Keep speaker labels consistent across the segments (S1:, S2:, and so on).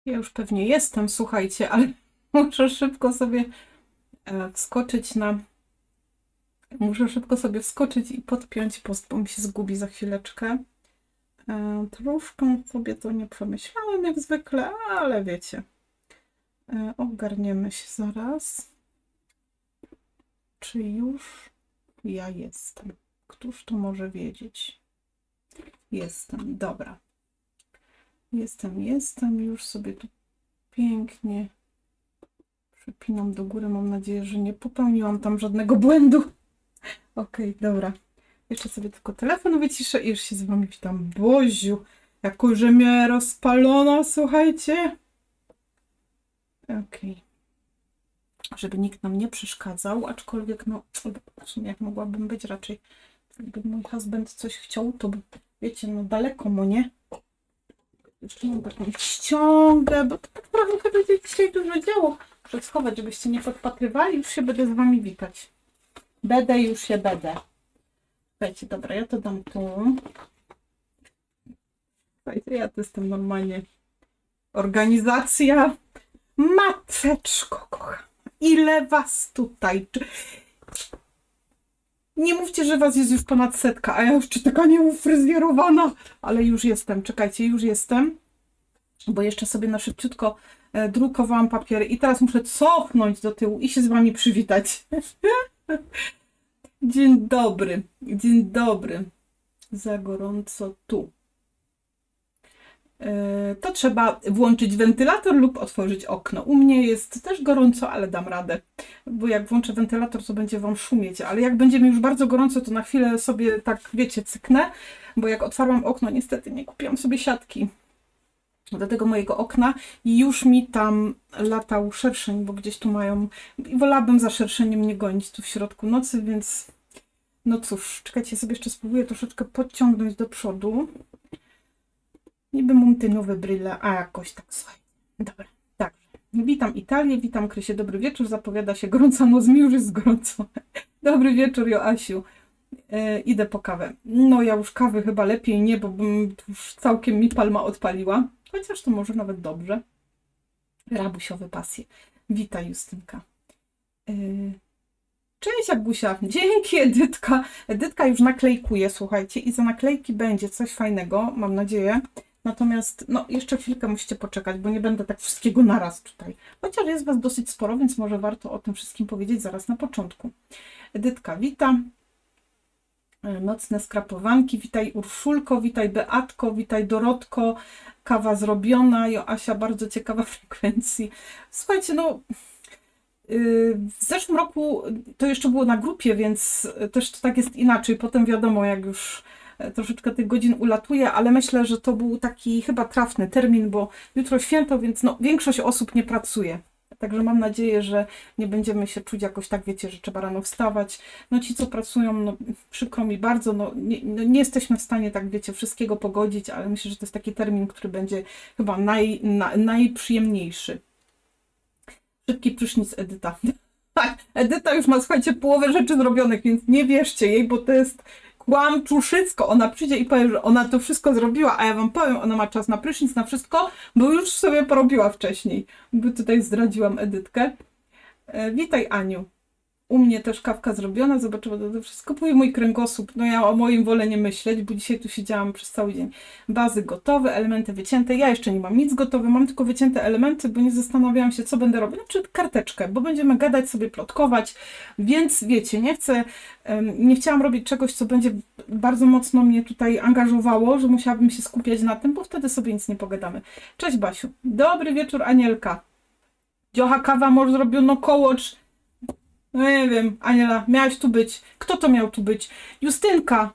S1: Ja już pewnie jestem, słuchajcie, ale muszę szybko sobie wskoczyć na... Muszę szybko sobie wskoczyć i podpiąć post, bo mi się zgubi za chwileczkę. Troszkę sobie to nie przemyślałem jak zwykle, ale wiecie. Ogarniemy się zaraz. Czy już ja jestem? Któż to może wiedzieć? Jestem, dobra. Jestem, już sobie tu pięknie przypinam do góry. Mam nadzieję, że nie popełniłam tam żadnego błędu. Okej, dobra. Jeszcze sobie tylko telefon wyciszę i już się z wami witam. Boziu, jakoże mnie rozpalona, słuchajcie. Okej. Żeby nikt nam nie przeszkadzał, aczkolwiek no, jak mogłabym być raczej, jakby mój husband coś chciał, to by, wiecie, no daleko mu, nie? Jeszcze mam taką ściągę, bo to tak naprawdę będzie dzisiaj dużo działo. Muszę schować, żebyście nie podpatrywali, już się będę z wami witać. Już się będę. Słuchajcie, dobra, ja to dam tu. Słuchajcie, ja to jestem normalnie organizacja. Mateczko, kochana. Ile was tutaj? Nie mówcie, że was jest już ponad 100, a ja już taka nieufryzjerowana. Ale już jestem, czekajcie, już jestem. Bo jeszcze sobie na szybciutko drukowałam papiery i teraz muszę cofnąć do tyłu i się z wami przywitać. Dzień dobry, dzień dobry. Za gorąco tu. To trzeba włączyć wentylator lub otworzyć okno. U mnie jest też gorąco, ale dam radę, bo jak włączę wentylator, to będzie wam szumieć, ale jak będzie mi już bardzo gorąco, to na chwilę sobie tak, wiecie, cyknę, bo jak otwarłam okno, niestety nie kupiłam sobie siatki do tego mojego okna i już mi tam latał szerszeń, bo gdzieś tu mają, i wolałabym za szerszeniem nie gonić tu w środku nocy, więc no cóż, czekajcie, sobie jeszcze spróbuję troszeczkę podciągnąć do przodu. Niby mam te nowe bryle, a jakoś tak, słuchaj. Dobra, także. Witam Italię, witam Krysię, dobry wieczór, zapowiada się gorąca noc, mi już jest gorąco. Dobry wieczór, Joasiu. Idę po kawę. No ja już kawy chyba lepiej nie, bo bym już całkiem mi palma odpaliła. Chociaż to może nawet dobrze. Rabusiowe pasje. Witaj, Justynka. Cześć, Agusia. Dzięki, Edytka. Edytka już naklejkuje, słuchajcie, i za naklejki będzie coś fajnego, mam nadzieję. Natomiast, no, jeszcze chwilkę musicie poczekać, bo nie będę tak wszystkiego naraz tutaj. Chociaż jest was dosyć sporo, więc może warto o tym wszystkim powiedzieć zaraz na początku. Edytka, witam. Nocne skrapowanki, witaj Urszulko, witaj Beatko, witaj Dorotko, kawa zrobiona, Joasia, bardzo ciekawa frekwencji. Słuchajcie, no w zeszłym roku to jeszcze było na grupie, więc też to tak jest inaczej, potem wiadomo, jak już troszeczkę tych godzin ulatuje, ale myślę, że to był taki chyba trafny termin, bo jutro święto, więc no, większość osób nie pracuje. Także mam nadzieję, że nie będziemy się czuć jakoś tak, wiecie, że trzeba rano wstawać. No ci, co pracują, no przykro mi bardzo, no nie jesteśmy w stanie tak, wiecie, wszystkiego pogodzić, ale myślę, że to jest taki termin, który będzie chyba najprzyjemniejszy. Szybki prysznic Edyta. Tak, Edyta już ma, słuchajcie, połowę rzeczy zrobionych, więc nie wierzcie jej, bo to jest kłamczuszysko. Ona przyjdzie i powie, że ona to wszystko zrobiła, a ja wam powiem, ona ma czas na prysznic, na wszystko, bo już sobie porobiła wcześniej. Bo tutaj zdradziłam Edytkę. Witaj, Aniu. U mnie też kawka zrobiona, zobaczymy, to wszystko powie mój kręgosłup. No ja o moim wolę nie myśleć, bo dzisiaj tu siedziałam przez cały dzień. Bazy gotowe, elementy wycięte. Ja jeszcze nie mam nic gotowe, mam tylko wycięte elementy, bo nie zastanawiałam się, co będę robić. Znaczy karteczkę, bo będziemy gadać sobie, plotkować, więc wiecie, nie chciałam robić czegoś, co będzie bardzo mocno mnie tutaj angażowało, że musiałabym się skupiać na tym, bo wtedy sobie nic nie pogadamy. Cześć, Basiu. Dobry wieczór, Anielka. Dziocha kawa może zrobiono kołocz. No nie wiem, Aniela, miałaś tu być. Kto to miał tu być? Justynka!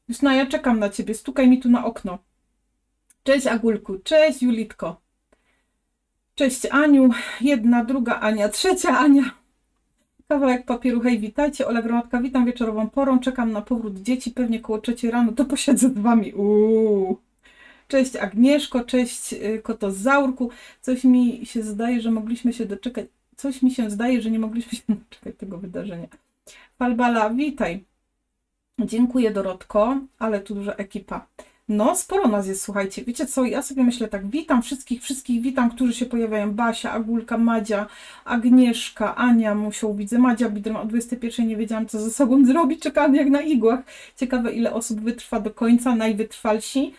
S1: Justyna, ja czekam na ciebie. Stukaj mi tu na okno. Cześć, Agulku. Cześć, Julitko. Cześć, Aniu. Jedna, druga Ania, trzecia Ania. Kawałek papieru. Hej, witajcie. Ola Gromadka, witam wieczorową porą. Czekam na powrót dzieci. Pewnie koło 3 rano to posiedzę z wami. Cześć, Agnieszko. Cześć, Kotozaurku. Coś mi się zdaje, że mogliśmy się doczekać. Coś mi się zdaje, że nie mogliśmy się doczekać tego wydarzenia. Falbala, witaj. Dziękuję, Dorotko, ale tu duża ekipa. No, sporo nas jest, słuchajcie. Wiecie co, ja sobie myślę tak, witam wszystkich witam, którzy się pojawiają. Basia, Agulka, Madzia, Agnieszka, Ania, Musią, widzę, Madzia Bidrem, o 21 nie wiedziałam, co ze sobą zrobić, czekałam jak na igłach. Ciekawe, ile osób wytrwa do końca, najwytrwalsi.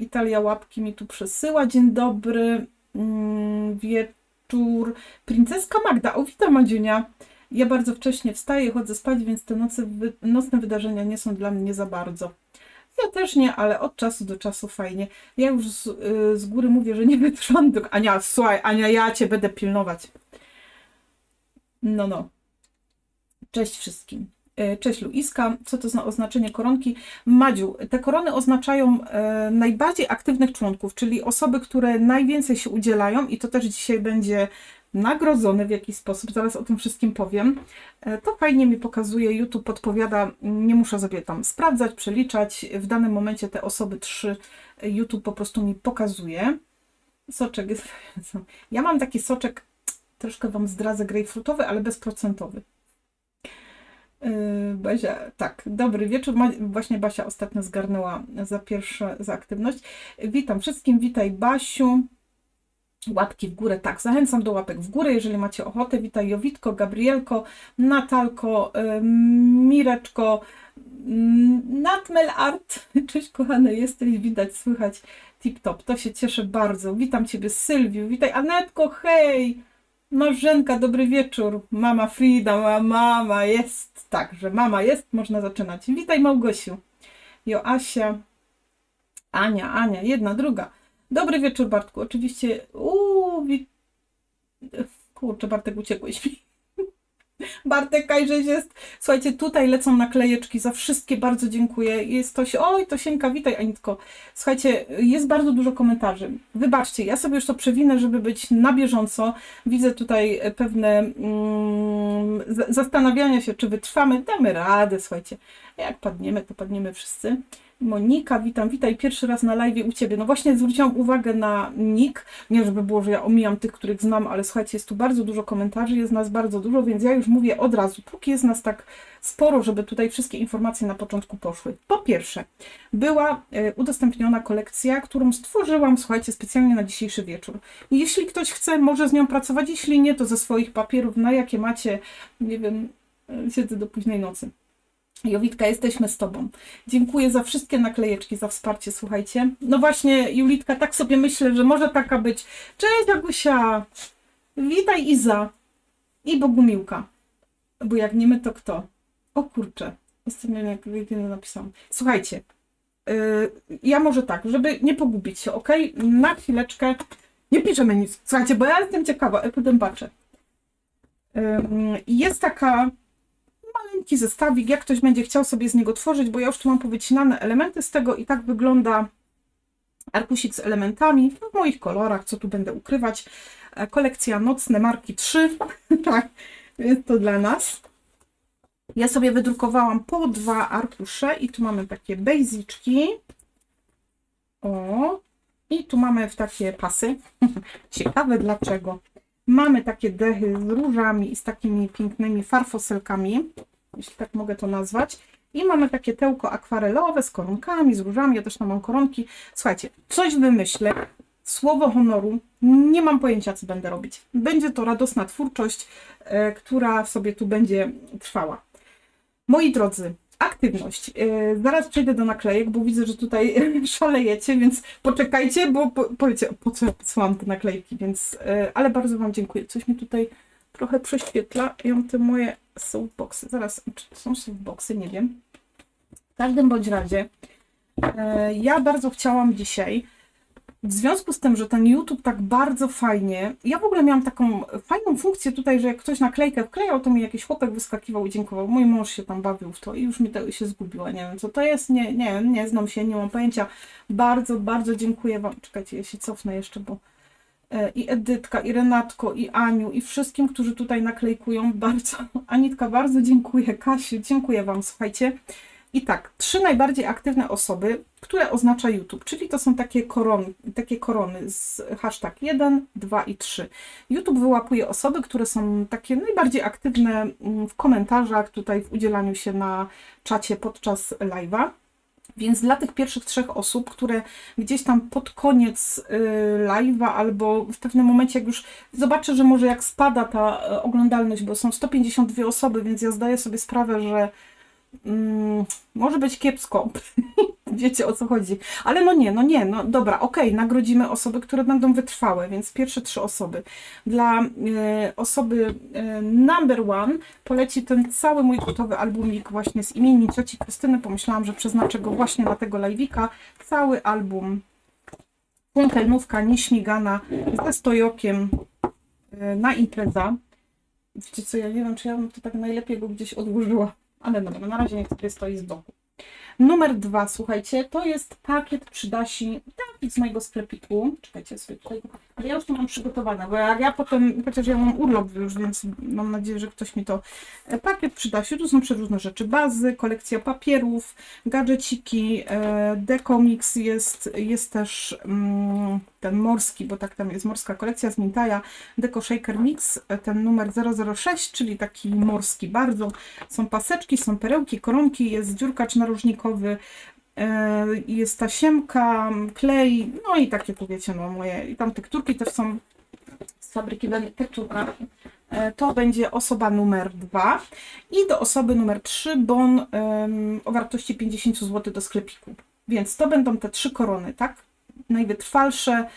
S1: Italia łapki mi tu przesyła, dzień dobry, wieczór. Princeska Magda, o witam Madziunia. Ja bardzo wcześnie wstaję, chodzę spać, więc te nocne wydarzenia nie są dla mnie za bardzo. Ja też nie, ale od czasu do czasu fajnie. Ja już z góry mówię, że nie wytrzymam. Ania, słuchaj, Ania, ja cię będę pilnować. No. Cześć wszystkim. Cześć Luiska. Co to za oznaczenie koronki? Madziu, te korony oznaczają najbardziej aktywnych członków, czyli osoby, które najwięcej się udzielają i to też dzisiaj będzie nagrodzony w jakiś sposób, zaraz o tym wszystkim powiem. To fajnie mi pokazuje, YouTube podpowiada, nie muszę sobie tam sprawdzać, przeliczać. W danym momencie te osoby 3 YouTube po prostu mi pokazuje. Soczek jest... Ja mam taki soczek, troszkę Wam zdradzę, grejpfrutowy, ale bezprocentowy. Basia, tak, dobry wieczór. Właśnie Basia ostatnio zgarnęła za aktywność. Witam wszystkim, witaj Basiu. Łapki w górę, tak, zachęcam do łapek w górę, jeżeli macie ochotę. Witaj Jowitko, Gabrielko, Natalko, Mireczko, Natmel Art. Cześć kochane, jesteś, widać, słychać, tip-top, to się cieszę bardzo. Witam Ciebie Sylwiu, witaj Anetko, hej! Marzenka, dobry wieczór. Mama Frida, mama jest, tak, że mama jest, można zaczynać. Witaj Małgosiu, Joasia, Ania, jedna, druga. Dobry wieczór Bartku, oczywiście, kurczę Bartek, uciekłeś mi. Bartek Kajrześ jest, słuchajcie, tutaj lecą naklejeczki, za wszystkie bardzo dziękuję. Jest to się, oj Tosieńka, witaj Anitko. Słuchajcie, jest bardzo dużo komentarzy. Wybaczcie, ja sobie już to przewinę, żeby być na bieżąco. Widzę tutaj pewne zastanawiania się, czy wytrwamy, damy radę, słuchajcie. Jak padniemy, to padniemy wszyscy. Monika, witaj, pierwszy raz na live u Ciebie. No właśnie zwróciłam uwagę na nick, nie żeby było, że ja omijam tych, których znam, ale słuchajcie, jest tu bardzo dużo komentarzy, jest nas bardzo dużo, więc ja już mówię od razu, póki jest nas tak sporo, żeby tutaj wszystkie informacje na początku poszły. Po pierwsze, była udostępniona kolekcja, którą stworzyłam, słuchajcie, specjalnie na dzisiejszy wieczór. Jeśli ktoś chce, może z nią pracować, jeśli nie, to ze swoich papierów, na jakie macie, nie wiem, siedzę do późnej nocy. Jowitka, jesteśmy z Tobą. Dziękuję za wszystkie naklejeczki, za wsparcie, słuchajcie. No właśnie, Julitka, tak sobie myślę, że może taka być. Cześć Agusia! Witaj Iza i Bogumiłka. Bo jak nie my, to kto? O kurczę, jestem jak napisałam. Słuchajcie, ja może tak, żeby nie pogubić się, ok? Na chwileczkę, nie piszemy nic, słuchajcie, bo ja jestem ciekawa, potem patrzę. Jest taka... maleńki zestawik, jak ktoś będzie chciał sobie z niego tworzyć, bo ja już tu mam powycinane elementy z tego i tak wygląda arkusik z elementami w moich kolorach, co tu będę ukrywać. Kolekcja Nocne Marki 3, tak, jest to dla nas. Ja sobie wydrukowałam po 2 arkusze i tu mamy takie basiczki. O, i tu mamy w takie pasy. Ciekawe dlaczego. Mamy takie dechy z różami i z takimi pięknymi farfoselkami, jeśli tak mogę to nazwać. I mamy takie tełko akwarelowe z koronkami, z różami. Ja też tam mam koronki. Słuchajcie, coś wymyślę. Słowo honoru. Nie mam pojęcia, co będę robić. Będzie to radosna twórczość, która sobie tu będzie trwała. Moi drodzy, aktywność. Zaraz przejdę do naklejek, bo widzę, że tutaj szalejecie, więc poczekajcie, bo powiecie, po co ja posłałam te naklejki, więc, ale bardzo Wam dziękuję. Coś mi tutaj trochę prześwietla. Ja mam te moje softboxy. Zaraz, czy to są softboxy? Nie wiem. W każdym bądź razie, ja bardzo chciałam dzisiaj, w związku z tym, że ten YouTube tak bardzo fajnie, ja w ogóle miałam taką fajną funkcję tutaj, że jak ktoś naklejkę wklejał, to mi jakiś chłopak wyskakiwał i dziękował. Mój mąż się tam bawił w to i już mi to się zgubiło. Nie wiem, co to jest, nie znam się, nie mam pojęcia. Bardzo, bardzo dziękuję Wam. Czekajcie, ja się cofnę jeszcze, bo i Edytka, i Renatko, i Aniu, i wszystkim, którzy tutaj naklejkują. Bardzo, Anitka, bardzo dziękuję. Kasiu, dziękuję Wam, słuchajcie. I tak, 3 najbardziej aktywne osoby, które oznacza YouTube, czyli to są takie korony z hashtag 1, 2 i 3. YouTube wyłapuje osoby, które są takie najbardziej aktywne w komentarzach, tutaj w udzielaniu się na czacie podczas live'a. Więc dla tych pierwszych 3 osób, które gdzieś tam pod koniec live'a albo w pewnym momencie, jak już zobaczę, że może jak spada ta oglądalność, bo są 152 osoby, więc ja zdaję sobie sprawę, że może być kiepsko. Wiecie, o co chodzi. Ale no dobra, okej, nagrodzimy osoby, które będą wytrwałe, więc pierwsze 3 osoby. Dla osoby number one poleci ten cały mój gotowy albumik właśnie z imienin cioci Krystyny. Pomyślałam, że przeznaczę go właśnie na tego live'ika. Cały album, Fontenówka nieśmigana ze stojokiem na impreza. Wiecie co, ja nie wiem, czy ja bym to tak najlepiej go gdzieś odłożyła, ale dobra, na razie niech sobie stoi z boku. Numer 2, słuchajcie, to jest pakiet przydasi, taki z mojego sklepiku. Czekajcie sobie tutaj, ale ja już to mam przygotowane, bo jak ja potem, chociaż ja mam urlop już, więc mam nadzieję, że ktoś mi to... Pakiet przydasi, tu są przeróżne rzeczy, bazy, kolekcja papierów, gadżeciki, Decomix jest też ten morski, bo tak tam jest morska kolekcja z Mintaja, Deco Shaker Mix, ten numer 006, czyli taki morski bardzo. Są paseczki, są perełki, koronki, jest dziurkacz narożnikowy, jest tasiemka, klej, no i takie tu wiecie, no moje, i tam tekturki też są z fabryki tekturka. To będzie osoba numer 2 i do osoby numer 3 bon o wartości 50 zł do sklepiku. Więc to będą te 3 korony, tak? Najwytrwalsze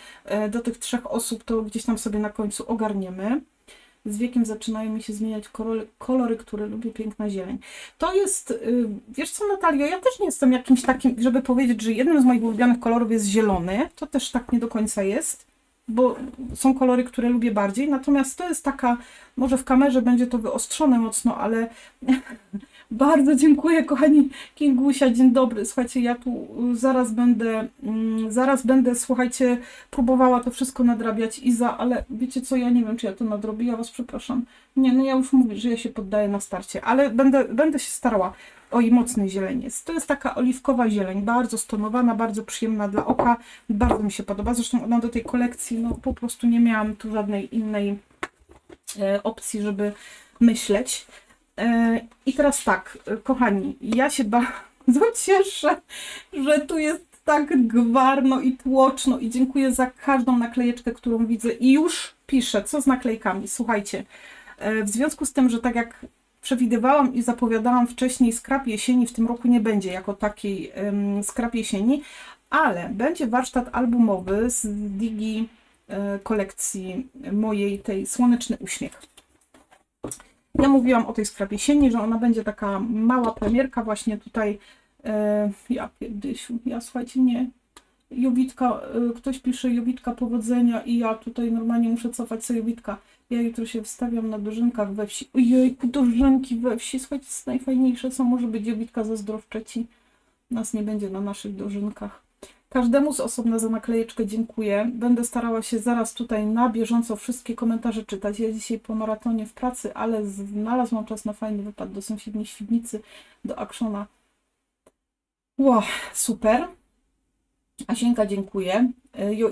S1: do tych 3 osób to gdzieś tam sobie na końcu ogarniemy. Z wiekiem zaczynają mi się zmieniać kolory, które lubię, piękna zieleń. To jest, wiesz co Natalio, ja też nie jestem jakimś takim, żeby powiedzieć, że jednym z moich ulubionych kolorów jest zielony. To też tak nie do końca jest, bo są kolory, które lubię bardziej. Natomiast to jest taka, może w kamerze będzie to wyostrzone mocno, ale bardzo dziękuję, kochani Kingusia, dzień dobry. Słuchajcie, ja tu zaraz będę, słuchajcie, próbowała to wszystko nadrabiać, ale wiecie co, ja nie wiem, czy ja to nadrobię, ja was przepraszam. Nie, no ja już mówię, że ja się poddaję na starcie, ale będę się starała. Oj, mocny zieleń jest. To jest taka oliwkowa zieleń, bardzo stonowana, bardzo przyjemna dla oka, bardzo mi się podoba. Zresztą ona do tej kolekcji, no po prostu nie miałam tu żadnej innej opcji, żeby myśleć. I teraz tak, kochani, ja się bardzo cieszę, że tu jest tak gwarno i tłoczno i dziękuję za każdą naklejeczkę, którą widzę i już piszę, co z naklejkami. Słuchajcie, w związku z tym, że tak jak przewidywałam i zapowiadałam wcześniej, skrap jesieni w tym roku nie będzie jako takiej skrap jesieni, ale będzie warsztat albumowy z Digi kolekcji mojej, tej Słoneczny Uśmiech. Ja mówiłam o tej skrap jesieni, że ona będzie taka mała premierka właśnie tutaj. Ja pierdysiu, ja słuchajcie, nie. Jowitka, ktoś pisze Jowitka powodzenia i ja tutaj normalnie muszę cofać sobie Jowitka. Ja jutro się wstawiam na dożynkach we wsi. Ojejku, dożynki we wsi, słuchajcie, to jest najfajniejsze, co może być. Jowitka zazdroszczę ci. Nas nie będzie na naszych dożynkach. Każdemu z osobna za naklejeczkę dziękuję. Będę starała się zaraz tutaj na bieżąco wszystkie komentarze czytać. Ja dzisiaj po maratonie w pracy, ale znalazłam czas na fajny wypad do sąsiedniej Świdnicy, do Actiona. Wow, super. Asieńka dziękuję.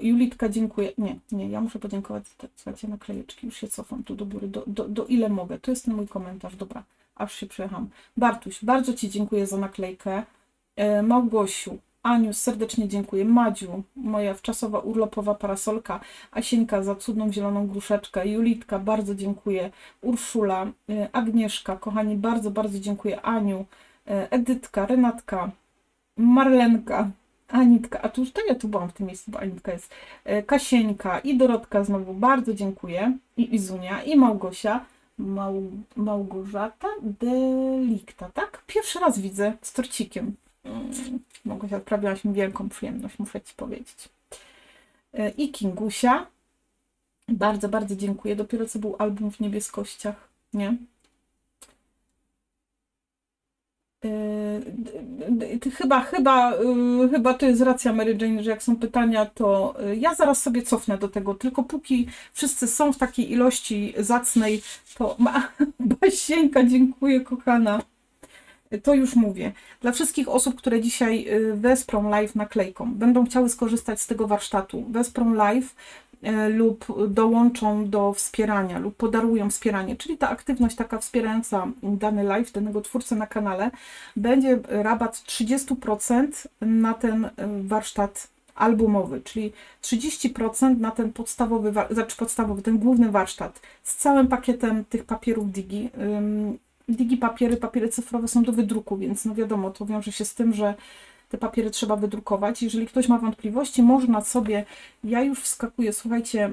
S1: Julitka dziękuję. Nie, ja muszę podziękować za te, słuchajcie, naklejeczki. Już się cofam tu do góry, do ile mogę. To jest ten mój komentarz, dobra, aż się przejechałam. Bartuś, bardzo ci dziękuję za naklejkę. Małgosiu, Aniu, serdecznie dziękuję. Madziu, moja wczasowa urlopowa parasolka. Asieńka za cudną zieloną gruszeczkę. Julitka, bardzo dziękuję. Urszula, Agnieszka, kochani, bardzo, bardzo dziękuję. Aniu, Edytka, Renatka, Marlenka, Anitka, a tu już to ja tu byłam w tym miejscu, bo Anitka jest. Kasieńka i Dorotka znowu, bardzo dziękuję. I Izunia, i Małgosia. Małgorzata Delikta, tak? Pierwszy raz widzę z torcikiem. Małgosia, sprawiłaś mi wielką przyjemność, muszę ci powiedzieć. I Kingusia. Bardzo, bardzo dziękuję. Dopiero co był album w niebieskościach, nie? Chyba to jest racja Mary Jane, że jak są pytania, to ja zaraz sobie cofnę do tego, tylko póki wszyscy są w takiej ilości zacnej, to Basieńka, dziękuję kochana. To już mówię. Dla wszystkich osób, które dzisiaj wesprą live naklejką, będą chciały skorzystać z tego warsztatu, wesprą live, lub dołączą do wspierania lub podarują wspieranie, czyli ta aktywność taka wspierająca dany live, danego twórcę na kanale, będzie rabat 30% na ten warsztat albumowy, czyli 30% na ten podstawowy, ten główny warsztat z całym pakietem tych papierów Digi. Digi papiery cyfrowe są do wydruku, więc no wiadomo, to wiąże się z tym, że te papiery trzeba wydrukować. Jeżeli ktoś ma wątpliwości, można sobie, ja już wskakuję, słuchajcie,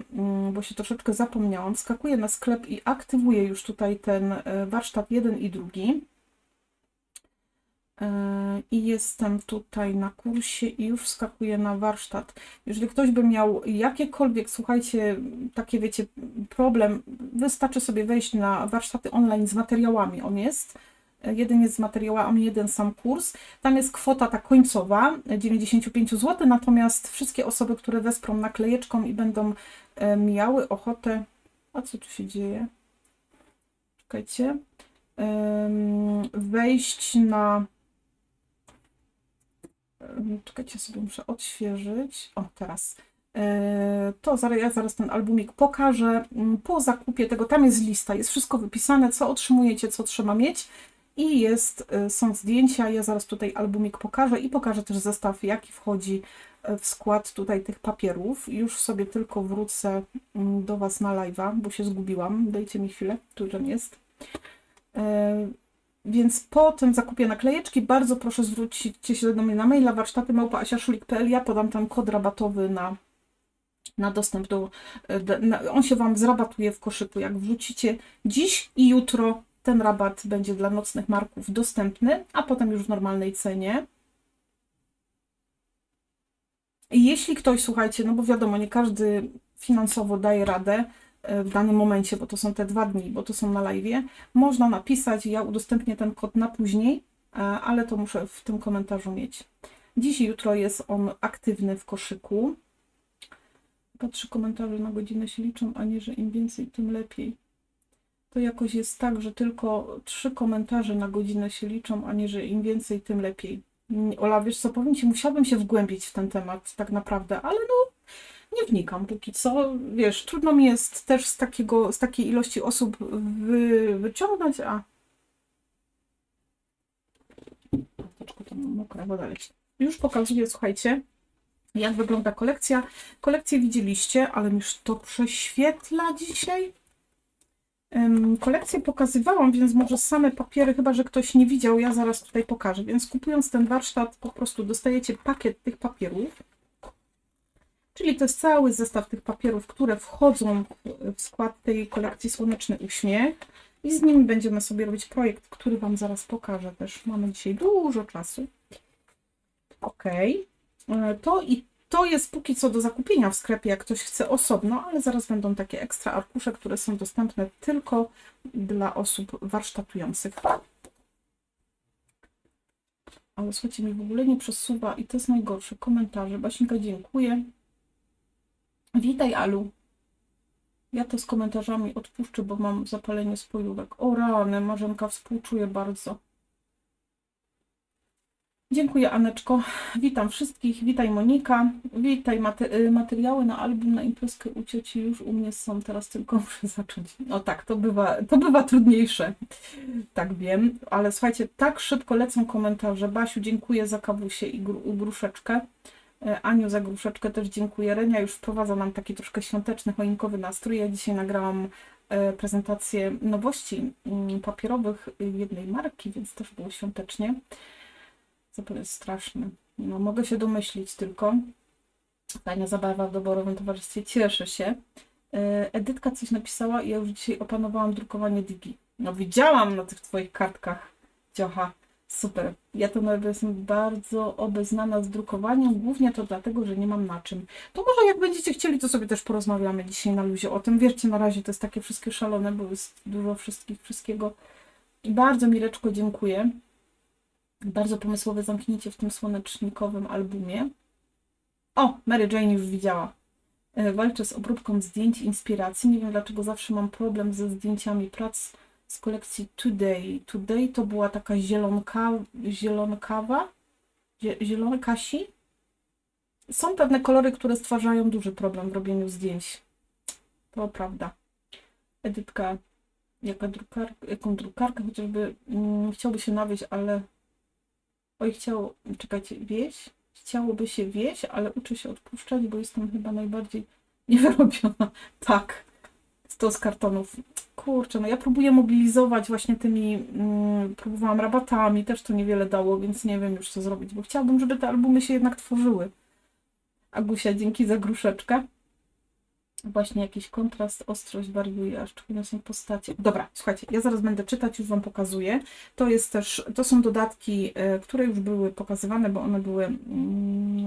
S1: bo się troszeczkę zapomniałam, wskakuję na sklep i aktywuję już tutaj ten warsztat jeden i drugi. I jestem tutaj na kursie i już wskakuję na warsztat. Jeżeli ktoś by miał jakiekolwiek, słuchajcie, takie wiecie, problem, wystarczy sobie wejść na warsztaty online z materiałami. On jest. Jeden jest z materiałami, jeden sam kurs. Tam jest kwota ta końcowa 95 zł, natomiast wszystkie osoby, które wesprą naklejeczką i będą miały ochotę... A co tu się dzieje? Czekajcie. Wejść na... Czekajcie, sobie muszę odświeżyć. O, teraz. To ja zaraz ten albumik pokażę. Po zakupie tego, tam jest lista, jest wszystko wypisane, co otrzymujecie, co trzeba mieć. I są zdjęcia, ja zaraz tutaj albumik pokażę i pokażę też zestaw, jaki wchodzi w skład tutaj tych papierów. Już sobie tylko wrócę do Was na live'a, bo się zgubiłam. Dajcie mi chwilę, tu ten jest. Więc po tym zakupie naklejeczki bardzo proszę zwróćcie się do mnie na maila warsztaty@asiaszulik.pl. Ja podam ten kod rabatowy na dostęp do... on się Wam zrabatuje w koszyku. Jak wrzucicie dziś i jutro, ten rabat będzie dla nocnych marków dostępny, a potem już w normalnej cenie. I jeśli ktoś, słuchajcie, no bo wiadomo, nie każdy finansowo daje radę w danym momencie, bo to są te 2 dni, bo to są na live'ie, można napisać, ja udostępnię ten kod na później, ale to muszę w tym komentarzu mieć. Dziś i jutro jest on aktywny w koszyku. Chyba 3 komentarze na godzinę się liczą, a nie, że im więcej, tym lepiej. To jakoś jest tak, że tylko 3 komentarze na godzinę się liczą, a nie, że im więcej, tym lepiej. Ola, wiesz co, powiem Ci, musiałabym się wgłębić w ten temat tak naprawdę, ale no nie wnikam póki co. Wiesz, trudno mi jest też z takiej ilości osób wyciągnąć, a... Troszeczkę tam mokra woda leci. Już pokazuję, słuchajcie, jak wygląda kolekcja. Kolekcję widzieliście, ale już to prześwietla dzisiaj. Kolekcję pokazywałam, więc może same papiery, chyba że ktoś nie widział, ja zaraz tutaj pokażę. Więc kupując ten warsztat, po prostu dostajecie pakiet tych papierów. Czyli to jest cały zestaw tych papierów, które wchodzą w skład tej kolekcji Słoneczny Uśmiech. I z nimi będziemy sobie robić projekt, który Wam zaraz pokażę też. Mamy dzisiaj dużo czasu. Ok. To jest póki co do zakupienia w sklepie, jak ktoś chce osobno, ale zaraz będą takie ekstra arkusze, które są dostępne tylko dla osób warsztatujących. Ale słuchajcie, mi w ogóle nie przesuwa i to jest najgorsze. Komentarze. Basinka, dziękuję. Witaj, Alu. Ja to z komentarzami odpuszczę, bo mam zapalenie spojówek. O rany, Marzenka, współczuję bardzo. Dziękuję, Aneczko. Witam wszystkich. Witaj, Monika. Witaj, materiały na album, na imprezkę u cioci już u mnie są. Teraz tylko muszę zacząć. No tak, to bywa trudniejsze. Tak wiem, ale słuchajcie, tak szybko lecą komentarze. Basiu, dziękuję za kawusie i gruszeczkę. Aniu za gruszeczkę też dziękuję. Renia już wprowadza nam taki troszkę świąteczny, choinkowy nastrój. Ja dzisiaj nagrałam prezentację nowości papierowych jednej marki, więc też było świątecznie. To jest straszne. No, mogę się domyślić tylko. Fajna zabawa w doborowym towarzystwie. Cieszę się. Edytka coś napisała i ja już dzisiaj opanowałam drukowanie Digi. No widziałam na tych Twoich kartkach, Dziocha. Super. Ja to nawet jestem bardzo obeznana z drukowaniem, głównie to dlatego, że nie mam na czym. To może jak będziecie chcieli, to sobie też porozmawiamy dzisiaj na luzie o tym. Wierzcie, na razie to jest takie wszystkie szalone, bo jest dużo wszystkiego. Bardzo, Mireczko, dziękuję. Bardzo pomysłowe zamknięcie w tym słonecznikowym albumie. O, Mary Jane już widziała. Walczę z obróbką zdjęć inspiracji. Nie wiem, dlaczego zawsze mam problem ze zdjęciami prac z kolekcji Today. Today to była taka zielonkawa, zielone kasi. Są pewne kolory, które stwarzają duży problem w robieniu zdjęć. To prawda. Edytka, jaką drukarkę, chociażby chciałby się nawieść, ale... Oj, czekajcie, wieś? Chciałoby się wieść, ale uczę się odpuszczać, bo jestem chyba najbardziej niewyrobiona. Tak, to z kartonów. Kurczę, no ja próbuję mobilizować właśnie tymi, próbowałam rabatami, też to niewiele dało, więc nie wiem już co zrobić, bo chciałabym, żeby te albumy się jednak tworzyły. Agusia, dzięki za gruszeczkę. Właśnie jakiś kontrast, ostrość wariuje, a szczególnie są postacie. Dobra, słuchajcie, ja zaraz będę czytać, już Wam pokazuję. To są dodatki, które już były pokazywane, bo one były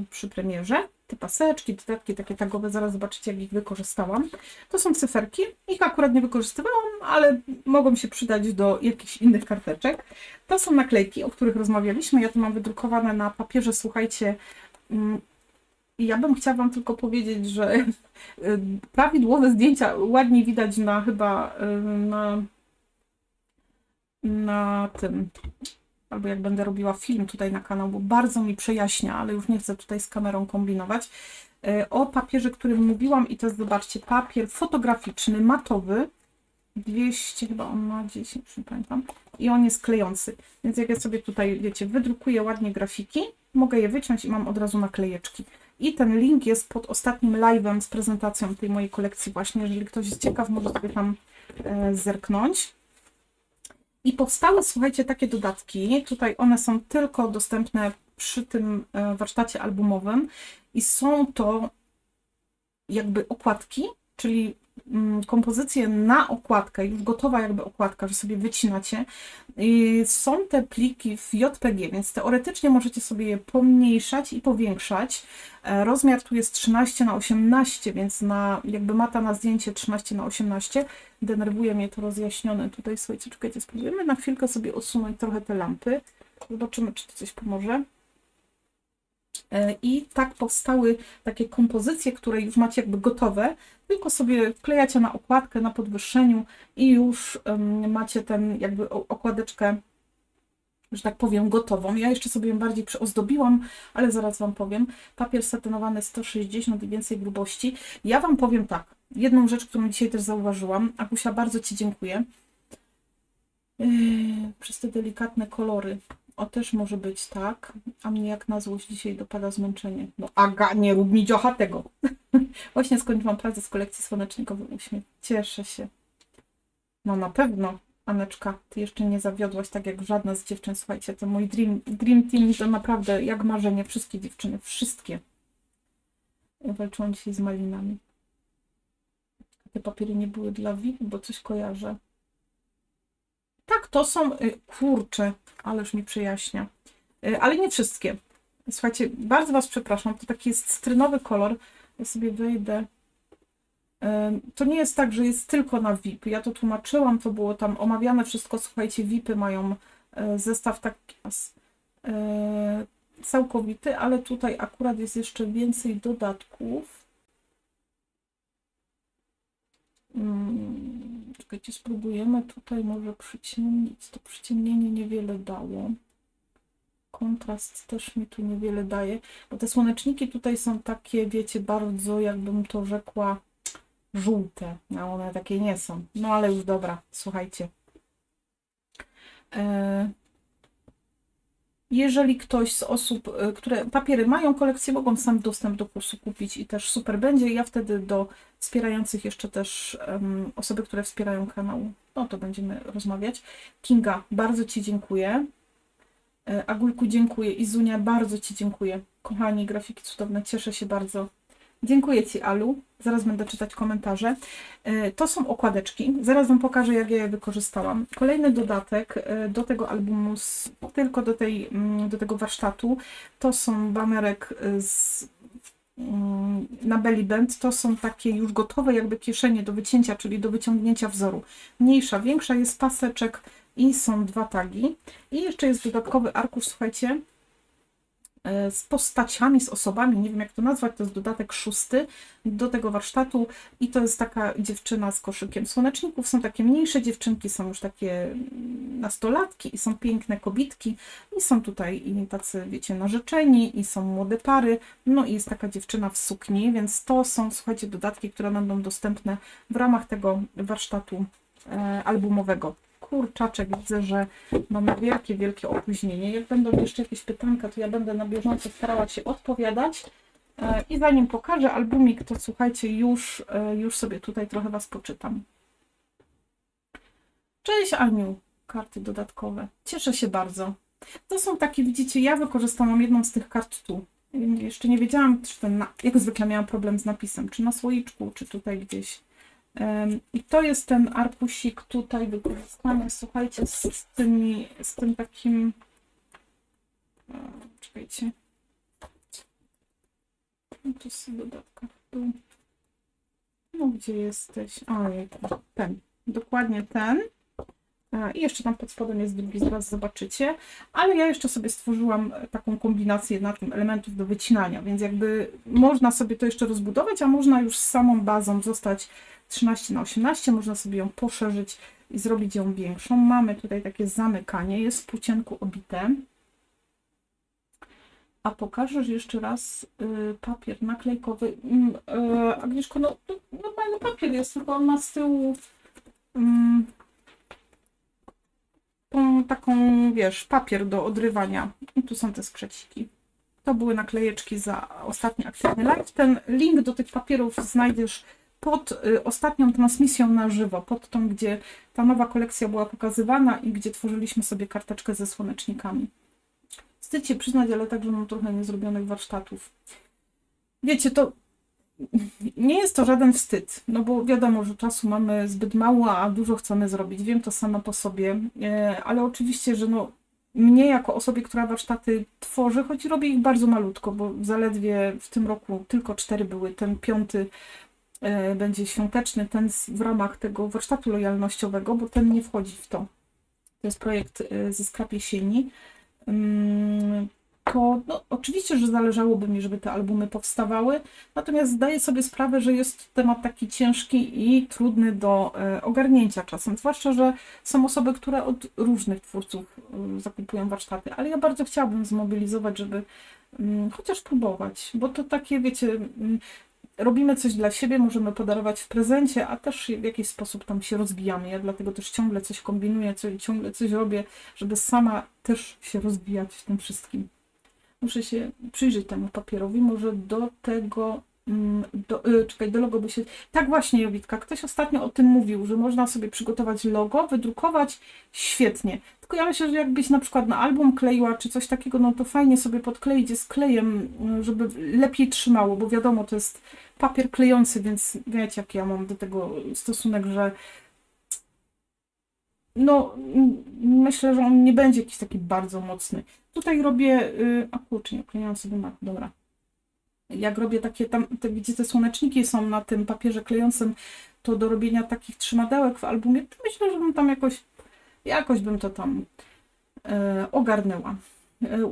S1: przy premierze. Te paseczki, dodatki takie tagowe, zaraz zobaczycie, jak ich wykorzystałam. To są cyferki, ich akurat nie wykorzystywałam, ale mogą się przydać do jakichś innych karteczek. To są naklejki, o których rozmawialiśmy. Ja to mam wydrukowane na papierze, słuchajcie. I ja bym chciała Wam tylko powiedzieć, że prawidłowe zdjęcia ładniej widać na chyba na tym, albo jak będę robiła film tutaj na kanał, bo bardzo mi przejaśnia, ale już nie chcę tutaj z kamerą kombinować. O papierze, którym mówiłam, i to jest, zobaczcie, papier fotograficzny, matowy, 200, chyba on ma 10, nie pamiętam, i on jest klejący, więc jak ja sobie tutaj, wiecie, wydrukuję ładnie grafiki, mogę je wyciąć i mam od razu naklejeczki. I ten link jest pod ostatnim live'em z prezentacją tej mojej kolekcji właśnie, jeżeli ktoś jest ciekaw, może sobie tam zerknąć. I powstały, słuchajcie, takie dodatki, tutaj one są tylko dostępne przy tym warsztacie albumowym i są to jakby okładki, czyli kompozycje na okładkę, już gotowa jakby okładka, że sobie wycinacie. I są te pliki w JPG, więc teoretycznie możecie sobie je pomniejszać i powiększać. Rozmiar tu jest 13×18, więc jakby mata na zdjęcie 13×18. Denerwuje mnie to rozjaśnione tutaj. Słuchajcie, czekajcie, spróbujemy na chwilkę sobie odsunąć trochę te lampy. Zobaczymy, czy to coś pomoże. I tak powstały takie kompozycje, które już macie jakby gotowe, tylko sobie wklejacie na okładkę, na podwyższeniu i już macie ten jakby okładeczkę, że tak powiem, gotową. Ja jeszcze sobie ją bardziej przyozdobiłam, ale zaraz Wam powiem. Papier satynowany 160 i więcej grubości. Ja Wam powiem tak, jedną rzecz, którą dzisiaj też zauważyłam. Agusia, bardzo Ci dziękuję. Przez te delikatne kolory. O, też może być tak, a mnie jak na złość dzisiaj dopada zmęczenie. No Aga, nie rób mi dziocha tego. Właśnie skończyłam pracę z kolekcji Słonecznikowy Uśmiech. Cieszę się. No na pewno, Aneczka, Ty jeszcze nie zawiodłaś tak jak żadna z dziewczyn. Słuchajcie, to mój dream team to naprawdę jak marzenie. Wszystkie dziewczyny, wszystkie. Ja walczyłam dzisiaj z malinami. Te papiery nie były dla VIP, bo coś kojarzę. Tak, to są, kurczę, ależ mi przejaśnia, ale nie wszystkie. Słuchajcie, bardzo Was przepraszam, to taki jest cytrynowy kolor, ja sobie wejdę. To nie jest tak, że jest tylko na VIP, ja to tłumaczyłam, to było tam omawiane wszystko, słuchajcie, VIPy mają zestaw taki całkowity, ale tutaj akurat jest jeszcze więcej dodatków. Czekajcie, spróbujemy tutaj może przyciemnić. To przyciemnienie niewiele dało. Kontrast też mi tu niewiele daje, bo te słoneczniki tutaj są takie, wiecie, bardzo, jakbym to rzekła, żółte. A one takie nie są. No ale już dobra, słuchajcie. Jeżeli ktoś z osób, które papiery mają kolekcję, mogą sam dostęp do kursu kupić i też super będzie. Ja wtedy do wspierających jeszcze też osoby, które wspierają kanał, no to będziemy rozmawiać. Kinga, bardzo Ci dziękuję. Agulku, dziękuję. Izunia, bardzo Ci dziękuję. Kochani, grafiki cudowne, cieszę się bardzo. Dziękuję Ci, Alu. Zaraz będę czytać komentarze. To są okładeczki. Zaraz Wam pokażę, jak ja je wykorzystałam. Kolejny dodatek do tego albumu, tylko do tego warsztatu, to są banerek na belly band. To są takie już gotowe jakby kieszenie do wycięcia, czyli do wyciągnięcia wzoru. Mniejsza, większa, jest paseczek i są 2 tagi. I jeszcze jest dodatkowy arkusz, słuchajcie. z postaciami, z osobami, nie wiem jak to nazwać, to jest dodatek 6 do tego warsztatu i to jest taka dziewczyna z koszykiem słoneczników, są takie mniejsze dziewczynki, są już takie nastolatki i są piękne kobitki i są tutaj i tacy, wiecie, narzeczeni i są młode pary, no i jest taka dziewczyna w sukni, więc to są, słuchajcie, dodatki, które będą dostępne w ramach tego warsztatu albumowego. Kurczaczek, widzę, że mamy wielkie, wielkie opóźnienie. Jak będą jeszcze jakieś pytanka, to ja będę na bieżąco starała się odpowiadać. I zanim pokażę albumik, to słuchajcie, już sobie tutaj trochę Was poczytam. Cześć Aniu, karty dodatkowe. Cieszę się bardzo. To są takie, widzicie, ja wykorzystałam jedną z tych kart tu. Jeszcze nie wiedziałam, czy jak zwykle miałam problem z napisem, czy na słoiczku, czy tutaj gdzieś. I to jest ten arkusik tutaj wykorzystany, słuchajcie, z tym takim, czekajcie, no to jest dodatka tu, no gdzie jesteś, ojej, ten, dokładnie ten. I jeszcze tam pod spodem jest drugi, zaraz zobaczycie, ale ja jeszcze sobie stworzyłam taką kombinację na tym elementów do wycinania, więc jakby można sobie to jeszcze rozbudować, a można już z samą bazą zostać 13×18, można sobie ją poszerzyć i zrobić ją większą. Mamy tutaj takie zamykanie, jest w płócienku obite. A pokażesz jeszcze raz papier naklejkowy. Agnieszko, no normalny papier jest, tylko on ma z tyłu tą taką, wiesz, papier do odrywania. I tu są te skrzeciki. To były naklejeczki za ostatni aktywny live. Ten link do tych papierów znajdziesz pod ostatnią transmisją na żywo, pod tą, gdzie ta nowa kolekcja była pokazywana i gdzie tworzyliśmy sobie karteczkę ze słonecznikami. Wstyd się przyznać, ale także mam trochę niezrobionych warsztatów. Wiecie, to nie jest to żaden wstyd, no bo wiadomo, że czasu mamy zbyt mało, a dużo chcemy zrobić. Wiem to samo po sobie, ale oczywiście, że no mnie jako osobie, która warsztaty tworzy, choć robię ich bardzo malutko, bo zaledwie w tym roku tylko 4 były, ten 5 będzie świąteczny, ten w ramach tego warsztatu lojalnościowego, bo ten nie wchodzi w to. To jest projekt ze Skrap Jesieni. To no, oczywiście, że zależałoby mi, żeby te albumy powstawały, natomiast zdaję sobie sprawę, że jest temat taki ciężki i trudny do ogarnięcia czasem, zwłaszcza, że są osoby, które od różnych twórców zakupują warsztaty, ale ja bardzo chciałabym zmobilizować, żeby chociaż próbować, bo to takie, wiecie, robimy coś dla siebie, możemy podarować w prezencie, a też w jakiś sposób tam się rozwijamy. Ja dlatego też ciągle coś kombinuję, ciągle coś robię, żeby sama też się rozwijać w tym wszystkim. Muszę się przyjrzeć temu papierowi, może do tego, do logo by się... Tak właśnie, Jowitka, ktoś ostatnio o tym mówił, że można sobie przygotować logo, wydrukować, świetnie. Tylko ja myślę, że jakbyś na przykład na album kleiła, czy coś takiego, no to fajnie sobie podkleić je z klejem, żeby lepiej trzymało, bo wiadomo, to jest papier klejący, więc wiecie, jak ja mam do tego stosunek, że no, myślę, że on nie będzie jakiś taki bardzo mocny. Tutaj robię, a kurczę, nie okleiłam sobie map, dobra. Jak robię takie tam, gdzie te słoneczniki są na tym papierze klejącym, to do robienia takich trzymadełek w albumie, to myślę, że bym tam jakoś bym to tam ogarnęła.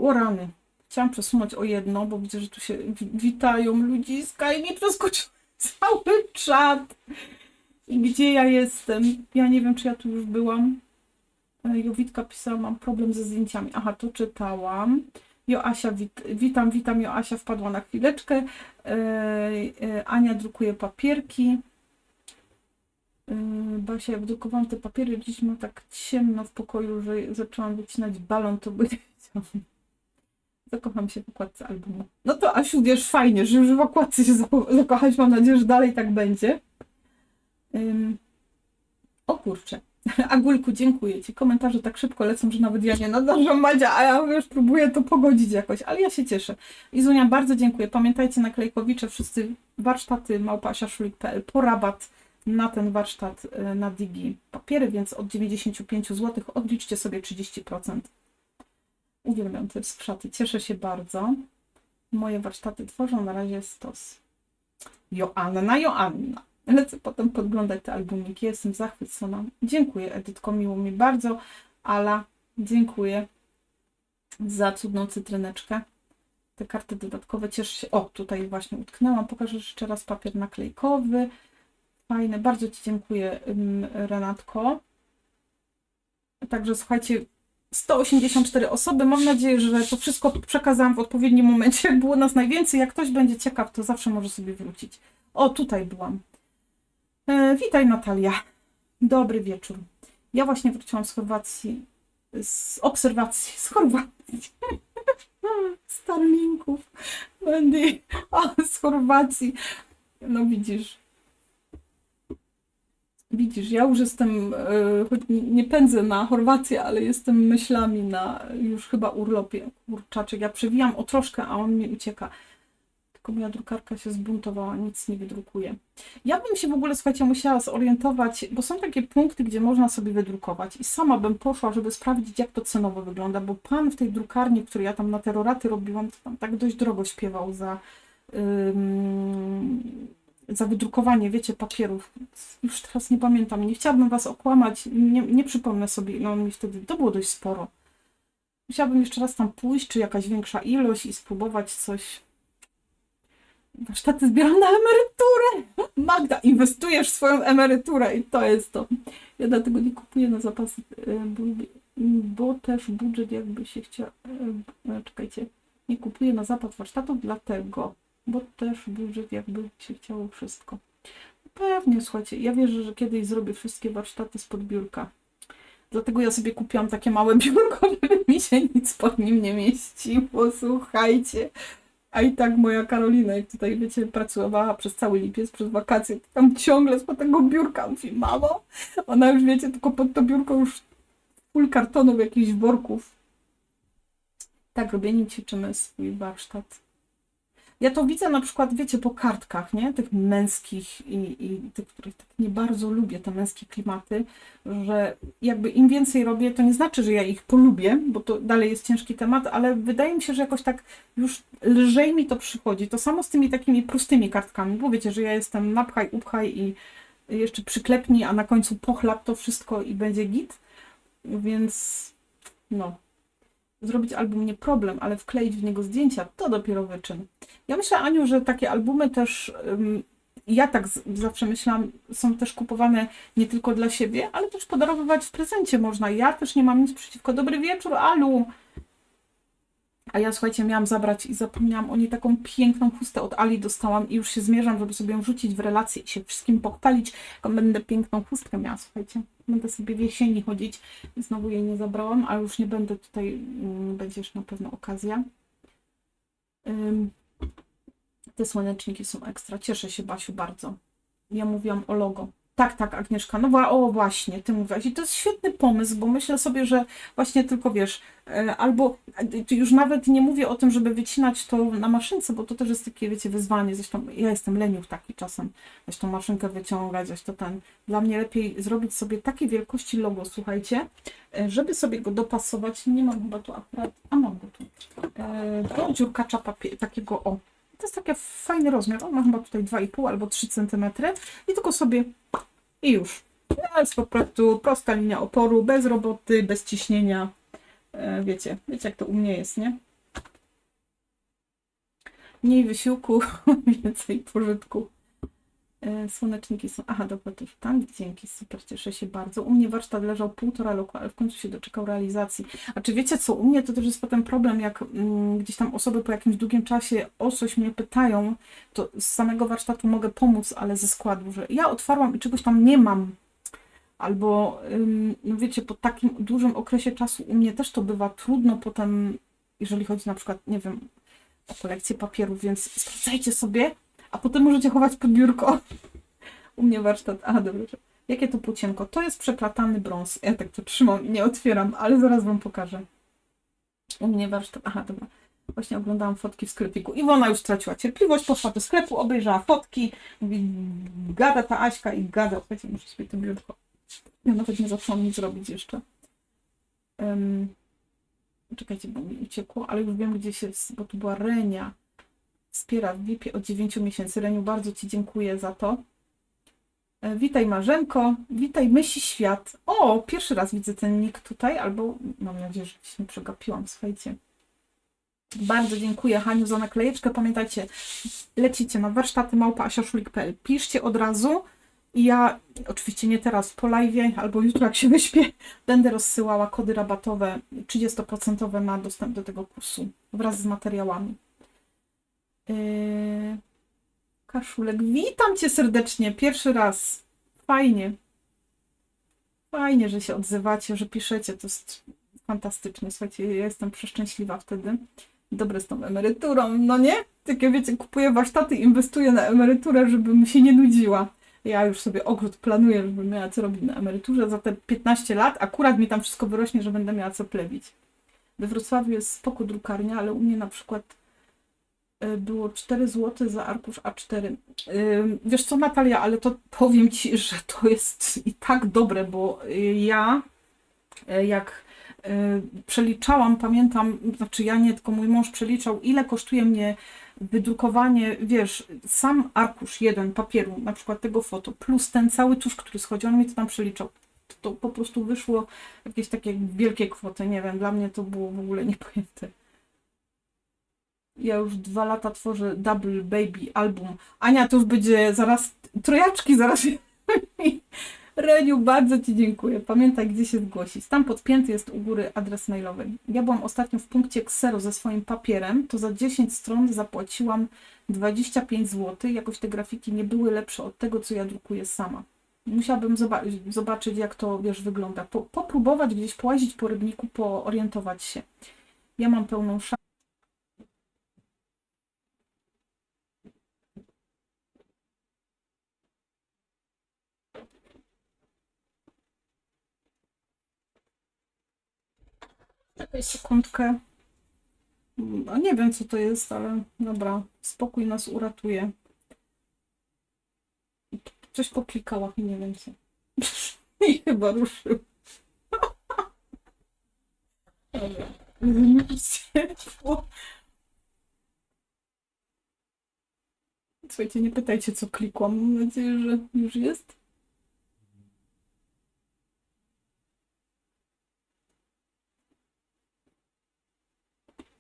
S1: O rany. Chciałam przesunąć o jedno, bo widzę, że tu się witają ludziska i mi przeskoczył cały czat. I gdzie ja jestem? Ja nie wiem, czy ja tu już byłam. Jowitka pisała, mam problem ze zdjęciami. Aha, to czytałam. Joasia, witam, Joasia wpadła na chwileczkę. Ania drukuje papierki. Basia, ja wydrukowałam te papiery, dziś mam tak ciemno w pokoju, że zaczęłam wycinać balon, to by wiedziałam. Zakocham się w okładce albumu. No to Asiu, wiesz, fajnie, że już w okładce się zakochać, mam nadzieję, że dalej tak będzie. O kurczę. Agulku, dziękuję Ci. Komentarze tak szybko lecą, że nawet ja nie nadarzam, Madzia, a ja już próbuję to pogodzić jakoś, ale ja się cieszę. Izunia, bardzo dziękuję. Pamiętajcie na Klejkowicze, wszyscy warsztaty @asiaszulik.pl po rabat na ten warsztat na Digi papiery, więc od 95 zł odliczcie sobie 30%. Uwielbiam te skrzaty, cieszę się bardzo. Moje warsztaty tworzą na razie stos. Joanna. Lecę potem podglądać te albumiki. Jestem zachwycona. Dziękuję, Edytko, miło mi bardzo. Ala, dziękuję za cudną cytryneczkę. te karty dodatkowe, cieszę się. O, tutaj właśnie utknęłam. Pokażę jeszcze raz papier naklejkowy. Fajny, bardzo Ci dziękuję, Renatko. Także słuchajcie, 184 osoby. Mam nadzieję, że to wszystko przekazałam w odpowiednim momencie. Jak było nas najwięcej, jak ktoś będzie ciekaw, to zawsze może sobie wrócić. O, tutaj byłam. Witaj, Natalia. Dobry wieczór. Ja właśnie wróciłam z Chorwacji, z obserwacji, z Chorwacji. Starlinków. Będę, z Chorwacji. No widzisz. Widzisz, ja już jestem, choć nie pędzę na Chorwację, ale jestem myślami na już chyba urlopie. Kurczaczek, ja przewijam o troszkę, a on mi ucieka. Tylko moja drukarka się zbuntowała, nic nie wydrukuje. Ja bym się w ogóle, słuchajcie, musiała zorientować, bo są takie punkty, gdzie można sobie wydrukować i sama bym poszła, żeby sprawdzić, jak to cenowo wygląda, bo pan w tej drukarni, w której ja tam na Terroraty robiłam, to tam tak dość drogo śpiewał za wydrukowanie, wiecie, papierów. Już teraz nie pamiętam, nie chciałabym was okłamać, nie przypomnę sobie, no mi wtedy, to było dość sporo. Musiałabym jeszcze raz tam pójść, czy jakaś większa ilość i spróbować coś. Warsztaty zbieram na emeryturę. Magda, inwestujesz w swoją emeryturę i to jest to. Ja dlatego nie kupuję na zapas, bo też budżet jakby się chciał... Czekajcie, nie kupuję na zapas warsztatów, dlatego, bo też budżet jakby się chciało wszystko. Pewnie, słuchajcie, ja wierzę, że kiedyś zrobię wszystkie warsztaty spod biurka. Dlatego ja sobie kupiłam takie małe biurko, żeby mi się nic pod nim nie mieściło, słuchajcie. A i tak moja Karolina, jak tutaj, wiecie, pracowała przez cały lipiec, przez wakacje, tam ciągle spod tego biurka mówi, mamo, ona już, wiecie, tylko pod to biurko już full kartonów, jakichś worków. Tak, robieniem ćwiczymy swój warsztat. Ja to widzę na przykład, wiecie, po kartkach, nie? Tych męskich i tych, których tak nie bardzo lubię, te męskie klimaty, że jakby im więcej robię, to nie znaczy, że ja ich polubię, bo to dalej jest ciężki temat, ale wydaje mi się, że jakoś tak już lżej mi to przychodzi. To samo z tymi takimi prostymi kartkami, bo wiecie, że ja jestem napchaj, upchaj i jeszcze przyklepnij, a na końcu pochlap to wszystko i będzie git, więc no... Zrobić album nie problem, ale wkleić w niego zdjęcia to dopiero wyczyn. Ja myślę, Aniu, że takie albumy też, ja tak zawsze myślałam, są też kupowane nie tylko dla siebie, ale też podarowywać w prezencie można. Ja też nie mam nic przeciwko. Dobry wieczór, Alu! A ja, słuchajcie, miałam zabrać i zapomniałam o niej taką piękną chustę od Ali dostałam i już się zmierzam, żeby sobie ją wrzucić w relację i się wszystkim pochwalić, jaką będę piękną chustkę miała, słuchajcie. Będę sobie w jesieni chodzić. Znowu jej nie zabrałam, ale już nie będę tutaj, będzie już na pewno okazja. Te słoneczniki są ekstra. Cieszę się, Basiu, bardzo. Ja mówiłam o logo. Tak, tak, Agnieszka. No o, właśnie, ty mówiłaś. I to jest świetny pomysł, bo myślę sobie, że właśnie tylko, wiesz, albo już nawet nie mówię o tym, żeby wycinać to na maszynce, bo to też jest takie, wiecie, wyzwanie. Zresztą ja jestem leniuch taki czasem, weź tą maszynkę wyciągać, weź to ten. Dla mnie lepiej zrobić sobie takiej wielkości logo, słuchajcie, żeby sobie go dopasować. Nie mam chyba tu akurat, a mam go tu. Do dziurkacza papieru, takiego, o. To jest taki fajny rozmiar. On ma chyba tutaj 2,5 albo 3 cm. I tylko sobie i już. To jest po prostu prosta linia oporu, bez roboty, bez ciśnienia. Wiecie jak to u mnie jest, nie? Mniej wysiłku, więcej pożytku. Słoneczniki są... Aha, dobra, to już tam. Dzięki, super, cieszę się bardzo. U mnie warsztat leżał 1,5 roku, ale w końcu się doczekał realizacji. A czy wiecie co, u mnie to też jest potem problem, jak gdzieś tam osoby po jakimś długim czasie o coś mnie pytają, to z samego warsztatu mogę pomóc, ale ze składu, że ja otwarłam i czegoś tam nie mam. Albo, no wiecie, po takim dużym okresie czasu u mnie też to bywa trudno potem, jeżeli chodzi na przykład, nie wiem, o kolekcję papierów, więc sprawdzajcie sobie, a potem możecie chować pod biurko. U mnie warsztat. Aha, dobrze. Jakie to płócienko? To jest przeplatany brąz. Ja tak to trzymam i nie otwieram, ale zaraz wam pokażę. U mnie warsztat. Aha, dobra. Właśnie oglądałam fotki w sklepiku. Iwona już straciła cierpliwość, poszła do sklepu, obejrzała fotki. Mówi, gada ta Aśka i gada. Słuchajcie, muszę sobie to biurko. Ja nawet nie zaczęłam nic robić jeszcze. Czekajcie, bo mi uciekło, ale już wiem, gdzie się, bo tu była Renia. Wspiera w VIP-ie od 9 miesięcy. Reniu, bardzo ci dziękuję za to. Witaj Marzenko, witaj Myśli Świat. O, pierwszy raz widzę ten nick tutaj, albo mam nadzieję, że gdzieś nie przegapiłam, słuchajcie. Bardzo dziękuję Haniu za naklejeczkę. Pamiętajcie, lecicie na warsztaty @asiaszulik.pl. Piszcie od razu i ja, oczywiście nie teraz, po live albo jutro jak się wyśpię, będę rozsyłała kody rabatowe 30% na dostęp do tego kursu wraz z materiałami. Kaszulek, witam Cię serdecznie, pierwszy raz. Fajnie. Fajnie, że się odzywacie, że piszecie, to jest fantastyczne. Słuchajcie, ja jestem przeszczęśliwa wtedy. Dobre z tą emeryturą, no nie? Takie wiecie, kupuję warsztaty, inwestuję na emeryturę, żebym się nie nudziła. Ja już sobie ogród planuję, żebym miała co robić na emeryturze za te 15 lat. Akurat mi tam wszystko wyrośnie, że będę miała co plewić. We Wrocławiu jest spoko drukarnia, ale u mnie na przykład było 4 zł za arkusz A4. Wiesz co, Natalia, ale to powiem Ci, że to jest i tak dobre, bo ja jak przeliczałam, pamiętam, znaczy ja nie, tylko mój mąż przeliczał, ile kosztuje mnie wydrukowanie, wiesz, sam arkusz jeden papieru, na przykład tego foto, plus ten cały tusz, który schodzi, on mi to tam przeliczał. To po prostu wyszło jakieś takie wielkie kwoty, nie wiem, dla mnie to było w ogóle niepojęte. Ja już 2 lata tworzę Double Baby album. Ania, to już będzie zaraz trojaczki, zaraz. Reniu, bardzo Ci dziękuję. Pamiętaj, gdzie się zgłosić. Tam podpięty jest u góry adres mailowy. Ja byłam ostatnio w punkcie Xero ze swoim papierem, to za 10 stron zapłaciłam 25 zł. Jakoś te grafiki nie były lepsze od tego, co ja drukuję sama. Musiałabym zobaczyć, jak to, wiesz, wygląda. Popróbować gdzieś połazić po rybniku, poorientować się. Ja mam pełną szafę. Czekaj sekundkę. No nie wiem, co to jest, ale dobra, spokój nas uratuje. Coś poklikała i nie wiem co. I chyba ruszył. Dobra. Słuchajcie, nie pytajcie, co klikłam. Mam nadzieję, że już jest.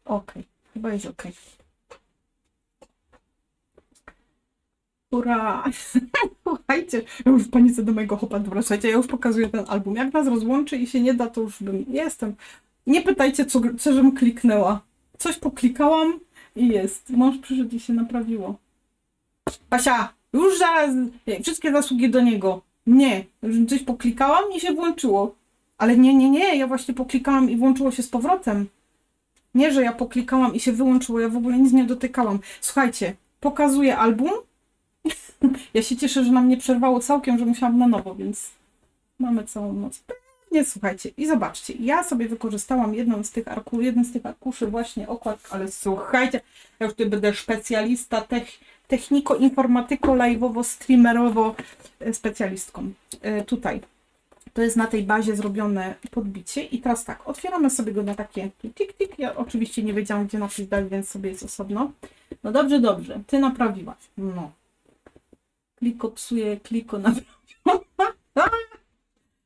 S1: Okej, chyba jest okej. Ura! Słuchajcie, ja już w panice do mojego chłopa, dobra, słuchajcie, ja już pokazuję ten album. Jak nas rozłączy i się nie da, to już bym... Jestem. Nie pytajcie, co żebym kliknęła. Coś poklikałam i jest. Mąż przyszedł i się naprawiło. Basia, już zaraz wszystkie zasługi do niego. Nie, już coś poklikałam i się włączyło. Ale nie, ja właśnie poklikałam i włączyło się z powrotem. Nie, że ja poklikałam i się wyłączyło, ja w ogóle nic nie dotykałam. Słuchajcie, pokazuję album. Ja się cieszę, że nam nie przerwało całkiem, że musiałam na nowo, więc mamy całą noc. Nie, słuchajcie, i zobaczcie, ja sobie wykorzystałam jeden z tych arkuszy, właśnie okładkę, ale słuchajcie, ja już tutaj będę specjalista, techniko-informatyko, live'owo, streamerowo specjalistką. Tutaj. To jest na tej bazie zrobione podbicie i teraz tak, otwieramy sobie go na takie tik. Ja oczywiście nie wiedziałam, gdzie napis dać, więc sobie jest osobno. No dobrze, ty naprawiłaś. No. Kliko psuje, kliko naprawiła.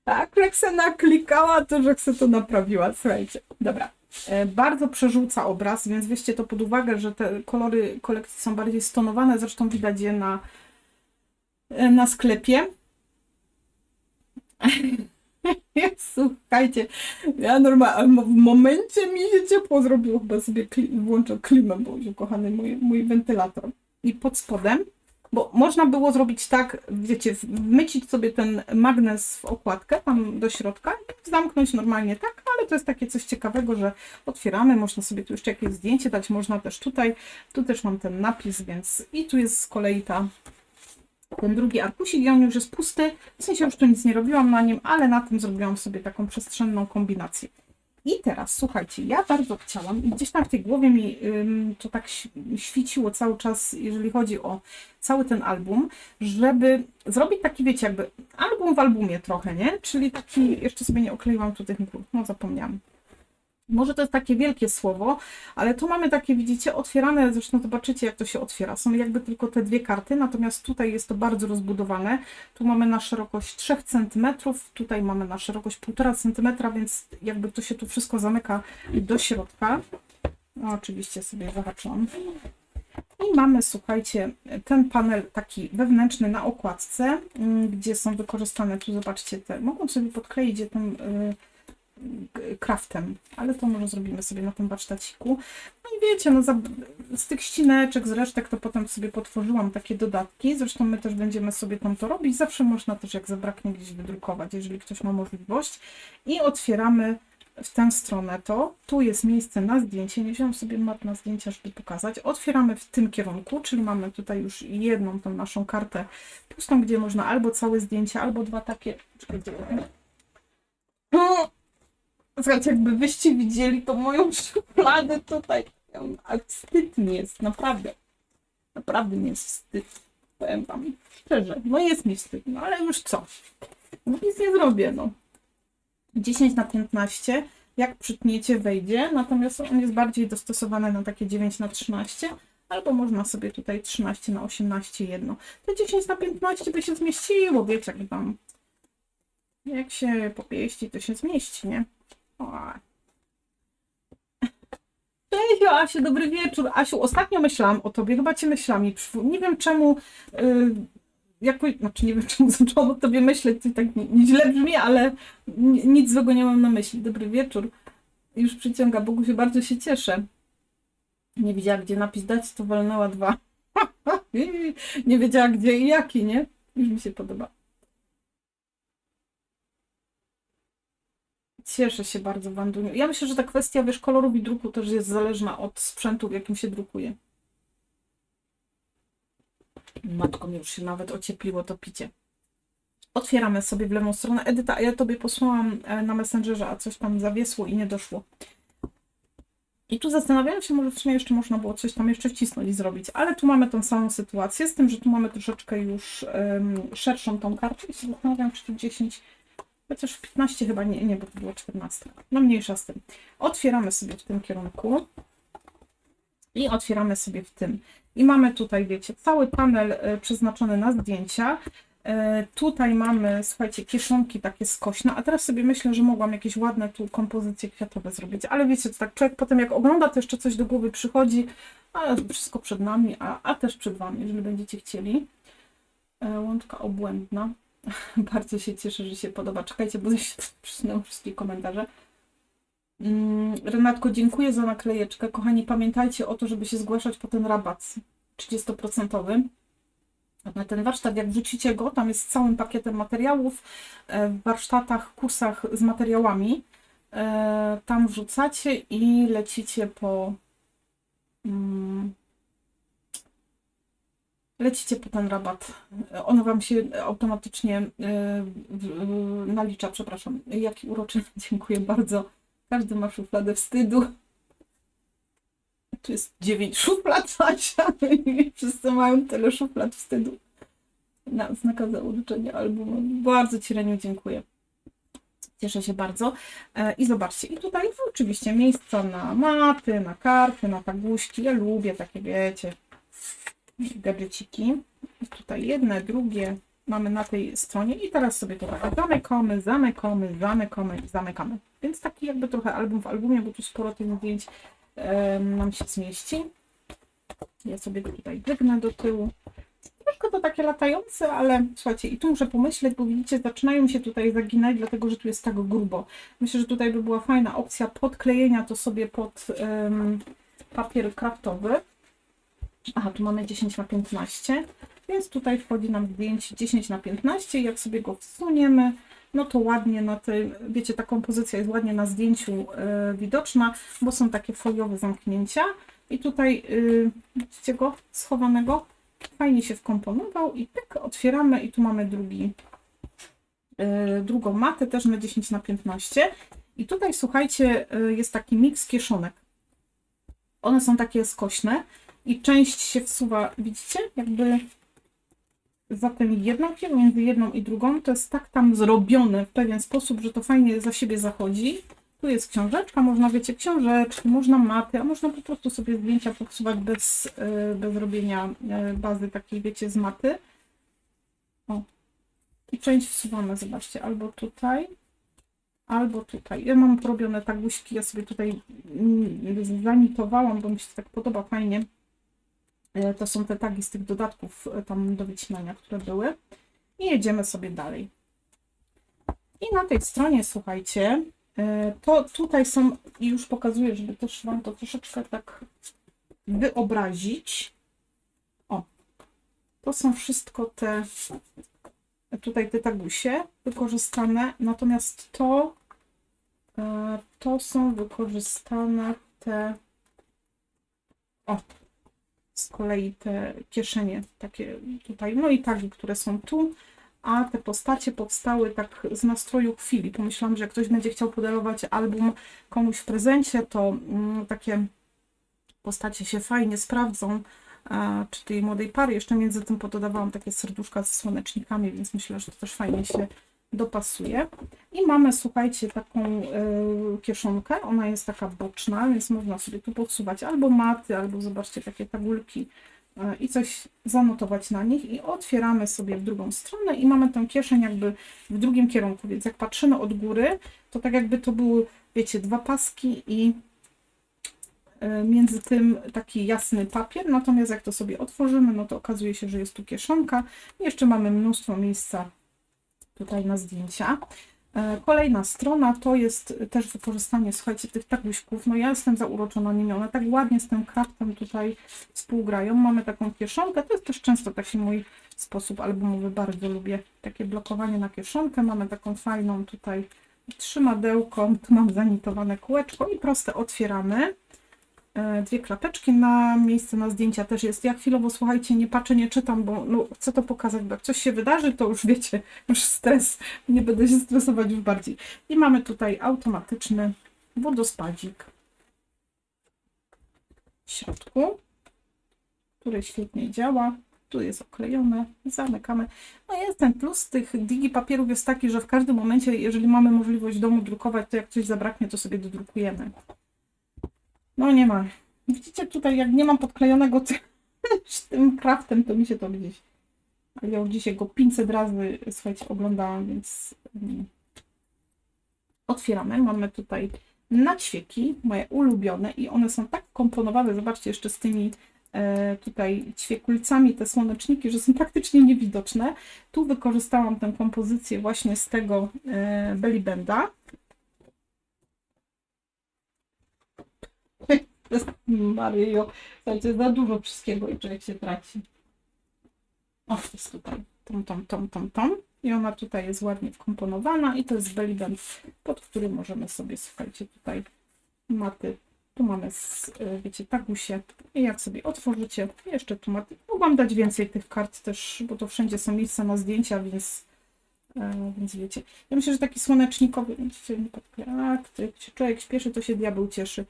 S1: Tak, jak se naklikała, to że se to naprawiła. Słuchajcie, dobra. Bardzo przerzuca obraz, więc weźcie to pod uwagę, że te kolory kolekcji są bardziej stonowane, zresztą widać je na sklepie. Słuchajcie, ja normalnie w momencie mi się ciepło zrobiło, chyba sobie włączę klimę, bo już kochany mój wentylator. I pod spodem, bo można było zrobić tak, wiecie, wmycić sobie ten magnes w okładkę tam do środka i zamknąć normalnie tak, ale to jest takie coś ciekawego, że otwieramy, można sobie tu jeszcze jakieś zdjęcie dać, można też tutaj, tu też mam ten napis, więc i tu jest z kolei ten drugi arkusik i on już jest pusty, w sensie już tu nic nie robiłam na nim, ale na tym zrobiłam sobie taką przestrzenną kombinację. I teraz, słuchajcie, ja bardzo chciałam i gdzieś tam w tej głowie mi to tak świeciło cały czas, jeżeli chodzi o cały ten album, żeby zrobić taki, wiecie, jakby album w albumie trochę, nie? Czyli taki, jeszcze sobie nie okleiłam tu tych mgł, no zapomniałam. Może to jest takie wielkie słowo, ale tu mamy takie, widzicie, otwierane, zresztą zobaczycie, jak to się otwiera. Są jakby tylko te dwie karty, natomiast tutaj jest to bardzo rozbudowane. Tu mamy na szerokość 3 cm, tutaj mamy na szerokość 1,5 cm, więc jakby to się tu wszystko zamyka do środka. No, oczywiście sobie zahaczyłam. I mamy, słuchajcie, ten panel taki wewnętrzny na okładce, gdzie są wykorzystane, tu zobaczcie, te, mogą sobie podkleić je tym craftem, ale to może zrobimy sobie na tym warsztaciku. No i wiecie, no z tych ścineczek, z resztek to potem sobie potworzyłam takie dodatki, zresztą my też będziemy sobie tam to robić, zawsze można też jak zabraknie gdzieś wydrukować, jeżeli ktoś ma możliwość. I otwieramy w tę stronę to, tu jest miejsce na zdjęcie, nie wziąłem sobie mat na zdjęcia, żeby pokazać, otwieramy w tym kierunku, czyli mamy tutaj już jedną tą naszą kartę pustą, gdzie można albo całe zdjęcie, albo dwa takie, czekajcie, słuchajcie, jakby wyście widzieli to moją szufladę tutaj, a wstyd mi jest, naprawdę, naprawdę mi jest wstyd, powiem wam szczerze, no jest mi wstyd, no ale już co, no nic nie zrobię, no. 10 na 15, jak przytniecie, wejdzie, natomiast on jest bardziej dostosowany na takie 9 na 13, albo można sobie tutaj 13 na 18 jedno. To 10 na 15 by się zmieściło, wiecie, jak tam, jak się popieści, to się zmieści, nie? O. Cześć Asiu, dobry wieczór. Asiu, ostatnio myślałam o tobie, chyba cię myślami przyszło. Nie wiem czemu, znaczy nie wiem czemu zaczęłam o tobie myśleć, to tak źle brzmi, ale nic złego nie mam na myśli. Dobry wieczór. Już przyciąga, Bogusiu, bardzo się cieszę. Nie wiedziała gdzie napis dać, to walnęła 2. Nie wiedziała gdzie i jaki, nie? Już mi się podoba. Cieszę się bardzo, Wanduniu. Ja myślę, że ta kwestia, wiesz, kolorów i druku też jest zależna od sprzętu, w jakim się drukuje. Matko, mi już się nawet ociepliło to picie. Otwieramy sobie w lewą stronę. Edyta, a ja tobie posłałam na Messengerze, a coś tam zawiesło i nie doszło. I tu zastanawiam się, może w sumie jeszcze można było coś tam jeszcze wcisnąć i zrobić, ale tu mamy tą samą sytuację, z tym, że tu mamy troszeczkę już szerszą tą kartę i się zastanawiam, czy tu 10... Chociaż 15 chyba nie, bo to było 14. No mniejsza z tym. Otwieramy sobie w tym kierunku i otwieramy sobie w tym. I mamy tutaj, wiecie, cały panel przeznaczony na zdjęcia. Tutaj mamy, słuchajcie, kieszonki takie skośne, a teraz sobie myślę, że mogłam jakieś ładne tu kompozycje kwiatowe zrobić, ale wiecie, to tak człowiek potem jak ogląda, to jeszcze coś do głowy przychodzi, ale wszystko przed nami, a też przed wami, jeżeli będziecie chcieli. Łączka obłędna. Bardzo się cieszę, że się podoba. Czekajcie, bo się przysunęły wszystkie komentarze. Renatko, dziękuję za naklejeczkę. Kochani, pamiętajcie o to, żeby się zgłaszać po ten rabat 30%. Na ten warsztat, jak wrzucicie go, tam jest z całym pakietem materiałów, w warsztatach, kursach z materiałami. Tam wrzucacie i lecicie po... Lecicie po ten rabat. On wam się automatycznie nalicza, przepraszam. Jaki uroczy, dziękuję bardzo. Każdy ma szufladę wstydu. Tu jest 9 szuflad, Asia. Wszyscy mają tyle szuflad wstydu. Na znaka załączenia albumu. Bardzo ci, Reniu, dziękuję. Cieszę się bardzo. I zobaczcie, i tutaj oczywiście miejsca na maty, na karty, na taguśki. Ja lubię takie, wiecie, gadżeciki. I tutaj jedne, drugie mamy na tej stronie i teraz sobie to tak zamykamy. Więc taki jakby trochę album w albumie, bo tu sporo tych zdjęć nam się zmieści. Ja sobie go tutaj wygnę do tyłu. Troszkę to takie latające, ale słuchajcie, i tu muszę pomyśleć, bo widzicie, zaczynają się tutaj zaginać, dlatego że tu jest tak grubo. Myślę, że tutaj by była fajna opcja podklejenia to sobie pod papier kraftowy. Aha, tu mamy 10 na 15, więc tutaj wchodzi nam zdjęcie 10 na 15 i jak sobie go wsuniemy, no to ładnie na tej, wiecie, ta kompozycja jest ładnie na zdjęciu widoczna, bo są takie foliowe zamknięcia i tutaj, widzicie go schowanego, fajnie się wkomponował i pyk, otwieramy i tu mamy drugą matę, też na 10 na 15 i tutaj, słuchajcie, jest taki miks kieszonek. One są takie skośne. I część się wsuwa, widzicie, jakby za tym jedną, między jedną i drugą, to jest tak tam zrobione w pewien sposób, że to fajnie za siebie zachodzi. Tu jest książeczka, można, wiecie, książeczki, można maty, a można po prostu sobie zdjęcia powsuwać bez robienia bazy takiej, wiecie, z maty. O. I część wsuwamy, zobaczcie, albo tutaj, albo tutaj. Ja mam porobione taguśki, ja sobie tutaj zanotowałam, bo mi się tak podoba fajnie. To są te tagi z tych dodatków tam do wycinania, które były. I jedziemy sobie dalej. I na tej stronie, słuchajcie, to tutaj są, i już pokazuję, żeby też Wam to troszeczkę tak wyobrazić. O, to są wszystko te, tutaj te tagusie wykorzystane, natomiast to są wykorzystane te, o, z kolei te kieszenie takie tutaj, no i tagi, które są tu, a te postacie powstały tak z nastroju chwili. Pomyślałam, że jak ktoś będzie chciał podarować album komuś w prezencie, to takie postacie się fajnie sprawdzą, czy tej młodej pary. Jeszcze między tym pododawałam takie serduszka ze słonecznikami, więc myślę, że to też fajnie się dopasuje. I mamy, słuchajcie, taką kieszonkę. Ona jest taka boczna, więc można sobie tu podsuwać albo maty, albo zobaczcie takie tagulki i coś zanotować na nich. I otwieramy sobie w drugą stronę i mamy tę kieszeń jakby w drugim kierunku, więc jak patrzymy od góry, to tak jakby to były, wiecie, dwa paski i między tym taki jasny papier, natomiast jak to sobie otworzymy, no to okazuje się, że jest tu kieszonka. Jeszcze mamy mnóstwo miejsca tutaj na zdjęcia. Kolejna strona to jest też wykorzystanie, słuchajcie, tych taguśków. No ja jestem zauroczona nimi, one tak ładnie z tym kraftem tutaj współgrają. Mamy taką kieszonkę, to jest też często taki mój sposób albumowy, bardzo lubię takie blokowanie na kieszonkę. Mamy taką fajną tutaj trzymadełko, tu mam zanitowane kółeczko i proste otwieramy. Dwie klapeczki na miejsce na zdjęcia też jest. Ja chwilowo, słuchajcie, nie patrzę, nie czytam, bo no, chcę to pokazać, bo jak coś się wydarzy, to już wiecie, już stres, nie będę się stresować już bardziej. I mamy tutaj automatyczny wodospadzik w środku, który świetnie działa. Tu jest oklejone, zamykamy. No jest ten plus tych digi papierów jest taki, że w każdym momencie, jeżeli mamy możliwość w domu drukować, to jak coś zabraknie, to sobie dodrukujemy. No nie ma. Widzicie tutaj, jak nie mam podklejonego tym kraftem, to mi się to gdzieś... Ale ja już dzisiaj go 500 razy, słuchajcie, oglądałam, więc... Otwieramy. Mamy tutaj naćwieki, moje ulubione i one są tak komponowane, zobaczcie, jeszcze z tymi tutaj ćwiekulcami, te słoneczniki, że są praktycznie niewidoczne. Tu wykorzystałam tę kompozycję właśnie z tego belly banda. Maryjo, słuchajcie, za dużo wszystkiego i człowiek się traci. O, to jest tutaj, tom. I ona tutaj jest ładnie wkomponowana i to jest belly band, pod który możemy sobie, słuchajcie, tutaj maty. Tu mamy, wiecie, tagusie i jak sobie otworzycie, jeszcze tu maty. Mogłam dać więcej tych kart też, bo to wszędzie są miejsca na zdjęcia, więc wiecie. Ja myślę, że taki słonecznikowy, jak się człowiek śpieszy, to się diabeł cieszy.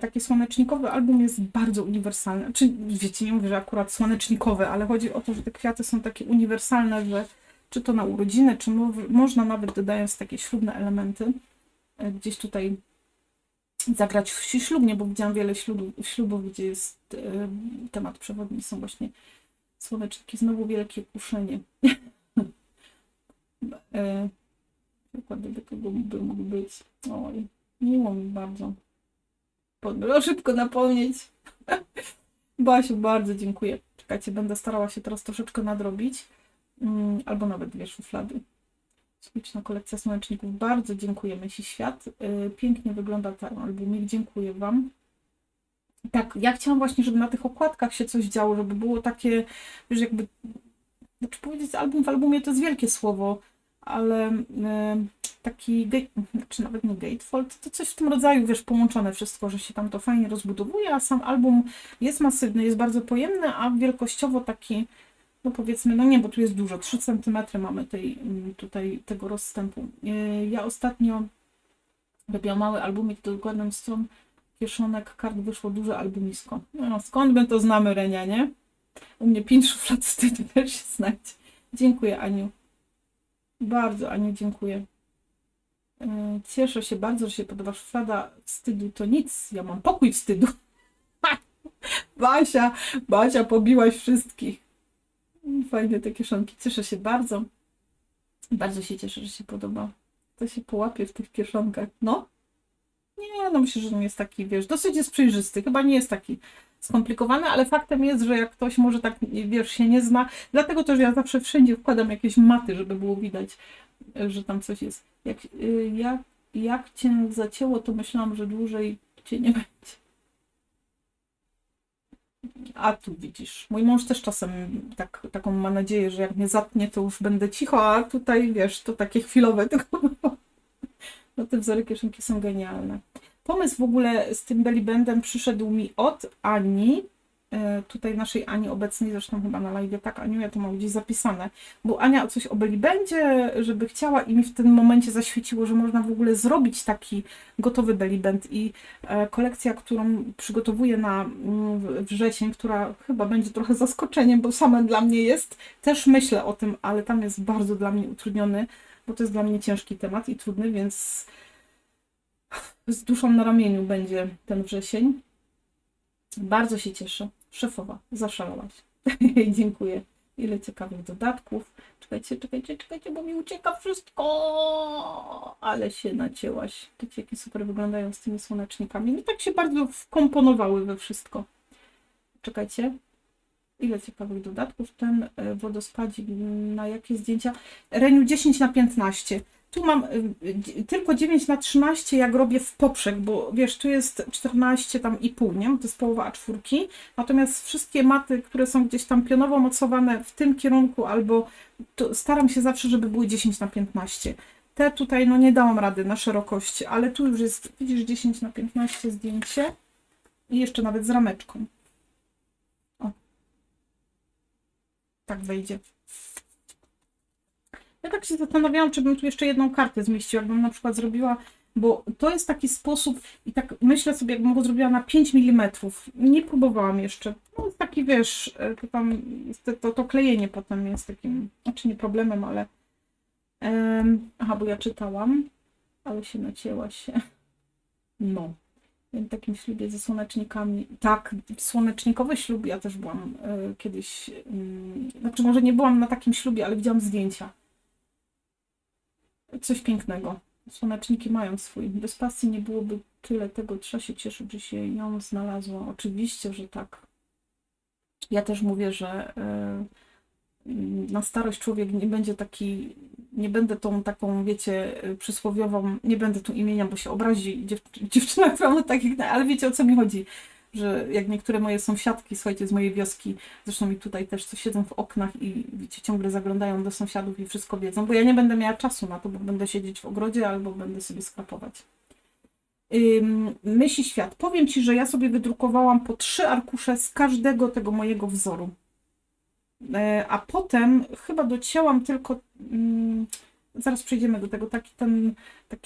S1: Taki słonecznikowy album jest bardzo uniwersalny. Czy wiecie, nie mówię, że akurat słonecznikowy, ale chodzi o to, że te kwiaty są takie uniwersalne, że czy to na urodziny, czy można nawet dodając takie ślubne elementy gdzieś tutaj zagrać ślubnie, bo widziałam wiele ślubów, gdzie jest temat przewodni, są właśnie słoneczniki, znowu wielkie kuszenie. Przykłady kogo by mógł być. Oj, miło mi bardzo. Było szybko napomnieć. Basiu, bardzo dziękuję. Czekajcie, będę starała się teraz troszeczkę nadrobić. Albo nawet dwie szuflady. Śliczna kolekcja słoneczników. Bardzo dziękuję, Myśli Świat. Pięknie wygląda ten albumik. Dziękuję Wam. Tak, ja chciałam właśnie, żeby na tych okładkach się coś działo, żeby było takie, wiesz, jakby, znaczy powiedzieć album w albumie to jest wielkie słowo, ale taki, czy nawet nie gatefold, to coś w tym rodzaju, wiesz, połączone wszystko, że się tam to fajnie rozbudowuje, a sam album jest masywny, jest bardzo pojemny, a wielkościowo taki, no powiedzmy, no nie, bo tu jest dużo, 3 cm mamy tutaj tego rozstępu. Ja ostatnio robiłam mały albumik do dokładnym stron kieszonek kart, wyszło duże albumisko. No skąd my to znamy, Renia, nie? U mnie 5 szuflad wstydu też się znajdzie. Dziękuję, Aniu. Bardzo, Aniu, dziękuję. Cieszę się bardzo, że się podoba szuflada wstydu. To nic, ja mam pokój wstydu. Basia, pobiłaś wszystkich. Fajne te kieszonki. Cieszę się bardzo. Bardzo się cieszę, że się podoba. To się połapie w tych kieszonkach. No. Nie, no myślę, że on jest taki, wiesz, dosyć jest przejrzysty. Chyba nie jest taki skomplikowany, ale faktem jest, że jak ktoś może tak, wiesz, się nie zna, dlatego też ja zawsze wszędzie wkładam jakieś maty, żeby było widać, że tam coś jest. Jak cię zacięło, to myślałam, że dłużej cię nie będzie. A tu widzisz, mój mąż też czasem taką ma nadzieję, że jak mnie zatnie, to już będę cicho, a tutaj, wiesz, to takie chwilowe tylko było. No te wzory kieszonki są genialne. Pomysł w ogóle z tym bellybandem przyszedł mi od Ani, tutaj naszej Ani obecnej, zresztą chyba na live, tak Aniu, ja to mam gdzieś zapisane, bo Ania o coś o bellybandzie, żeby chciała i mi w tym momencie zaświeciło, że można w ogóle zrobić taki gotowy bellyband i kolekcja, którą przygotowuję na wrzesień, która chyba będzie trochę zaskoczeniem, bo sama dla mnie jest, też myślę o tym, ale tam jest bardzo dla mnie utrudniony, bo to jest dla mnie ciężki temat i trudny, więc z duszą na ramieniu będzie ten wrzesień. Bardzo się cieszę. Szefowa, zaszalałaś. Dziękuję. Ile ciekawych dodatków. Czekajcie, bo mi ucieka wszystko. Ale się nacięłaś. Wiecie, jakie super wyglądają z tymi słonecznikami. Mi tak się bardzo wkomponowały we wszystko. Czekajcie. Ile ciekawych dodatków. Ten wodospadzik na jakie zdjęcia? Reniu 10×15. Tu mam tylko 9×13, jak robię w poprzek, bo wiesz, tu jest 14 tam i pół, nie? To jest połowa A4. Natomiast wszystkie maty, które są gdzieś tam pionowo mocowane w tym kierunku, albo to staram się zawsze, żeby były 10×15. Te tutaj, no nie dałam rady na szerokość, ale tu już jest, widzisz, 10×15 zdjęcie i jeszcze nawet z rameczką. O. Tak wejdzie. Ja tak się zastanawiałam, czy bym tu jeszcze jedną kartę zmieściła, jakbym na przykład zrobiła, bo to jest taki sposób i tak myślę sobie, jakbym go zrobiła na 5 mm. Nie próbowałam jeszcze. No jest taki, wiesz, to tam to klejenie potem jest takim, znaczy nie problemem, ale aha, bo ja czytałam, ale się nacięła się. No. W takim ślubie ze słonecznikami. Tak, słonecznikowy ślub, ja też byłam kiedyś, znaczy może nie byłam na takim ślubie, ale widziałam zdjęcia. Coś pięknego. Słoneczniki mają swój. Bez pasji nie byłoby tyle tego. Trzeba się cieszyć, że się ją znalazło. Oczywiście, że tak. Ja też mówię, że na starość człowiek nie będzie taki, nie będę tą taką, wiecie, przysłowiową, nie będę tu imienia, bo się obrazi dziewczyna, która ma takich, ale wiecie, o co mi chodzi. Że jak niektóre moje sąsiadki, słuchajcie, z mojej wioski, zresztą i tutaj też, co siedzą w oknach i wiecie, ciągle zaglądają do sąsiadów i wszystko wiedzą, bo ja nie będę miała czasu na to, bo będę siedzieć w ogrodzie albo będę sobie skrapować. Myśli świat. Powiem Ci, że ja sobie wydrukowałam po 3 arkusze z każdego tego mojego wzoru. A potem chyba docięłam tylko, zaraz przejdziemy do tego,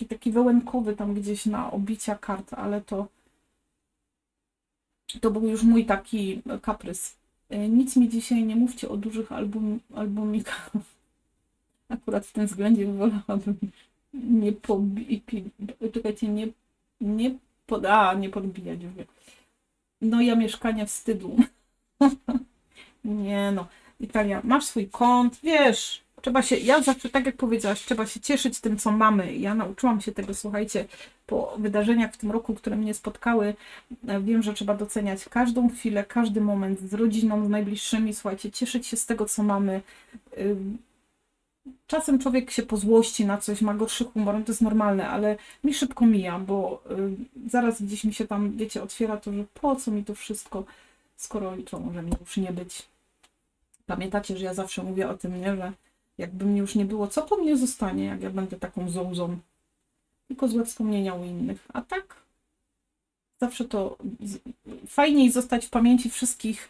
S1: taki wełenkowy tam gdzieś na obicia kart, ale to był już mój taki kaprys. Nic mi dzisiaj nie mówcie o dużych albumikach. Akurat w tym względzie wolałabym nie czekajcie, nie podbijać. No ja mieszkania wstydu. Nie no, Italia, masz swój kąt, wiesz, trzeba się, ja zawsze, tak jak powiedziałaś, trzeba się cieszyć tym, co mamy. Ja nauczyłam się tego, słuchajcie, po wydarzeniach w tym roku, które mnie spotkały, wiem, że trzeba doceniać każdą chwilę, każdy moment z rodziną, z najbliższymi, słuchajcie, cieszyć się z tego, co mamy. Czasem człowiek się pozłości na coś, ma gorszy humor, to jest normalne, ale mi szybko mija, bo zaraz gdzieś mi się tam, wiecie, otwiera to, że po co mi to wszystko, skoro to może mi już nie być. Pamiętacie, że ja zawsze mówię o tym, nie? Że jakby mnie już nie było, co po mnie zostanie, jak ja będę taką zołzą? Tylko złe wspomnienia u innych. A tak zawsze to fajniej zostać w pamięci wszystkich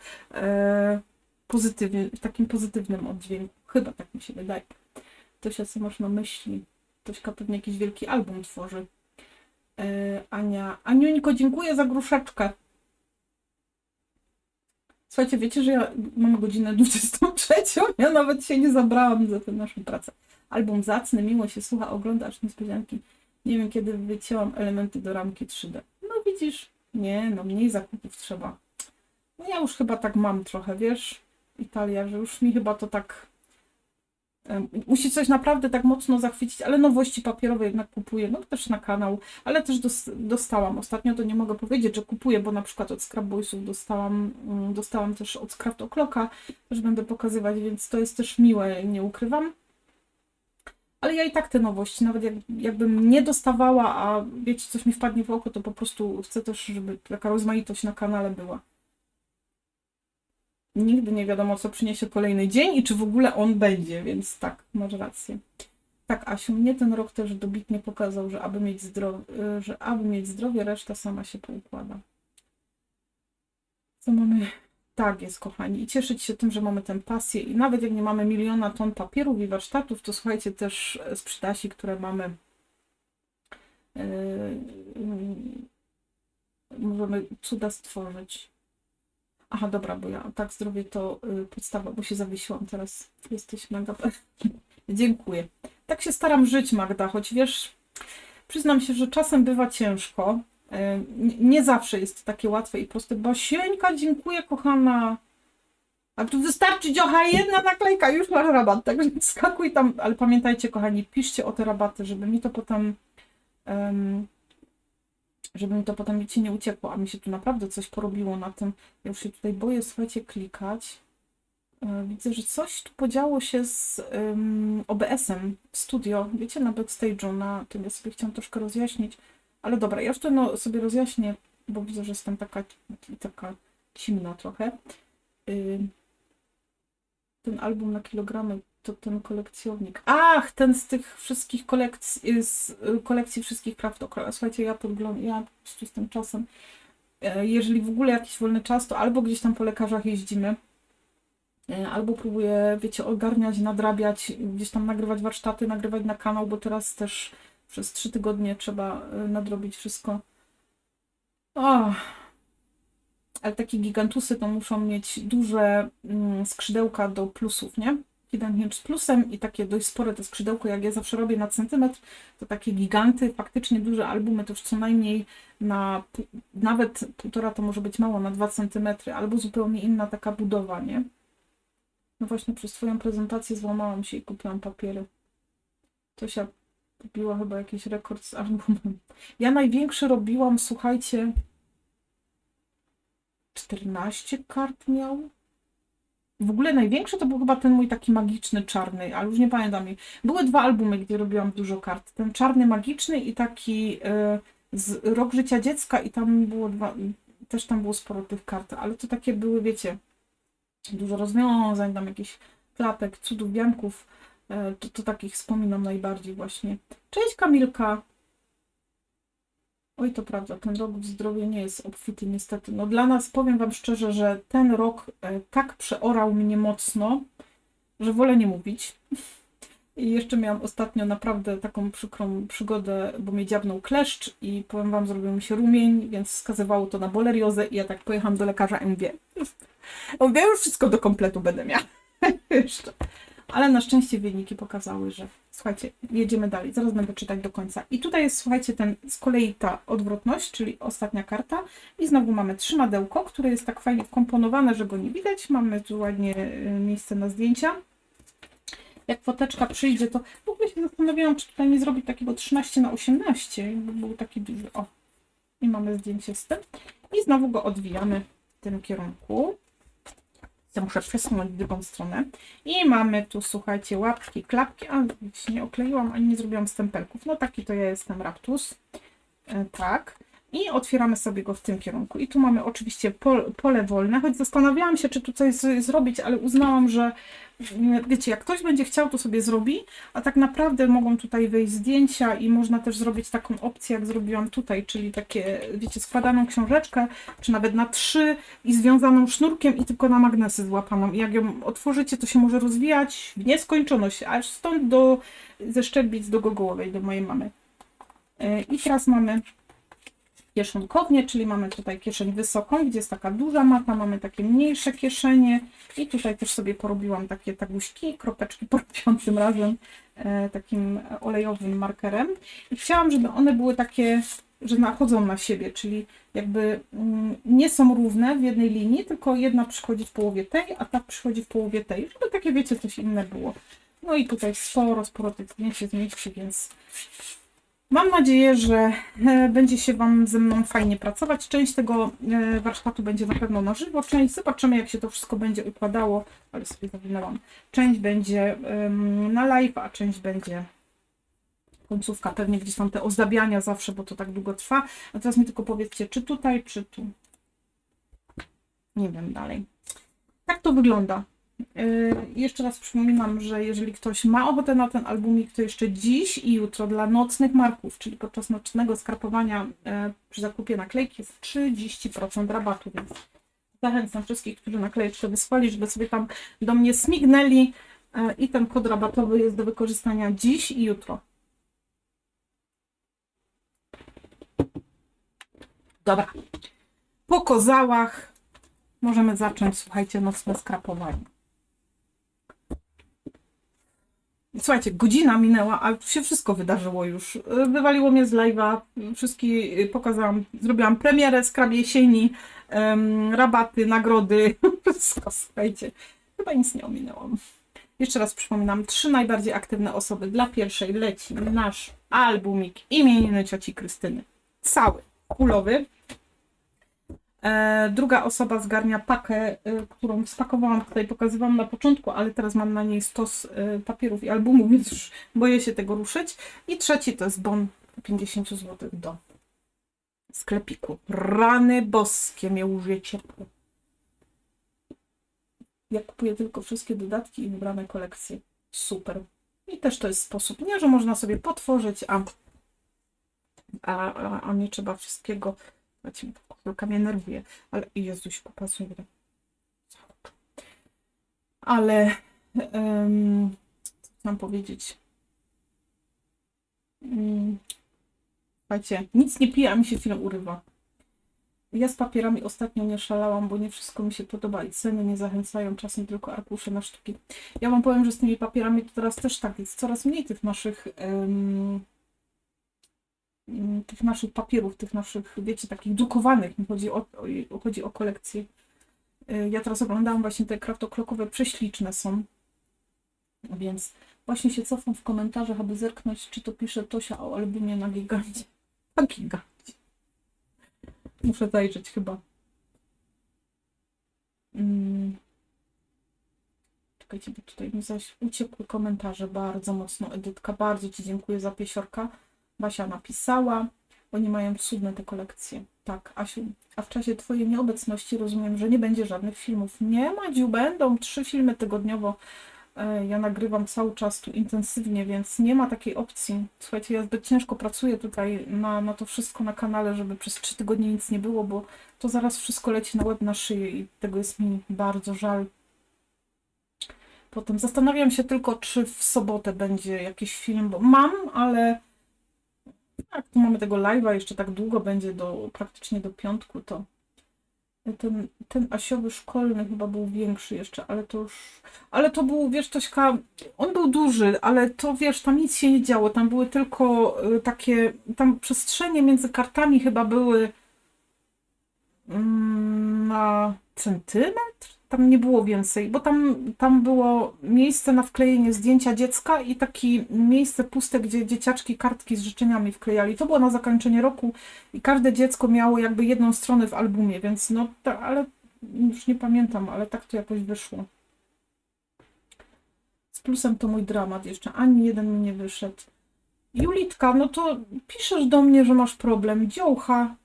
S1: w takim pozytywnym oddźwięku. Chyba tak mi się wydaje. Tosia, co masz na myśli? Tośka pewnie jakiś wielki album tworzy. Ania. Aniuńko, dziękuję za gruszeczkę. Słuchajcie, wiecie, że ja mam godzinę 23. Ja nawet się nie zabrałam za tę naszą pracę. Album zacny, miło się słucha, ogląda aż niespodzianki. Nie wiem, kiedy wycięłam elementy do ramki 3D. No widzisz, nie, no mniej zakupów trzeba. No ja już chyba tak mam trochę, wiesz, Italia, że już mi chyba to tak Musi coś naprawdę tak mocno zachwycić, ale nowości papierowe jednak kupuję, no też na kanał, ale też dostałam. Ostatnio to nie mogę powiedzieć, że kupuję, bo na przykład od Scrap Boysów dostałam też od Craft O'Clocka, też będę pokazywać, więc to jest też miłe, nie ukrywam. Ale ja i tak te nowości, nawet jakbym nie dostawała, a wiecie, coś mi wpadnie w oko, to po prostu chcę też, żeby taka rozmaitość na kanale była. Nigdy nie wiadomo, co przyniesie kolejny dzień i czy w ogóle on będzie, więc tak, masz rację. Tak, Asiu, mnie ten rok też dobitnie pokazał, że aby mieć zdrowie, reszta sama się poukłada. Co mamy? Tak jest, kochani. I cieszyć się tym, że mamy tę pasję. I nawet jak nie mamy miliona ton papierów i warsztatów, to słuchajcie, też z przydasi, które mamy, możemy cuda stworzyć. Aha, dobra, bo ja tak zdrowie to podstawa, bo się zawiesiłam teraz. Jesteś mega. Dziękuję. Tak się staram żyć, Magda, choć wiesz, przyznam się, że czasem bywa ciężko. Nie zawsze jest to takie łatwe i proste. Basieńka, dziękuję, kochana. A tu wystarczy dziocha jedna naklejka, już masz rabat, także skakuj tam. Ale pamiętajcie, kochani, piszcie o te rabaty, żeby mi to potem wiecie, nie uciekło, a mi się tu naprawdę coś porobiło na tym. Ja już się tutaj boję, słuchajcie, klikać. Widzę, że coś tu podziało się z OBS-em w studio, wiecie, na backstage'u, na tym ja sobie chciałam troszkę rozjaśnić, ale dobra, ja już to no, sobie rozjaśnię, bo widzę, że jestem taka ciemna trochę. Ten album na kilogramy to ten kolekcjonik. Ach, ten z tych wszystkich kolekcji wszystkich praw do kroju. Słuchajcie, ja po prostu z tym czasem, jeżeli w ogóle jakiś wolny czas, to albo gdzieś tam po lekarzach jeździmy, albo próbuję, wiecie, ogarniać, nadrabiać, gdzieś tam nagrywać warsztaty, nagrywać na kanał, bo teraz też przez 3 tygodnie trzeba nadrobić wszystko. O, ale takie gigantusy to muszą mieć duże skrzydełka do plusów, nie? Hidden Hinge z plusem i takie dość spore te skrzydełko, jak ja zawsze robię na centymetr, to takie giganty, faktycznie duże albumy, to już co najmniej nawet 1,5 to może być mało, na 2 centymetry, albo zupełnie inna taka budowa, nie? No właśnie przez Twoją prezentację złamałam się i kupiłam papiery. Tosia kupiła chyba jakiś rekord z albumem. Ja największy robiłam, słuchajcie, 14 kart miał. W ogóle największy to był chyba ten mój taki magiczny, czarny, ale już nie pamiętam. Były 2 albumy, gdzie robiłam dużo kart. Ten czarny, magiczny i taki z Rok Życia Dziecka i tam było też tam było sporo tych kart, ale to takie były, wiecie, dużo rozwiązań, tam jakichś klapek, cudów, wianków. To takich wspominam najbardziej właśnie. Cześć, Kamilka! Oj, to prawda, ten rok w zdrowiu nie jest obfity niestety. No dla nas, powiem Wam szczerze, że ten rok tak przeorał mnie mocno, że wolę nie mówić. I jeszcze miałam ostatnio naprawdę taką przykrą przygodę, bo mnie dziabnął kleszcz i powiem Wam, zrobił mi się rumień, więc wskazywało to na boleriozę i ja tak pojechałam do lekarza i mówię, już wszystko do kompletu będę miała. Jeszcze. Ale na szczęście wyniki pokazały, że słuchajcie, jedziemy dalej, zaraz będę czytać do końca. I tutaj jest, słuchajcie, z kolei ta odwrotność, czyli ostatnia karta i znowu mamy trzymadełko, które jest tak fajnie wkomponowane, że go nie widać. Mamy tu ładnie miejsce na zdjęcia. Jak foteczka przyjdzie, to w ogóle się zastanawiałam, czy tutaj nie zrobić takiego 13×18, by był taki duży. O, i mamy zdjęcie z tym. I znowu go odwijamy w tym kierunku. Ja muszę przesunąć w drugą stronę. I mamy tu, słuchajcie, łapki, klapki. A, się nie okleiłam, ani nie zrobiłam stempelków. No taki to ja jestem Raptus. Tak. I otwieramy sobie go w tym kierunku. I tu mamy oczywiście pole wolne, choć zastanawiałam się, czy tu coś zrobić, ale uznałam, że wiecie, jak ktoś będzie chciał, to sobie zrobi, a tak naprawdę mogą tutaj wejść zdjęcia i można też zrobić taką opcję, jak zrobiłam tutaj, czyli takie, wiecie, składaną książeczkę, czy nawet na 3 i związaną sznurkiem i tylko na magnesy złapaną. I jak ją otworzycie, to się może rozwijać w nieskończoność, aż stąd ze Szczerbic do Gogołowej, do mojej mamy. I teraz mamy kieszonkownię, czyli mamy tutaj kieszeń wysoką, gdzie jest taka duża mata, mamy takie mniejsze kieszenie i tutaj też sobie porobiłam takie taguśki, kropeczki porobiłam tym razem takim olejowym markerem i chciałam, żeby one były takie, że nachodzą na siebie, czyli jakby nie są równe w jednej linii, tylko jedna przychodzi w połowie tej, a ta przychodzi w połowie tej, żeby takie, wiecie, coś inne było. No i tutaj sporo tych zdjęć się zmieści, więc mam nadzieję, że będzie się Wam ze mną fajnie pracować. Część tego warsztatu będzie na pewno na żywo, część zobaczymy, jak się to wszystko będzie układało, ale sobie zawinęłam. Część będzie na live, a część będzie końcówka, pewnie gdzieś tam te ozdabiania zawsze, bo to tak długo trwa. A teraz mi tylko powiedzcie, czy tutaj, czy tu. Nie wiem dalej. Tak to wygląda. Jeszcze raz przypominam, że jeżeli ktoś ma ochotę na ten albumik, to jeszcze dziś i jutro dla nocnych marków, czyli podczas nocnego skarpowania przy zakupie naklejki jest 30% rabatu, więc zachęcam wszystkich, którzy naklejeczkę wysłali, żeby sobie tam do mnie smignęli i ten kod rabatowy jest do wykorzystania dziś i jutro. Dobra, po kozałach możemy zacząć, słuchajcie, nocne skrapowanie. Słuchajcie, godzina minęła, a się wszystko wydarzyło już. Wywaliło mnie z live'a, wszystkie pokazałam, zrobiłam premierę skrab jesieni, rabaty, nagrody, wszystko, słuchajcie. Chyba nic nie ominęłam. Jeszcze raz przypominam, 3 najbardziej aktywne osoby. Dla pierwszej leci nasz albumik imieniny cioci Krystyny. Cały, kulowy. Druga osoba zgarnia pakę, którą spakowałam, tutaj pokazywałam na początku, ale teraz mam na niej stos papierów i albumów, więc już boję się tego ruszyć. I trzeci to jest bon 50 zł do sklepiku. Rany boskie, mnie łże ciepło. Ja kupuję tylko wszystkie dodatki i wybrane kolekcje. Super. I też to jest sposób, nie, że można sobie potworzyć, a nie trzeba wszystkiego. Zobaczmy, ta koszulka mnie nerwuje, ale Jezuś, popasuję. Ale co chciałam powiedzieć? Słuchajcie, nic nie piję, a mi się film urywa. Ja z papierami ostatnio nie szalałam, bo nie wszystko mi się podoba i ceny nie zachęcają, czasem tylko arkusze na sztuki. Ja Wam powiem, że z tymi papierami to teraz też tak jest, coraz mniej tych naszych papierów, tych naszych, wiecie, takich drukowanych, mi chodzi o kolekcję. Ja teraz oglądałam właśnie te kraftokrokowe, prześliczne są, więc właśnie się cofam w komentarzach, aby zerknąć, czy to pisze Tosia o albumie na Gigancie. Na Gigancie. Muszę zajrzeć chyba. Czekajcie, bo tutaj mi zaś uciekły komentarze bardzo mocno. Edytka, bardzo Ci dziękuję za piesiorka. Basia napisała, oni mają cudne te kolekcje. Tak, Asiu, a w czasie Twojej nieobecności rozumiem, że nie będzie żadnych filmów. Nie, Madziu, będą 3 filmy tygodniowo. Ja nagrywam cały czas tu intensywnie, więc nie ma takiej opcji. Słuchajcie, ja zbyt ciężko pracuję tutaj na to wszystko na kanale, żeby przez 3 tygodnie nic nie było, bo to zaraz wszystko leci na łeb, na szyję i tego jest mi bardzo żal. Potem zastanawiam się tylko, czy w sobotę będzie jakiś film, bo mam, ale jak tu mamy tego live'a, jeszcze tak długo będzie, praktycznie do piątku, to ten Asiowy szkolny chyba był większy jeszcze, ale to był, wiesz, Tośka, on był duży, ale to, wiesz, tam nic się nie działo, tam były tylko takie, tam przestrzenie między kartami chyba były na centymetr, tam nie było więcej, bo tam było miejsce na wklejenie zdjęcia dziecka i takie miejsce puste, gdzie dzieciaczki kartki z życzeniami wklejali. To było na zakończenie roku i każde dziecko miało jakby jedną stronę w albumie, więc no, ale już nie pamiętam, ale tak to jakoś wyszło. Z plusem to mój dramat jeszcze, ani jeden mi nie wyszedł. Julitka, no to piszesz do mnie, że masz problem. Dziołcha.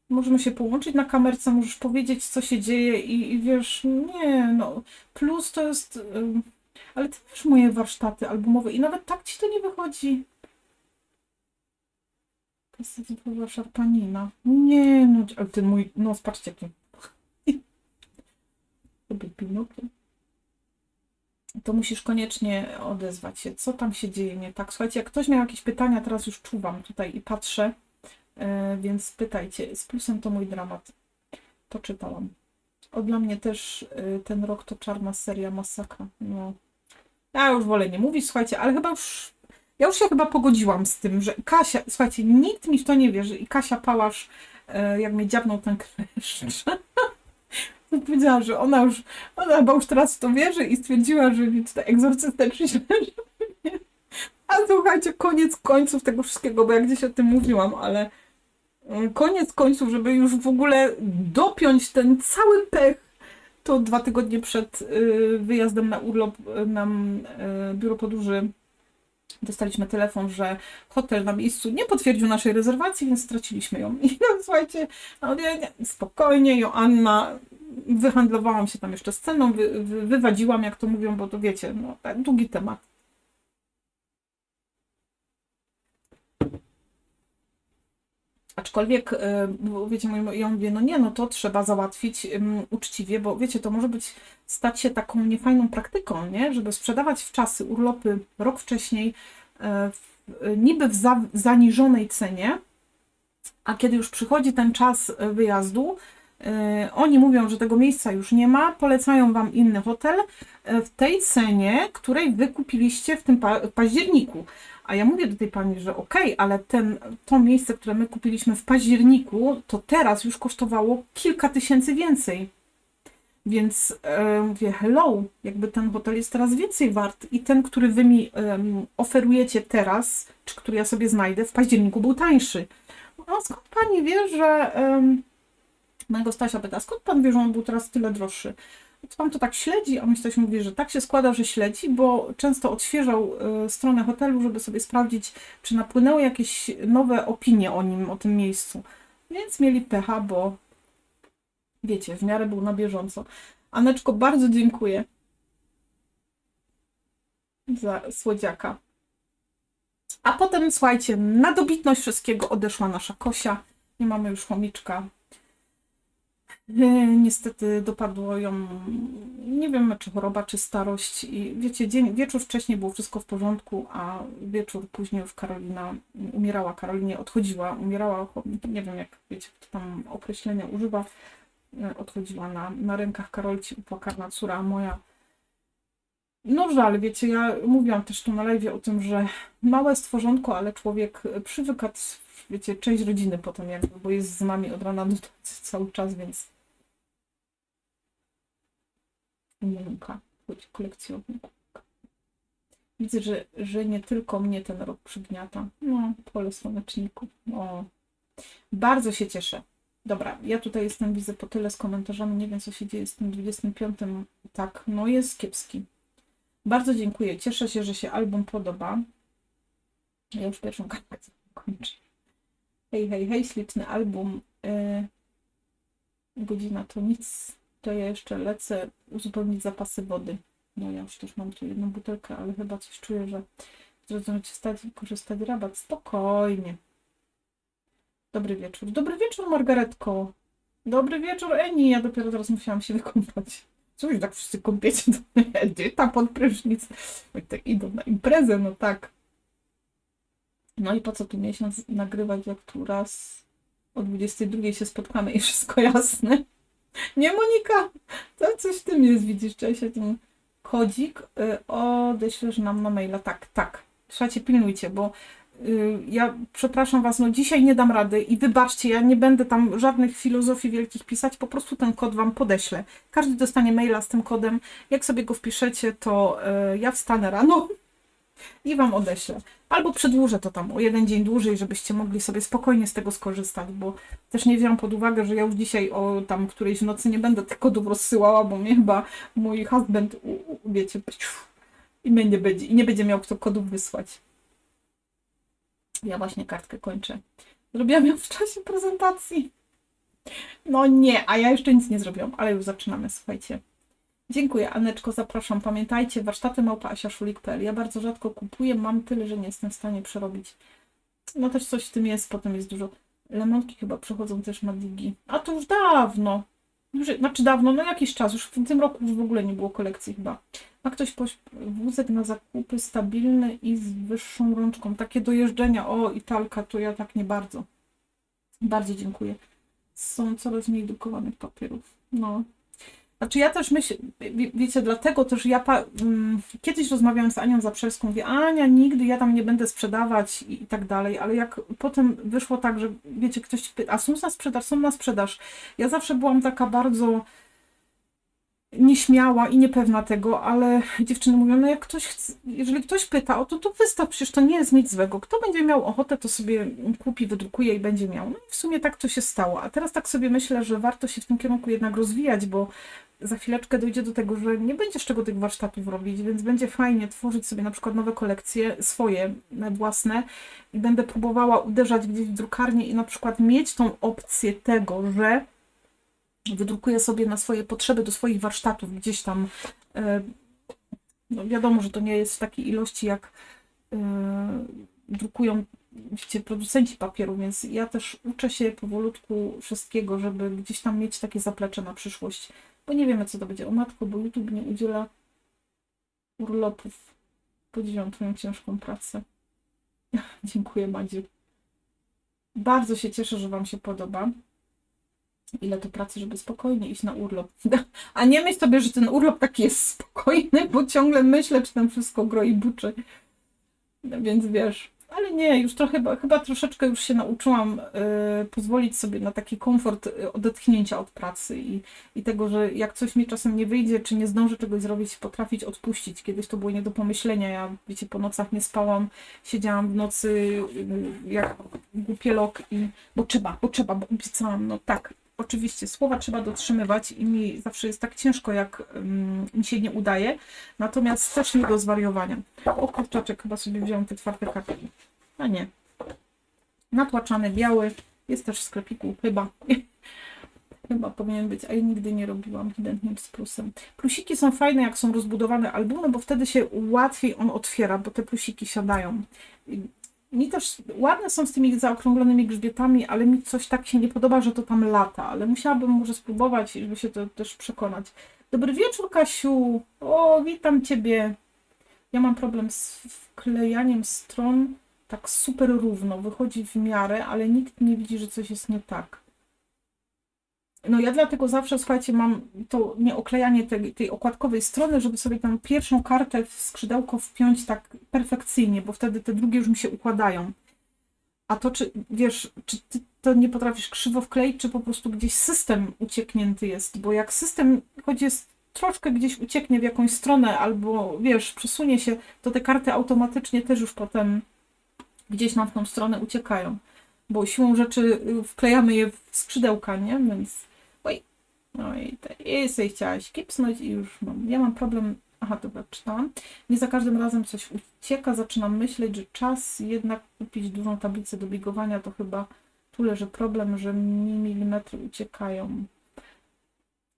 S1: Możemy się połączyć na kamerce, możesz powiedzieć, co się dzieje i wiesz, nie, no, plus to jest, ale ty wiesz moje warsztaty albumowe i nawet tak ci to nie wychodzi. Kasetetowa szarpanina. Nie, no, ale ten mój, no, patrzcie jaki. To musisz koniecznie odezwać się, co tam się dzieje nie tak. Słuchajcie, jak ktoś miał jakieś pytania, teraz już czuwam tutaj i patrzę. Więc pytajcie, z plusem to mój dramat. To czytałam. Dla mnie też ten rok to czarna seria, masakra. No. Ja już wolę nie mówić, słuchajcie, ale ja już się chyba pogodziłam z tym, że Kasia, słuchajcie, nikt mi w to nie wierzy i Kasia Pałasz, jak mnie dziabnął ten kleszcz. Powiedziała, że ona chyba już teraz w to wierzy i stwierdziła, że tutaj egzorcystycznie, a słuchajcie, koniec końców tego wszystkiego, bo ja gdzieś o tym mówiłam, ale koniec końców, żeby już w ogóle dopiąć ten cały pech, to 2 tygodnie przed wyjazdem na urlop nam biuro podróży dostaliśmy telefon, że hotel na miejscu nie potwierdził naszej rezerwacji, więc straciliśmy ją. I no, słuchajcie, no, spokojnie, Joanna, wyhandlowałam się tam jeszcze z ceną, wywadziłam, jak to mówią, bo to wiecie, no, długi temat. Aczkolwiek, wiecie, ja mówię, no nie, no to trzeba załatwić uczciwie, bo wiecie, to może stać się taką niefajną praktyką, nie? Żeby sprzedawać w czasy urlopy rok wcześniej, niby w zaniżonej cenie, a kiedy już przychodzi ten czas wyjazdu, oni mówią, że tego miejsca już nie ma, polecają Wam inny hotel w tej cenie, której Wy kupiliście w tym październiku. A ja mówię do tej pani, że okej, ale to miejsce, które my kupiliśmy w październiku, to teraz już kosztowało kilka tysięcy więcej. Więc mówię, hello, jakby ten hotel jest teraz więcej wart i ten, który Wy mi oferujecie teraz, czy który ja sobie znajdę, w październiku był tańszy. No skąd pani wie, że... Mojego Stasia pyta, skąd pan wie, że on był teraz tyle droższy? To pan to tak śledzi, a mój Staś mówi, że tak się składa, że śledzi, bo często odświeżał stronę hotelu, żeby sobie sprawdzić, czy napłynęły jakieś nowe opinie o nim, o tym miejscu. Więc mieli pecha, bo wiecie, w miarę był na bieżąco. Aneczko, bardzo dziękuję za słodziaka. A potem, słuchajcie, na dobitność wszystkiego odeszła nasza Kosia. Nie mamy już chomiczka. Niestety dopadło ją, nie wiem, czy choroba, czy starość. I wiecie, wieczór wcześniej było wszystko w porządku, a wieczór później już Karolina umierała. Karolinie odchodziła, umierała, nie wiem, jak wiecie, kto tam określenia używa. Odchodziła na rękach Karolci, upłakana córa moja. No żal, wiecie, ja mówiłam też tu na live o tym, że małe stworzonko, ale człowiek przywykł, wiecie, część rodziny potem jakby, bo jest z nami od rana do nocy cały czas, więc Monika, kolekcjoner. Widzę, że nie tylko mnie ten rok przygniata. No, pole słoneczniku. O, bardzo się cieszę. Dobra, ja tutaj jestem, widzę po tyle z komentarzami, nie wiem co się dzieje z tym 25. Tak, no jest kiepski. Bardzo dziękuję, cieszę się, że się album podoba. Ja już pierwszą kartę kończę. Hej, hej, hej, śliczny album. Godzina to nic. To ja jeszcze lecę uzupełnić zapasy wody. No ja już też mam tu jedną butelkę, ale chyba coś czuję, że zrozumiecie korzystać rabat. Spokojnie. Dobry wieczór. Dobry wieczór, Margaretko. Dobry wieczór, Eni. Ja dopiero teraz musiałam się wykąpać. Coś tak wszyscy kąpiecie, to Edyta pod prysznic. Tak idą na imprezę, no tak. No i po co tu miesiąc nagrywać, jak tu raz o 22 się spotkamy i wszystko jasne. Nie, Monika, to coś w tym jest, widzisz, Cześć, ten kodzik odeślesz nam na maila. Tak, tak. Słuchajcie, pilnujcie, bo ja przepraszam Was, no dzisiaj nie dam rady i wybaczcie, ja nie będę tam żadnych filozofii wielkich pisać, po prostu ten kod Wam podeślę. Każdy dostanie maila z tym kodem. Jak sobie go wpiszecie, to ja wstanę rano i Wam odeślę. Albo przedłużę to tam o 1 dzień dłużej, żebyście mogli sobie spokojnie z tego skorzystać, bo też nie wziąłem pod uwagę, że ja już dzisiaj o tam którejś w nocy nie będę tych kodów rozsyłała, bo mnie chyba mój husband, wiecie, i mnie nie będzie, i nie będzie miał kto kodów wysłać. Ja właśnie kartkę kończę. Zrobiłam ją w czasie prezentacji. No nie, a ja jeszcze nic nie zrobiłam, ale już zaczynamy, słuchajcie. Dziękuję, Aneczko, zapraszam. Pamiętajcie, warsztaty@asiaszulik.pl. Ja bardzo rzadko kupuję, mam tyle, że nie jestem w stanie przerobić. No też coś w tym jest, potem jest dużo. Lemonki chyba przechodzą też na digi. A to już dawno. Znaczy dawno, no jakiś czas. Już w tym roku już w ogóle nie było kolekcji chyba. Ma ktoś wózek na zakupy stabilny i z wyższą rączką. Takie do jeżdżenia. O, Italka, to ja tak nie bardzo. Bardzo dziękuję. Są coraz mniej drukowanych papierów. No. Znaczy ja też myślę, wiecie, dlatego też ja kiedyś rozmawiałam z Anią Zaprzelską, mówię, Ania, nigdy ja tam nie będę sprzedawać i tak dalej, ale jak potem wyszło tak, że wiecie, ktoś pyta, a są na sprzedaż, są na sprzedaż. Ja zawsze byłam taka bardzo nieśmiała i niepewna tego, ale dziewczyny mówią, no jak ktoś chce, jeżeli ktoś pyta o to, to wystaw, przecież to nie jest nic złego. Kto będzie miał ochotę, to sobie kupi, wydrukuje i będzie miał. No i w sumie tak to się stało. A teraz tak sobie myślę, że warto się w tym kierunku jednak rozwijać, bo za chwileczkę dojdzie do tego, że nie będzie z czego tych warsztatów robić, więc będzie fajnie tworzyć sobie na przykład nowe kolekcje, swoje własne i będę próbowała uderzać gdzieś w drukarnię i na przykład mieć tą opcję tego, że wydrukuję sobie na swoje potrzeby do swoich warsztatów gdzieś tam. No wiadomo, że to nie jest w takiej ilości, jak drukują, wiecie, producenci papieru, więc ja też uczę się powolutku wszystkiego, żeby gdzieś tam mieć takie zaplecze na przyszłość, bo nie wiemy, co to będzie. O matko, bo YouTube nie udziela urlopów. Podziwiam twoją ciężką pracę. Dziękuję, Madziu. Bardzo się cieszę, że wam się podoba. Ile to pracy, żeby spokojnie iść na urlop. A nie myśl sobie, że ten urlop taki jest spokojny, bo ciągle myślę, czy tam wszystko groi buczy. Więc wiesz, ale nie, już trochę, chyba troszeczkę już się nauczyłam pozwolić sobie na taki komfort odetchnięcia od pracy i tego, że jak coś mi czasem nie wyjdzie, czy nie zdążę czegoś zrobić, potrafić odpuścić. Kiedyś to było nie do pomyślenia. Ja, wiecie, po nocach nie spałam, siedziałam w nocy jak głupielok i bo trzeba, bo obiecałam, no tak. Oczywiście, słowa trzeba dotrzymywać i mi zawsze jest tak ciężko, jak mi się nie udaje, natomiast też nie do zwariowania. O kurczaczek, chyba sobie wziąłem te twarde kartki. A nie. Natłaczany, biały, jest też w sklepiku, chyba. Chyba powinien być, a ja nigdy nie robiłam ewidentnie z plusem. Plusiki są fajne, jak są rozbudowane albumy, bo wtedy się łatwiej on otwiera, bo te plusiki siadają. Mi też ładne są z tymi zaokrąglonymi grzbietami, ale mi coś tak się nie podoba, że to tam lata, ale musiałabym może spróbować, żeby się to też przekonać. Dobry wieczór, Kasiu! O, witam Ciebie! Ja mam problem z wklejaniem stron tak super równo, wychodzi w miarę, ale nikt nie widzi, że coś jest nie tak. No ja dlatego zawsze, słuchajcie, mam to nieoklejanie tej okładkowej strony, żeby sobie tę pierwszą kartę w skrzydełko wpiąć tak perfekcyjnie, bo wtedy te drugie już mi się układają. A to, czy wiesz, czy ty to nie potrafisz krzywo wkleić, czy po prostu gdzieś system ucieknięty jest? Bo jak system, choć jest troszkę gdzieś ucieknie w jakąś stronę, albo wiesz, przesunie się, to te karty automatycznie też już potem gdzieś nam w tą stronę uciekają. Bo siłą rzeczy wklejamy je w skrzydełka, nie? Więc oj, no i sobie chciałaś kipsnąć i już mam. Ja mam problem, aha, dobra, czytałam. Nie za każdym razem coś ucieka, zaczynam myśleć, że czas jednak kupić dużą tablicę do bigowania, to chyba tu leży problem, że mi milimetry uciekają.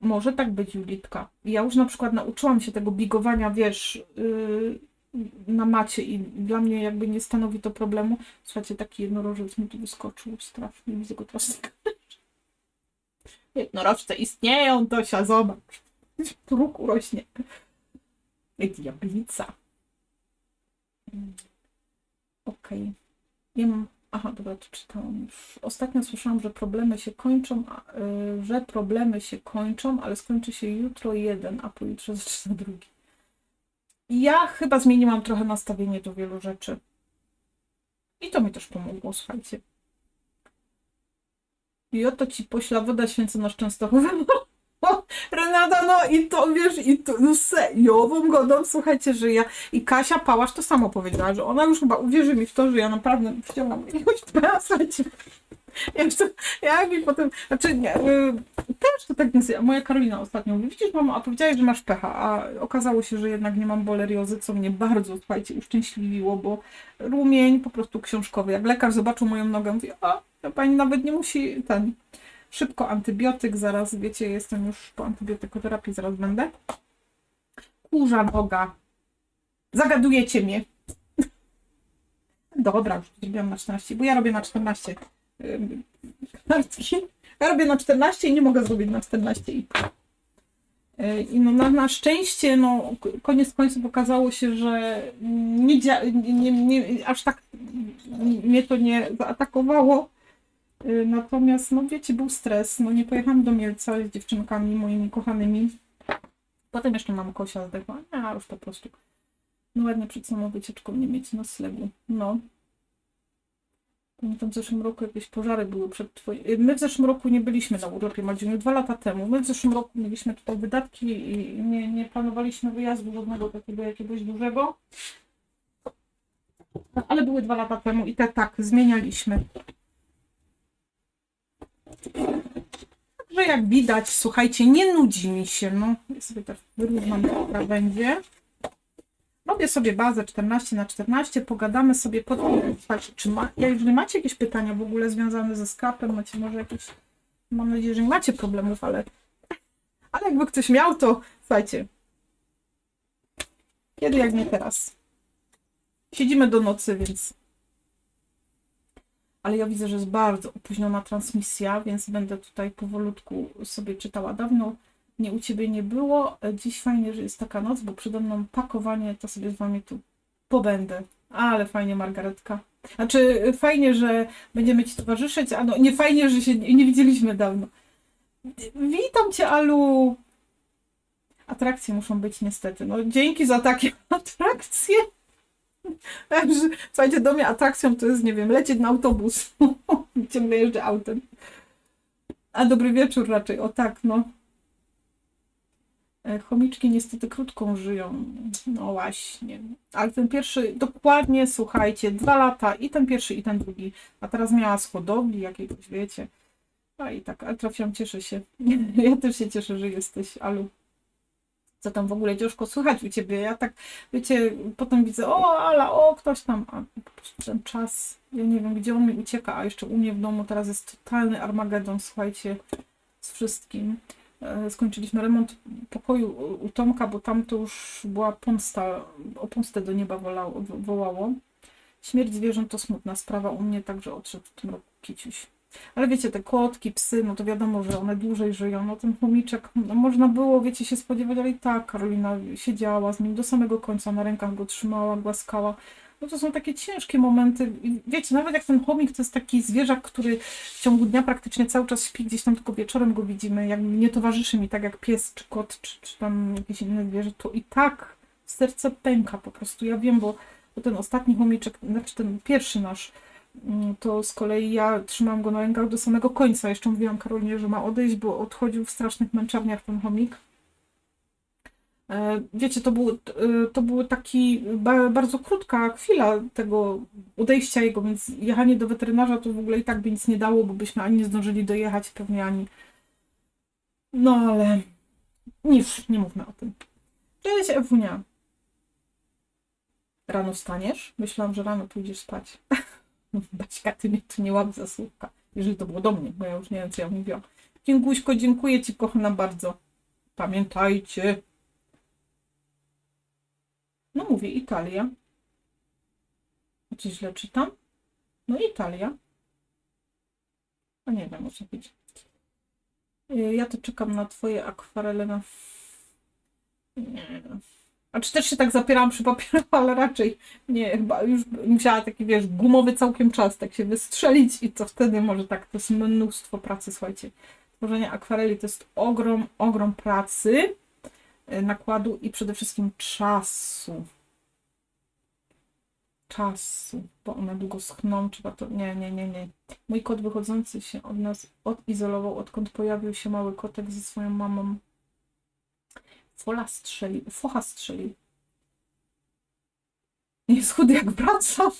S1: Może tak być, Julitka. Ja już na przykład nauczyłam się tego bigowania, wiesz, na macie i dla mnie jakby nie stanowi to problemu. Słuchajcie, taki jednorożec mi tu wyskoczył strasznie, widzę go teraz. Jednorożce istnieją, Tosia, zobacz. Próg urośnie. Diablica. Okej. Ja mam... Aha, dobra, to czytałam już. Ostatnio słyszałam, że problemy się kończą, ale skończy się jutro jeden, a pojutrze zaczyna drugi. Ja chyba zmieniłam trochę nastawienie do wielu rzeczy. I to mi też pomogło, słuchajcie. I oto ci pośla woda święcona z Częstochowem. Renata, no i to wiesz, i to no seriową godą, słuchajcie, że ja i Kasia Pałasz to samo powiedziała, że ona już chyba uwierzy mi w to, że ja naprawdę chciałam jakiegoś słuchajcie. Jak mi potem, znaczy nie, też to tak nie jest. Moja Karolina ostatnio mówi, widzisz mamo, a powiedziałeś, że masz pecha, a okazało się, że jednak nie mam boleriozy, co mnie bardzo, słuchajcie, uszczęśliwiło, bo rumień po prostu książkowy. Jak lekarz zobaczył moją nogę, mówi, a pani nawet nie musi szybko antybiotyk, zaraz, wiecie, jestem już po antybiotykoterapii, zaraz będę. Kurza noga. Zagadujecie mnie. Dobra, już zrobiłam na 14, bo ja robię na 14 kartki. Ja robię na 14 i nie mogę zrobić na 14,5. I no, na szczęście, no, koniec końców okazało się, że aż tak mnie to nie zaatakowało. Natomiast, no wiecie, był stres. No nie pojechałam do Mielca z dziewczynkami moimi kochanymi. Potem jeszcze mam Kosia zdechła. A już po prostu. No ładnie przed samą wycieczką nie mieć noclegu. No. Pamiętam, w zeszłym roku jakieś pożary były przed twoim... My w zeszłym roku nie byliśmy na urlopie Madziuniu, 2 lata temu. My w zeszłym roku mieliśmy tutaj wydatki i nie planowaliśmy wyjazdu żadnego takiego jakiegoś dużego. Ale były 2 lata temu i tak, zmienialiśmy. Także jak widać, słuchajcie, nie nudzi mi się. No, ja sobie tak wyrównam to krawędzie. Robię sobie bazę 14×14, pogadamy sobie po tym, jeżeli macie jakieś pytania w ogóle związane ze skapem, macie może jakieś, mam nadzieję, że nie macie problemów, ale jakby ktoś miał, to słuchajcie, kiedy jak nie teraz. Siedzimy do nocy, więc... Ale ja widzę, że jest bardzo opóźniona transmisja, więc będę tutaj powolutku sobie czytała. Dawno mnie u Ciebie nie było. Dziś fajnie, że jest taka noc, bo przede mną pakowanie, to sobie z Wami tu pobędę. Ale fajnie, Margaretka. Znaczy, fajnie, że będziemy Ci towarzyszyć, a no nie fajnie, że się nie widzieliśmy dawno. Witam Cię, Alu! Atrakcje muszą być niestety. No dzięki za takie atrakcje. Słuchajcie, do mnie atrakcją to jest, nie wiem, lecieć na autobus. Ciągle jeżdżę autem. A dobry wieczór raczej, o tak, no. Chomiczki niestety krótką żyją. No właśnie. Ale ten pierwszy, dokładnie, słuchajcie, 2 lata i ten pierwszy, i ten drugi. A teraz miała z hodowli jakiegoś, wiecie. A i tak, ale trafiłam, cieszę się. Ja też się cieszę, że jesteś, Alu. Co tam w ogóle ciężko słychać u Ciebie? Ja tak, wiecie, potem widzę, o Ala, o ktoś tam, a po prostu ten czas, ja nie wiem, gdzie on mi ucieka, a jeszcze u mnie w domu teraz jest totalny Armagedon, słuchajcie, z wszystkim. Skończyliśmy remont pokoju u Tomka, bo tam to już była pomsta, o pomstę do nieba wołało. Śmierć zwierząt to smutna sprawa, u mnie także odszedł w tym roku kiciuś. Ale wiecie, te kotki, psy, no to wiadomo, że one dłużej żyją. No ten chomiczek, no można było, wiecie, się spodziewać, ale i tak Karolina siedziała z nim do samego końca, na rękach go trzymała, głaskała. No to są takie ciężkie momenty. I wiecie, nawet jak ten chomik to jest taki zwierzak, który w ciągu dnia praktycznie cały czas śpi, gdzieś tam tylko wieczorem go widzimy, jak nie towarzyszy mi tak jak pies, czy kot, czy tam jakieś inne zwierzę, to i tak serce pęka po prostu. Ja wiem, bo ten ostatni chomiczek, znaczy ten pierwszy nasz, to z kolei ja trzymałam go na rękach do samego końca. Jeszcze mówiłam Karolinie, że ma odejść, bo odchodził w strasznych męczarniach ten chomik. Wiecie, to był taki bardzo krótka chwila tego odejścia jego, więc jechanie do weterynarza to w ogóle i tak by nic nie dało, bo byśmy ani nie zdążyli dojechać, pewnie ani... No ale nic, nie mówmy o tym. Cześć, Ewunia. Rano wstaniesz? Myślałam, że rano pójdziesz spać. Baśka, ty mnie tu nie łap za słówka. Jeżeli to było do mnie, bo ja już nie wiem, co ja mówiłam. Dziękuśko, dziękuję Ci, kochana, bardzo. Pamiętajcie. No mówię, Italia. Czy źle czytam? No Italia. A nie wiem, o co chodzi. Ja to czekam na Twoje akwarele na... Nie wiem. A czy też się tak zapierałam przy papierach, ale raczej nie, chyba już musiała taki, wiesz, gumowy całkiem czas, tak się wystrzelić i to wtedy może tak, to jest mnóstwo pracy, słuchajcie. Tworzenie akwareli to jest ogrom pracy, nakładu i przede wszystkim czasu. Bo one długo schną, trzeba to... Nie. Mój kot wychodzący się od nas odizolował, odkąd pojawił się mały kotek ze swoją mamą. Focha strzelił. Jest chudy jak wraca.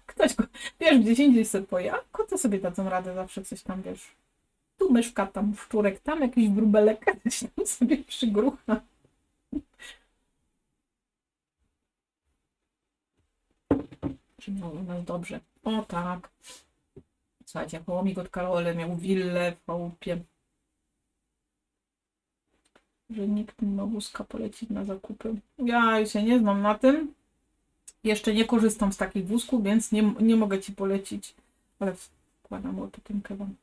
S1: Ktoś go, wiesz, gdzieś indziej sobie poje. A koty sobie dadzą radę zawsze coś tam, wiesz. Tu myszka, tam szczurek, tam jakiś wróbelek, coś tam sobie przygrucha. Że miał u nas dobrze. O tak. Słuchajcie, chomik od Karole miał willę w chałupie. Że nikt nie ma wózka polecić na zakupy. Ja się nie znam na tym. Jeszcze nie korzystam z takich wózków, więc nie mogę Ci polecić. Ale wkładam łopatynkę Wam.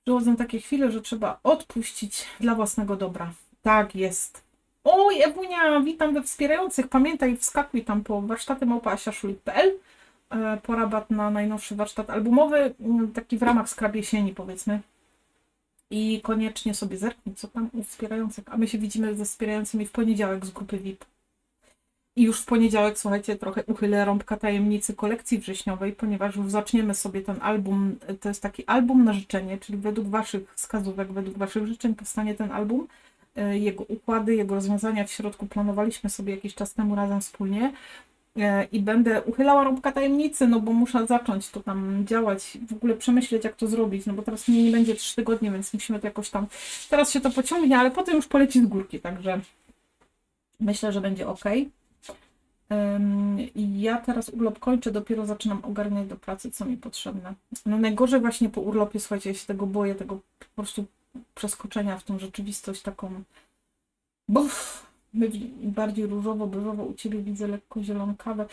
S1: Przychodzą takie chwile, że trzeba odpuścić dla własnego dobra. Tak jest. Oj, Ewunia, witam we wspierających. Pamiętaj, wskakuj tam po warsztaty@asiaszulik.pl po rabat na najnowszy warsztat albumowy, taki w ramach Skrab Jesieni, powiedzmy. I koniecznie sobie zerknij, co tam u wspierających. A my się widzimy ze wspierającymi w poniedziałek z grupy VIP. I już w poniedziałek, słuchajcie, trochę uchylę rąbka tajemnicy kolekcji wrześniowej, ponieważ już zaczniemy sobie ten album, to jest taki album na życzenie, czyli według Waszych wskazówek, według Waszych życzeń powstanie ten album. Jego układy, jego rozwiązania w środku planowaliśmy sobie jakiś czas temu razem wspólnie. I będę uchylała rąbka tajemnicy, no bo muszę zacząć to tam działać, w ogóle przemyśleć, jak to zrobić, no bo teraz mnie nie będzie 3 tygodnie, więc musimy to jakoś tam, teraz się to pociągnie, ale potem już poleci z górki, także myślę, że będzie ok. I ja teraz urlop kończę, dopiero zaczynam ogarniać do pracy, co mi potrzebne. No najgorzej właśnie po urlopie, słuchajcie, ja się tego boję, tego po prostu przeskoczenia w tą rzeczywistość taką, bo bardziej różowo-beżowo, u Ciebie widzę lekko zielonkawę.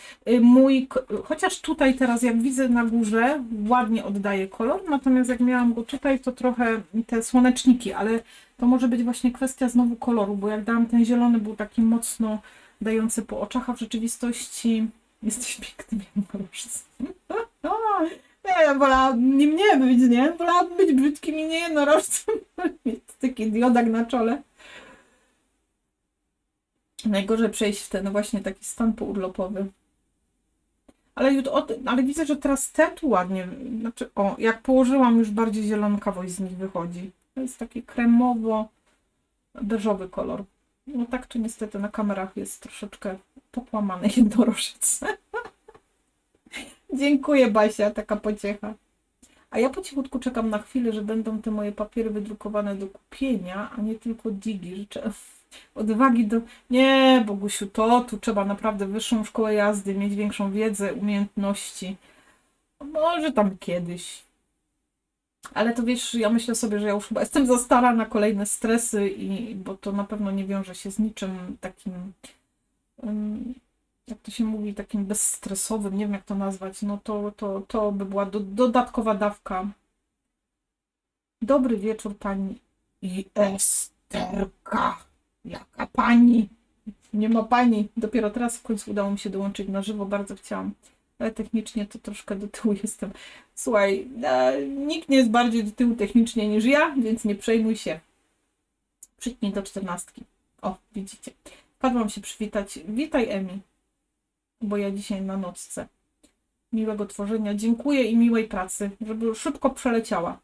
S1: Chociaż tutaj teraz jak widzę na górze, ładnie oddaje kolor, natomiast jak miałam go tutaj, to trochę te słoneczniki, ale to może być właśnie kwestia znowu koloru, bo jak dałam ten zielony, był taki mocno dający po oczach, a w rzeczywistości jesteś pięknym jednorożcem. Nie, wolałabym nie być, nie? Wolałabym być brzydkim i nie jednorożcem. Mieć taki diodak na czole. Najgorzej przejść w ten właśnie taki stan pourlopowy. Ale widzę, że teraz te tu ładnie, znaczy jak położyłam, już bardziej zielonkawość z nich wychodzi. To jest taki kremowo-beżowy kolor. No tak tu niestety na kamerach jest troszeczkę pokłamany jednorożec. Dziękuję, Basia, taka pociecha. A ja po cichutku czekam na chwilę, że będą te moje papiery wydrukowane do kupienia, a nie tylko digi. Życzę odwagi do... Nie, Bogusiu, tu trzeba naprawdę wyższą szkołę jazdy, mieć większą wiedzę, umiejętności. Może tam kiedyś. Ale to wiesz, ja myślę sobie, że ja już chyba jestem za stara na kolejne stresy, bo to na pewno nie wiąże się z niczym takim, jak to się mówi, takim bezstresowym, nie wiem jak to nazwać, no to by była dodatkowa dawka. Dobry wieczór, pani Esterka. Jaka pani? Nie ma pani. Dopiero teraz w końcu udało mi się dołączyć na żywo, bardzo chciałam. Ale technicznie to troszkę do tyłu jestem. Słuchaj, nikt nie jest bardziej do tyłu technicznie niż ja, więc nie przejmuj się. Przytnij do 14. O, widzicie. Wpadłam się przywitać. Witaj, Emi, bo ja dzisiaj na nocce. Miłego tworzenia. Dziękuję i miłej pracy, żeby szybko przeleciała.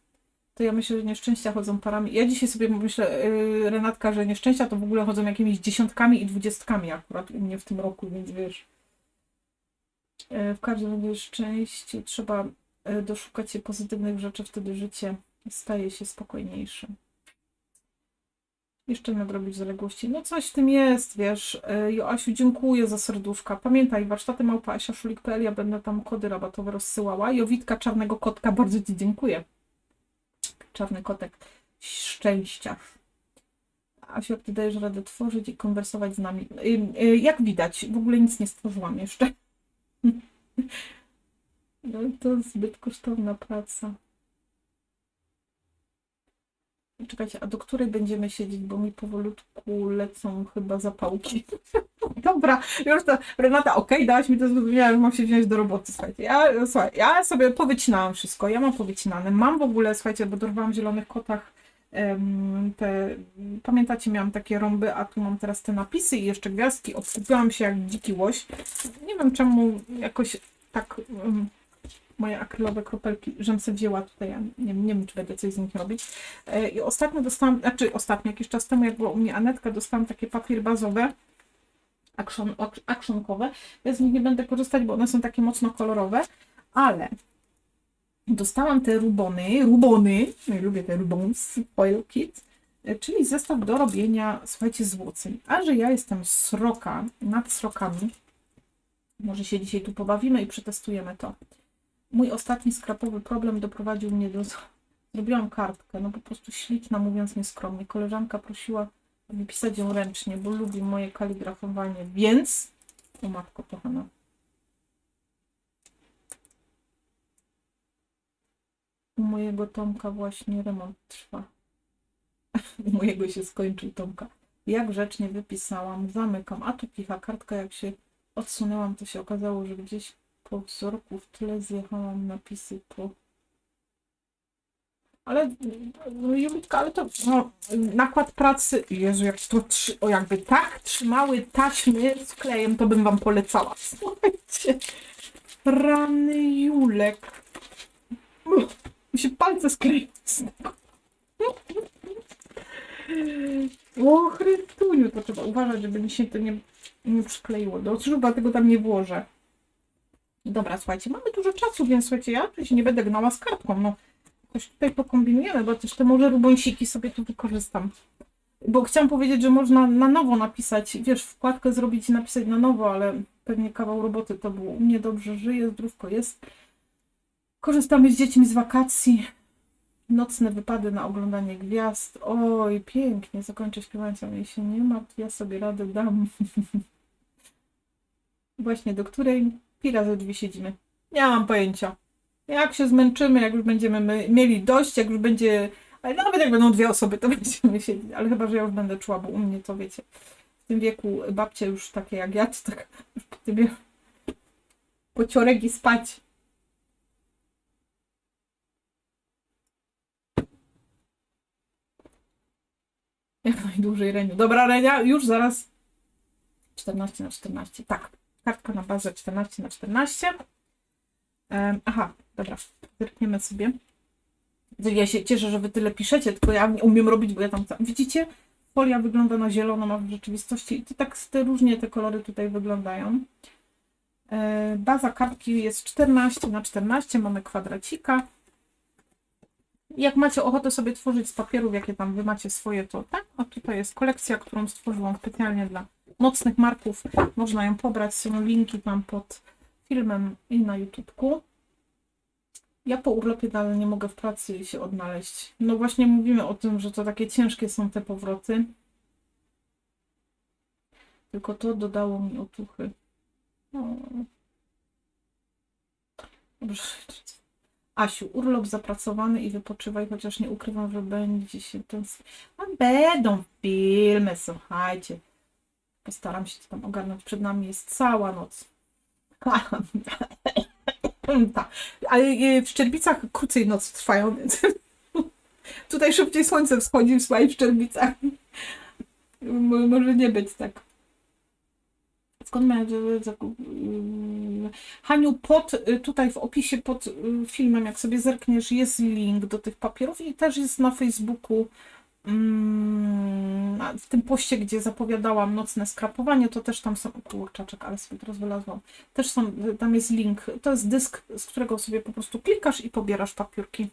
S1: To ja myślę, że nieszczęścia chodzą parami. Ja dzisiaj sobie myślę, Renatka, że nieszczęścia to w ogóle chodzą jakimiś 10 i 20 akurat u mnie w tym roku, więc wiesz. W każdym razie szczęściu trzeba doszukać się pozytywnych rzeczy, wtedy życie staje się spokojniejsze. Jeszcze nadrobić zaległości. No coś w tym jest, wiesz. Joasiu, dziękuję za serduszka. Pamiętaj, warsztaty @asiaszulik.pl, ja będę tam kody rabatowe rozsyłała. Jowitka Czarnego Kotka, bardzo Ci dziękuję. Czarny kotek szczęścia. Asiu, jak Ty dajesz radę tworzyć i konwersować z nami? Jak widać, w ogóle nic nie stworzyłam jeszcze. No to zbyt kosztowna praca. Czekajcie, a do której będziemy siedzieć, bo mi powolutku lecą chyba zapałki. Dobra, już to, Renata, okej, dałaś mi to zrozumiałe, że mam się wziąć do roboty, słuchajcie. Ja sobie powycinałam wszystko, ja mam powycinane. Mam w ogóle, słuchajcie, bo dorwałam w Zielonych Kotach pamiętacie, miałam takie rąby, a tu mam teraz te napisy i jeszcze gwiazdki. Odkupiłam się jak dziki łoś. Nie wiem czemu jakoś tak moje akrylowe kropelki, żem sobie wzięła tutaj, ja nie wiem, czy będę coś z nich robić. I ostatnio dostałam, jakiś czas temu, jak była u mnie Anetka, dostałam takie papier bazowe, actionkowe. Ja z nich nie będę korzystać, bo one są takie mocno kolorowe, ale dostałam te rubony, ja lubię te rubons, foil kit, czyli zestaw do robienia, słuchajcie, złoceń. A że ja jestem sroka, nad srokami, może się dzisiaj tu pobawimy i przetestujemy to. Mój ostatni skrapowy problem doprowadził mnie do... Zrobiłam kartkę, no po prostu śliczna, mówiąc nieskromnie. Koleżanka prosiła wypisać ją ręcznie, bo lubi moje kaligrafowanie, więc... O matko kochana. U mojego Tomka właśnie remont trwa. U mojego się skończył, Tomka. Jak grzecznie wypisałam, zamykam, a tu kicha kartka, jak się odsunęłam, to się okazało, że gdzieś po wzorku w tle zjechałam napisy po... Ale, no Julitka, ale to no, nakład pracy, Jezu, jak to, jakby tak trzymały taśmy z klejem, to bym wam polecała. Słuchajcie, rany Julek. Mi się palce skleją z tego. O Chrystuniu, to trzeba uważać, żeby mi się to nie przykleiło. Do śruba tego tam nie włożę. Dobra, słuchajcie, mamy dużo czasu, więc słuchajcie, ja oczywiście nie będę gnała z kartką, no. Coś tutaj pokombinujemy, bo też te może rubąsiki sobie tu wykorzystam. Bo chciałam powiedzieć, że można na nowo napisać, wiesz, wkładkę zrobić i napisać na nowo, ale pewnie kawał roboty to było. U mnie dobrze żyje, zdrówko jest. Korzystamy z dziećmi z wakacji. Nocne wypady na oglądanie gwiazd. Oj, pięknie, zakończę śpiewając, ale się nie martw, ja sobie radę dam. Właśnie do której pi razy drzwi siedzimy. Nie mam pojęcia. Jak się zmęczymy, jak już będziemy mieli dość, jak już będzie... Ale nawet jak będą dwie osoby, to będziemy siedzieć. Ale chyba, że ja już będę czuła, bo u mnie to wiecie, w tym wieku babcie już takie jak ja, to tak już po tym pociorek i spać. Jak najdłużej, Reniu. Dobra, Renia, już zaraz 14 na 14. Tak, kartka na bazę 14 na 14. Aha, dobra, zerkniemy sobie. Ja się cieszę, że wy tyle piszecie, tylko ja nie umiem robić, bo ja tam... Widzicie? Folia wygląda na zielono, a w rzeczywistości i tak różnie te kolory tutaj wyglądają. Baza kartki jest 14 na 14, mamy kwadracika. Jak macie ochotę sobie tworzyć z papierów, jakie tam wy macie swoje, to tak. A tutaj jest kolekcja, którą stworzyłam specjalnie dla nocnych marków. Można ją pobrać, są linki tam pod filmem i na YouTubeku. Ja po urlopie dalej nie mogę w pracy się odnaleźć. No właśnie mówimy o tym, że to takie ciężkie są te powroty. Tylko to dodało mi otuchy. No. Dobrze. Asiu, urlop zapracowany i wypoczywaj, chociaż nie ukrywam, że będzie się ten... A będą filmy, słuchajcie. Postaram się to tam ogarnąć. Przed nami jest cała noc. Tak. Ale w Szczerbicach krócej noc trwają, więc tutaj szybciej słońce wschodzi w swoich Szczerbicach. Może nie być tak. Skąd miałem... Haniu, tutaj w opisie pod filmem, jak sobie zerkniesz, jest link do tych papierów i też jest na Facebooku w tym poście, gdzie zapowiadałam nocne skrapowanie, to też tam są... Kurczaczek, ale sobie teraz wylazłam. Też są, tam jest link. To jest dysk, z którego sobie po prostu klikasz i pobierasz papiurki.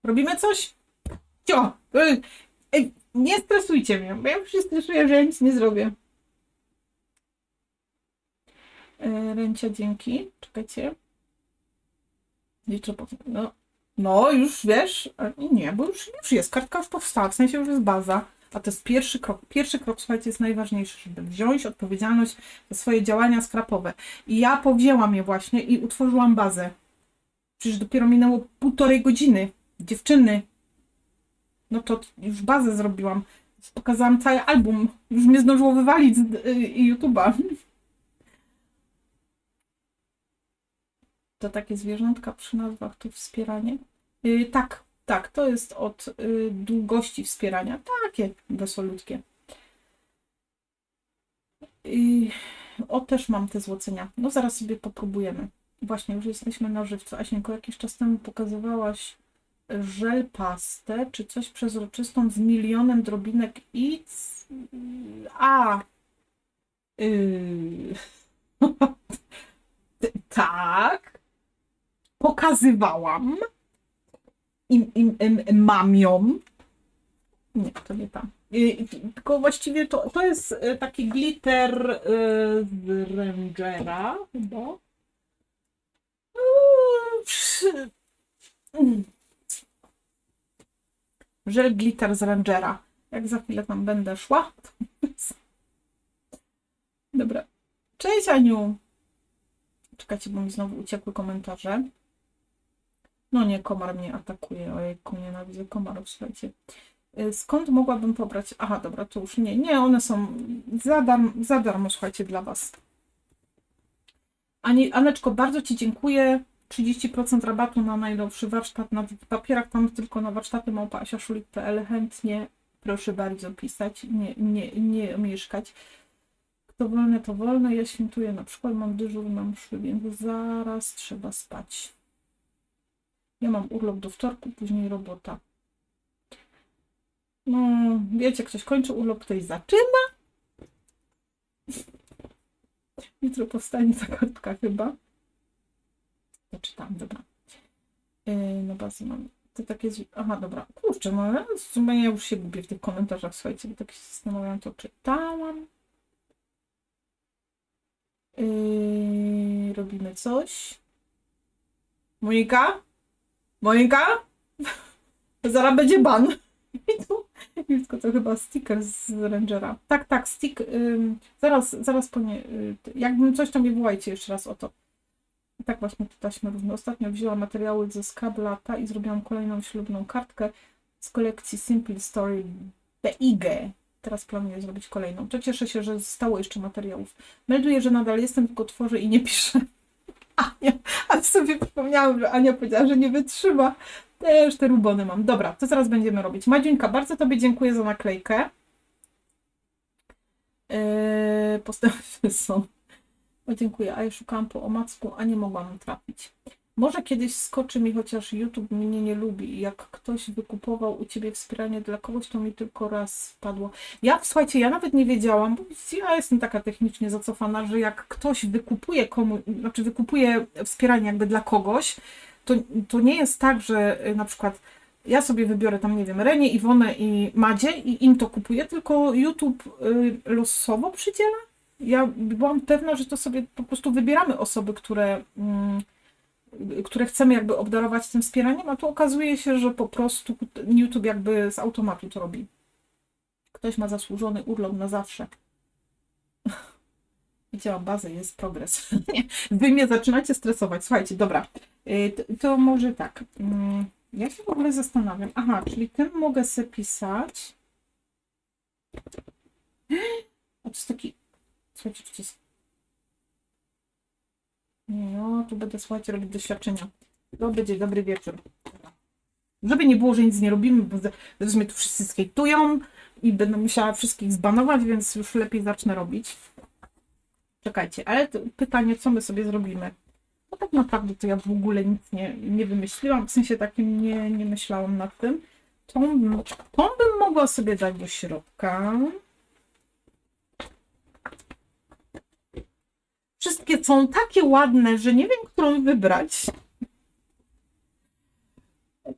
S1: Robimy coś? Cio! Nie stresujcie mnie, bo ja już się stresuję, że ja nic nie zrobię. Ręcia, dzięki. Czekajcie. Liczę po... No, już wiesz. Nie, bo już jest. Kartka już powstała, w sensie już jest baza. A to jest pierwszy krok. Pierwszy krok, słuchajcie, jest najważniejszy, żeby wziąć odpowiedzialność za swoje działania skrapowe. I ja powzięłam je właśnie i utworzyłam bazę. Przecież dopiero minęło 1,5 godziny. Dziewczyny. No to już bazę zrobiłam. Pokazałam cały album. Już mnie zdążyło wywalić z YouTube'a. To takie zwierzątka przy nazwach, to wspieranie. Tak, to jest od długości wspierania. Takie wesolutkie. O, też mam te złocenia. No zaraz sobie popróbujemy. Właśnie, już jesteśmy na żywcu. Asieńko, jakiś czas temu pokazywałaś żel pastę, czy coś przezroczystą z milionem drobinek i... Tak. Pokazywałam. Mam ją. Nie, to nie tam. Tylko właściwie to jest taki glitter z Rangera chyba. Żel glitter z Rangera. Jak za chwilę tam będę szła. Dobra. Cześć, Aniu. Czekajcie, bo mi znowu uciekły komentarze. No nie, komar mnie atakuje. Ojejku, nienawidzę komarów, słuchajcie. Skąd mogłabym pobrać? Aha, dobra, to już nie. Nie, one są za darmo, słuchajcie, dla Was. Aneczko, bardzo Ci dziękuję. 30% rabatu na najnowszy warsztat na papierach, tam tylko na warsztaty @asiaszulik.pl. Chętnie, proszę bardzo, pisać, nie mieszkać. Kto wolne, to wolne. Ja świętuję na przykład, mam dyżur na mszy, więc zaraz trzeba spać. Ja mam urlop do wtorku, później robota. No, wiecie, ktoś kończy urlop, ktoś zaczyna. Jutro powstanie ta kartka chyba. To czytam, dobra. No bazę mam. To takie... Aha, dobra. Kurczę, no ale w sumie ja już się gubię w tych komentarzach, słuchajcie, bo tak się zastanawiam, to czytałam. Robimy coś. Monika? Monika? Zaraz będzie ban. Tylko to chyba sticker z Rangera. Tak, tak, stick. Zaraz po nie. Jakbym coś, to mnie wołajcie jeszcze raz o to. I tak właśnie tu taśmy różne. Ostatnio wzięłam materiały ze Skablata i zrobiłam kolejną ślubną kartkę z kolekcji Simple Story BIG. Teraz planuję zrobić kolejną. To cieszę się, że zostało jeszcze materiałów. Melduję, że nadal jestem, tylko tworzę i nie piszę. Ania, ale sobie przypomniałam, że Ania powiedziała, że nie wytrzyma. Też te rubony mam. Dobra, to zaraz będziemy robić. Madziuńka, bardzo Tobie dziękuję za naklejkę. Postępy są. O, dziękuję, a ja szukałam po omacku, a nie mogłam trafić. Może kiedyś skoczy mi, chociaż YouTube mnie nie lubi. I jak ktoś wykupował u Ciebie wspieranie dla kogoś, to mi tylko raz wpadło. Słuchajcie, ja nawet nie wiedziałam, bo ja jestem taka technicznie zacofana, że jak ktoś wykupuje wykupuje wspieranie jakby dla kogoś, to nie jest tak, że na przykład ja sobie wybiorę tam, nie wiem, Renię, Iwonę i Madzie i im to kupuję, tylko YouTube losowo przydziela. Ja byłam pewna, że to sobie po prostu wybieramy osoby, które chcemy jakby obdarować tym wspieraniem, a tu okazuje się, że po prostu YouTube jakby z automatu to robi. Ktoś ma zasłużony urlop na zawsze. Widziałam bazę, jest progres. Wy mnie zaczynacie stresować. Słuchajcie, dobra. To może tak. Ja się w ogóle zastanawiam. Aha, czyli tym mogę sobie pisać. A to jest taki... Słuchajcie, czy to jest... No, tu będę, słuchajcie, robić doświadczenia. To będzie dobry wieczór. Żeby nie było, że nic nie robimy, bo zaraz mnie tu wszyscy skejtują i będę musiała wszystkich zbanować, więc już lepiej zacznę robić. Czekajcie, ale pytanie, co my sobie zrobimy? No tak naprawdę to ja w ogóle nic nie wymyśliłam, w sensie takim nie myślałam nad tym. Tą bym mogła sobie dać do środka. Wszystkie są takie ładne, że nie wiem, którą wybrać.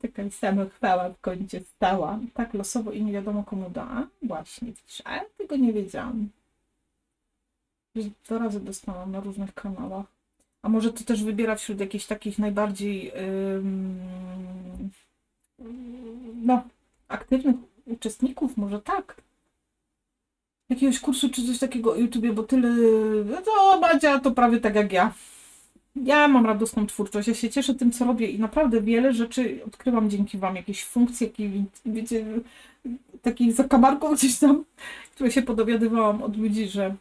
S1: Taka samochwała w kącie stała. Tak losowo i nie wiadomo komu da. Właśnie, ale tego nie wiedziałam. 2 razy dostałam na różnych kanałach. A może to też wybiera wśród jakichś takich najbardziej aktywnych uczestników? Może tak. Jakiegoś kursu czy coś takiego o YouTubie, bo tyle... No to Madzia to prawie tak jak ja. Ja mam radosną twórczość, ja się cieszę tym, co robię i naprawdę wiele rzeczy odkrywam dzięki Wam. Jakieś funkcje, wiecie, takich zakamarków gdzieś tam, które się podowiadywałam od ludzi, że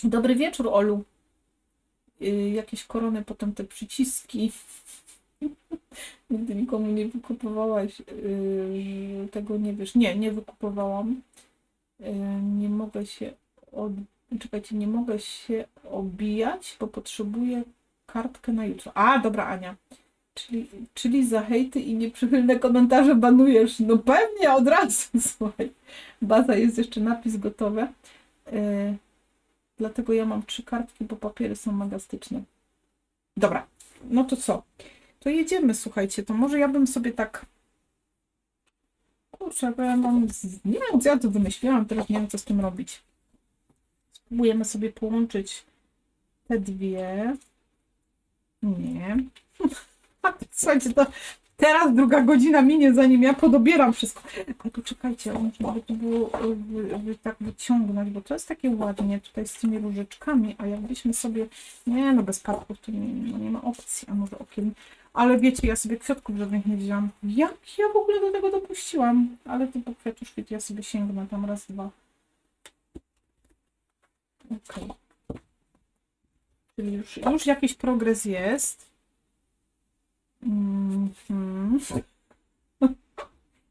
S1: dobry wieczór, Olu. Jakieś korony, potem te przyciski. Nigdy nikomu nie wykupowałaś. Tego nie wiesz. Nie wykupowałam. Nie mogę się Czekajcie, nie mogę się obijać, bo potrzebuję kartkę na jutro. A, dobra, Ania. Czyli za hejty i nieprzychylne komentarze banujesz. No pewnie, od razu, słuchaj. Baza jest jeszcze, napis gotowy. Dlatego ja mam 3 kartki, bo papiery są magastyczne. Dobra, no to co? To jedziemy, słuchajcie. To może ja bym sobie tak... Kurczę, bo ja mam... Nie wiem, co ja to wymyśliłam, teraz nie wiem, co z tym robić. Spróbujemy sobie połączyć te dwie. Nie. Słuchajcie, to teraz 2 godzina minie, zanim ja podobieram wszystko. Ale poczekajcie, żeby to było tak wyciągnąć, bo to jest takie ładnie tutaj z tymi różyczkami, a jakbyśmy sobie... Nie, no bez parków to nie ma opcji, a może okiem. Ale wiecie, ja sobie kwiatków żadnych nie wzięłam. Jak ja w ogóle do tego dopuściłam? Ale to po kwiatuszki ja sobie sięgnę tam raz, 2. Okej. Czyli już jakiś progres jest.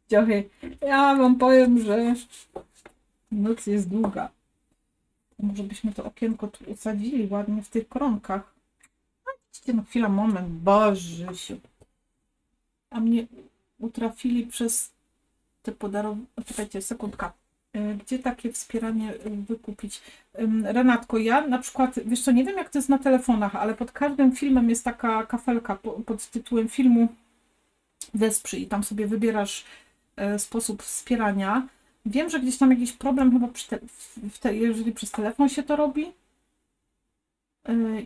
S1: Ciochy, ja wam powiem, że noc jest długa. Może byśmy to okienko tu usadzili ładnie w tych koronkach. Widzicie, no chwila, moment. Bożysiu. A mnie utrafili przez te podarowanie. Czekajcie, sekundka. Gdzie takie wspieranie wykupić? Renatko, ja na przykład, wiesz co, nie wiem jak to jest na telefonach, ale pod każdym filmem jest taka kafelka pod tytułem filmu Wesprzyj i tam sobie wybierasz sposób wspierania. Wiem, że gdzieś tam jakiś problem chyba jeżeli przez telefon się to robi.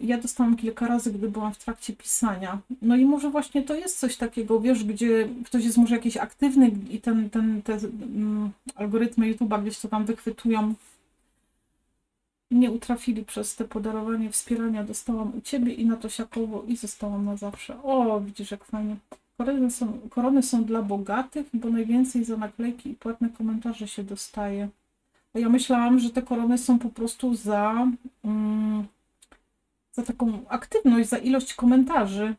S1: Ja dostałam kilka razy, gdy byłam w trakcie pisania. No i może właśnie to jest coś takiego, wiesz, gdzie ktoś jest może jakiś aktywny i te algorytmy YouTube'a gdzieś to tam wychwytują. Nie utrafili przez te podarowanie wspierania. Dostałam u Ciebie i na to siakowo i zostałam na zawsze. O, widzisz jak fajnie. Korony są dla bogatych, bo najwięcej za naklejki i płatne komentarze się dostaje. A ja myślałam, że te korony są po prostu za taką aktywność, za ilość komentarzy.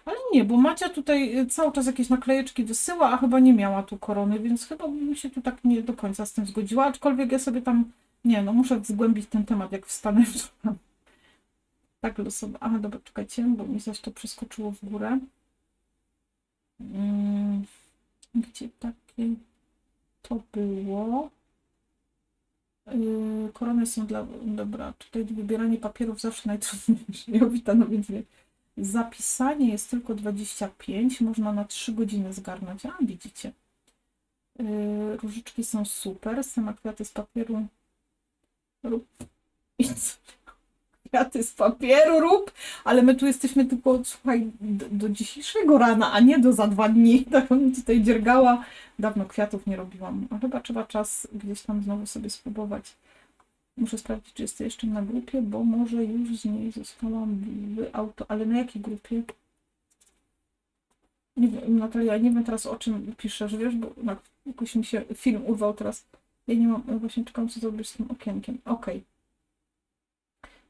S1: Ale nie, bo Macia tutaj cały czas jakieś naklejeczki wysyła, a chyba nie miała tu korony, więc chyba bym się tu tak nie do końca z tym zgodziła, aczkolwiek ja sobie tam, nie no, muszę zgłębić ten temat, jak wstanę. Tak losowo. Aha, dobra, czekajcie, bo mi coś to przeskoczyło w górę. Gdzie takie to było? Korony są dla... Dobra, tutaj wybieranie papierów zawsze najtrudniejsze. Jowita, no więc zapisanie jest tylko 25, można na 3 godziny zgarnąć. A, widzicie. Różyczki są super, same kwiaty z papieru. Rób. Kwiaty z papieru rób, ale my tu jesteśmy tylko, słuchaj, do dzisiejszego rana, a nie do za 2 dni. Tak bym tutaj dziergała. Dawno kwiatów nie robiłam. A chyba trzeba czas gdzieś tam znowu sobie spróbować. Muszę sprawdzić, czy jest jeszcze na grupie, bo może już z niej zostałam ale na jakiej grupie? Nie wiem, Natalia, nie wiem teraz o czym piszesz, wiesz, bo jakoś mi się film urwał teraz. Ja nie mam, właśnie czekam, co zrobisz z tym okienkiem. Okej.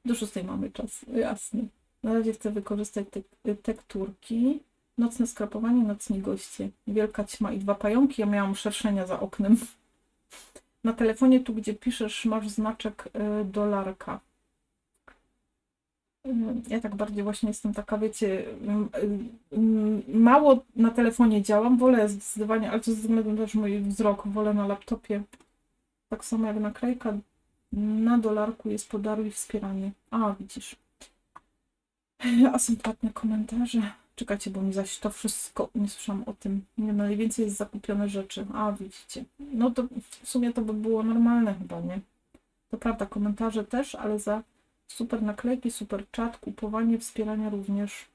S1: Do 6 mamy czas, jasne. Na razie chcę wykorzystać te tekturki. Nocne skrapowanie, nocni goście. Wielka ćma i 2 pająki. Ja miałam szerszenia za oknem. Na telefonie, tu gdzie piszesz, masz znaczek dolarka. Ja tak bardziej właśnie jestem taka, wiecie, mało na telefonie działam, wolę zdecydowanie, ale to ze względu też mój wzrok, wolę na laptopie. Tak samo jak naklejka, na dolarku jest podaruj i wspieranie. A, widzisz. A są płatne komentarze. Czekajcie, bo mi zaś to wszystko, nie słyszałam o tym. Nie, no najwięcej jest zakupione rzeczy. A, widzicie. No to w sumie to by było normalne chyba, nie? To prawda, komentarze też, ale za super naklejki, super czat, kupowanie, wspierania również.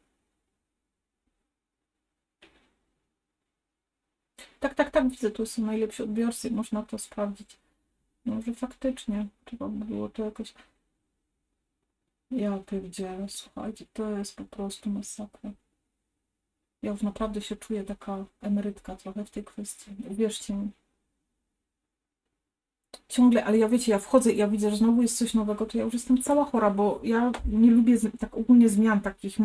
S1: Tak, widzę, tu są najlepsi odbiorcy, można to sprawdzić. Może faktycznie trzeba by było to jakoś... Ja pierdzielę, słuchajcie, to jest po prostu masakra. Ja już naprawdę się czuję taka emerytka trochę w tej kwestii. Uwierzcie mi. Ciągle, ale ja wiecie, ja wchodzę i ja widzę, że znowu jest coś nowego, to ja już jestem cała chora, bo ja nie lubię tak ogólnie zmian takich,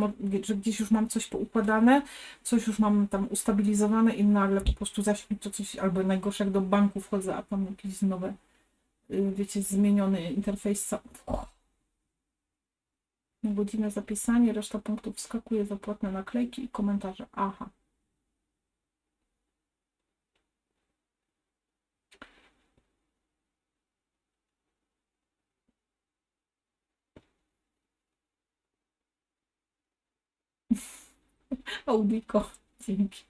S1: że gdzieś już mam coś poukładane, coś już mam tam ustabilizowane i nagle po prostu zaś mi to coś, albo najgorsze jak do banku wchodzę, a tam jakieś nowe, wiecie, zmieniony interfejs. Na godzinę zapisanie, reszta punktów wskakuje za płatne naklejki i komentarze. Aha. Audiko, dzięki.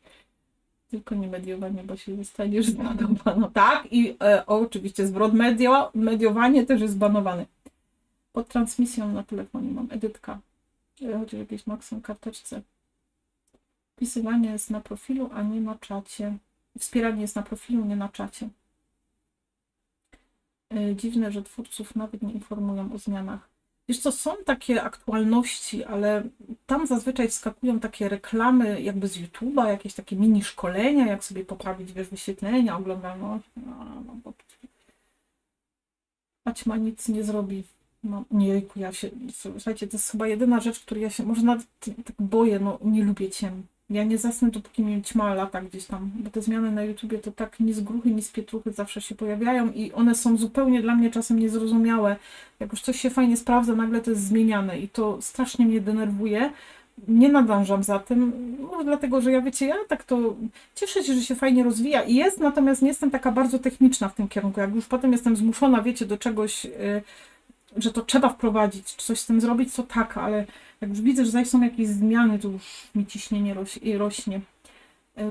S1: Tylko nie mediowanie, bo się zostaniesz zbanowano. Tak, i oczywiście zwrot mediowanie też jest zbanowany. Pod transmisją na telefonie mam Edytka. Chodzi o jakieś maksimum karteczce. Wpisywanie jest na profilu, a nie na czacie. Wspieranie jest na profilu, nie na czacie. Dziwne, że twórców nawet nie informują o zmianach. Wiesz co, są takie aktualności, ale tam zazwyczaj wskakują takie reklamy jakby z YouTube'a, jakieś takie mini szkolenia, jak sobie poprawić, wiesz, wyświetlenia, oglądalność. A ćma nic nie zrobi. No, jejku, słuchajcie, to jest chyba jedyna rzecz, której ja się, może nawet tak boję, no nie lubię ciem. Ja nie zasnę, dopóki mi ćma lata gdzieś tam, bo te zmiany na YouTubie to tak ni z gruchy, ni z pietruchy zawsze się pojawiają i one są zupełnie dla mnie czasem niezrozumiałe. Jak już coś się fajnie sprawdza, nagle to jest zmieniane i to strasznie mnie denerwuje. Nie nadążam za tym, może dlatego, że ja wiecie, ja tak to cieszę się, że się fajnie rozwija i jest, natomiast nie jestem taka bardzo techniczna w tym kierunku. Jak już potem jestem zmuszona, wiecie, do czegoś, że to trzeba wprowadzić, czy coś z tym zrobić, to tak, ale jak już widzę, że zaś są jakieś zmiany, to już mi ciśnienie rośnie.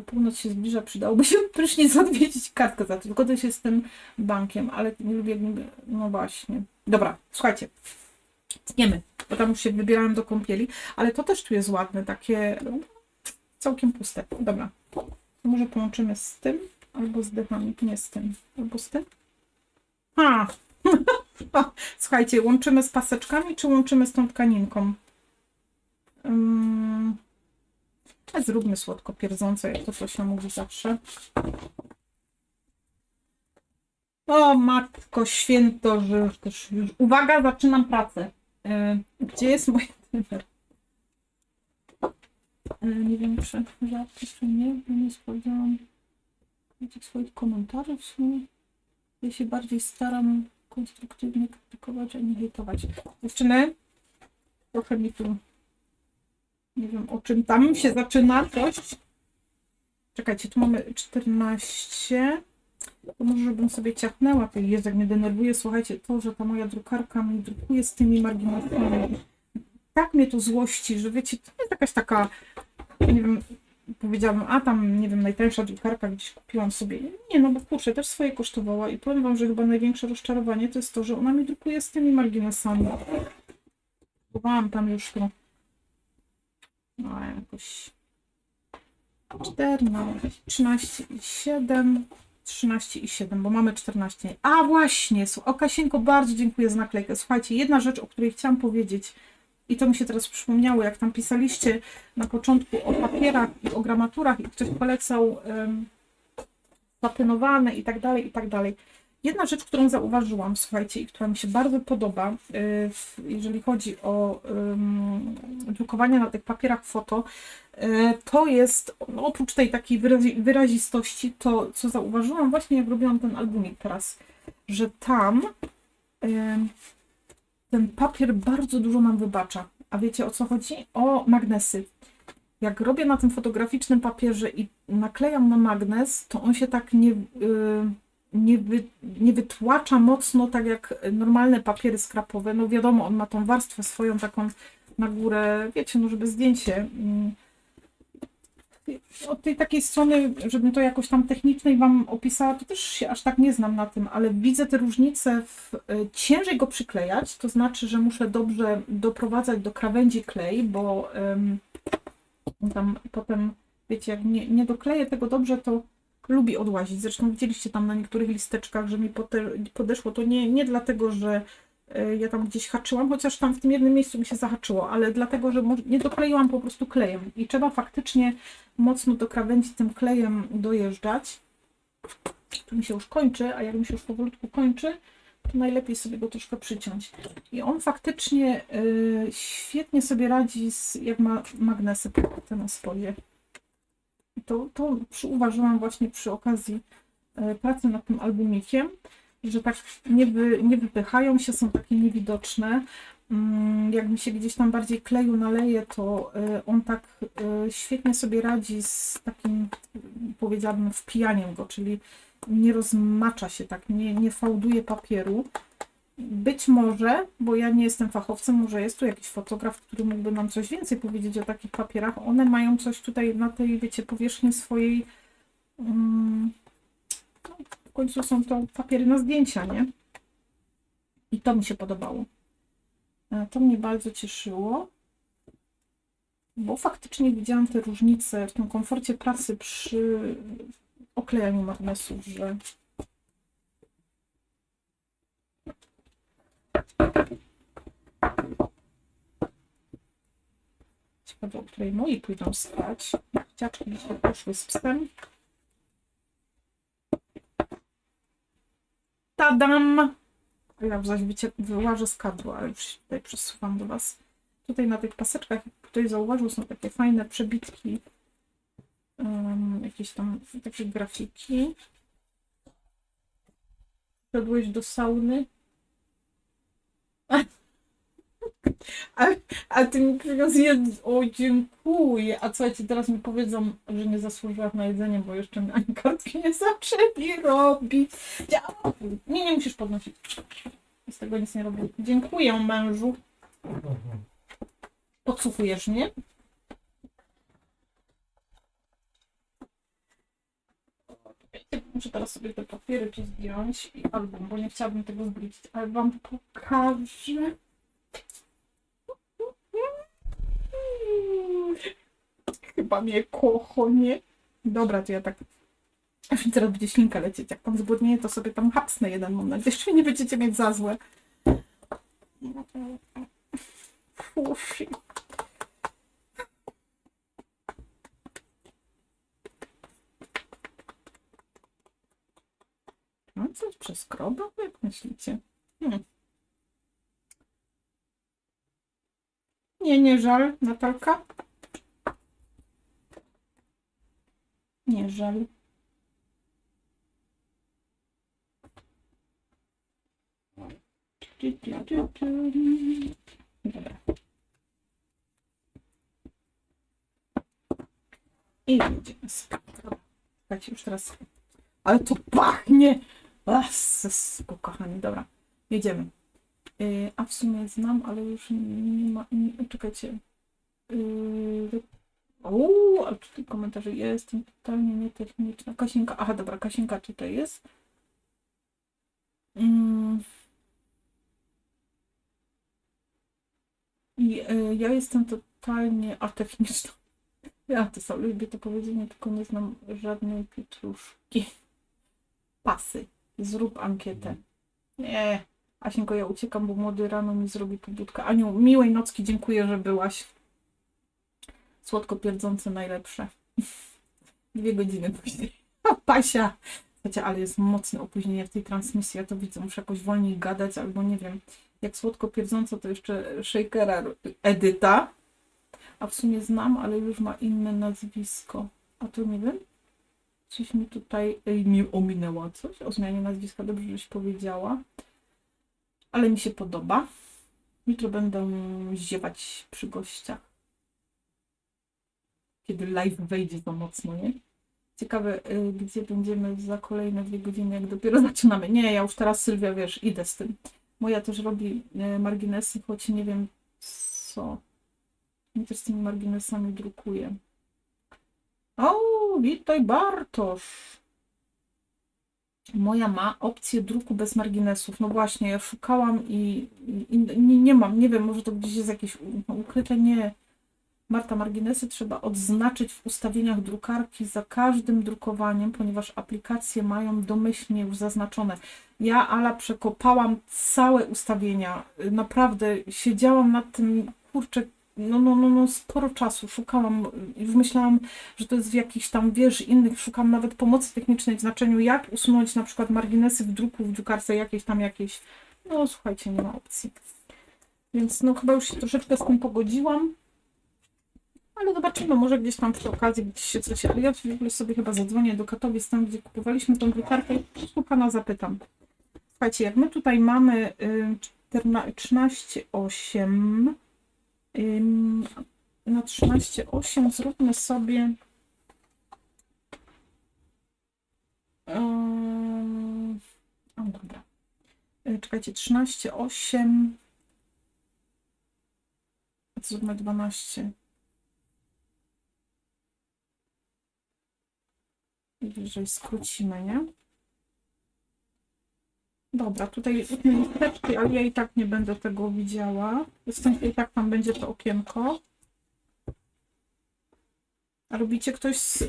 S1: Północ się zbliża, przydałoby się prysznic odwiedzić, kartkę za to, tylko to się z tym bankiem, ale nie lubię, no właśnie. Dobra, słuchajcie, tniemy, bo tam już się wybierałem do kąpieli, ale to też tu jest ładne, takie całkiem puste. Dobra, to może połączymy z tym, albo z dechami, nie z tym, albo z tym. Słuchajcie, łączymy z paseczkami, czy łączymy z tą tkaninką? Zróbmy słodko pierdzące, jak to coś nam mówi zawsze. O matko święto, że już też już. Uwaga, zaczynam pracę. Gdzie jest moje numer? Nie wiem, czy rzadko, czy nie, bo nie sprawdzałam swoich komentarzy w sumie. Ja się bardziej staram konstruktywnie krytykować, a nie hejtować. Dziewczyny, trochę mi tu nie wiem, o czym tam się zaczyna coś. Czekajcie, tu mamy 14. To może, żebym sobie ciachnęła. To jest, jak mnie denerwuje, słuchajcie, to, że ta moja drukarka mi drukuje z tymi marginesami. Tak mnie to złości, że wiecie, to jest jakaś taka, nie wiem, powiedziałabym, a tam, nie wiem, najtańsza drukarka gdzieś kupiłam sobie. Nie, no bo kurczę, też swoje kosztowała i powiem wam, że chyba największe rozczarowanie to jest to, że ona mi drukuje z tymi marginesami. Próbowałam tam już to, no jakoś 14, 13,7, 13,7, bo mamy 14. A właśnie, o Kasieńko, bardzo dziękuję za naklejkę. Słuchajcie, jedna rzecz, o której chciałam powiedzieć, i to mi się teraz przypomniało, jak tam pisaliście na początku o papierach i o gramaturach i ktoś polecał patynowane i tak dalej, i tak dalej. Jedna rzecz, którą zauważyłam, słuchajcie, i która mi się bardzo podoba, jeżeli chodzi o drukowanie na tych papierach foto, to jest, no, oprócz tej takiej wyrazistości, to co zauważyłam właśnie, jak robiłam ten albumik teraz, że tam ten papier bardzo dużo nam wybacza. A wiecie, o co chodzi? O magnesy. Jak robię na tym fotograficznym papierze i naklejam na magnes, to on się tak nie wytłacza mocno, tak jak normalne papiery skrapowe. No wiadomo, on ma tą warstwę swoją taką na górę, wiecie, no żeby zdjęcie. Od tej takiej strony, żebym to jakoś tam technicznej wam opisała, to też się aż tak nie znam na tym, ale widzę te różnice ciężej go przyklejać, to znaczy, że muszę dobrze doprowadzać do krawędzi klej, bo tam potem, wiecie, jak nie dokleję tego dobrze, to lubi odłazić. Zresztą widzieliście tam na niektórych listeczkach, że mi podeszło to nie dlatego, że ja tam gdzieś haczyłam, chociaż tam w tym jednym miejscu mi się zahaczyło, ale dlatego, że nie dokleiłam po prostu klejem i trzeba faktycznie mocno do krawędzi tym klejem dojeżdżać. Tu mi się już kończy, a jak mi się już powolutku kończy, to najlepiej sobie go troszkę przyciąć. I on faktycznie świetnie sobie radzi, jak ma magnesy te na spodzie. To przyuważyłam właśnie przy okazji pracy nad tym albumikiem, że tak nie wypychają się, są takie niewidoczne. Jak mi się gdzieś tam bardziej kleju naleje, to on tak świetnie sobie radzi z takim, powiedziałabym, wpijaniem go, czyli nie rozmacza się tak, nie fałduje papieru. Być może, bo ja nie jestem fachowcem, może jest tu jakiś fotograf, który mógłby nam coś więcej powiedzieć o takich papierach. One mają coś tutaj na tej, wiecie, powierzchni swojej. W końcu są to papiery na zdjęcia, nie? I to mi się podobało. To mnie bardzo cieszyło, bo faktycznie widziałam te różnice w tym komforcie pracy przy oklejaniu magnesów, że ciekawe, o której moi pójdą spać. Dzieciaczki dzisiaj poszły z psem. Tadam! A ja zaś wyłażę z kadru, ale już się tutaj przesuwam do Was. Tutaj na tych paseczkach, jak ktoś zauważył, są takie fajne przebitki, jakieś tam takie grafiki. Szedłeś do sauny? A ty mi przyniósł jedzenie. O, dziękuję. A słuchajcie, teraz mi powiedzą, że nie zasłużyłam na jedzenie, bo jeszcze mi ani kartki nie zaczęli robić. Nie musisz podnosić. Z tego nic nie robię. Dziękuję, mężu. Podsłuchujesz mnie? Muszę teraz sobie te papiery zdjąć i album, bo nie chciałabym tego zbrudzić, ale wam pokażę. Chyba mnie kocho, nie? Dobra, to ja tak... Aż mi teraz będzie ślinka lecieć. Jak pan zgłodnieje, to sobie tam hapsnę jeden moment. Jeszcze nie będziecie mieć za złe. Fuszy. No coś przeskrobał, jak myślicie? Nie żal, Natalka? Nie żal. Dobra. I jedziemy sobie. Słuchajcie, już teraz... Ale to pachnie! Kochani, dobra. Jedziemy. A w sumie znam, ale już nie ma... czekajcie. Ale tutaj komentarze jestem totalnie nietechniczna. Kasienka, aha, dobra, Kasienka tutaj jest. I ja jestem totalnie atechniczna. Ja to sobie lubię to powiedzenie, tylko nie znam żadnej pietruszki. Pasy. Zrób ankietę. Nie. Asienko, ja uciekam, bo młody rano mi zrobi pobudkę. Aniu, miłej nocki, dziękuję, że byłaś. Słodko pierdzące najlepsze. 2 godziny później. Pasia! Słuchajcie, ale jest mocne opóźnienie w tej transmisji, ja to widzę, muszę jakoś wolniej gadać, albo nie wiem. Jak słodko pierdząco, to jeszcze Shakera Edyta. A w sumie znam, ale już ma inne nazwisko. A to nie wiem. Coś mi tutaj mi ominęła coś o zmianie nazwiska. Dobrze, żeś powiedziała. Ale mi się podoba. Jutro będę ziewać przy gościach. Kiedy live wejdzie to mocno, nie? Ciekawe, gdzie będziemy za kolejne 2 godziny, jak dopiero zaczynamy. Nie, ja już teraz, Sylwia, wiesz, idę z tym. Moja też robi marginesy, choć nie wiem co. Ja też z tymi marginesami drukuję. O, witaj Bartosz. Moja ma opcję druku bez marginesów. No właśnie, ja szukałam i nie mam, nie wiem, może to gdzieś jest jakieś ukryte, nie. Marta, marginesy trzeba odznaczyć w ustawieniach drukarki za każdym drukowaniem, ponieważ aplikacje mają domyślnie już zaznaczone. Ja, Ala, przekopałam całe ustawienia. Naprawdę siedziałam nad tym, kurczę, no, sporo czasu. Szukałam, już myślałam, że to jest w jakichś tam, wiesz, innych, szukam nawet pomocy technicznej w znaczeniu, jak usunąć na przykład marginesy w druku, w drukarce jakieś. No słuchajcie, nie ma opcji. Więc no chyba już się troszeczkę z tym pogodziłam. Ale zobaczymy, może gdzieś tam przy okazji gdzieś się coś... Ale ja w ogóle sobie chyba zadzwonię do Katowic, tam gdzie kupowaliśmy tą drukarkę i pana zapytam. Słuchajcie, jak my tutaj mamy 13,8 na 13,8 zróbmy sobie o, dobra. Czekajcie, 13,8 zróbmy 12. Jeżeli skrócimy, nie? Dobra, tutaj listeczki, ale ja i tak nie będę tego widziała. W sensie i tak tam będzie to okienko. A robicie ktoś z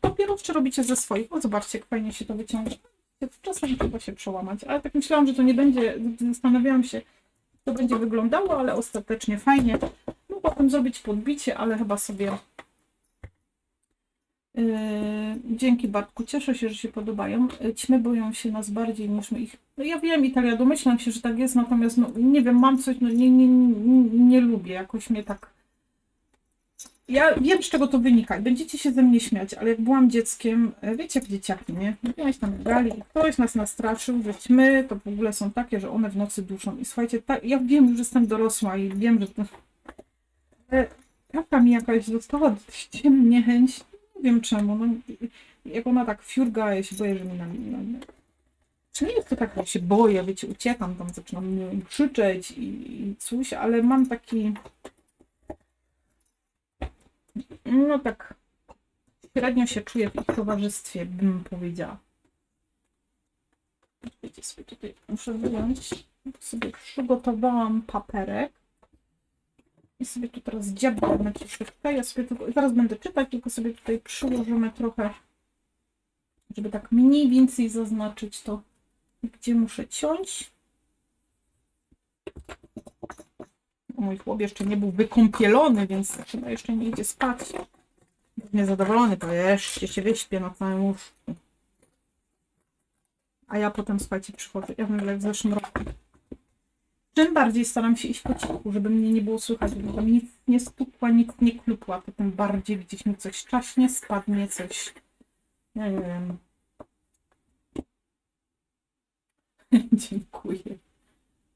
S1: papierów, czy robicie ze swoich? O, zobaczcie, jak fajnie się to wyciąga. Czasami trzeba się przełamać, ale tak myślałam, że to nie będzie, zastanawiałam się, jak to będzie wyglądało, ale ostatecznie fajnie. Mogłabym zrobić podbicie, ale chyba sobie Dzięki Bartku, cieszę się, że się podobają. Ćmy boją się nas bardziej niż my ich. No ja wiem, Italia, domyślam się, że tak jest, natomiast no, nie wiem, mam coś, no nie lubię, jakoś mnie tak. Ja wiem, z czego to wynika i będziecie się ze mnie śmiać, ale jak byłam dzieckiem, wiecie jak dzieciaki, nie? Gdzieś tam gali i ktoś nas nastraszył, że ćmy to w ogóle są takie, że one w nocy duszą. I słuchajcie, ja wiem, że jestem dorosła i wiem, że to. Taka mi jakaś została niechęć. Nie wiem czemu. No, jak ona tak fiurga, ja się boję, że mi Czy nie jest to tak, że się boję, wiecie, uciekam, tam zaczynam krzyczeć i coś, ale mam taki. No tak. Średnio się czuję w ich towarzystwie, bym powiedziała. Wiecie sobie, tutaj muszę wyjąć. Sobie przygotowałam paperek. I sobie tu teraz dziabniemy troszeczkę. Ja sobie tylko, zaraz będę czytać, tylko sobie tutaj przyłożymy trochę, żeby tak mniej więcej zaznaczyć to, gdzie muszę ciąć. Mój chłop jeszcze nie był wykąpielony, więc chyba jeszcze nie idzie spać. Niezadowolony, to jeszcze się wyśpię na całym łóżku. A ja potem, słuchajcie, przychodzę. Ja wiem, jak w zeszłym roku. Czym bardziej staram się iść po cichu, żeby mnie nie było słychać, żeby tam nic nie stukła, nic nie klupła, to tym bardziej gdzieś mi coś czaśnie, spadnie coś. Ja nie wiem. Dziękuję.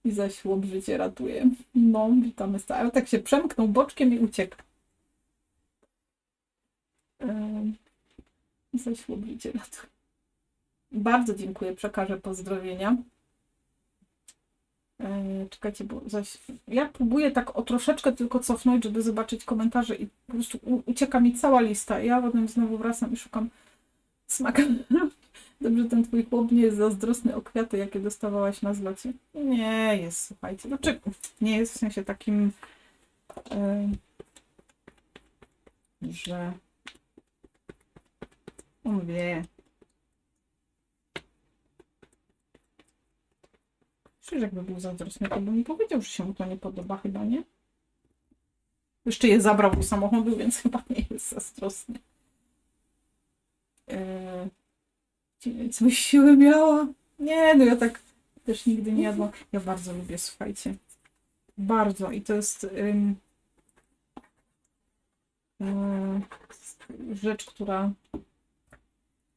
S1: I zaś chłop życie ratuje. No, witamy stale. Ale tak się przemknął boczkiem i uciekł. I zaś chłop życie ratuje. Bardzo dziękuję, przekażę pozdrowienia. Czekajcie, bo zaś ja próbuję tak o troszeczkę tylko cofnąć, żeby zobaczyć komentarze i po prostu ucieka mi cała lista. Ja potem znowu wracam i szukam smaka. Dobrze, ten twój chłop nie jest zazdrosny o kwiaty, jakie dostawałaś na zlocie. Nie jest, słuchajcie. Znaczy, nie jest w sensie takim, że on wie. Przecież jakby był zazdrosny, to by mi powiedział, że się mu to nie podoba, chyba nie? Jeszcze je zabrał do samochodu, więc chyba nie jest zazdrosny. Coś siły miała? Nie, no ja tak też nigdy nie jadłam. Ja bardzo lubię, słuchajcie. Bardzo. I to jest rzecz, która...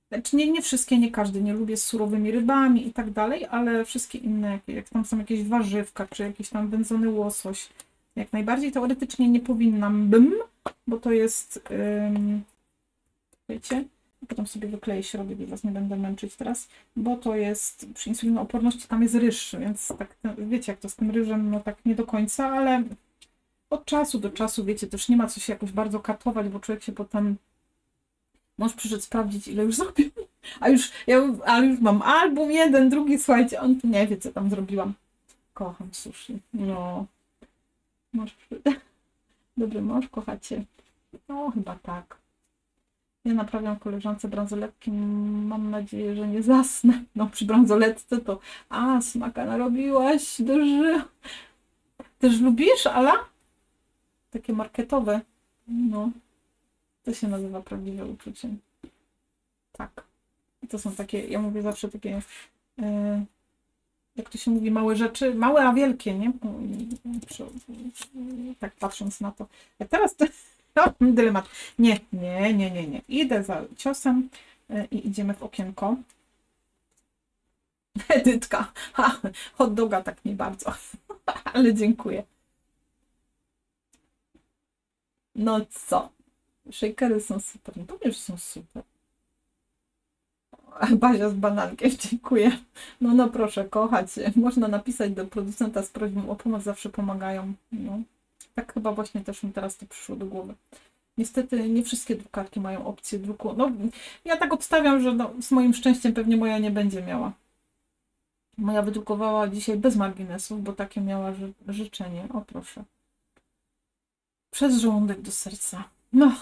S1: Znaczy nie wszystkie, nie każdy nie lubię z surowymi rybami i tak dalej, ale wszystkie inne, jak tam są jakieś warzywka, czy jakiś tam wędzony łosoś, jak najbardziej teoretycznie nie powinnam bo to jest, wiecie, potem sobie wykleję środek i was nie będę męczyć teraz, bo to jest, przy insulinooporności tam jest ryż, więc tak, wiecie, jak to z tym ryżem, no tak nie do końca, ale od czasu do czasu, wiecie, też nie ma co się jakoś bardzo katować, bo człowiek się potem możesz przyszedł sprawdzić, ile już zrobił. Ale już mam album jeden, drugi, słuchajcie, on tu nie wie, co tam zrobiłam. Kocham sushi. No. Dobry mąż, kochacie? No, chyba tak. Ja naprawiam koleżance bransoletki. Mam nadzieję, że nie zasnę. No, przy bransoletce to... A, smaka narobiłaś. Też lubisz, Ala? Takie marketowe. No. To się nazywa prawdziwe uczucie. Tak. I to są takie, ja mówię zawsze takie, jak to się mówi, małe rzeczy, małe, a wielkie, nie? Tak patrząc na to. A teraz to, no, dylemat. Nie. Idę za ciosem i idziemy w okienko. Edytka. Hot doga tak nie bardzo. Ale dziękuję. No co? Shakery są super. No pewnie, że są super. Bazia z banankiem, dziękuję. No proszę, kochać. Można napisać do producenta z prośbą o pomoc, zawsze pomagają. No. Tak chyba właśnie też mi teraz to przyszło do głowy. Niestety nie wszystkie drukarki mają opcję druku. No, ja tak obstawiam, że no, z moim szczęściem pewnie moja nie będzie miała. Moja wydrukowała dzisiaj bez marginesów, bo takie miała życzenie. O proszę. Przez żołądek do serca. No.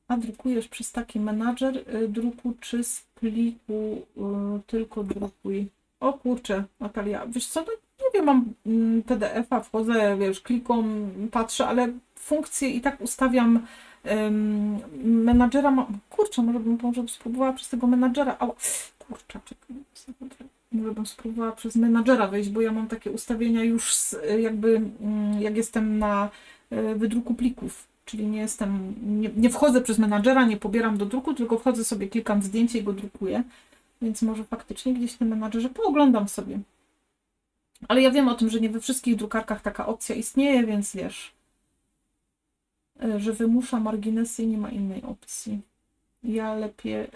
S1: A drukujesz przez taki menadżer druku czy z pliku tylko drukuj? O kurczę, Natalia, wiesz co, no, nie wiem, mam PDF-a, wchodzę, wiesz, kliką, patrzę, ale funkcje i tak ustawiam menadżera mam. Kurczę, może bym spróbowała przez tego menadżera. Ała, kurczaczek. Może bym spróbowała przez menadżera wejść, bo ja mam takie ustawienia już jakby jak jestem na wydruku plików. Czyli nie wchodzę przez menadżera, nie pobieram do druku, tylko wchodzę sobie, klikam zdjęcie i go drukuję. Więc może faktycznie gdzieś w tym menadżerze pooglądam sobie. Ale ja wiem o tym, że nie we wszystkich drukarkach taka opcja istnieje, więc wiesz, że wymusza marginesy i nie ma innej opcji. Ja lepiej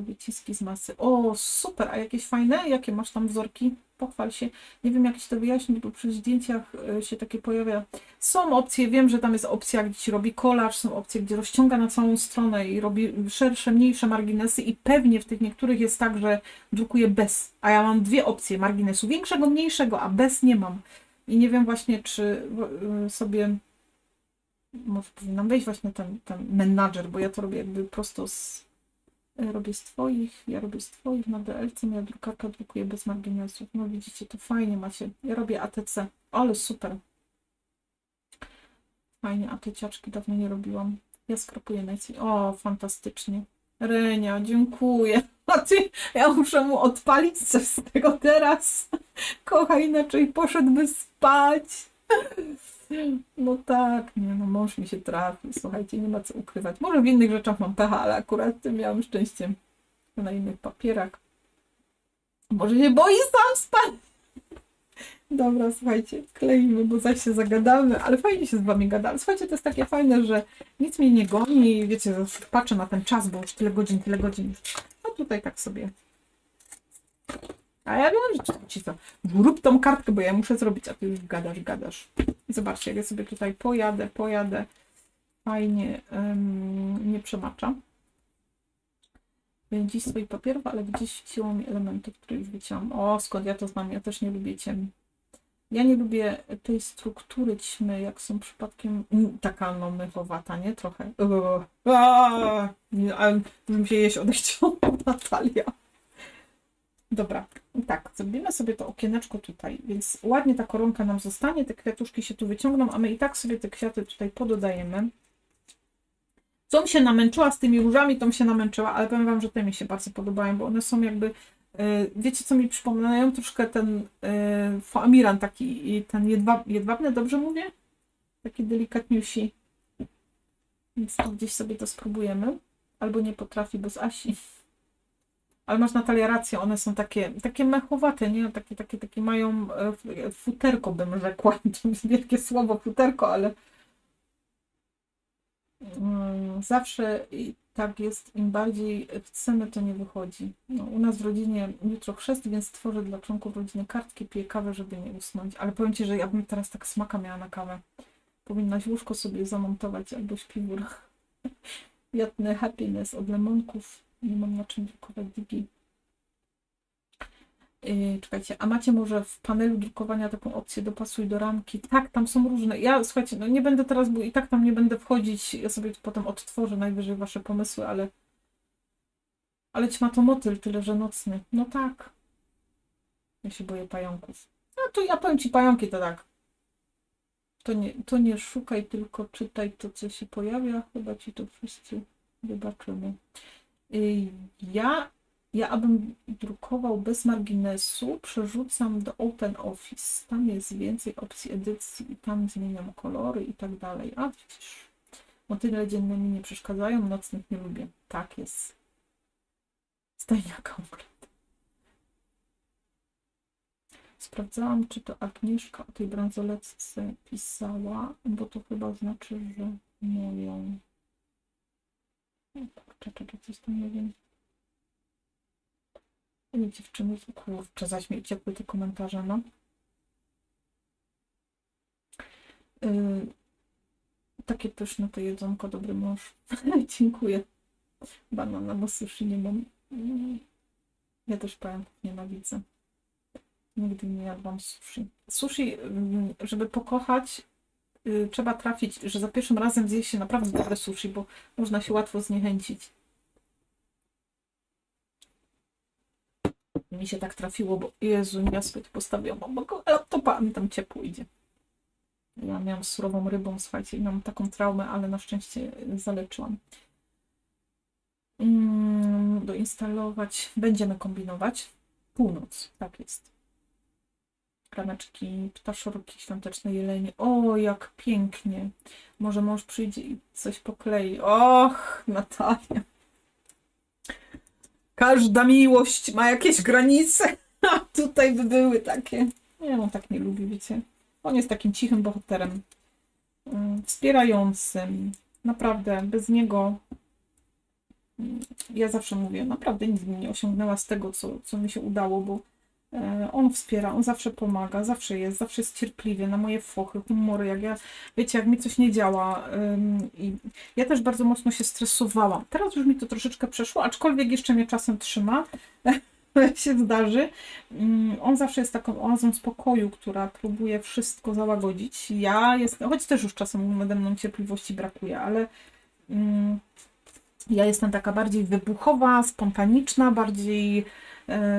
S1: wyciski z masy. O, super! A jakieś fajne? Jakie masz tam wzorki? Pochwal się. Nie wiem, jak ci to wyjaśnić, bo przy zdjęciach się takie pojawia. Są opcje, wiem, że tam jest opcja, gdzie ci robi kolaż, są opcje, gdzie rozciąga na całą stronę i robi szersze, mniejsze marginesy i pewnie w tych niektórych jest tak, że drukuje bez. A ja mam dwie opcje marginesu, większego, mniejszego, a bez nie mam. I nie wiem właśnie, czy sobie... Może powinnam wejść właśnie ten menadżer, bo ja to robię jakby prosto robię z twoich, ja robię z twoich na DLC, moja drukarka drukuje bez marginesów. No widzicie, to fajnie macie. Ja robię ATC, ale super. Fajnie, ATC-ciaczki dawno nie robiłam. Ja skropuję najpierw. O, fantastycznie. Renia, dziękuję. A ty, ja muszę mu odpalić coś z tego teraz. Kocha, inaczej poszedłby spać. No tak, nie, no mąż mi się trafi, słuchajcie, nie ma co ukrywać. Może w innych rzeczach mam pecha, ale akurat tym miałam szczęście na innych papierach. Może się boi sam spać. Dobra, słuchajcie, kleimy, bo zaś się zagadamy, ale fajnie się z wami gada. Słuchajcie, to jest takie fajne, że nic mnie nie goni, wiecie, patrzę na ten czas, bo już tyle godzin. A tutaj tak sobie. A ja wiem, że ci to, rób tą kartkę, bo ja muszę zrobić, a ty już gadasz. I zobaczcie, jak ja sobie tutaj pojadę, fajnie, nie przemacza. Dziś swoich papierów, ale gdzieś wcięło mi elementów, które już wycięłam. O, skąd ja to znam, ja też nie lubię ciem. Ja nie lubię tej struktury ćmy, jak są przypadkiem taka no mychowata, nie? Trochę. Ale mi się jeść odechciało, Natalia. Dobra, i tak, zrobimy sobie to okieneczko tutaj, więc ładnie ta koronka nam zostanie, te kwiatuszki się tu wyciągną, a my i tak sobie te kwiaty tutaj pododajemy. Co się namęczyła z tymi różami, to mi się namęczyła, ale powiem wam, że te mi się bardzo podobają, bo one są jakby, wiecie co mi przypominają? Troszkę ten foamiran taki, i ten jedwabny, dobrze mówię? Taki delikatniusi. Więc to gdzieś sobie to spróbujemy. Albo nie potrafi, bo z Asi. Ale masz, Natalia, rację, one są takie mechowate, nie? Takie mają futerko, bym rzekła. To jest wielkie słowo futerko, ale zawsze tak jest, im bardziej chcemy, to nie wychodzi. No, u nas w rodzinie jutro chrzest, więc tworzę dla członków rodziny kartki, piję kawę, żeby nie usnąć. Ale powiem ci, że ja bym teraz tak smaka miała na kawę. Powinnaś łóżko sobie zamontować albo śpiwór. Jatny happiness od lemonków. Nie mam na czym drukować digi. Czekajcie, a macie może w panelu drukowania taką opcję dopasuj do ramki? Tak, tam są różne. Ja, słuchajcie, no nie będę teraz, bo i tak tam nie będę wchodzić. Ja sobie tu potem odtworzę najwyżej wasze pomysły, ale ćma to motyl, tyle że nocny. No tak. Ja się boję pająków. No to ja powiem ci, pająki to tak. To nie szukaj, tylko czytaj to, co się pojawia. Chyba ci to wszyscy wybaczymy. Ja abym drukował bez marginesu, przerzucam do OpenOffice. Tam jest więcej opcji edycji i tam zmieniam kolory i tak dalej. A widzisz, motyle dzienne mi nie przeszkadzają, nocnych nie lubię. Tak jest. Stajnia komplet. Sprawdzałam, czy to Agnieszka o tej bransoletce pisała, bo to chyba znaczy, że moją. Czekaj, coś tam nie wiem. Nie, dziewczyny, kurczę, zaś mi uciekły te komentarze, no. Takie pyszne to jedzonko, dobry mąż. Dziękuję. Banana na sushi nie mam. Ja też pająków nienawidzę. Nigdy nie jadłam sushi. Sushi, żeby pokochać, trzeba trafić, że za pierwszym razem zje się naprawdę dobre sushi, bo można się łatwo zniechęcić. Mi się tak trafiło, bo Jezu, ja sobie tu postawiłam obok laptopa, a mi tam ciepło idzie. Ja miałam z surową rybą, słuchajcie, i mam taką traumę, ale na szczęście zaleczyłam. Doinstalować. Będziemy kombinować. Północ, tak jest. Rameczki, ptaszorki, świąteczne jelenie. O, jak pięknie. Może mąż przyjdzie i coś poklei. Och, Natalia. Każda miłość ma jakieś granice. A tutaj by były takie. Nie, on tak nie lubi, wiecie. On jest takim cichym bohaterem. Wspierającym. Naprawdę, bez niego ja zawsze mówię, naprawdę nic bym nie osiągnęła z tego, co mi się udało, bo on wspiera, on zawsze pomaga, zawsze jest cierpliwy na moje fochy, humory, jak ja, wiecie, jak mi coś nie działa. I ja też bardzo mocno się stresowałam. Teraz już mi to troszeczkę przeszło, aczkolwiek jeszcze mnie czasem trzyma, się zdarzy. On zawsze jest taką oazą spokoju, która próbuje wszystko załagodzić. Ja jestem, choć też już czasem nade mną cierpliwości brakuje, ale ja jestem taka bardziej wybuchowa, spontaniczna, bardziej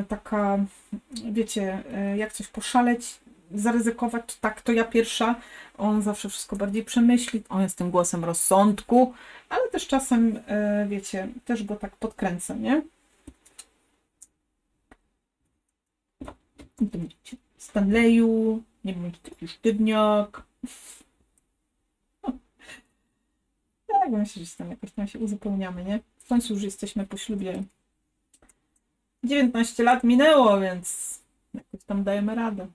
S1: taka, wiecie, jak coś poszaleć, zaryzykować, tak, to ja pierwsza. On zawsze wszystko bardziej przemyśli. On jest tym głosem rozsądku, ale też czasem, wiecie, też go tak podkręcę, nie? I to widzicie, Stanleyu, nie wiem, taki sztywniak. Tak, myślę, że tam jakoś tam się uzupełniamy, nie? W końcu już jesteśmy po ślubie. 19 lat minęło, więc jakoś tam dajemy radę.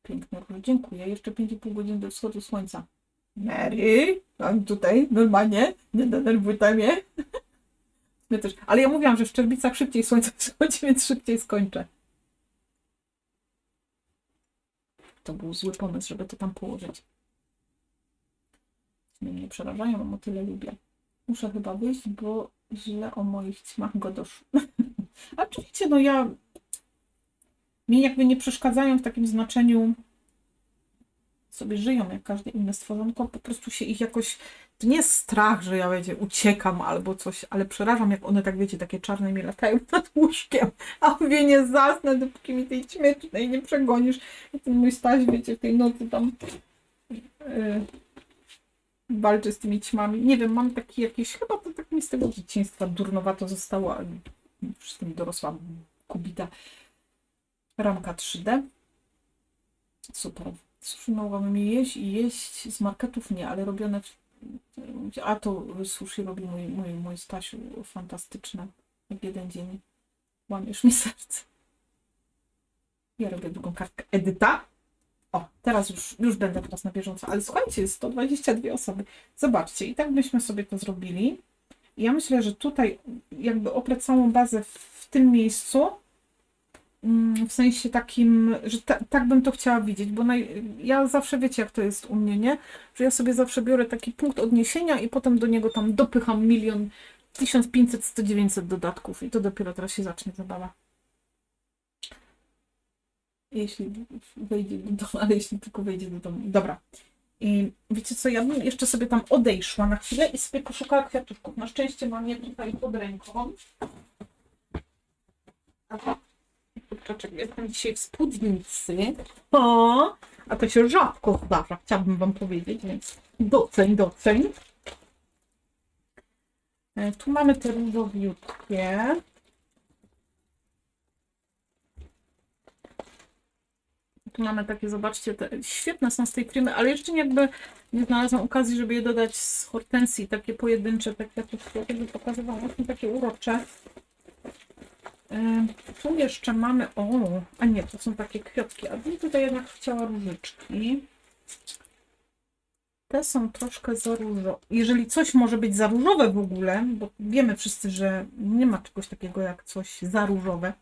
S1: Piękne róże, dziękuję. Jeszcze 5,5 godziny do wschodu słońca. Mary, mam tutaj normalnie, nie denerwuj mnie. My też. Ale ja mówiłam, że w Szczerbicach szybciej słońce wschodzi, więc szybciej skończę. To był zły pomysł, żeby to tam położyć. Mnie przerażają, bo tyle lubię. Muszę chyba wyjść, bo źle o moich ćmach go doszło. A oczywiście, no ja... Mi jakby nie przeszkadzają w takim znaczeniu, sobie żyją jak każde inne stworzonko, po prostu się ich jakoś... To nie jest strach, że ja wiecie, uciekam albo coś, ale przerażam, jak one tak, wiecie, takie czarne mi latają nad łóżkiem, a mówię, nie zasnę, dopóki mi tej ćmy tutaj nie przegonisz. I ten mój Staś, wiecie, w tej nocy tam walczy z tymi ćmami. Nie wiem, mam taki jakiś, chyba to tak mi z tego dzieciństwa durnowato zostało, ale wszystkim dorosła kubita ramka 3D. Super. Sushi mogłabym jeść i jeść z marketów nie, ale robione a to sushi robi mój Stasiu fantastyczne. Jak jeden dzień łamiesz mi serce. Ja robię drugą kartkę Edyta. O, teraz już będę teraz na bieżąco, ale słuchajcie, 122 osoby. Zobaczcie, i tak byśmy sobie to zrobili. Ja myślę, że tutaj jakby oprę całą bazę w tym miejscu, w sensie takim, że tak bym to chciała widzieć, bo ja zawsze, wiecie jak to jest u mnie, nie? Że ja sobie zawsze biorę taki punkt odniesienia i potem do niego tam dopycham 1 1500, 100, 900 dodatków i to dopiero teraz się zacznie zabawa. Jeśli wejdzie do domu, ale jeśli tylko wejdzie do domu. Dobra. I wiecie co, ja bym jeszcze sobie tam odejszła na chwilę i sobie poszukała kwiatuszków. Na szczęście mam je tutaj pod ręką. Kurczaczek, jestem dzisiaj w spódnicy. O, a to się rzadko zdarza, chciałabym wam powiedzieć, więc doceń. Tu mamy te różowiutkie. Tu mamy takie, zobaczcie, te świetne są z tej krymy, ale jeszcze jakby nie znalazłam okazji, żeby je dodać z hortensji, takie pojedyncze, te kwiatówki, jakby pokazywałam, są takie urocze. Tu jeszcze mamy, a nie, to są takie kwiatki, a bym tutaj jednak chciała różyczki. Te są troszkę za różowe. Jeżeli coś może być za różowe w ogóle, bo wiemy wszyscy, że nie ma czegoś takiego jak coś za różowe,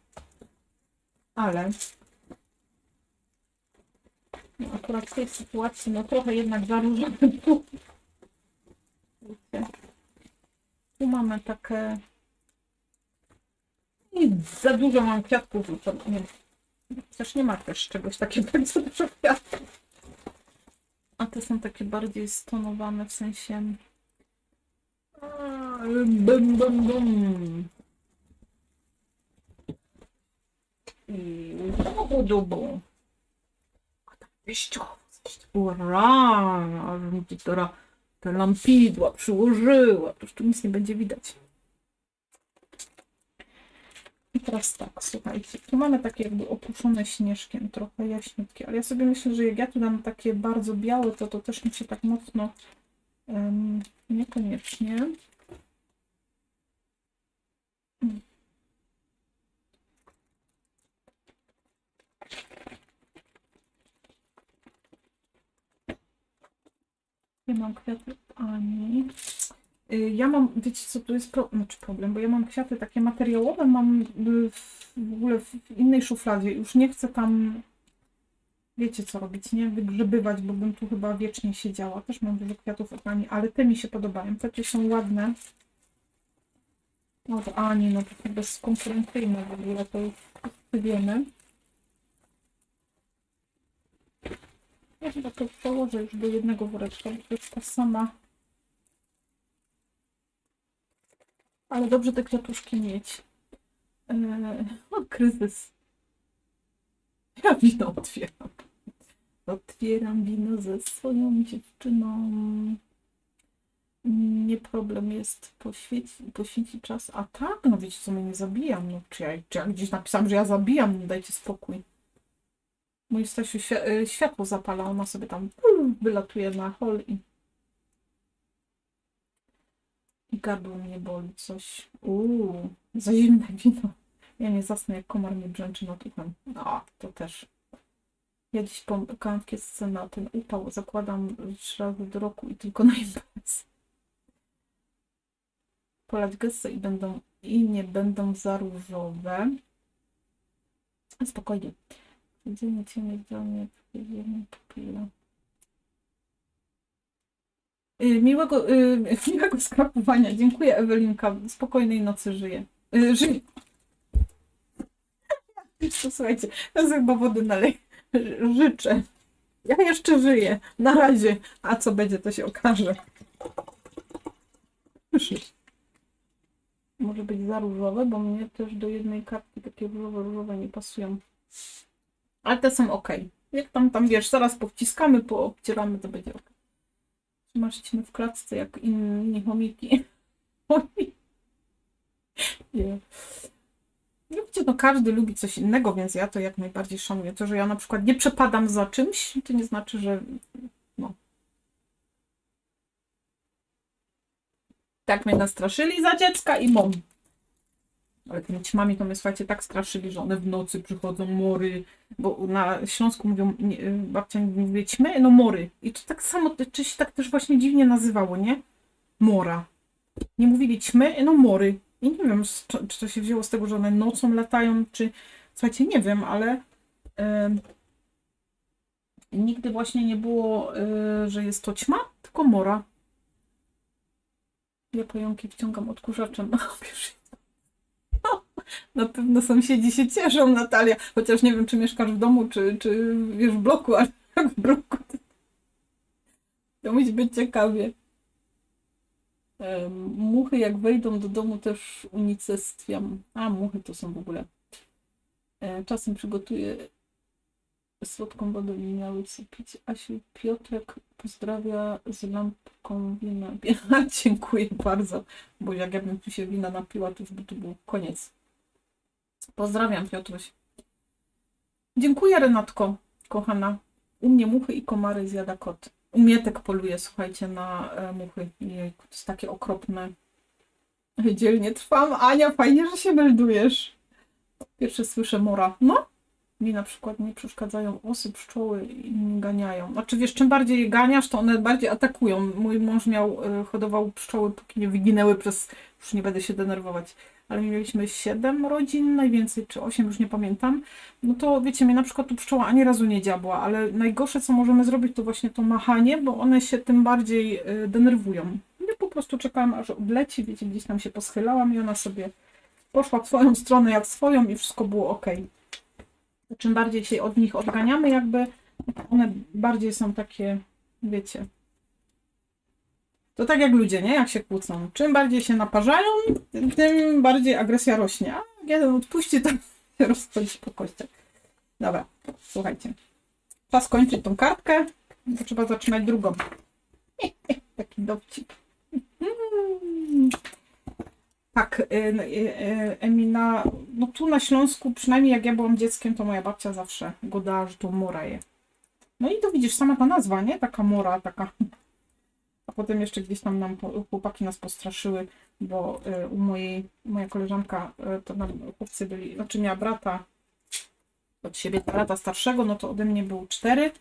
S1: ale no, akurat w tej sytuacji, no trochę jednak za różowe. Tu mamy takie... I za dużo mam kwiatków, to nie, też nie ma też czegoś takiego bardzo dużo kwiatków. A te są takie bardziej stonowane, w sensie... Bum, bum, bum. I dubu. Wyjściowo. Ura, aż mi ci teraz te lampidła przyłożyła. To już tu nic nie będzie widać. I teraz tak, słuchajcie, tu mamy takie jakby opuszczone śnieżkiem, trochę jaśniutkie, ale ja sobie myślę, że jak ja tu dam takie bardzo białe, to też mi się tak mocno niekoniecznie. Ja mam kwiaty od Ani. Ja mam, wiecie co, tu jest problem, bo ja mam kwiaty takie materiałowe, mam w ogóle w innej szufladzie. Już nie chcę tam, wiecie co robić, nie? Wygrzebywać, bo bym tu chyba wiecznie siedziała. Też mam dużo kwiatów od Ani, ale te mi się podobają. Te są ładne. Od Ani, no to bezkonkurencyjne w ogóle, to już wiemy. Ja chyba to położę już do jednego woreczka, bo to jest ta sama. Ale dobrze te kwiatuszki mieć. Kryzys. Ja wino otwieram. Otwieram wino ze swoją dziewczyną. Nie problem jest poświęcić czas. A tak, no wiecie co, mnie nie zabijam. No, czy ja gdzieś napisałam, że ja zabijam, no dajcie spokój. Mój Stasiu światło zapala, ona sobie tam wylatuje na hol i gardło mnie boli coś. Za zimne wino. Ja nie zasnę, jak komar mnie brzęczy nad uchem. No, to też. Ja dziś pomykałam w kiesce na ten upał. Zakładam 3 razy do roku i tylko na imprez. Polać gessę i nie będą za różowe. Spokojnie. Jedzenie ciemnej zdalnie, pupila. Miłego skrapowania. Dziękuję, Ewelinka. Spokojnej nocy żyję. Żyję. Słuchajcie, to jest chyba wody nalej. Życzę. Ja jeszcze żyję. Na razie. A co będzie, to się okaże. Może być za różowe, bo mnie też do jednej kartki takie różowe nie pasują. Ale te są ok. Jak tam wiesz, zaraz powciskamy, poobcieramy, to będzie ok. Trzymaliśmy w klatce jak inni chomiki. Nie. Wiecie, no każdy lubi coś innego, więc ja to jak najbardziej szanuję. To, że ja na przykład nie przepadam za czymś, to nie znaczy, że no. Tak mnie nastraszyli za dziecka i mom. Ale tymi ćmami to mnie, słuchajcie, tak straszyli, że one w nocy przychodzą, mory, bo na Śląsku mówią, babcia nie mówi ćmy, no mory. I to tak samo, czy się tak też właśnie dziwnie nazywało, nie? Mora. Nie mówili ćmy, no mory. I nie wiem, czy to się wzięło z tego, że one nocą latają, czy... Słuchajcie, nie wiem, ale nigdy właśnie nie było, że jest to ćma, tylko mora. Ja pająki wciągam odkurzaczem. Na pewno sąsiedzi się cieszą, Natalia. Chociaż nie wiem, czy mieszkasz w domu, czy wiesz, w bloku, ale jak w bloku to musi być ciekawie. Muchy jak wejdą do domu też unicestwiam. A muchy to są w ogóle. Czasem przygotuję słodką wodę, nie miały co pić. Asiu, Piotrek pozdrawia z lampką wina. Dziękuję bardzo, bo jak ja bym tu się wina napiła, to już by tu był koniec. Pozdrawiam, Piotruś. Dziękuję, Renatko, kochana. U mnie muchy i komary zjada kot. U Mietek poluje, słuchajcie, na muchy. Jejku, to jest takie okropne. Dzielnie trwam. Ania, fajnie, że się meldujesz. Pierwsze słyszę mora. No, mi na przykład nie przeszkadzają osy, pszczoły i nie ganiają. Znaczy, wiesz, czym bardziej je ganiasz, to one bardziej atakują. Mój mąż hodował pszczoły, póki nie wyginęły już nie będę się denerwować, ale mieliśmy 7 rodzin, najwięcej, czy 8, już nie pamiętam. No to wiecie, mnie na przykład tu pszczoła ani razu nie dziabła, ale najgorsze, co możemy zrobić, to właśnie to machanie, bo one się tym bardziej denerwują. Ja po prostu czekałam, aż odleci, wiecie, gdzieś tam się poschylałam i ona sobie poszła w swoją stronę jak swoją i wszystko było ok. Czym bardziej się od nich odganiamy, jakby one bardziej są takie, wiecie, to tak jak ludzie, nie? Jak się kłócą. Czym bardziej się naparzają, tym bardziej agresja rośnie. A jak jeden odpuści, to się rozchodzi po kościach. Dobra, słuchajcie. czas kończyć tą kartkę, to trzeba zaczynać drugą. Taki dowcip. Tak, Emina, no tu na Śląsku, przynajmniej jak ja byłam dzieckiem, to moja babcia zawsze godała, że to mora je. No i to widzisz, sama ta nazwa, nie? Taka mora, taka. A potem jeszcze gdzieś tam nam chłopaki nas postraszyły, bo moja koleżanka, to nam chłopcy byli, znaczy miała brata od siebie, brata starszego, no to ode mnie był 4.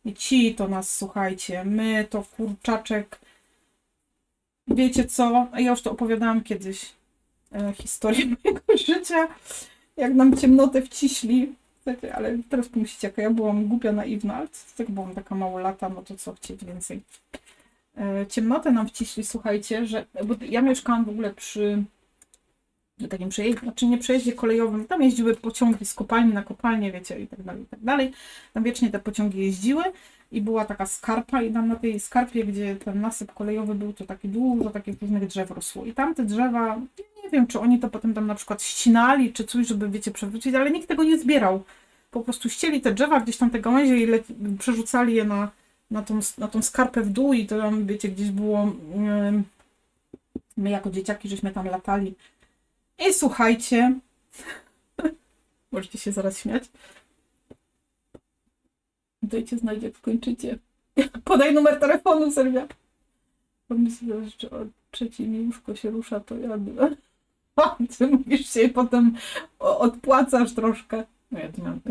S1: I ci to nas, słuchajcie, my to kurczaczek. Wiecie co? Ja już to opowiadałam kiedyś. Historię mojego życia. Jak nam ciemnotę wciśli. Ale teraz pomyślicie, jaka ja byłam głupia, naiwna, ale tak byłam taka małolata, no to co chcieć więcej. Ciemnotę nam wciśli, słuchajcie, że bo ja mieszkałam w ogóle przy takim przejeździe, znaczy nie przejeździe kolejowym, tam jeździły pociągi z kopalni na kopalnię, wiecie, i tak dalej, i tak dalej. Tam wiecznie te pociągi jeździły i była taka skarpa i tam na tej skarpie, gdzie ten nasyp kolejowy był, to takie dużo takich różnych drzew rosło. I tam te drzewa, nie wiem, czy oni to potem tam na przykład ścinali, czy coś, żeby, wiecie, przewrócić, ale nikt tego nie zbierał. Po prostu ścieli te drzewa, gdzieś tam te gałęzie i przerzucali je na tą skarpę w dół i to tam, wiecie, gdzieś było, my jako dzieciaki, żeśmy tam latali. I słuchajcie, możecie się zaraz śmiać. Dajcie znać, jak skończycie. Podaj numer telefonu, Sylwia. Pomyślę, że o 3:00 mi łóżko się rusza, to ja... Ty mówisz się i potem odpłacasz troszkę. No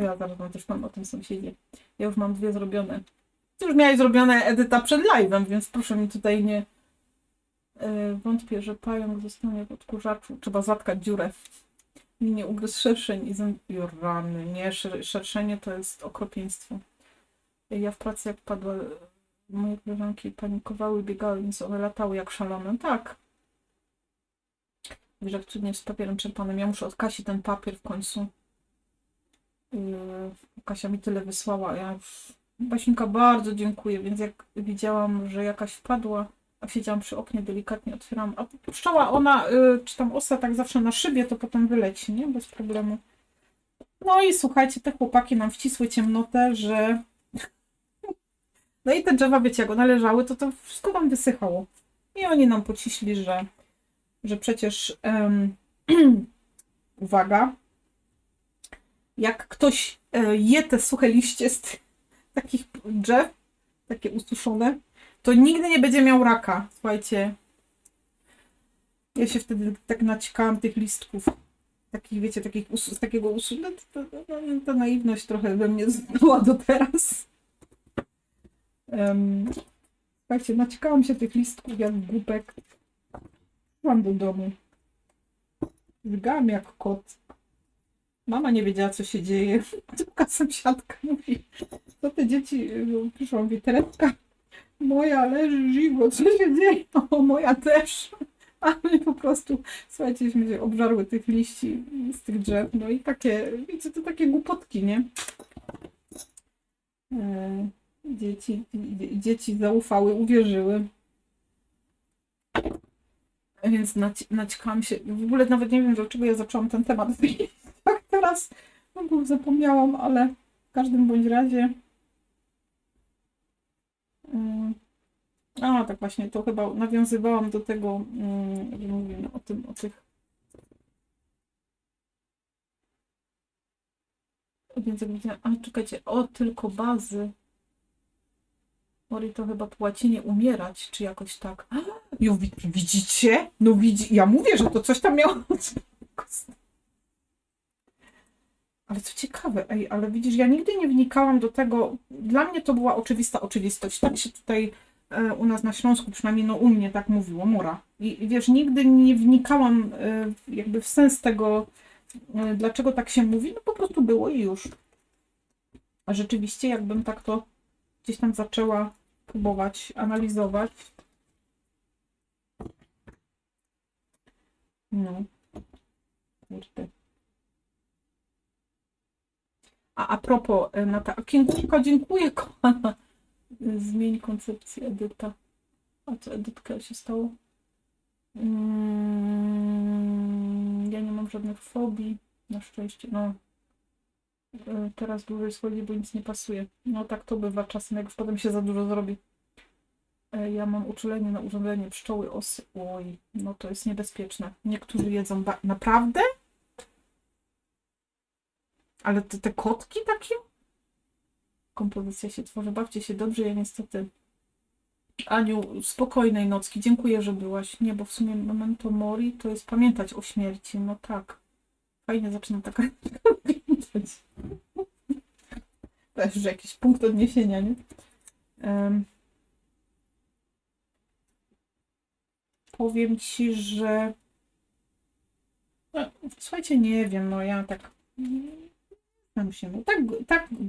S1: ja zaraz też mam o tym sąsiedzie. Ja już mam 2 zrobione. Ty już miałeś zrobione, Edyta, przed live'em, więc proszę mi tutaj nie... Wątpię, że pająk zostanie w odkurzaczu. Trzeba zatkać dziurę. I nie ugryzł szerszeń i rany. Nie, szerszenie to jest okropieństwo. Ja w pracy jak padła, moje koleżanki panikowały, biegały, więc one latały jak szalone. Tak. Wiesz, jak cudnie z papierem czerpanym. Ja muszę od Kasi ten papier w końcu. Kasia mi tyle wysłała. Ja już... Basinka, bardzo dziękuję, więc jak widziałam, że jakaś wpadła, a siedziałam przy oknie, delikatnie otwieram, a pszczoła ona, czy tam osa tak zawsze na szybie, to potem wyleci, nie? Bez problemu. No i słuchajcie, te chłopaki nam wcisły ciemnotę, że... No i te drzewa, wiecie, jak one leżały, to wszystko tam wysychało. I oni nam pociśli, że przecież uwaga, jak ktoś je te suche liście z takich drzew, takie ususzone, to nigdy nie będzie miał raka. Słuchajcie, ja się wtedy tak naciekałam tych listków, takich, wiecie, z takiego ususzenia, ta naiwność trochę we mnie została do teraz. Słuchajcie, naciekałam się tych listków jak głupek. Szłam do domu. Żygałam jak kot. Mama nie wiedziała, co się dzieje. Druga sąsiadka mówi, co te dzieci, przyszła, mówi, Tereska, moja leży żywo, co się dzieje? O, moja też. A my po prostu, słuchajcie, się obżarły tych liści z tych drzew. No i takie, wiecie, to takie głupotki, nie? Dzieci zaufały, uwierzyły. Więc naćkałam się. W ogóle nawet nie wiem, dlaczego ja zaczęłam ten temat. Tak teraz zapomniałam, ale w każdym bądź razie. A, tak właśnie, to chyba nawiązywałam do tego, że mówimy o tych. Więc jak widziałam, a czekajcie, tylko bazy. Mori to chyba po łacinie umierać, czy jakoś tak. Jo, widzicie? No ja mówię, że to coś tam miało. Ale co ciekawe, ale widzisz, ja nigdy nie wnikałam do tego. Dla mnie to była oczywista oczywistość. Tak się tutaj u nas na Śląsku, przynajmniej no u mnie tak mówiło, mora. I wiesz, nigdy nie wnikałam jakby w sens tego, dlaczego tak się mówi. No po prostu było i już. A rzeczywiście, jakbym tak to gdzieś tam zaczęła próbować analizować. No. Kurde. A propos, Kinguszka, dziękuję, kochana. Zmień koncepcję, Edyta. A co Edytka się stało? Ja nie mam żadnych fobii, na szczęście. No. teraz dłużej schodzi, bo nic nie pasuje. No tak to bywa czasem, jak już potem się za dużo zrobi. Ja mam uczulenie na urządzenie pszczoły, osy. Oj, no to jest niebezpieczne. Niektórzy jedzą naprawdę? Ale te kotki takie? Kompozycja się tworzy. Bawcie się dobrze, ja niestety. Aniu, spokojnej nocki. Dziękuję, że byłaś. Nie, bo w sumie memento mori to jest pamiętać o śmierci. No tak. Fajnie zaczyna taka wyglądać. To jest już jakiś punkt odniesienia, nie? Powiem ci, że no, słuchajcie, nie wiem, no ja tak tam się, no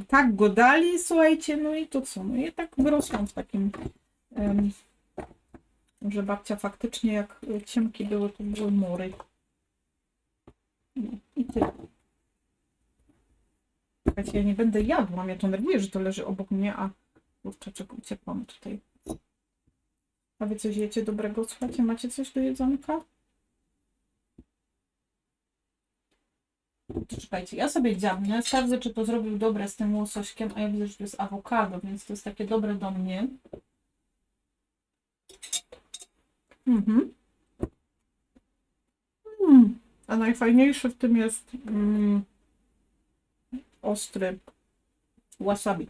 S1: tak go dali, słuchajcie, no i to co, no i tak wyrosłam w takim, że babcia faktycznie jak ciemki były, to były mory. No, i tyle. Słuchajcie, ja nie będę jadła, mnie to nerwuje, że to leży obok mnie, a kurczaczek uciekłam tutaj. A wy coś jecie dobrego? Słuchajcie, macie coś do jedzonka? Czekajcie, ja sobie dziabnę, sprawdzę, czy to zrobił dobre z tym łosośkiem, a ja widzę, że to jest awokado, więc to jest takie dobre do mnie. A najfajniejsze w tym jest ostry wasabi.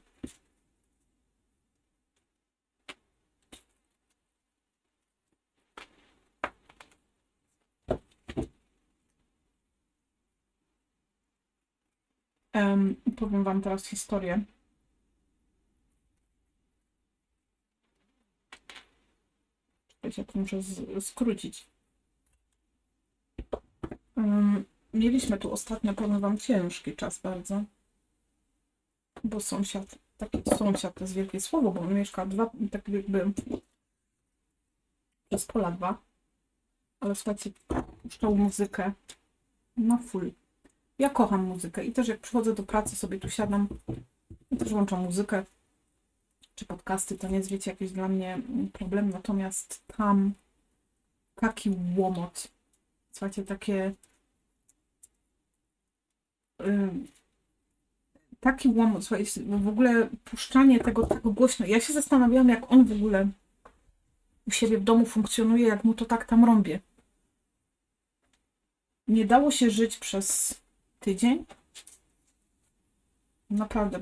S1: Powiem wam teraz historię. Czekajcie, to muszę skrócić. Mieliśmy tu ostatnio, powiem wam, ciężki czas bardzo. Bo sąsiad, taki sąsiad to jest wielkie słowo, bo on mieszka tak jakby przez pola dwa. Ale słuchajcie, puszczał muzykę na full. Ja kocham muzykę i też jak przychodzę do pracy, sobie tu siadam i też włączam muzykę czy podcasty, to nie jest, wiecie, jakiś dla mnie problem, natomiast tam taki łomot, słuchajcie, takie taki łomot, słuchajcie, w ogóle puszczanie tego głośno. Ja się zastanawiałam, jak on w ogóle u siebie w domu funkcjonuje, jak mu to tak tam rąbie. Nie dało się żyć przez tydzień. Naprawdę.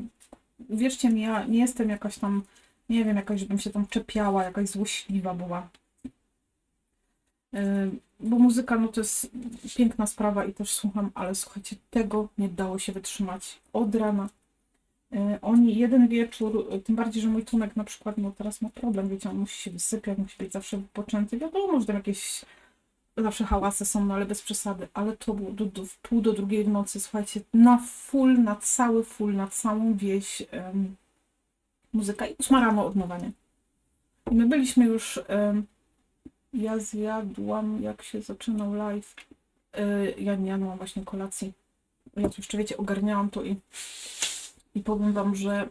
S1: Wierzcie mi, ja nie jestem jakaś tam, nie wiem, jakaś, żebym się tam czepiała, jakaś złośliwa była. Bo muzyka, no to jest piękna sprawa i też słucham, ale słuchajcie, tego nie dało się wytrzymać od rana. Oni jeden wieczór, tym bardziej, że mój Tomek na przykład, no teraz ma problem, wiecie, on musi się wysypiać, musi być zawsze wypoczęty. Wiadomo, że tam jakieś zawsze hałasy są, no ale bez przesady. Ale to było w pół do drugiej w nocy, słuchajcie, na full, na cały full, na całą wieś muzyka i 8 rano od nowa, nie? I my byliśmy już, ja zjadłam, jak się zaczynał live, ja nie jadłam właśnie kolacji. Ja tu jeszcze, wiecie, ogarniałam to i powiem wam, że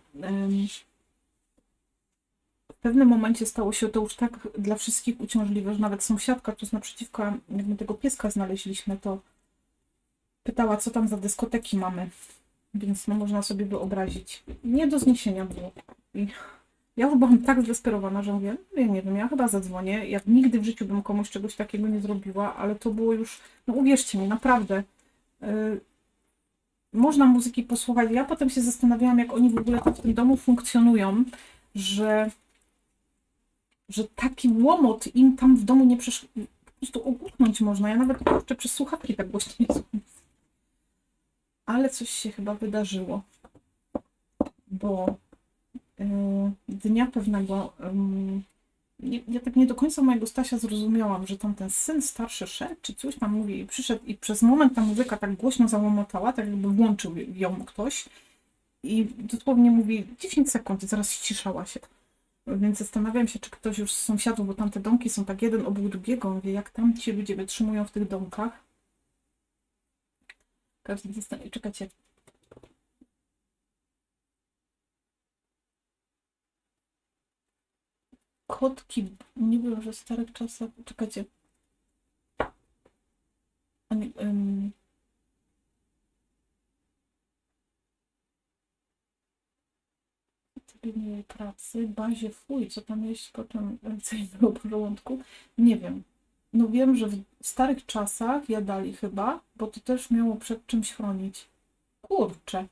S1: w pewnym momencie stało się to już tak dla wszystkich uciążliwe, że nawet sąsiadka, tu jest naprzeciwko, jak my tego pieska znaleźliśmy, to pytała, co tam za dyskoteki mamy. Więc no, można sobie wyobrazić. Nie do zniesienia było. I ja już byłam tak zdesperowana, że mówię, ja nie wiem, ja chyba zadzwonię. Ja nigdy w życiu bym komuś czegoś takiego nie zrobiła, ale to było już, no uwierzcie mi, naprawdę. Można muzyki posłuchać. Ja potem się zastanawiałam, jak oni w ogóle tam w tym domu funkcjonują, że taki łomot im tam w domu nie po prostu ogłuchnąć można. Ja nawet jeszcze przez słuchawki tak głośno nie słucham. Ale coś się chyba wydarzyło, bo dnia pewnego ja tak nie do końca mojego Stasia zrozumiałam, że tam ten syn starszy szedł, czy coś tam mówi i przyszedł i przez moment ta muzyka tak głośno załomotała, tak jakby włączył ją ktoś i dosłownie mówi 10 sekund i zaraz ściszała się. Więc zastanawiam się, czy ktoś już z sąsiadów, bo tam te domki są tak jeden obok drugiego, mówię, jak tam ci ludzie wytrzymują w tych domkach. Każdy zostanie, czekajcie. Kotki, nie wiem, że w starych czasach, czekajcie. robieniu jej pracy, bazie, fuj, co tam jeść potem więcej było po żołądku? Nie wiem. No wiem, że w starych czasach jadali chyba, bo to też miało przed czymś chronić. Kurczę.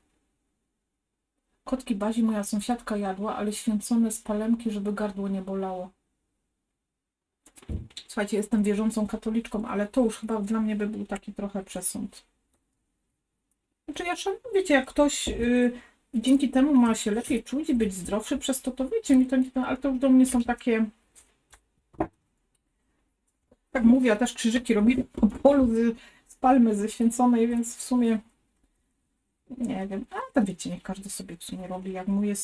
S1: Kotki Bazi moja sąsiadka jadła, ale święcone z palemki, żeby gardło nie bolało. Słuchajcie, jestem wierzącą katoliczką, ale to już chyba dla mnie by był taki trochę przesąd. Znaczy ja szanuję, wiecie, jak ktoś dzięki temu ma się lepiej czuć i być zdrowszy przez to, to wiecie, mi to nie, ale to już do mnie są takie, tak mówię, ja też krzyżyki robię po polu z palmy ze święconej, więc w sumie nie wiem, a to wiecie, niech każdy sobie co nie robi,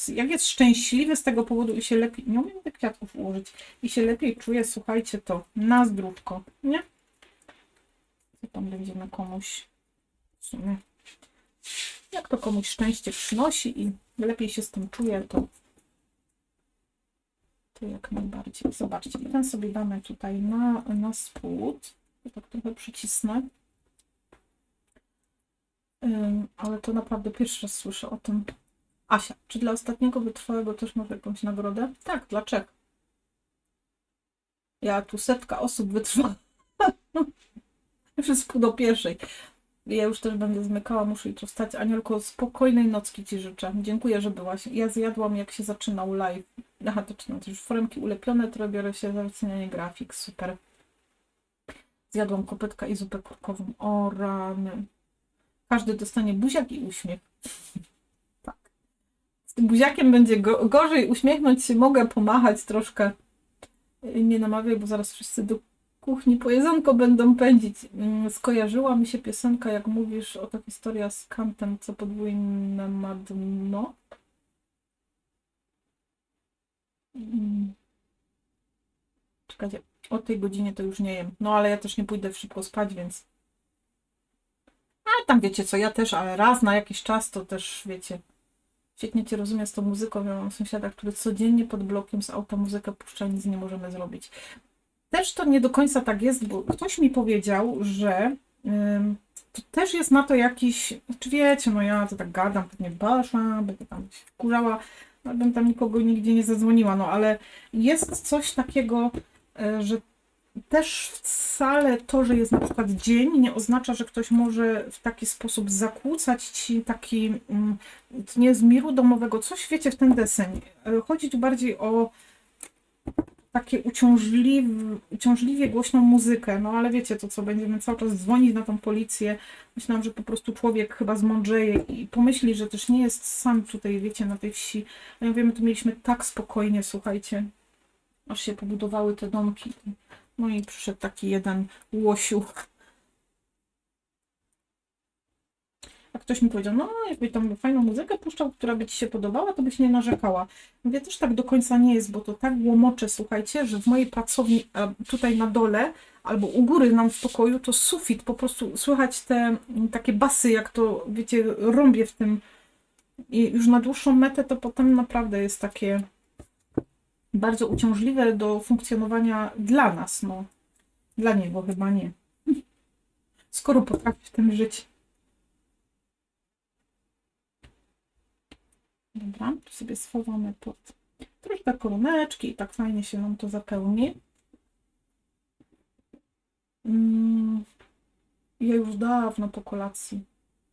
S1: jak jest szczęśliwy z tego powodu i się lepiej, nie umiem tych kwiatków ułożyć, i się lepiej czuje, słuchajcie, to na zdrówko, nie? Co tam będziemy komuś, w sumie, jak to komuś szczęście przynosi i lepiej się z tym czuje, to jak najbardziej. Zobaczcie, i ten sobie damy tutaj na spód, ja tak trochę przycisnę. Ale to naprawdę pierwszy raz słyszę o tym. Asia, czy dla ostatniego wytrwałego też masz jakąś nagrodę? Tak, dla Czech. Ja tu 100 osób wytrwała. Przez pół do pierwszej. Ja już też będę zmykała, muszę jutro wstać. Anielko, spokojnej nocki Ci życzę. Dziękuję, że byłaś. Ja zjadłam, jak się zaczynał live. Aha, to już foremki ulepione, to biorę się za wycenianie grafik. Super. Zjadłam kopytka i zupę kurkową. O rany. Każdy dostanie buziak i uśmiech. Tak. Z tym buziakiem będzie gorzej. Uśmiechnąć się mogę, pomachać troszkę. Nie namawiaj, bo zaraz wszyscy do kuchni po jedzonko będą pędzić. Skojarzyła mi się piosenka, jak mówisz, o ta historia z kantem, co podwójne ma dno. Czekajcie, o tej godzinie to już nie jem. No ale ja też nie pójdę szybko spać, więc... A tam wiecie co, ja też, ale raz na jakiś czas to też, wiecie, świetnie Cię rozumiem z tą muzyką. Ja mam sąsiada, który codziennie pod blokiem z auta muzykę puszcza, nic nie możemy zrobić. Też to nie do końca tak jest, bo ktoś mi powiedział, że to też jest na to jakiś, czy wiecie, no ja to tak gadam, pewnie basza, będę tam się wkurzała, no, bym tam nikogo nigdzie nie zadzwoniła, no ale jest coś takiego, że też wcale to, że jest na przykład dzień, nie oznacza, że ktoś może w taki sposób zakłócać Ci taki, nie z miru domowego, coś wiecie w ten deseń. Chodzi tu bardziej o takie uciążliwie głośną muzykę, no ale wiecie to co, będziemy cały czas dzwonić na tą policję. Myślałam, że po prostu człowiek chyba zmądrzeje i pomyśli, że też nie jest sam tutaj, wiecie, na tej wsi. No ja wiem, my tu mieliśmy tak spokojnie, słuchajcie, aż się pobudowały te domki. No i przyszedł taki jeden łosiu. A ktoś mi powiedział, no jakby tam fajną muzykę puszczał, która by Ci się podobała, to byś nie narzekała. Mówię, też tak do końca nie jest, bo to tak łomocze, słuchajcie, że w mojej pracowni, tutaj na dole, albo u góry nam w pokoju, to sufit, po prostu słychać te takie basy, jak to, wiecie, rąbię w tym. I już na dłuższą metę to potem naprawdę jest takie bardzo uciążliwe do funkcjonowania dla nas, no. Dla niego chyba nie. Skoro potrafi w tym żyć. Dobra, tu sobie schowamy pod troszkę koroneczki i tak fajnie się nam to zapełni. Ja już dawno po kolacji.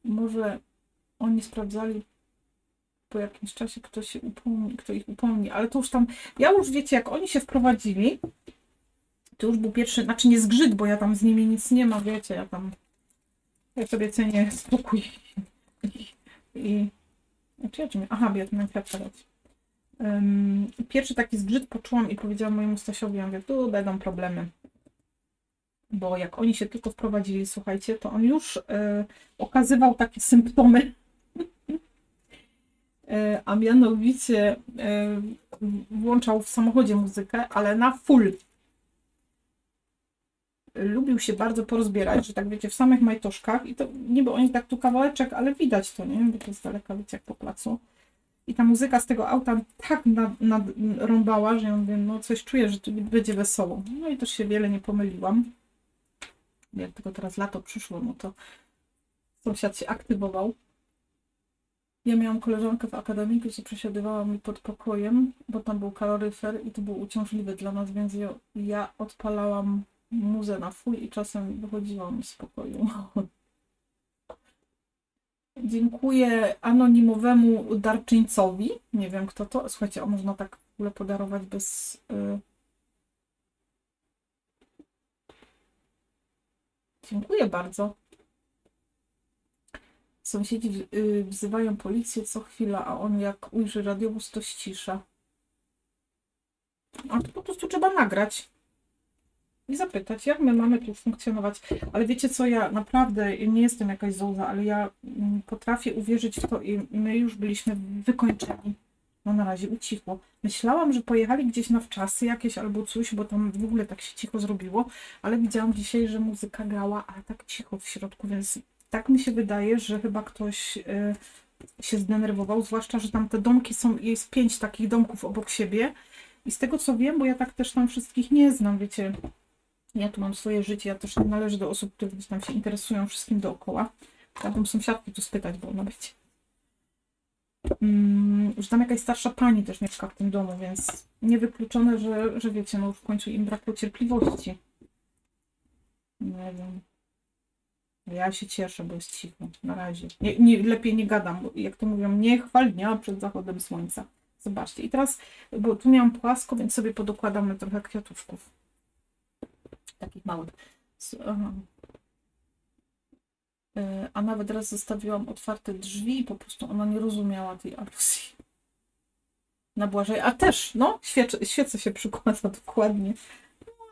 S1: Może oni sprawdzali po jakimś czasie, kto ich upomni, ale to już tam, ja już wiecie, jak oni się wprowadzili, to już był pierwszy, znaczy nie zgrzyt, bo ja tam z nimi nic nie ma, wiecie, ja sobie cenię spokój i aha, biedny kwiatka dać. Pierwszy taki zgrzyt poczułam i powiedziałam mojemu Stasiowi, ja mówię, tu będą problemy. Bo jak oni się tylko wprowadzili, słuchajcie, to on już okazywał takie symptomy, a mianowicie włączał w samochodzie muzykę, ale na full. Lubił się bardzo porozbierać, że tak wiecie, w samych majtoszkach i to niby oni tak tu kawałeczek, ale widać to, nie? Bo to z daleka, wiecie, jak po placu. I ta muzyka z tego auta tak rąbała, że ja mówię, no coś czuję, że tu będzie wesoło. No i też się wiele nie pomyliłam. Jak tylko teraz lato przyszło, no to sąsiad się aktywował. Ja miałam koleżankę w akademiku, co przesiadywała mi pod pokojem, bo tam był kaloryfer i to było uciążliwe dla nas, więc ja odpalałam muzę na full i czasem wychodziłam z pokoju. Dziękuję anonimowemu darczyńcowi. Nie wiem kto to. Słuchajcie, a można tak w ogóle podarować bez... Dziękuję bardzo. Sąsiedzi wzywają policję co chwila, a on jak ujrzy radiowóz, to ścisza. A to po prostu trzeba nagrać i zapytać, jak my mamy tu funkcjonować. Ale wiecie co, ja naprawdę nie jestem jakaś zołza, ale ja potrafię uwierzyć w to i my już byliśmy wykończeni. No na razie ucichło. Myślałam, że pojechali gdzieś na wczasy jakieś albo coś, bo tam w ogóle tak się cicho zrobiło, ale widziałam dzisiaj, że muzyka grała, ale tak cicho w środku, więc tak mi się wydaje, że chyba ktoś się zdenerwował, zwłaszcza, że tam te domki są, jest 5 takich domków obok siebie i z tego co wiem, bo ja tak też tam wszystkich nie znam, wiecie, ja tu mam swoje życie, ja też nie należę do osób, które gdzieś tam się interesują wszystkim dookoła. Chciałabym sąsiadki tu spytać, bo ona będzie. Że tam jakaś starsza pani też mieszka w tym domu, więc niewykluczone, że wiecie, no już w końcu im brakło cierpliwości. Nie wiem. Ja się cieszę, bo jest cicho. Na razie. Lepiej nie gadam, bo jak to mówią, nie chwal dnia przed zachodem słońca. Zobaczcie. I teraz, bo tu miałam płasko, więc sobie podokładamy trochę kwiatuszków. Takich małych. Aha. A nawet raz zostawiłam otwarte drzwi i po prostu ona nie rozumiała tej aluzji. Na Błażej. A też, no, świecę się przykłada dokładnie.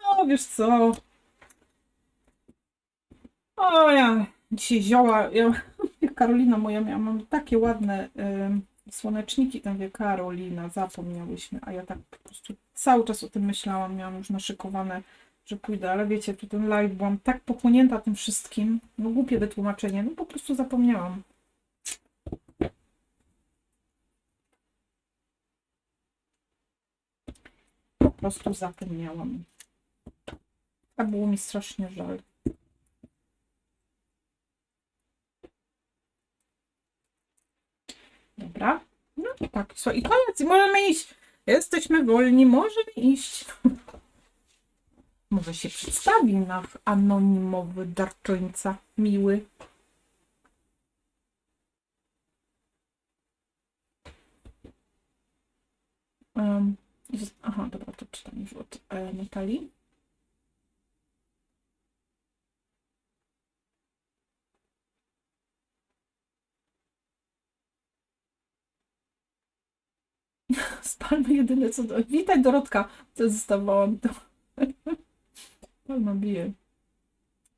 S1: No, wiesz co. O ja, dzisiaj zioła. Karolina moja miała, mam takie ładne słoneczniki. Tam wie, Karolina, zapomniałyśmy. A ja tak po prostu cały czas o tym myślałam. Miałam już naszykowane, że pójdę. Ale wiecie, tu ten live, byłam tak pochłonięta tym wszystkim. No głupie wytłumaczenie. No po prostu zapomniałam. Po prostu zapomniałam. A było mi strasznie żal. Dobra. No tak, co i koniec, i możemy iść. Jesteśmy wolni, możemy iść. Może się przedstawi nasz anonimowy darczyńca, miły. Aha, dobra, to czytam już od Natalii. Spalmy jedyne co do... Witaj Dorotka, to zostawałam to. Palma bije.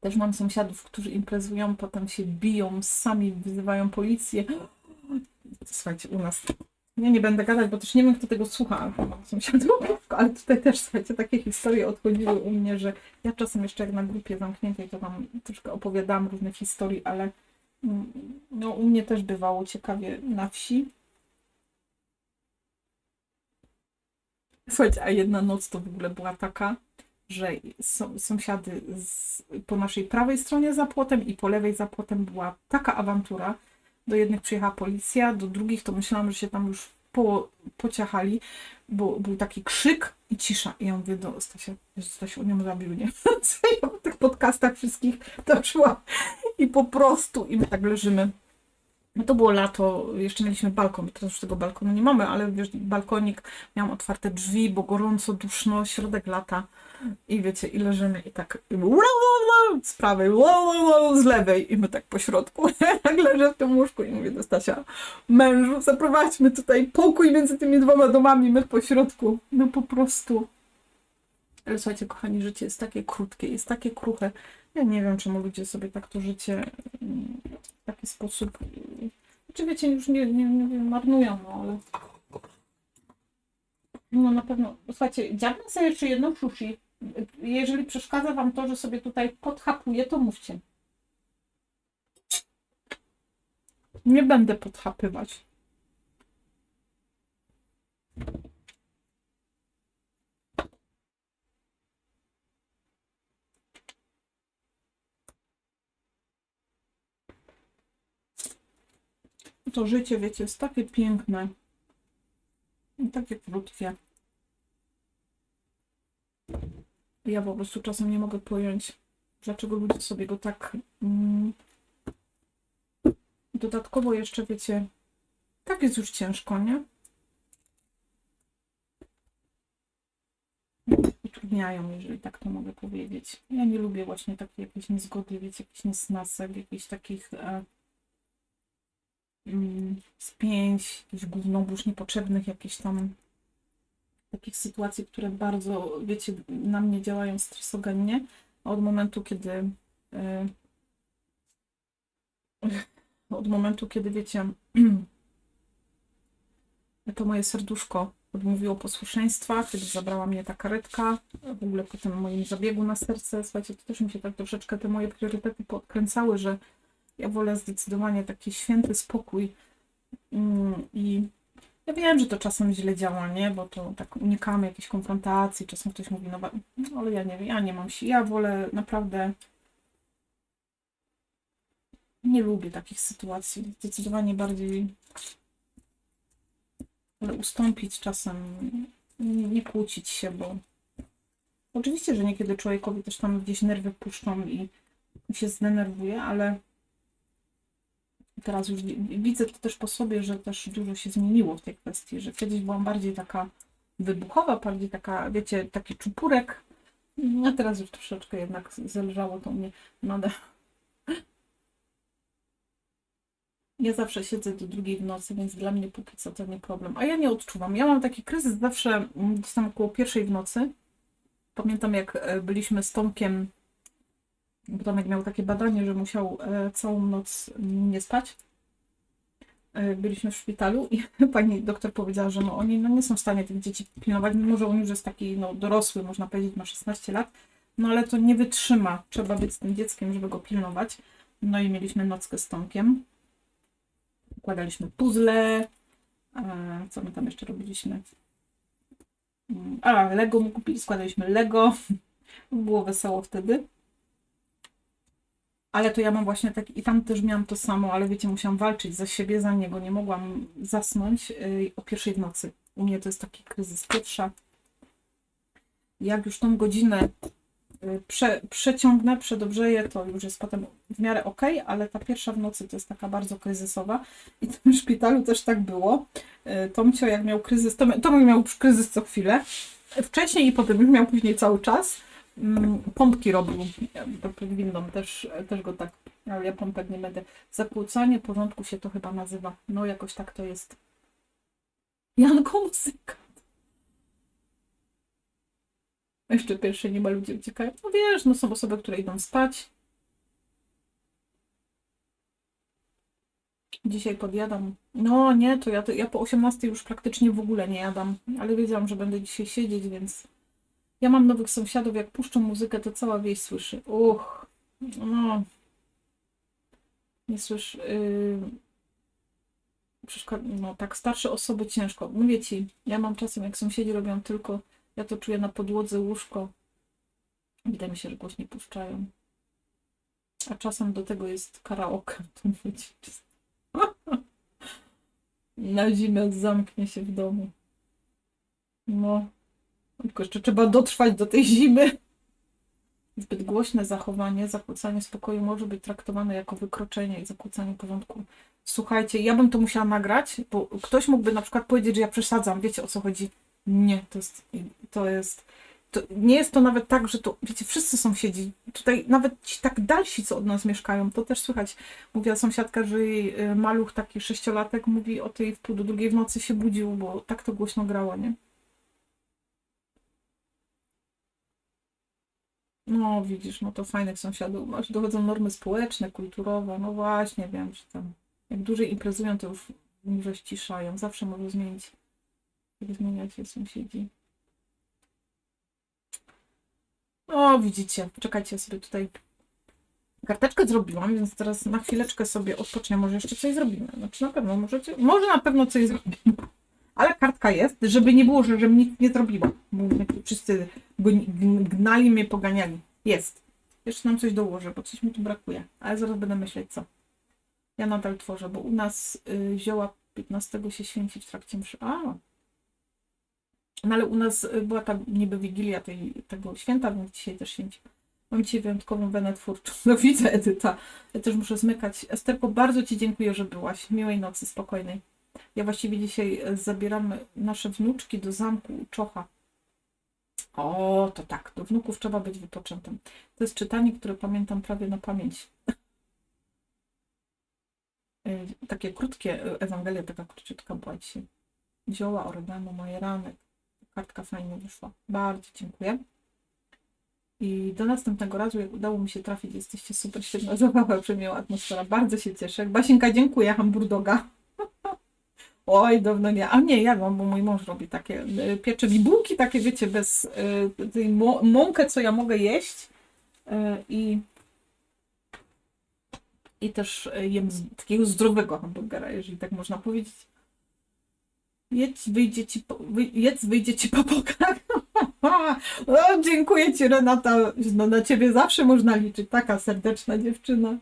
S1: Też mam sąsiadów, którzy imprezują, potem się biją, sami wyzywają policję. Słuchajcie, u nas... Ja nie będę gadać, bo też nie wiem, kto tego słucha, ale mam sąsiadów, ale tutaj też, słuchajcie, takie historie odchodziły u mnie, że ja czasem jeszcze jak na grupie zamkniętej, to tam troszkę opowiadałam różnych historii, ale no, u mnie też bywało ciekawie na wsi. Słuchajcie, a jedna noc to w ogóle była taka, że sąsiady po naszej prawej stronie za płotem i po lewej za płotem była taka awantura. Do jednych przyjechała policja, do drugich to myślałam, że się tam już pociachali, bo był taki krzyk i cisza. I ja mówię do Stasia, że Stasiu on ją zabił, nie? Ja w tych podcastach wszystkich doszła i po prostu i my tak leżymy. No to było lato, jeszcze mieliśmy balkon, teraz już tego balkonu nie mamy, ale wiesz, balkonik, miałam otwarte drzwi, bo gorąco, duszno, środek lata i wiecie, i leżymy i tak z prawej, z lewej i my tak po środku. Jak leżę w tym łóżku i mówię do Stasia, mężu, zaprowadźmy tutaj pokój między tymi dwoma domami, my po środku. No po prostu. Ale słuchajcie, kochani, życie jest takie krótkie, jest takie kruche. Ja nie wiem, czemu ludzie sobie tak to życie w taki sposób, czy wiecie, już nie marnują, no ale no na pewno, słuchajcie, dziabnę sobie jeszcze jedną sushi. Jeżeli przeszkadza wam to, że sobie tutaj podchapuję, to mówcie. Nie będę podchapywać. To życie, wiecie, jest takie piękne i takie krótkie. Ja po prostu czasem nie mogę pojąć, dlaczego ludzie sobie go tak... dodatkowo jeszcze, wiecie, tak jest już ciężko, nie? Utrudniają, jeżeli tak to mogę powiedzieć. Ja nie lubię właśnie takiej jakiejś niezgody, wiecie, jakichś niesnasek, jakichś takich spięć, jakichś gównobórz niepotrzebnych, jakichś tam takich sytuacji, które bardzo, wiecie, na mnie działają stresogennie. A od momentu, kiedy wiecie, to moje serduszko odmówiło posłuszeństwa, kiedy zabrała mnie ta karetka, w ogóle po tym moim zabiegu na serce, słuchajcie, to też mi się tak troszeczkę te moje priorytety podkręcały, że ja wolę zdecydowanie taki święty spokój i ja wiem, że to czasem źle działa, nie, bo to tak unikamy jakiejś konfrontacji, czasem ktoś mówi, no ale ja nie wiem, ja nie mam siły, ja wolę naprawdę, nie lubię takich sytuacji, zdecydowanie bardziej ale ustąpić czasem, nie kłócić się, bo oczywiście, że niekiedy człowiekowi też tam gdzieś nerwy puszczą i się zdenerwuje, ale teraz już widzę to też po sobie, że też dużo się zmieniło w tej kwestii, że kiedyś byłam bardziej taka wybuchowa, bardziej taka, wiecie, taki czupurek, a teraz już troszeczkę jednak zależało to mnie nade. Ja zawsze siedzę do 2 w nocy, więc dla mnie póki co to nie problem. A ja nie odczuwam. Ja mam taki kryzys zawsze gdzieś tam około 1 w nocy. Pamiętam, jak byliśmy z Tomkiem, bo Tomek miał takie badanie, że musiał całą noc nie spać. Byliśmy w szpitalu i pani doktor powiedziała, że no oni no nie są w stanie tych dzieci pilnować, mimo że on już jest taki no, dorosły, można powiedzieć, ma 16 lat, no ale to nie wytrzyma. Trzeba być z tym dzieckiem, żeby go pilnować. No i mieliśmy nockę z Tomkiem. Układaliśmy puzzle. Co my tam jeszcze robiliśmy? Lego mu kupili, składaliśmy Lego. Było wesoło wtedy. Ale to ja mam właśnie taki, i tam też miałam to samo, ale wiecie, musiałam walczyć za siebie, za niego. Nie mogłam zasnąć o 1 w nocy. U mnie to jest taki kryzys pierwsza. Jak już tą godzinę przeciągnę, przedobrzeję, to już jest potem w miarę ok, ale ta 1 w nocy to jest taka bardzo kryzysowa. I w tym szpitalu też tak było. Tomcio jak miał kryzys, Tomek miał kryzys co chwilę. Wcześniej i potem już miał później cały czas. Pompki robił pod windą, też go tak, ale ja pompek nie będę. Zakłócanie porządku się to chyba nazywa. No jakoś tak to jest. Janko muzyka. Jeszcze pierwsze nie ma ludzie uciekają. No wiesz, no są osoby, które idą spać. Dzisiaj podjadam. No nie, to ja po 18 już praktycznie w ogóle nie jadam, ale wiedziałam, że będę dzisiaj siedzieć, więc ja mam nowych sąsiadów, jak puszczą muzykę, to cała wieś słyszy. No. Nie słyszy. No tak, starsze osoby ciężko. Mówię ci, ja mam czasem, jak sąsiedzi robią tylko, ja to czuję na podłodze, łóżko. Wydaje mi się, że głośniej puszczają. A czasem do tego jest karaoke. To mówię ci, na zimę zamknie się w domu. No. Tylko jeszcze trzeba dotrwać do tej zimy. Zbyt głośne zachowanie, zakłócanie spokoju może być traktowane jako wykroczenie i zakłócanie porządku. Słuchajcie, ja bym to musiała nagrać, bo ktoś mógłby na przykład powiedzieć, że ja przesadzam. Wiecie, o co chodzi? Nie, to nie jest to nawet tak, że to, wiecie, wszyscy sąsiedzi, tutaj nawet ci tak dalsi, co od nas mieszkają, to też słychać. Mówiła sąsiadka, że jej maluch, taki 6-latek, mówi o tej w pół do 2 w nocy się budził, bo tak to głośno grało, nie? No widzisz, no to fajnych sąsiadów masz, dochodzą normy społeczne, kulturowe, no właśnie, wiem, że tam jak dłużej imprezują, to już ciszają, zawsze może zmieniać się sąsiedzi. O, widzicie, czekajcie, ja sobie tutaj karteczkę zrobiłam, więc teraz na chwileczkę sobie odpocznę, może jeszcze coś zrobimy. Znaczy na pewno może na pewno coś zrobimy. Ale kartka jest, żeby nie było, że nic nie zrobiła. Bo wszyscy gnali mnie, poganiali. Jest. Jeszcze nam coś dołożę, bo coś mi tu brakuje. Ale zaraz będę myśleć co. Ja nadal tworzę, bo u nas zioła 15 się święci w trakcie mszy. No ale u nas była ta niby wigilia tego święta, więc dzisiaj też święci. Mam dzisiaj wyjątkową wenę twórczą. No widzę, Edyta. Ja też muszę zmykać. Esterko, bardzo Ci dziękuję, że byłaś. Miłej nocy, spokojnej. Ja właściwie dzisiaj zabieram nasze wnuczki do zamku Czocha. O, to tak, do wnuków trzeba być wypoczętym. To jest czytanie, które pamiętam prawie na pamięć. Takie krótkie, Ewangelia taka króciutka była dzisiaj. Zioła, oregano, majeranek. Kartka fajnie wyszła. Bardzo dziękuję. I do następnego razu, jak udało mi się trafić, jesteście super, świetna zabawa, przemiła atmosfera. Bardzo się cieszę. Basienka, dziękuję, hamburdoga. Oj, dawno nie. A nie, ja mam, bo mój mąż robi takie, piecze mi bułki takie, wiecie, bez tej mąkę, co ja mogę jeść. I też jem takiego zdrowego hamburgera, jeżeli tak można powiedzieć. Jedz, wyjdzie ci po bokach. O, dziękuję Ci, Renata. No, na Ciebie zawsze można liczyć. Taka serdeczna dziewczyna.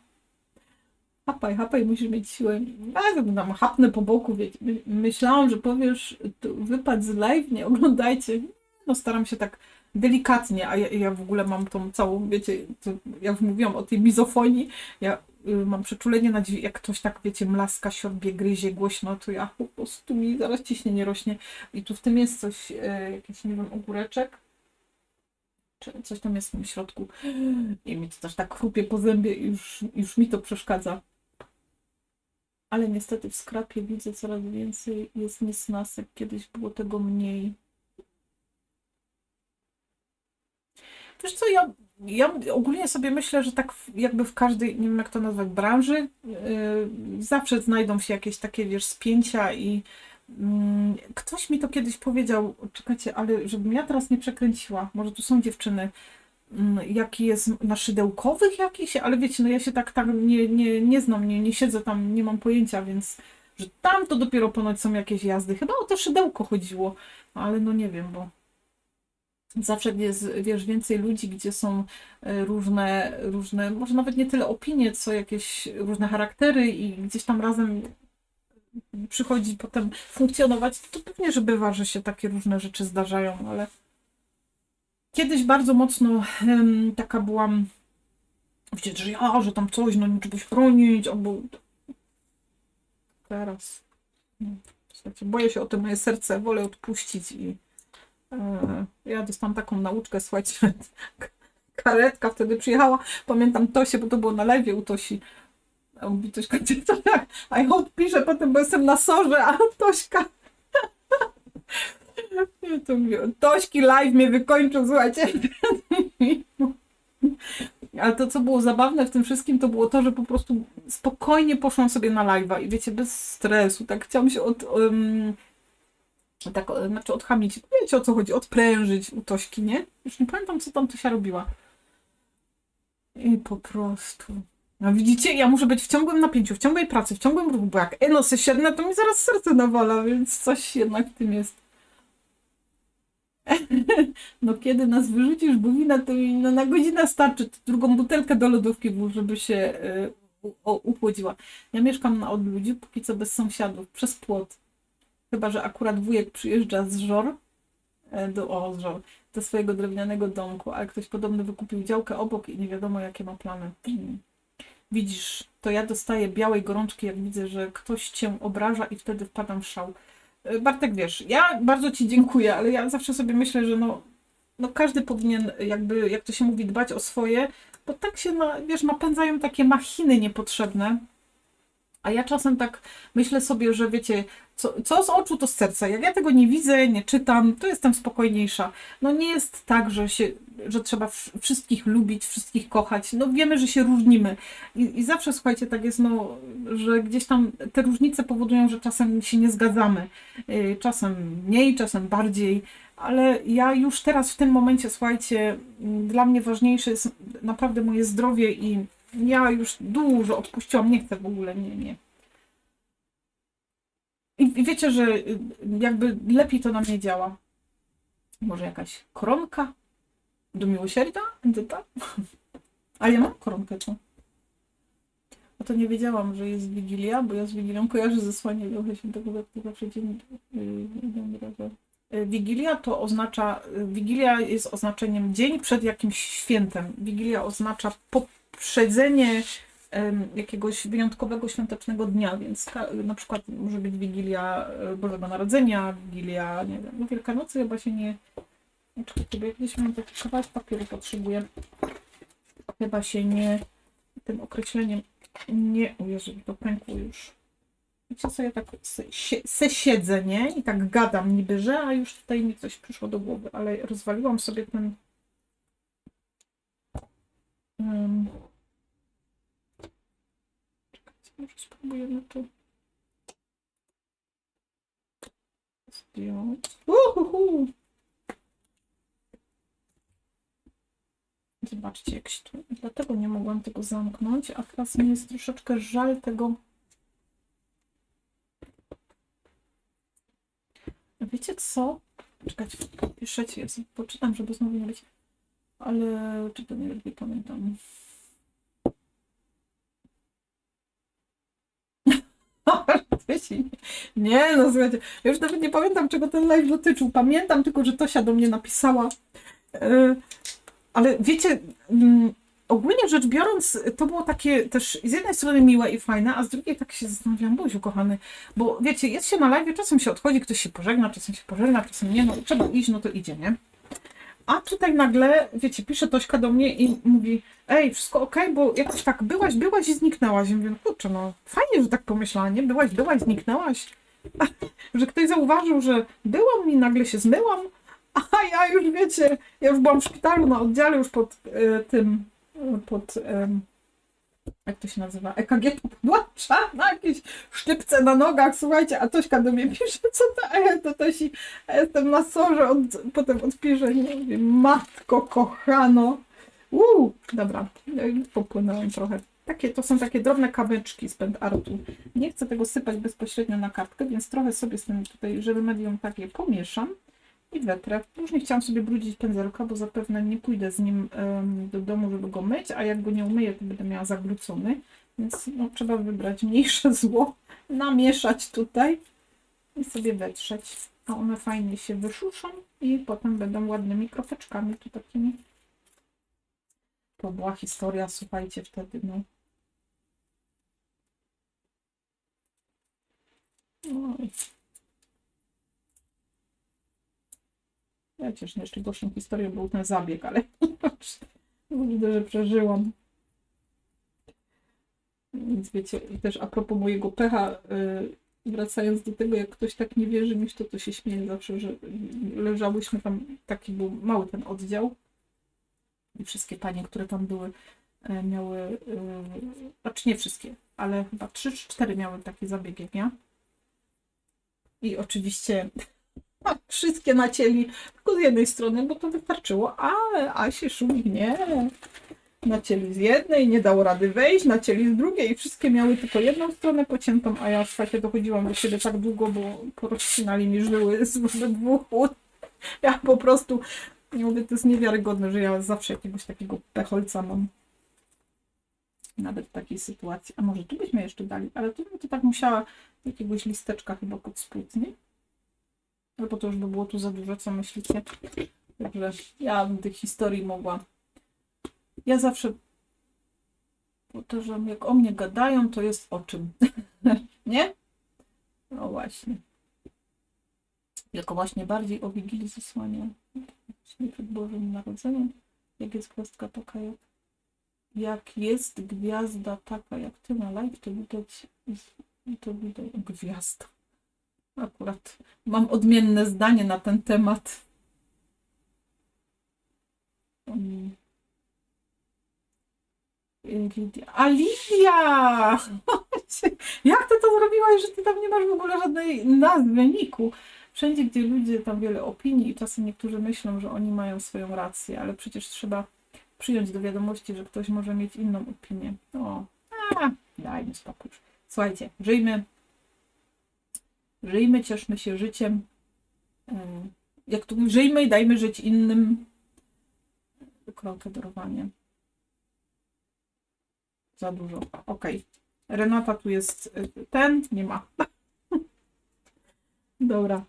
S1: Hapaj, musisz mieć siłę. Ja tam chapnę po boku, wiecie. Myślałam, że powiesz, wypad z live, nie oglądajcie. No staram się tak delikatnie, a ja w ogóle mam tą całą, wiecie, ja już mówiłam o tej mizofonii. Ja mam przeczulenie na dźwięk, jak ktoś tak, wiecie, mlaska, siorbie, gryzie głośno, to ja po prostu mi zaraz ciśnienie rośnie. I tu w tym jest coś, jakiś, nie wiem, ogóreczek. Czy coś tam jest w tym środku. I mi to też tak chrupie po zębie i już mi to przeszkadza. Ale niestety w skrapie widzę coraz więcej, jest niesnasek. Kiedyś było tego mniej. Wiesz co, ja ogólnie sobie myślę, że tak jakby w każdej, nie wiem jak to nazwać, branży, zawsze znajdą się jakieś takie, wiesz, spięcia i ktoś mi to kiedyś powiedział, czekajcie, ale żebym ja teraz nie przekręciła, może tu są dziewczyny, jaki jest na szydełkowych jakiś, ale wiecie, no ja się tak nie znam, nie siedzę tam, nie mam pojęcia, więc że tam to dopiero ponoć są jakieś jazdy. Chyba o to szydełko chodziło, ale no nie wiem, bo zawsze jest, wiesz, więcej ludzi, gdzie są różne, może nawet nie tyle opinie, co jakieś różne charaktery i gdzieś tam razem przychodzi potem funkcjonować, to pewnie, że bywa, że się takie różne rzeczy zdarzają, ale kiedyś bardzo mocno taka byłam, wiecie, że tam coś, no nie czegoś chronić, albo teraz, słuchajcie, boję się o to moje serce, wolę odpuścić i ja dostałam taką nauczkę, słuchajcie, karetka wtedy przyjechała, pamiętam Tosię, bo to było na live u Tosi, a mówi Tośka, a ja odpiszę potem, bo jestem na sorze, a Tośka ja to mówię, Tośki live mnie wykończył, słuchajcie. Ale to, co było zabawne w tym wszystkim, to było to, że po prostu spokojnie poszłam sobie na live'a i wiecie, bez stresu, tak chciałam się znaczy odchamić, wiecie o co chodzi, odprężyć u Tośki, nie? Już nie pamiętam, co tam Tosia robiła. I po prostu... No widzicie, ja muszę być w ciągłym napięciu, w ciągłej pracy, w ciągłym ruchu, bo jak se siednę, to mi zaraz serce nawala, więc coś jednak w tym jest. No kiedy nas wyrzucisz, bo wina to mi no, na godzinę starczy, drugą butelkę do lodówki włóż, żeby się uchłodziła. Ja mieszkam na odludziu, póki co bez sąsiadów, przez płot. Chyba że akurat wujek przyjeżdża z Żor, do swojego drewnianego domku, ale ktoś podobno wykupił działkę obok i nie wiadomo jakie ma plany. Widzisz, to ja dostaję białej gorączki, jak widzę, że ktoś cię obraża i wtedy wpadam w szał. Bartek, wiesz, ja bardzo Ci dziękuję, ale ja zawsze sobie myślę, że no każdy powinien jakby, jak to się mówi, dbać o swoje, bo tak się, wiesz, napędzają takie machiny niepotrzebne. A ja czasem tak myślę sobie, że wiecie, co z oczu, to z serca. Jak ja tego nie widzę, nie czytam, to jestem spokojniejsza. No nie jest tak, że trzeba wszystkich lubić, wszystkich kochać. No wiemy, że się różnimy. I zawsze, słuchajcie, tak jest, no, że gdzieś tam te różnice powodują, że czasem się nie zgadzamy. Czasem mniej, czasem bardziej. Ale ja już teraz w tym momencie, słuchajcie, dla mnie ważniejsze jest naprawdę moje zdrowie i ja już dużo odpuściłam, nie chcę w ogóle, nie. I wiecie, że jakby lepiej to na mnie działa. Może jakaś koronka do miłosierdzia? Edyta? Ale ja mam koronkę, co? to nie wiedziałam, że jest Wigilia, bo ja z Wigilią kojarzę zesłanie Ducha Świętego, jak to zawsze dzień. Wigilia to oznacza, Wigilia jest oznaczeniem dzień przed jakimś świętem. Wigilia oznacza poprzedzenie jakiegoś wyjątkowego świątecznego dnia, więc na przykład może być Wigilia Bożego Narodzenia, Wigilia, nie wiem, no Wielkanocy chyba się nie... Czekajcie, bo jak gdzieś mam taki kawałek papieru potrzebuję. Chyba się nie... tym określeniem nie... O Jezu, to pękło już. Wiecie co, ja tak siedzę, nie? I tak gadam niby, że, a już tutaj mi coś przyszło do głowy, ale rozwaliłam sobie ten... Czekajcie, może spróbujemy to zdjąć. Uhuhu! Zobaczcie, jak się tu... Dlatego nie mogłam tego zamknąć, a teraz mi jest troszeczkę żal tego... Wiecie co? Czekajcie, piszecie, ja sobie poczytam, żeby znowu nie być... Ale czy to nie lepiej pamiętam? Nie, no słuchajcie, ja już nawet nie pamiętam, czego ten live dotyczył. Pamiętam tylko, że Tosia do mnie napisała. Ale wiecie, ogólnie rzecz biorąc, to było takie też z jednej strony miłe i fajne, a z drugiej tak się zastanawiałam, Boziu kochany, bo wiecie, jest się na live, czasem się odchodzi, ktoś się pożegna, czasem nie, no trzeba iść, no to idzie, nie? A tutaj nagle, wiecie, pisze Tośka do mnie i mówi, ej, wszystko okej, bo jakoś tak byłaś i zniknęłaś. I mówię, kurczę, no fajnie, że tak pomyślała, nie? Byłaś, zniknęłaś. Że ktoś zauważył, że byłam i nagle się zmyłam, a ja już, wiecie, ja już byłam w szpitalu na oddziale, już pod jak to się nazywa, EKG podłącza na jakieś sztypce na nogach, słuchajcie, a Tośka do mnie pisze, co to Tosi, a jestem na sorze, potem odpiszę, nie mówię, matko kochano, dobra, popłynąłem trochę. To są takie drobne kawyczki z pęd artu. Nie chcę tego sypać bezpośrednio na kartkę, więc trochę sobie z tym tutaj, żeby medium takie pomieszam i wetrę. Już nie chciałam sobie brudzić pędzelka, bo zapewne nie pójdę z nim do domu, żeby go myć, a jak go nie umyję, to będę miała zagrucony. Więc no, trzeba wybrać mniejsze zło, namieszać tutaj i sobie wetrzeć. A one fajnie się wyszuszą i potem będą ładnymi kropeczkami tu takimi. To była historia, słuchajcie, wtedy, no. Oj. Ja cieszę, jeszcze gorszą historią był ten zabieg, ale widzę, że przeżyłam. Więc wiecie, też a propos mojego pecha, wracając do tego, jak ktoś tak nie wierzy mi, to się śmieje zawsze, że leżałyśmy tam, taki był mały ten oddział i wszystkie panie, które tam były, miały, znaczy nie wszystkie, ale chyba 3 czy 4 miały taki zabieg jak ja. I oczywiście wszystkie nacięli tylko z jednej strony, bo to wystarczyło, ale Asie Szumik nie. Nacięli z jednej, nie dało rady wejść, nacięli z drugiej i wszystkie miały tylko jedną stronę pociętą, a ja w facie dochodziłam do siebie tak długo, bo porozcinali mi żyły z dwóch ud. Ja po prostu, nie mówię, to jest niewiarygodne, że ja zawsze jakiegoś takiego pecholca mam. Nawet w takiej sytuacji. A może tu byśmy jeszcze dali, ale tu bym to tak musiała jakiegoś listeczka chyba pod spód, nie? Albo to już by było tu za dużo, co myślicie? Także ja bym tych historii mogła. Ja zawsze powtarzam, jak o mnie gadają, to jest o czym. Nie? No właśnie. Tylko właśnie bardziej o Wigilii Zesłania. Właśnie przed Bożym Narodzeniem. Jak jest gwiazdka taka, jak jest gwiazda taka, jak ty na live, to widać, gwiazda. Akurat mam odmienne zdanie na ten temat. Lidia. A Lidia! Jak ty to zrobiłaś, że ty tam nie masz w ogóle żadnej nazwy, niku? Wszędzie, gdzie ludzie, tam wiele opinii i czasem niektórzy myślą, że oni mają swoją rację, ale przecież trzeba przyjąć do wiadomości, że ktoś może mieć inną opinię. Dajmy spokój. Słuchajcie, żyjmy, cieszmy się życiem. Jak tu żyjmy i dajmy żyć innym. Krok darowanie. Za dużo. Okej. Renata tu jest ten, nie ma. Dobra.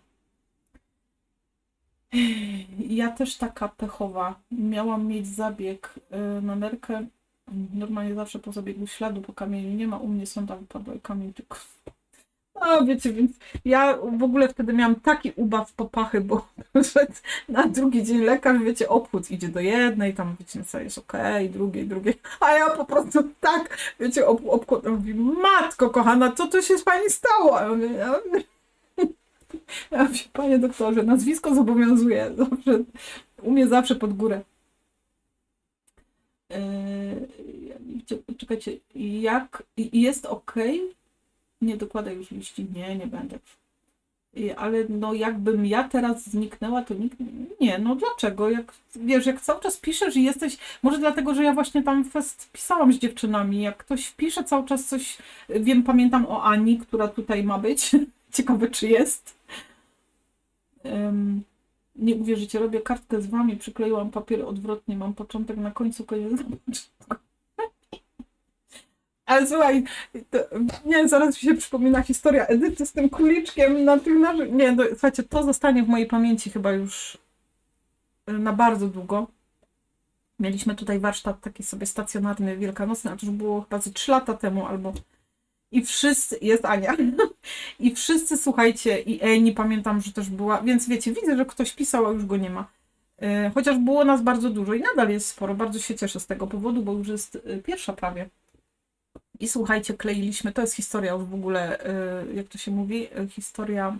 S1: Ja też taka pechowa. Miałam mieć zabieg na nerkę. Normalnie zawsze po zabiegu śladu po kamieniu nie ma. U mnie sonda wypadła i kamień tylko. No wiecie, więc ja w ogóle wtedy miałam taki ubaw po pachy, bo na drugi dzień lekarz, wiecie, obchód idzie do jednej, tam wiecie, co jest okej, drugiej, a ja po prostu tak, wiecie, obchód mówi, matko kochana, co tu się z pani stało? A ja mówię, ja mówię, panie doktorze, nazwisko zobowiązuje, zawsze, u mnie zawsze pod górę. Czekajcie, jak jest okej? Nie dokładaj już liści, nie będę. Ale no jakbym ja teraz zniknęła, to nikt... Nie, no dlaczego? Jak, wiesz, jak cały czas piszesz i jesteś... Może dlatego, że ja właśnie tam fest pisałam z dziewczynami. Jak ktoś pisze cały czas coś... Wiem, pamiętam o Ani, która tutaj ma być. Ciekawe, czy jest. Nie uwierzycie, robię kartkę z wami, przykleiłam papier odwrotnie. Mam początek na końcu, koniec na początku. Ale słuchaj, to, nie, zaraz mi się przypomina historia Edyty z tym króliczkiem na tych naszych... Nie, no, słuchajcie, to zostanie w mojej pamięci chyba już na bardzo długo. Mieliśmy tutaj warsztat taki sobie stacjonarny, wielkanocny, a to już było chyba ze 3 lata temu albo... I wszyscy... Jest Ania. I wszyscy, słuchajcie, i Eni pamiętam, że też była, więc wiecie, widzę, że ktoś pisał, a już go nie ma. Chociaż było nas bardzo dużo i nadal jest sporo. Bardzo się cieszę z tego powodu, bo już jest pierwsza prawie. I słuchajcie, kleiliśmy, to jest historia już w ogóle, jak to się mówi, historia,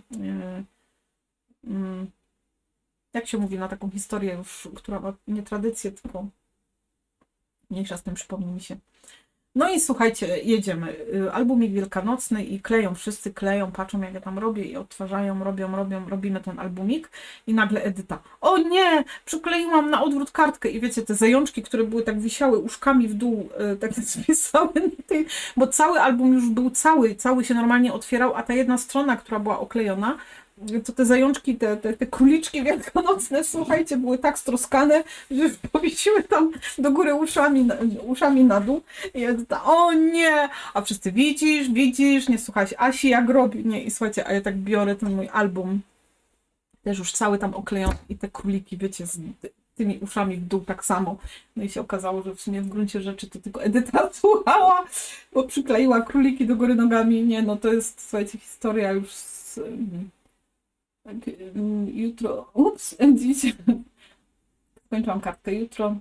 S1: jak się mówi na taką historię już, która ma nie tradycję, tylko mniejsza z tym, przypomni mi się. No i słuchajcie, jedziemy. Albumik wielkanocny i kleją, wszyscy kleją, patrzą jak ja tam robię i odtwarzają, robimy ten albumik i nagle Edyta, o nie, przykleiłam na odwrót kartkę i wiecie, te zajączki, które były tak wisiały uszkami w dół, tak spisały na tej, bo cały album już był cały się normalnie otwierał, a ta jedna strona, która była oklejona, to te zajączki, te króliczki wielkanocne, słuchajcie, były tak stroskane, że powisiły tam do góry uszami na dół. I Edyta, o nie! A wszyscy, widzisz, nie słuchajcie, Asi jak robi, nie? I słuchajcie, a ja tak biorę ten mój album, też już cały tam oklejony i te króliki, wiecie, z tymi uszami w dół tak samo. No i się okazało, że w sumie w gruncie rzeczy to tylko Edyta słuchała, bo przykleiła króliki do góry nogami. Nie, no to jest, słuchajcie, historia już z... Tak, jutro, dziś skończyłam kartkę, jutro,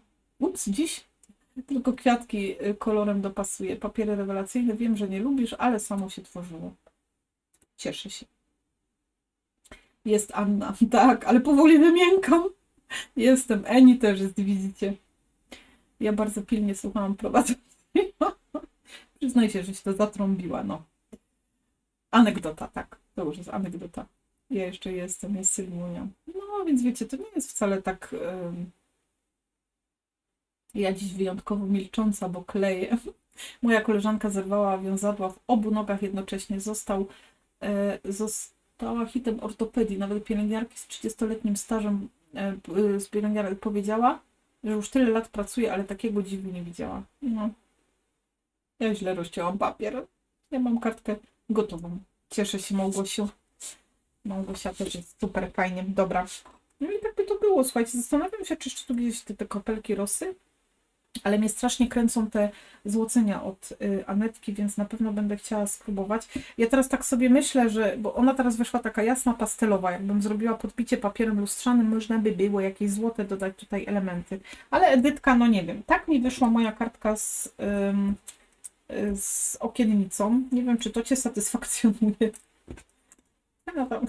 S1: dziś tylko kwiatki kolorem dopasuję, papiery rewelacyjne, wiem, że nie lubisz, ale samo się tworzyło. Cieszę się. Jest Anna, tak, ale powoli wymiękam. Jestem, Eni też jest, widzicie. Ja bardzo pilnie słuchałam prowadzącej. Przyznaj się, że się to zatrąbiła, no. Anegdota, tak, to już jest anegdota. Ja jeszcze jestem, jest Sylwunia. No, więc wiecie, to nie jest wcale tak... Ja dziś wyjątkowo milcząca, bo kleję. Moja koleżanka zerwała wiązadła w obu nogach jednocześnie. Została hitem ortopedii. Nawet pielęgniarki z 30-letnim stażem z pielęgniarki powiedziała, że już tyle lat pracuje, ale takiego dziwu nie widziała. No. Ja źle rozcięłam papier. Ja mam kartkę gotową. Cieszę się, Małgosiu. Małgosia też jest super fajnie. Dobra. No i tak by to było. Słuchajcie, zastanawiam się, czy jeszcze tu gdzieś te kopelki rosy, ale mnie strasznie kręcą te złocenia od Anetki, więc na pewno będę chciała spróbować. Ja teraz tak sobie myślę, że, bo ona teraz wyszła taka jasna pastelowa, jakbym zrobiła podbicie papierem lustrzanym, można by było jakieś złote dodać tutaj elementy. Ale Edytka, no nie wiem, tak mi wyszła moja kartka z okiennicą. Nie wiem, czy to Cię satysfakcjonuje. No tam.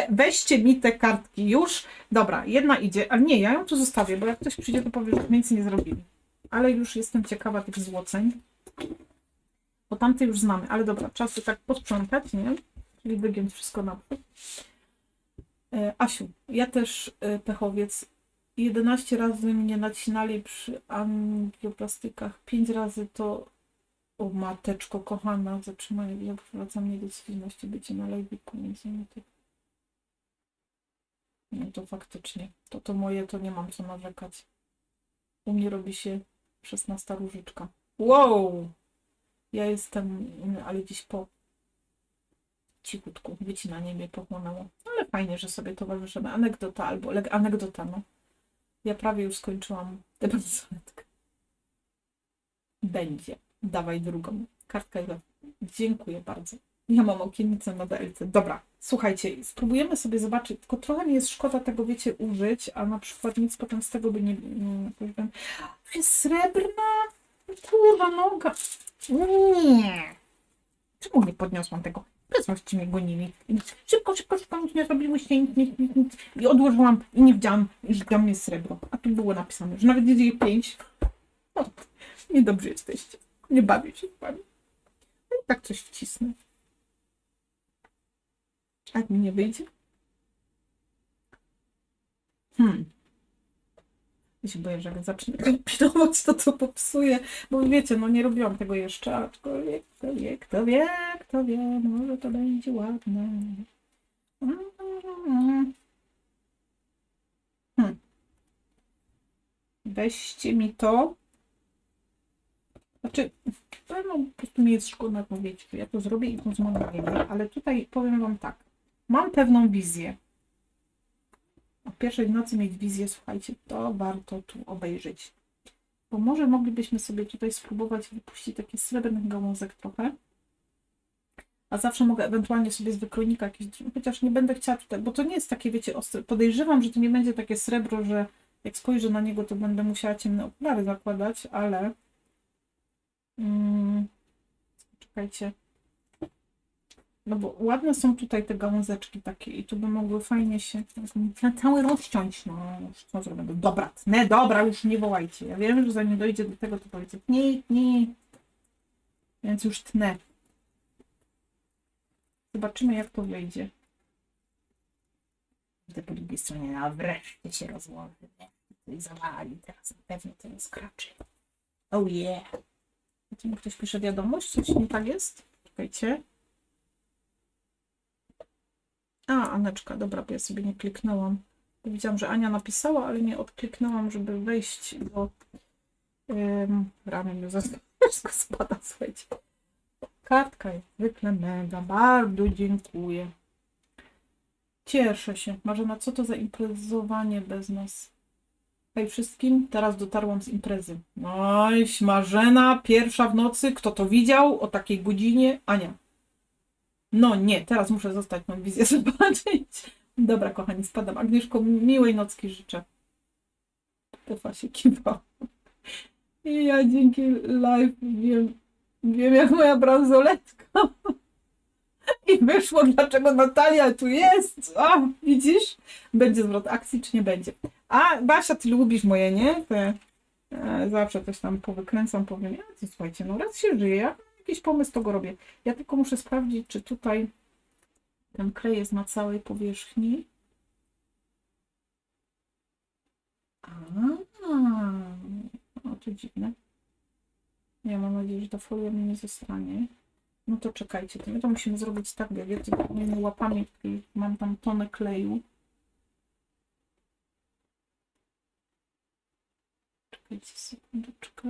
S1: Weźcie mi te kartki już. Dobra, jedna idzie, ale nie, ja ją tu zostawię, bo jak ktoś przyjdzie, to powie, że nic nie zrobili. Ale już jestem ciekawa tych złoceń. Bo tamte już znamy, ale dobra, trzeba sobie tak posprzątać, nie? Czyli wygiąć wszystko naprzód. Asiu, ja też pechowiec. 11 razy mnie nacinali przy angioplastykach. 5 razy to... O mateczko kochana, zatrzymaj, ja wprowadzam niedecyzyjności bycie na live pomiędzy minuty. No to faktycznie, to moje, to nie mam co narzekać. U mnie robi się 16 różyczka. Wow! Ja jestem, ale gdzieś po cichutku, wycinanie mnie pochłonęło. Ale fajnie, że sobie towarzyszymy. Anegdota albo anegdota, no. Ja prawie już skończyłam tę bransoletkę. Będzie. Dawaj drugą. Kartka jest. Dziękuję bardzo. Ja mam okiennicę na DLC. Dobra, słuchajcie, spróbujemy sobie zobaczyć, tylko trochę mi jest szkoda tego, wiecie, użyć, a na przykład nic potem z tego by nie... Jest srebrna? Kurwa noga. Nie. Czemu nie podniosłam tego? Bezmości mnie gonili. Szybko, szybko, szybko, nic nie zrobiłyście, nic. I odłożyłam i nie widziałam, że tam jest srebro. A tu było napisane, że nawet jest jej 5. O, niedobrze jesteście. Nie bawię się z wami. No i tak coś wcisnę. A jak mi nie wyjdzie? Ja się boję, że jak zacznę pilnować, to popsuję. Bo wiecie, no nie robiłam tego jeszcze, aczkolwiek kto wie, może to będzie ładne. Weźcie mi to. Znaczy, no, po prostu mi jest szkoda powiedzieć, ja to zrobię i to zmontuję, ale tutaj powiem wam tak. Mam pewną wizję. O pierwszej w nocy mieć wizję, słuchajcie, to warto tu obejrzeć. Bo może moglibyśmy sobie tutaj spróbować wypuścić takie srebrnych gałązek trochę. A zawsze mogę ewentualnie sobie z wykronika jakieś, chociaż nie będę chciała tutaj, bo to nie jest takie, wiecie, ostre. Podejrzewam, że to nie będzie takie srebro, że jak spojrzę na niego, to będę musiała ciemne okulary zakładać, ale czekajcie. No bo ładne są tutaj te gałązeczki takie i tu by mogły fajnie się cały rozciąć. No, co zrobię? Dobra, tnę, dobra, już nie wołajcie. Ja wiem, że zanim dojdzie do tego, to powiecie tnij. Więc już tnę. Zobaczymy, jak to wyjdzie. Po drugiej stronie, a wreszcie się rozłoży. I zawali. Teraz na pewno to nie skraczy. Oh yeah. Tu mi ktoś pisze wiadomość, coś nie tak jest? Czekajcie. A, Aneczka, dobra, bo ja sobie nie kliknęłam. Widziałam, że Ania napisała, ale nie odkliknęłam, żeby wejść do... Ramię mi wszystko spada, słuchajcie. Kartka jest zwykle mega, bardzo dziękuję. Cieszę się. Marzena, co to za imprezowanie bez nas? Hej wszystkim, teraz dotarłam z imprezy. Noś, Marzena, pierwsza w nocy, kto to widział o takiej godzinie? Ania. No nie, teraz muszę zostać, mam wizję zobaczyć. Dobra, kochani, spadam. Agnieszko, miłej nocki życzę. Tefa się kiwa. I ja dzięki live wiem jak moja bransoletka. I wyszło, dlaczego Natalia tu jest. A, widzisz? Będzie zwrot akcji, czy nie będzie? A, Basia, ty lubisz moje, nie? Te, zawsze coś tam powykręcam, powiem. Ja, słuchajcie, no raz się żyje, ja jakiś pomysł, to go robię. Ja tylko muszę sprawdzić, czy tutaj ten klej jest na całej powierzchni. O, to dziwne. Ja mam nadzieję, że ta folia mi nie zostanie. No to czekajcie, to my to musimy zrobić tak, jak wiecie, moimi łapami, mam tam tonę kleju. Czekajcie sekundeczkę.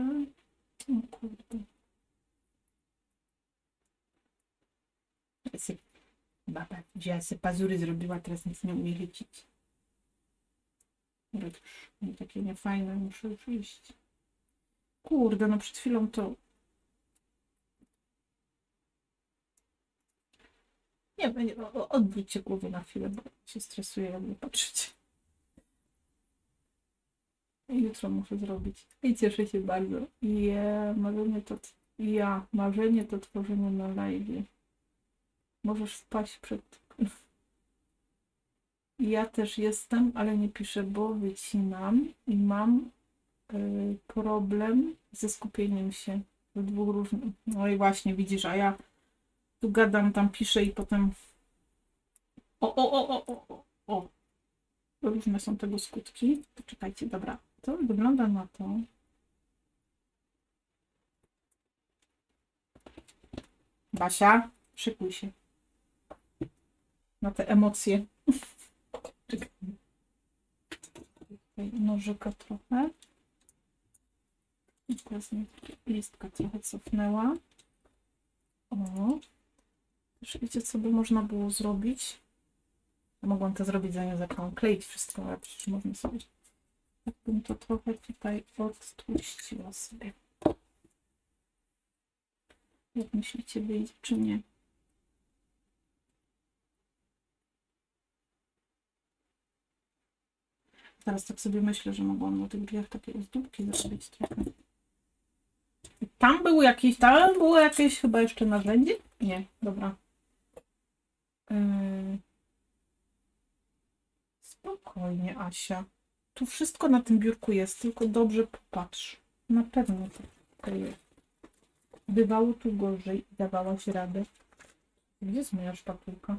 S1: O kurde. Baba wzięła sobie pazury, zrobiła, teraz nic nie umie liczyć. Takie niefajne, muszę już iść. Kurde, no przed chwilą to... Nie, odwróćcie głowę na chwilę, bo się stresuję, jak nie patrzycie. Jutro muszę zrobić. I cieszę się bardzo. Marzenie to tworzenie na live. Możesz spać przed... Ja też jestem, ale nie piszę, bo wycinam i mam problem ze skupieniem się w dwóch różnych... No i właśnie, widzisz, a ja tu gadam, tam piszę i potem... O. Różne są tego skutki. To czekajcie, dobra. To wygląda na to. Basia, szykuj się na te emocje. Czekaj. Tutaj nożyka trochę. I teraz mi listka trochę cofnęła. O, już wiecie, co by można było zrobić? Mogłam to zrobić, zanim zaczęłam kleić wszystko, ale przecież można sobie... Tak bym to trochę tutaj odtłuściła sobie. Jak myślicie, wyjdzie czy nie? Teraz tak sobie myślę, że mogłam na tych drzwiach takie ozdóbki zrobić trochę. I tam było jakieś chyba jeszcze narzędzie? Nie, dobra. Spokojnie, Asia. Tu wszystko na tym biurku jest, tylko dobrze popatrz. Na pewno to jest. Bywało tu gorzej i dawałaś radę. Gdzie jest moja szpatułka?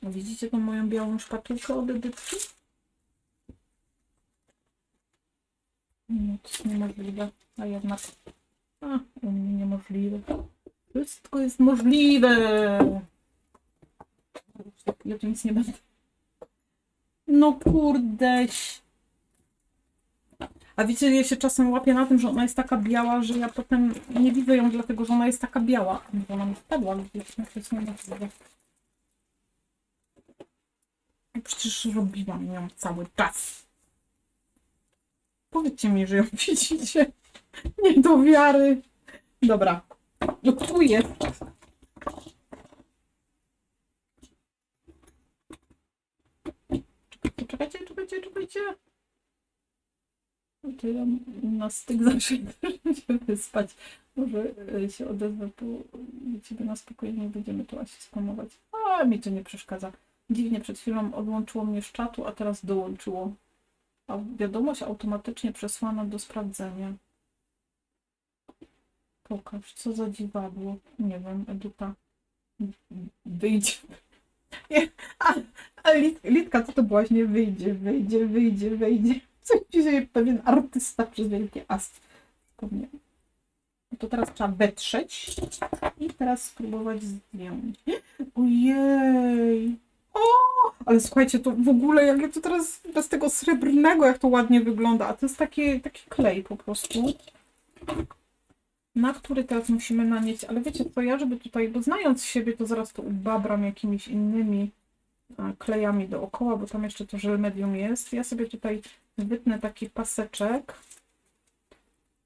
S1: Widzicie tą moją białą szpatułkę od Edytki? Nie, to jest niemożliwe. A jednak... u mnie niemożliwe. Wszystko jest możliwe. Ja tu nic nie będę. No kurdeś. A wiecie, ja się czasem łapię na tym, że ona jest taka biała, że ja potem nie widzę ją, dlatego że ona jest taka biała. Bo ona mi spadła gdzieś, no to jest niemożliwe. Przecież robiłam ją cały czas. Powiedzcie mi, że ją widzicie. Nie do wiary. Dobra. No tu jest. Czekajcie. To ja na styk zawsze się wyspać. Może się odezwę tu do ciebie na spokojnie, będziemy tu Asi spamować. A mi to nie przeszkadza. Dziwnie przed chwilą odłączyło mnie z czatu, a teraz dołączyło. A wiadomość automatycznie przesłana do sprawdzenia. Pokaż, co za dziwadło. Nie wiem, Edyta. Wyjdzie. A Litka, co to byłaś? Nie wyjdzie. Coś dzisiaj pewien artysta przez wielkie as wspomniał. To teraz trzeba wetrzeć i teraz spróbować zdjąć. Ojej! O! Ale słuchajcie, to w ogóle jak ja to teraz bez tego srebrnego, jak to ładnie wygląda. A to jest taki klej po prostu, na który teraz musimy nanieść. Ale wiecie co, ja żeby tutaj, bo znając siebie, to zaraz to ubabram jakimiś innymi klejami dookoła, bo tam jeszcze to żel medium jest. Ja sobie tutaj wytnę taki paseczek.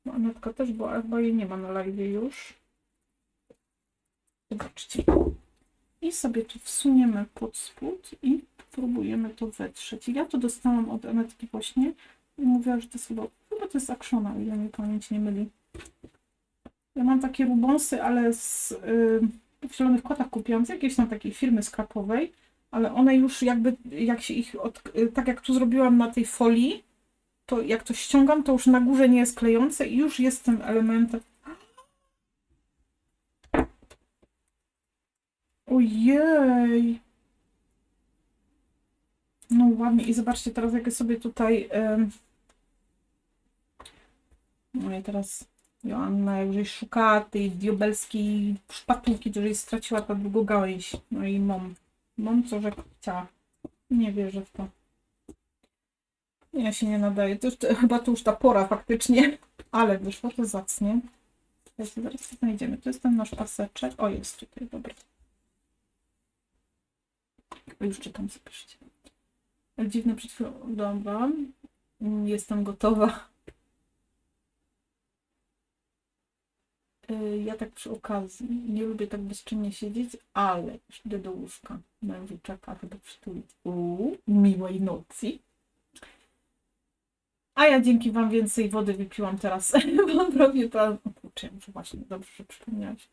S1: No, Anetka też, bo chyba jej nie ma na live już. Zobaczcie. I sobie tu wsuniemy pod spód i próbujemy to wetrzeć. Ja to dostałam od Anetki właśnie i mówiła, że to jest chyba to jest Actiona, o ile mnie pamięć nie myli. Ja mam takie rubonsy, ale w Zielonych Kotach kupiłam z jakiejś tam takiej firmy skrapowej, ale one już jakby, jak się ich, tak jak tu zrobiłam na tej folii, to jak to ściągam, to już na górze nie jest klejące i już jest tym elementem. Ojej! No ładnie. I zobaczcie teraz, jak sobie tutaj... No i teraz Joanna już szuka tej diabelskiej szpatułki, której straciła ta długogałęź. No i mam co, że chciała. Nie wierzę w to. Ja się nie nadaję. Chyba to już ta pora faktycznie. Ale wyszło to zacnie. Zaraz to znajdziemy. To jest ten nasz paseczek. O, jest tutaj, dobra. Już czytam, zapiszcie. Dziwne przed chwilą. Dobra. Jestem gotowa. Ja tak przy okazji nie lubię tak bezczynnie siedzieć, ale już idę do łóżka. Mężu czeka, żeby przytulić. Miłej nocy. A ja dzięki wam więcej wody wypiłam teraz. Wam robię to. Kurczę, muszę właśnie, dobrze, że przypomniałaś.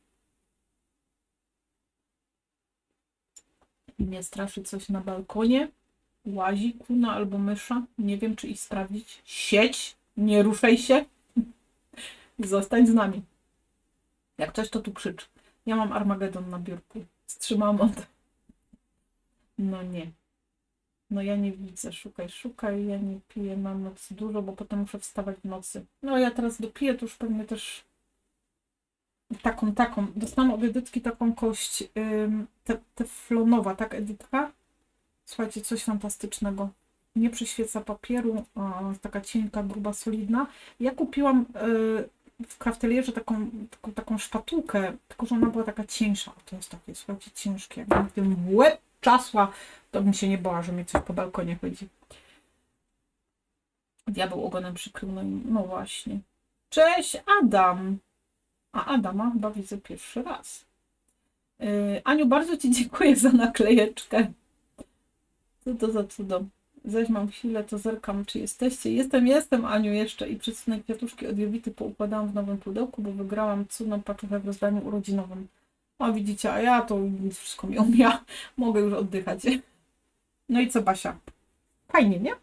S1: Mnie straszy coś na balkonie. Łazi kuna albo mysza. Nie wiem, czy ich sprawdzić. Siedź, nie ruszaj się. Zostań z nami. Jak coś, to tu krzycz. Ja mam Armagedon na biurku. Wstrzymam od... No nie. No ja nie widzę. Szukaj. Ja nie piję na noc dużo, bo potem muszę wstawać w nocy. No ja teraz dopiję, to już pewnie też taką. Dostałam od Edytki taką kość teflonowa, tak Edytka? Słuchajcie, coś fantastycznego. Nie przyświeca papieru, taka cienka, gruba, solidna. Ja kupiłam w Craftelierze taką szpatułkę, tylko że ona była taka cieńsza. To jest takie, słuchajcie, ciężkie. Jakbym w tym w łeb czasła, to bym się nie bała, że mi coś po balkonie chodzi. Diabeł ogonem przykrył, no właśnie. Cześć, Adam! A Adama chyba widzę pierwszy raz. Aniu, bardzo Ci dziękuję za naklejeczkę. Co to za cudo. Zaś mam chwilę, to zerkam, czy jesteście. Jestem, Aniu, jeszcze i przedstawię kwiatuszki od Jowity poukładałam w nowym pudełku, bo wygrałam cudną paczuchę w rozdaniu urodzinowym. O, widzicie, a ja to wszystko mi omija. Mogę już oddychać. No i co, Basia? Fajnie, nie?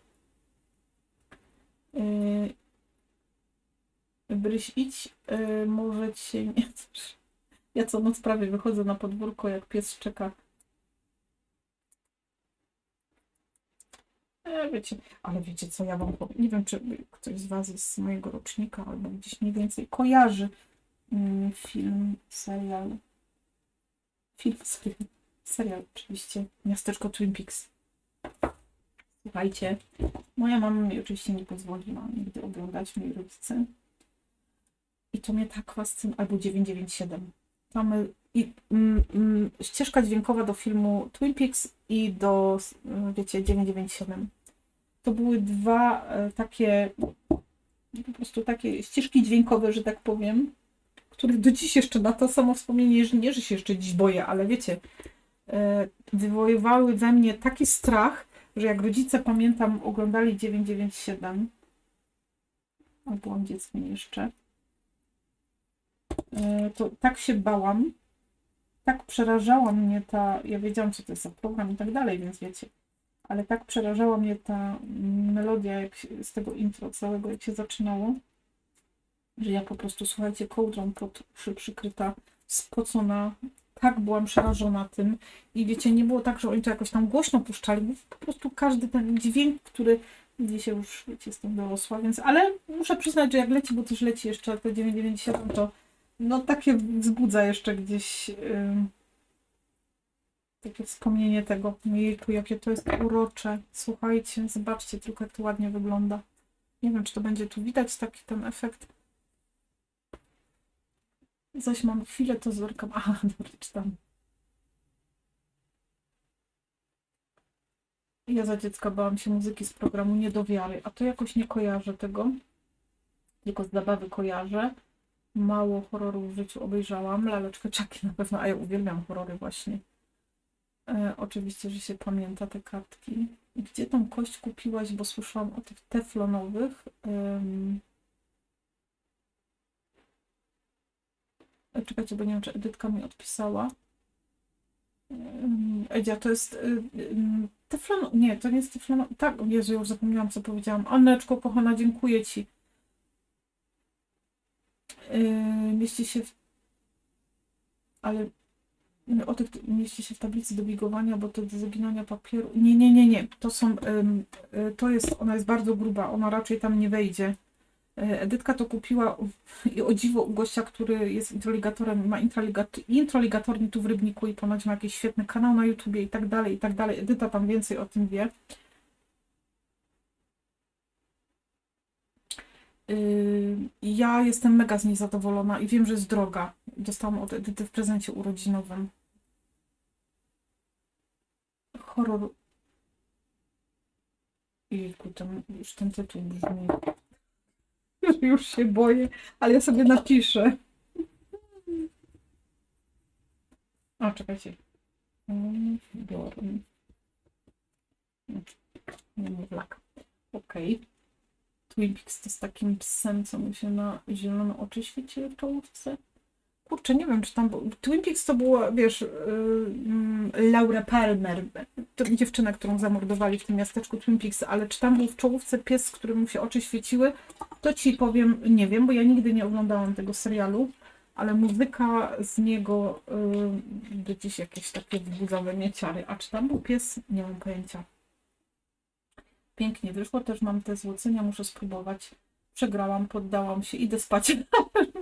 S1: Bryś, idź, może cię nie... Ja co noc prawie wychodzę na podwórko, jak pies czeka. Wiecie, ale wiecie co, ja wam powiem. Nie wiem, czy ktoś z was jest z mojego rocznika, albo gdzieś mniej więcej kojarzy serial oczywiście, Miasteczko Twin Peaks. Słuchajcie, moja mama mi oczywiście nie pozwoliła nigdy oglądać, moi rodzice. I to mnie tak fascynuje, albo 997. Tam ścieżka dźwiękowa do filmu Twin Peaks i do, wiecie, 997. To były dwa takie, po prostu takie ścieżki dźwiękowe, że tak powiem, których do dziś jeszcze na to samo wspomnienie, że nie, że się jeszcze dziś boję, ale wiecie, wywoływały we mnie taki strach, że jak rodzice, pamiętam, oglądali 997, a byłam dzieckiem jeszcze, to tak się bałam, tak przerażała mnie ta, ja wiedziałam, co to jest za program i tak dalej, więc wiecie, ale tak przerażała mnie ta melodia z tego intro całego, jak się zaczynało, że ja po prostu, słuchajcie, kołdrą pod uszy przykryta, spocona, tak byłam przerażona tym i wiecie, nie było tak, że oni to jakoś tam głośno puszczali, bo po prostu każdy ten dźwięk, który dzisiaj już, wiecie, jestem dorosła, więc, ale muszę przyznać, że jak leci, bo też leci jeszcze te 997, to no takie wzbudza jeszcze gdzieś takie wspomnienie tego. Jejku, jakie to jest urocze. Słuchajcie, zobaczcie tylko, jak to ładnie wygląda. Nie wiem, czy to będzie tu widać, taki ten efekt. Zaś mam chwilę, to zerkam. Aha, dobra, czytam. Ja za dziecka bałam się muzyki z programu Nie do wiary, a to jakoś nie kojarzę tego. Tylko z zabawy kojarzę. Mało horrorów w życiu obejrzałam. Laleczkę Czaki na pewno, a ja uwielbiam horrory właśnie. Oczywiście, że się pamięta te kartki. Gdzie tą kość kupiłaś, bo słyszałam o tych teflonowych. Czekajcie, bo nie wiem, czy Edytka mi odpisała. Edzia, to jest teflon... Nie, to nie jest teflon... Tak, Jezu, ja już zapomniałam, co powiedziałam. Anneczko, kochana, dziękuję Ci. Mieści się w... Ale... O tych mieści się w tablicy do bigowania, bo to do zaginania papieru. Nie. To są. To jest. Ona jest bardzo gruba. Ona raczej tam nie wejdzie. Edytka to kupiła i o dziwo u gościa, który jest introligatorem, ma introligatorni tu w Rybniku i ponoć ma jakiś świetny kanał na YouTubie i tak dalej, i tak dalej. Edyta tam więcej o tym wie. Ja jestem mega z niej zadowolona i wiem, że jest droga. Dostałam od Edyty w prezencie urodzinowym. Horror. Jejku, już ten tytuł brzmi. Już się boję, ale ja sobie napiszę. O, czekajcie. Nie mów lak. Okej. Twin Peaks to z takim psem, co mu się na zielono oczy świeciły w czołówce. Kurczę, nie wiem, czy tam... Twin Peaks to była, wiesz, Laura Palmer, to dziewczyna, którą zamordowali w tym miasteczku Twin Peaks, ale czy tam był w czołówce pies, któremu się oczy świeciły, to Ci powiem, nie wiem, bo ja nigdy nie oglądałam tego serialu, ale muzyka z niego do dziś jakieś takie wzbudza we mnie ciary. A czy tam był pies? Nie mam pojęcia. Pięknie wyszło, też mam te złocenia, muszę spróbować. Przegrałam, poddałam się, idę spać.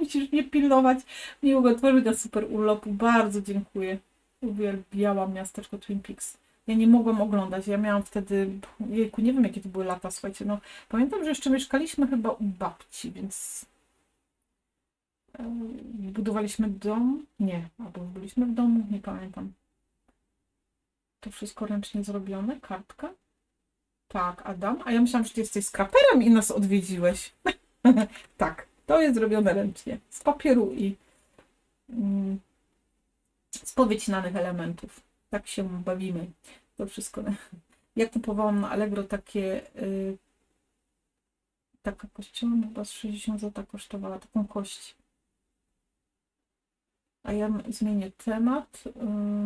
S1: Musisz mnie pilnować, miłego tworzenia super urlopu. Bardzo dziękuję. Uwielbiałam miasteczko Twin Peaks. Ja nie mogłam oglądać. Ja miałam wtedy, jejku, nie wiem jakie to były lata, słuchajcie. No, pamiętam, że jeszcze mieszkaliśmy chyba u babci, więc Budowaliśmy dom? Nie, albo byliśmy w domu, nie pamiętam. To wszystko ręcznie zrobione? Kartka? Tak, Adam. A ja myślałam, że ty jesteś skraperem i nas odwiedziłeś. Tak, to jest zrobione ręcznie. Z papieru i z powycinanych elementów. Tak się bawimy. To wszystko. Ja kupowałam na Allegro takie taka kościoła chyba z 60 zł kosztowała taką kość. A ja zmienię temat.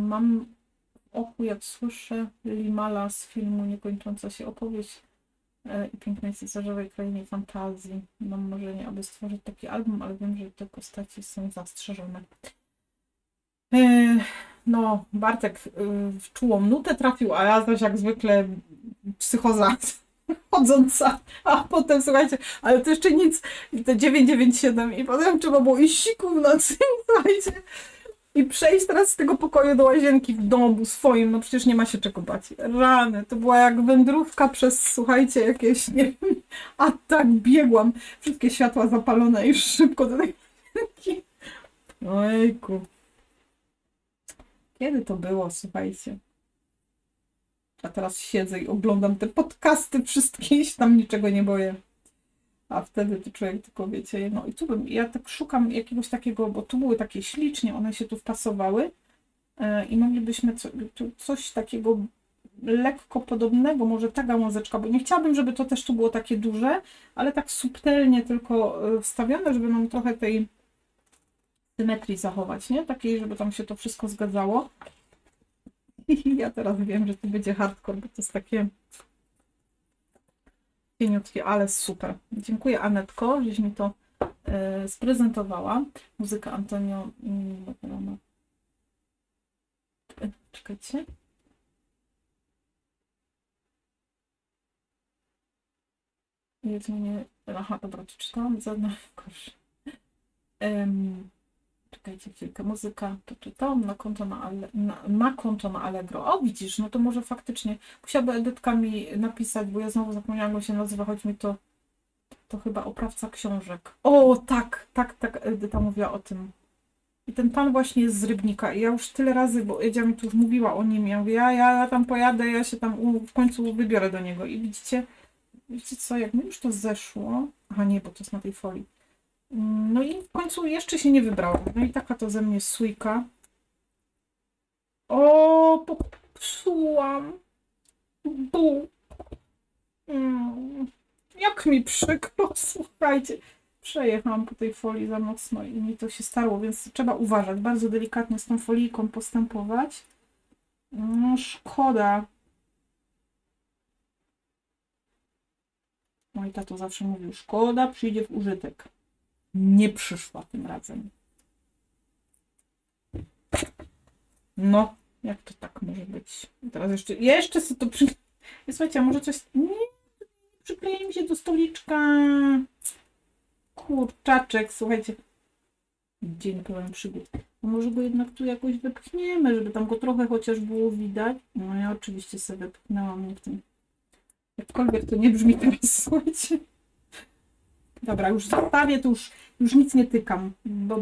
S1: Mam w oku, jak słyszę, Limala z filmu Niekończąca się opowieść i Pięknej cesarzowej krainie fantazji. Mam marzenie, aby stworzyć taki album, ale wiem, że te postaci są zastrzeżone. No, Bartek w czułą nutę trafił, a ja zaś jak zwykle psychoza chodząca, a potem słuchajcie, ale to jeszcze nic, i to 997 i potem trzeba było iść siku w nocy, słuchajcie, i przejść teraz z tego pokoju do łazienki w domu swoim, no przecież nie ma się czego bać. Rany, to była jak wędrówka przez, słuchajcie, jakieś, nie wiem, a tak biegłam, wszystkie światła zapalone i szybko do tej łazienki. Ojku. Kiedy to było, słuchajcie? A teraz siedzę i oglądam te podcasty wszystkie i się tam niczego nie boję. A wtedy to człowiek tylko, wiecie, no i tu ja tak szukam jakiegoś takiego, bo tu były takie ślicznie, one się tu wpasowały i moglibyśmy coś takiego lekko podobnego, może ta gałązeczka, bo nie chciałabym, żeby to też tu było takie duże, ale tak subtelnie tylko wstawione, żeby nam trochę tej symetrii zachować, nie? Takiej, żeby tam się to wszystko zgadzało. I ja teraz wiem, że to będzie hardcore, bo to jest takie cieniutkie, ale super. Dziękuję, Anetko, żeś mi to sprezentowała. Muzyka Antonio. Czekajcie. Jest mnie. Aha, dobra, to czytałam za najgorsze. Czekajcie chwilkę, muzyka, to czytałam na konto na Allegro. O, widzisz, no to może faktycznie musiałaby Edytka mi napisać, bo ja znowu zapomniałam, jak się nazywa, choć mi to chyba oprawca książek. O, tak, Edyta mówiła o tym. I ten pan właśnie jest z Rybnika i ja już tyle razy, bo Edzia mi tu już mówiła o nim, ja mówię, ja tam pojadę, ja się tam w końcu wybiorę do niego i wiecie co, jak mi już to zeszło, aha nie, bo to jest na tej folii. No i w końcu jeszcze się nie wybrałam. No i taka to ze mnie sójka. O, popsułam. Bu. Jak mi przykro, słuchajcie. Przejechałam po tej folii za mocno i mi to się starło, więc trzeba uważać. Bardzo delikatnie z tą folijką postępować. No, szkoda. Mój tato zawsze mówił, szkoda przyjdzie w użytek. Nie przyszła tym razem. No, jak to tak może być? Teraz jeszcze sobie to Słuchajcie, a może coś... Nie, przykleje mi się do stoliczka. Kurczaczek, słuchajcie. Dzień pełen przygód. No może go jednak tu jakoś wepchniemy, żeby tam go trochę chociaż było widać. No ja oczywiście sobie wepchnęłam mnie w tym. Jakkolwiek to nie brzmi teraz, słuchajcie. Dobra, już zostawię, to już nic nie tykam, bo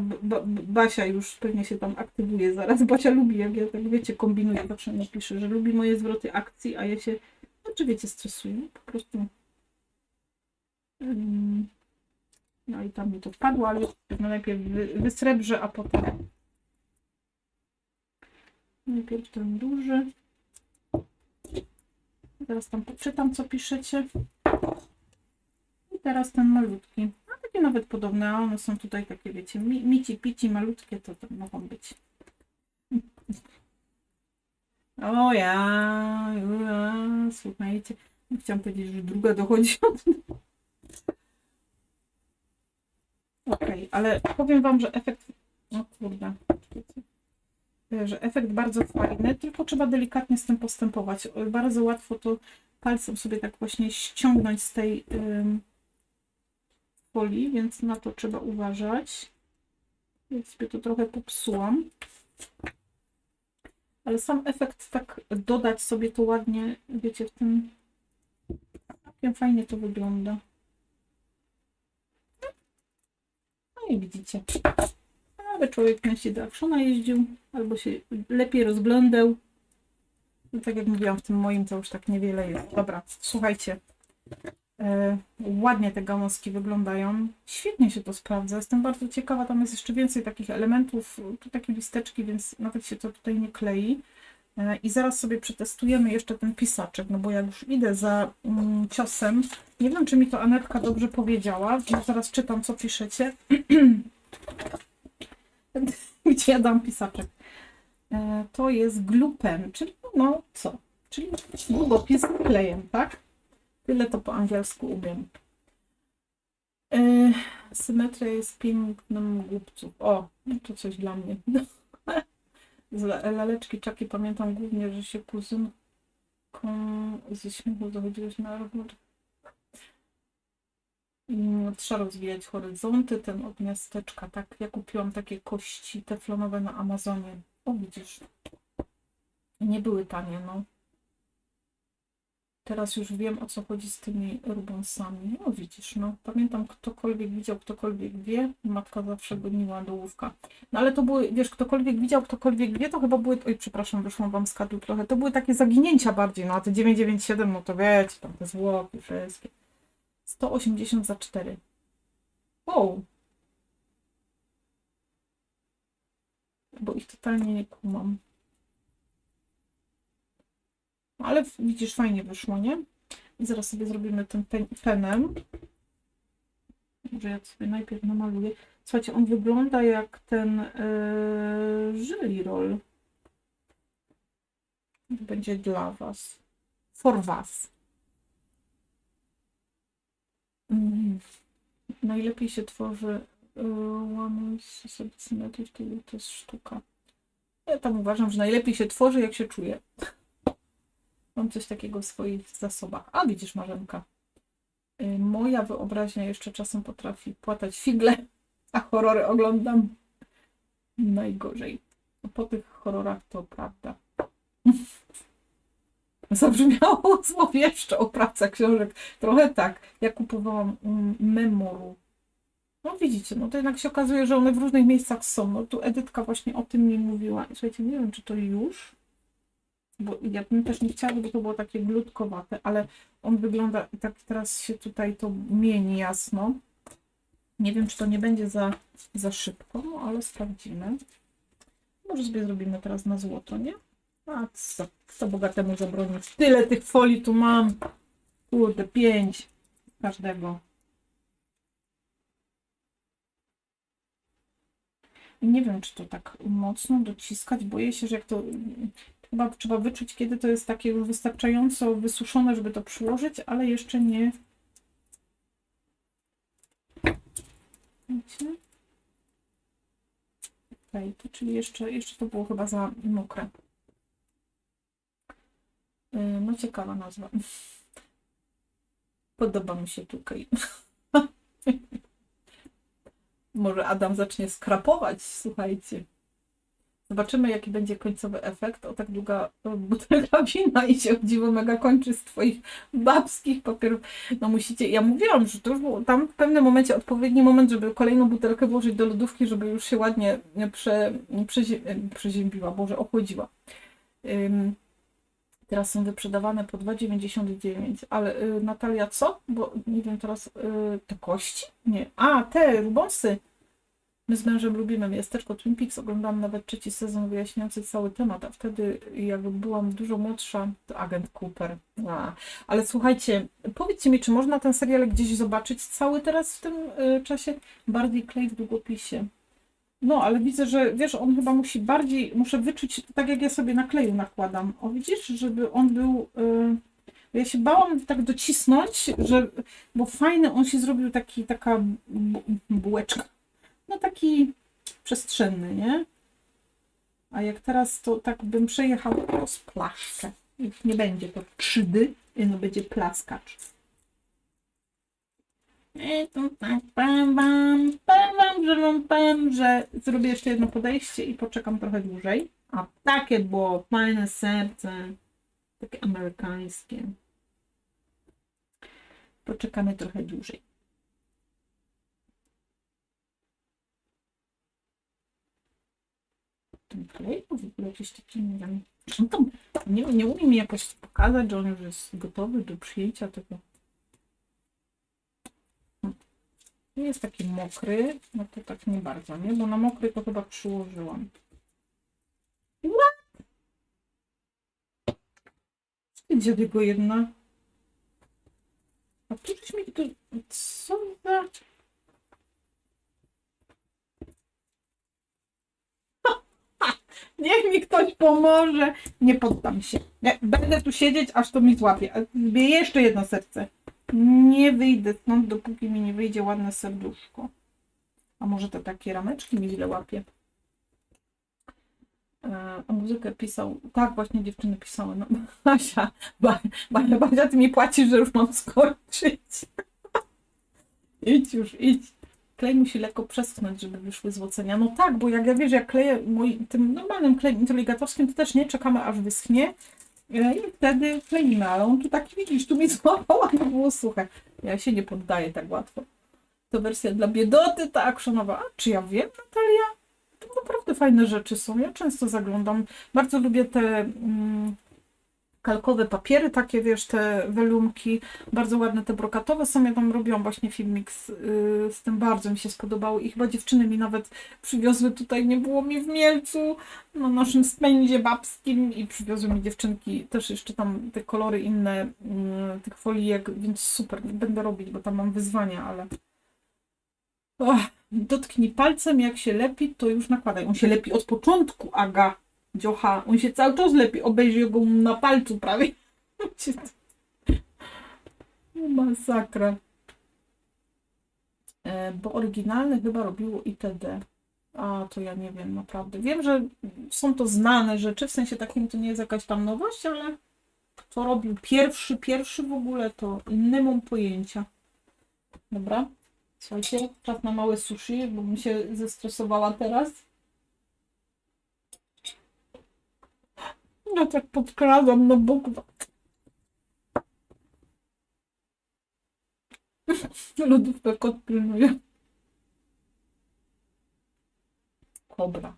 S1: Basia już pewnie się tam aktywuje zaraz. Basia lubi, jak ja tak wiecie, kombinuję, zawsze mi pisze, że lubi moje zwroty akcji, a ja się, znaczy wiecie, stresuję, po prostu. No i tam mi to wpadło, ale najpierw wysrebrzę, a potem najpierw ten duży. Teraz tam poczytam, co piszecie. I teraz ten malutki. A takie nawet podobne, a one są tutaj takie, wiecie, mici-pici, malutkie, to tam mogą być. O ja, słuchajcie. Chciałam powiedzieć, że druga dochodzi od... Okej, ale powiem wam, że efekt... O kurde. Że efekt bardzo fajny, tylko trzeba delikatnie z tym postępować. Bardzo łatwo to palcem sobie tak właśnie ściągnąć z tej folii, więc na to trzeba uważać. Ja sobie to trochę popsułam. Ale sam efekt tak dodać sobie to ładnie, wiecie, w tym całkiem fajnie to wygląda. No i widzicie. Aby człowiek częściej do Actiona jeździł, albo się lepiej rozglądał. No, tak jak mówiłam, w tym moim to już tak niewiele jest. Dobra, słuchajcie. Ładnie te gałązki wyglądają. Świetnie się to sprawdza. Jestem bardzo ciekawa. Tam jest jeszcze więcej takich elementów. Tu takie listeczki, więc nawet się to tutaj nie klei. I zaraz sobie przetestujemy jeszcze ten pisaczek, no bo jak już idę za ciosem, nie wiem, czy mi to Anetka dobrze powiedziała, bo zaraz czytam, co piszecie. Gdzie ja dam pisaczek? To jest glue pen, czyli no co? Czyli długopis z klejem, tak? Tyle to po angielsku umiem. Symetria jest pięknym głupców. O, to coś dla mnie. Z laleczki czaki pamiętam głównie, że się kuzynką ze śmiechu dochodziłeś na robotę. Trzeba rozwijać horyzonty, ten od miasteczka, tak? Ja kupiłam takie kości teflonowe na Amazonie. O, widzisz. Nie były tanie, no. Teraz już wiem, o co chodzi z tymi rubonsami. O, widzisz, no. Pamiętam, ktokolwiek widział, ktokolwiek wie. Matka zawsze goniła do łówka. No ale to były, wiesz, ktokolwiek widział, ktokolwiek wie, to chyba były... Oj, przepraszam, wyszłam wam z kadru trochę. To były takie zaginięcia bardziej, no a te 997, no to wiecie, tam te zwłoki wszystkie. 180 za 4. Wow. Bo ich totalnie nie kumam. Ale widzisz, fajnie wyszło, nie? I zaraz sobie zrobimy tym penem. Może ja sobie najpierw namaluję. Słuchajcie, on wygląda jak ten Jelly Roll. Będzie dla was. For was. Najlepiej się tworzy łamy sobie symetryczne, to jest sztuka. Ja tam uważam, że najlepiej się tworzy, jak się czuje. Mam coś takiego w swoich zasobach. A widzisz, Marzenka. Moja wyobraźnia jeszcze czasem potrafi płatać figle, a horrory oglądam najgorzej. Po tych horrorach to prawda. Zabrzmiało złowieszczo oprawca książek. Trochę tak. Ja kupowałam Memoru. No widzicie, no to jednak się okazuje, że one w różnych miejscach są. No tu Edytka właśnie o tym mi mówiła. Słuchajcie, nie wiem, czy to już, bo ja bym też nie chciała, żeby to było takie glutkowate, ale on wygląda i tak teraz się tutaj to mieni jasno. Nie wiem, czy to nie będzie za szybko, no ale sprawdzimy. Może sobie zrobimy teraz na złoto, nie? A co bogatemu zabronić? Tyle tych folii tu mam. Kurde, 5 każdego. Nie wiem, czy to tak mocno dociskać. Boję się, że jak to... Chyba trzeba wyczuć, kiedy to jest takie już wystarczająco wysuszone, żeby to przyłożyć, ale jeszcze nie. Wiecie? Okay, to czyli jeszcze to było chyba za mokre. No ciekawa nazwa. Podoba mi się tutaj. Może Adam zacznie skrapować, słuchajcie. Zobaczymy, jaki będzie końcowy efekt. O, tak długa butelka wina i się o dziwo mega kończy z twoich babskich papierów. No musicie, ja mówiłam, że to już było tam w pewnym momencie odpowiedni moment, żeby kolejną butelkę włożyć do lodówki, żeby już się ładnie przeziębiła, Boże, ochłodziła. Teraz są wyprzedawane po 2,99. Ale Natalia, co? Bo nie wiem teraz, te kości? Nie. A, te rubonsy. My z mężem lubimy miasteczko Twin Peaks. Oglądałam nawet 3. sezon wyjaśniający cały temat, a wtedy, jak byłam dużo młodsza, to agent Cooper. Ale słuchajcie, powiedzcie mi, czy można ten serial gdzieś zobaczyć cały teraz w tym czasie? Bardziej klej w długopisie. No, ale widzę, że wiesz, on chyba musi bardziej, muszę wyczuć, tak jak ja sobie na kleju nakładam. O, widzisz, żeby on był... Ja się bałam tak docisnąć, bo fajny on się zrobił taka bułeczka. No taki przestrzenny, nie? A jak teraz to tak bym przejechał przez plaszkę. Nie będzie to 3D, no będzie plaskacz. I to tak powiem, że zrobię jeszcze jedno podejście i poczekam trochę dłużej. A takie było fajne serce, takie amerykańskie. Poczekamy trochę dłużej. ten klej w ogóle jakiś taki, nie wiem, on tam, nie umie mi jakoś pokazać, że on już jest gotowy do przyjęcia tego. Nie jest taki mokry, no to tak nie bardzo, nie? Bo na mokry to chyba przyłożyłam. Gdzie tylko jedna? A tu mi to... Co za... Niech mi ktoś pomoże. Nie poddam się. Nie, będę tu siedzieć, aż to mi złapie. A zbiję jeszcze jedno serce. Nie wyjdę stąd, dopóki mi nie wyjdzie ładne serduszko. A może to takie rameczki mi źle łapie? A muzykę pisał... Tak, właśnie dziewczyny pisały. No, Basia, Basia, ty mi płacisz, że już mam skończyć. Idź już, idź. Klej musi lekko przeschnąć, żeby wyszły złocenia. No tak, bo jak ja wiesz, jak kleję tym normalnym klejem inteligatorskim, to też nie czekamy, aż wyschnie. I wtedy kleimy, ale on tu taki, widzisz, tu mi złapał, a było suche. Ja się nie poddaję tak łatwo. To wersja dla biedoty, ta actionowa. A czy ja wiem, Natalia? To naprawdę fajne rzeczy są. Ja często zaglądam. Bardzo lubię te kalkowe papiery, takie wiesz, te welumki. Bardzo ładne te brokatowe są. Ja tam robiłam właśnie filmik z tym. Bardzo mi się spodobało. I chyba dziewczyny mi nawet przywiozły tutaj, nie było mi w Mielcu, na naszym spędzie babskim i przywiozły mi dziewczynki też jeszcze tam te kolory inne tych folijek, więc super. Będę robić, bo tam mam wyzwania, ale... Dotknij palcem, jak się lepi, to już nakładaj. On się lepi od początku, Aga. Dziocha. On się cały czas lepi. Obejrzyj go na palcu prawie. Masakra. Bo oryginalne chyba robiło itd. A, to ja nie wiem, naprawdę. Wiem, że są to znane rzeczy, w sensie takim to nie jest jakaś tam nowość, ale to robił pierwszy w ogóle, to inne mam pojęcia. Dobra. Słuchajcie, czas na małe sushi, bo bym się zestresowała teraz. Ja tak podkradam na boku. Lodówkę kot pilnuje. Kobra.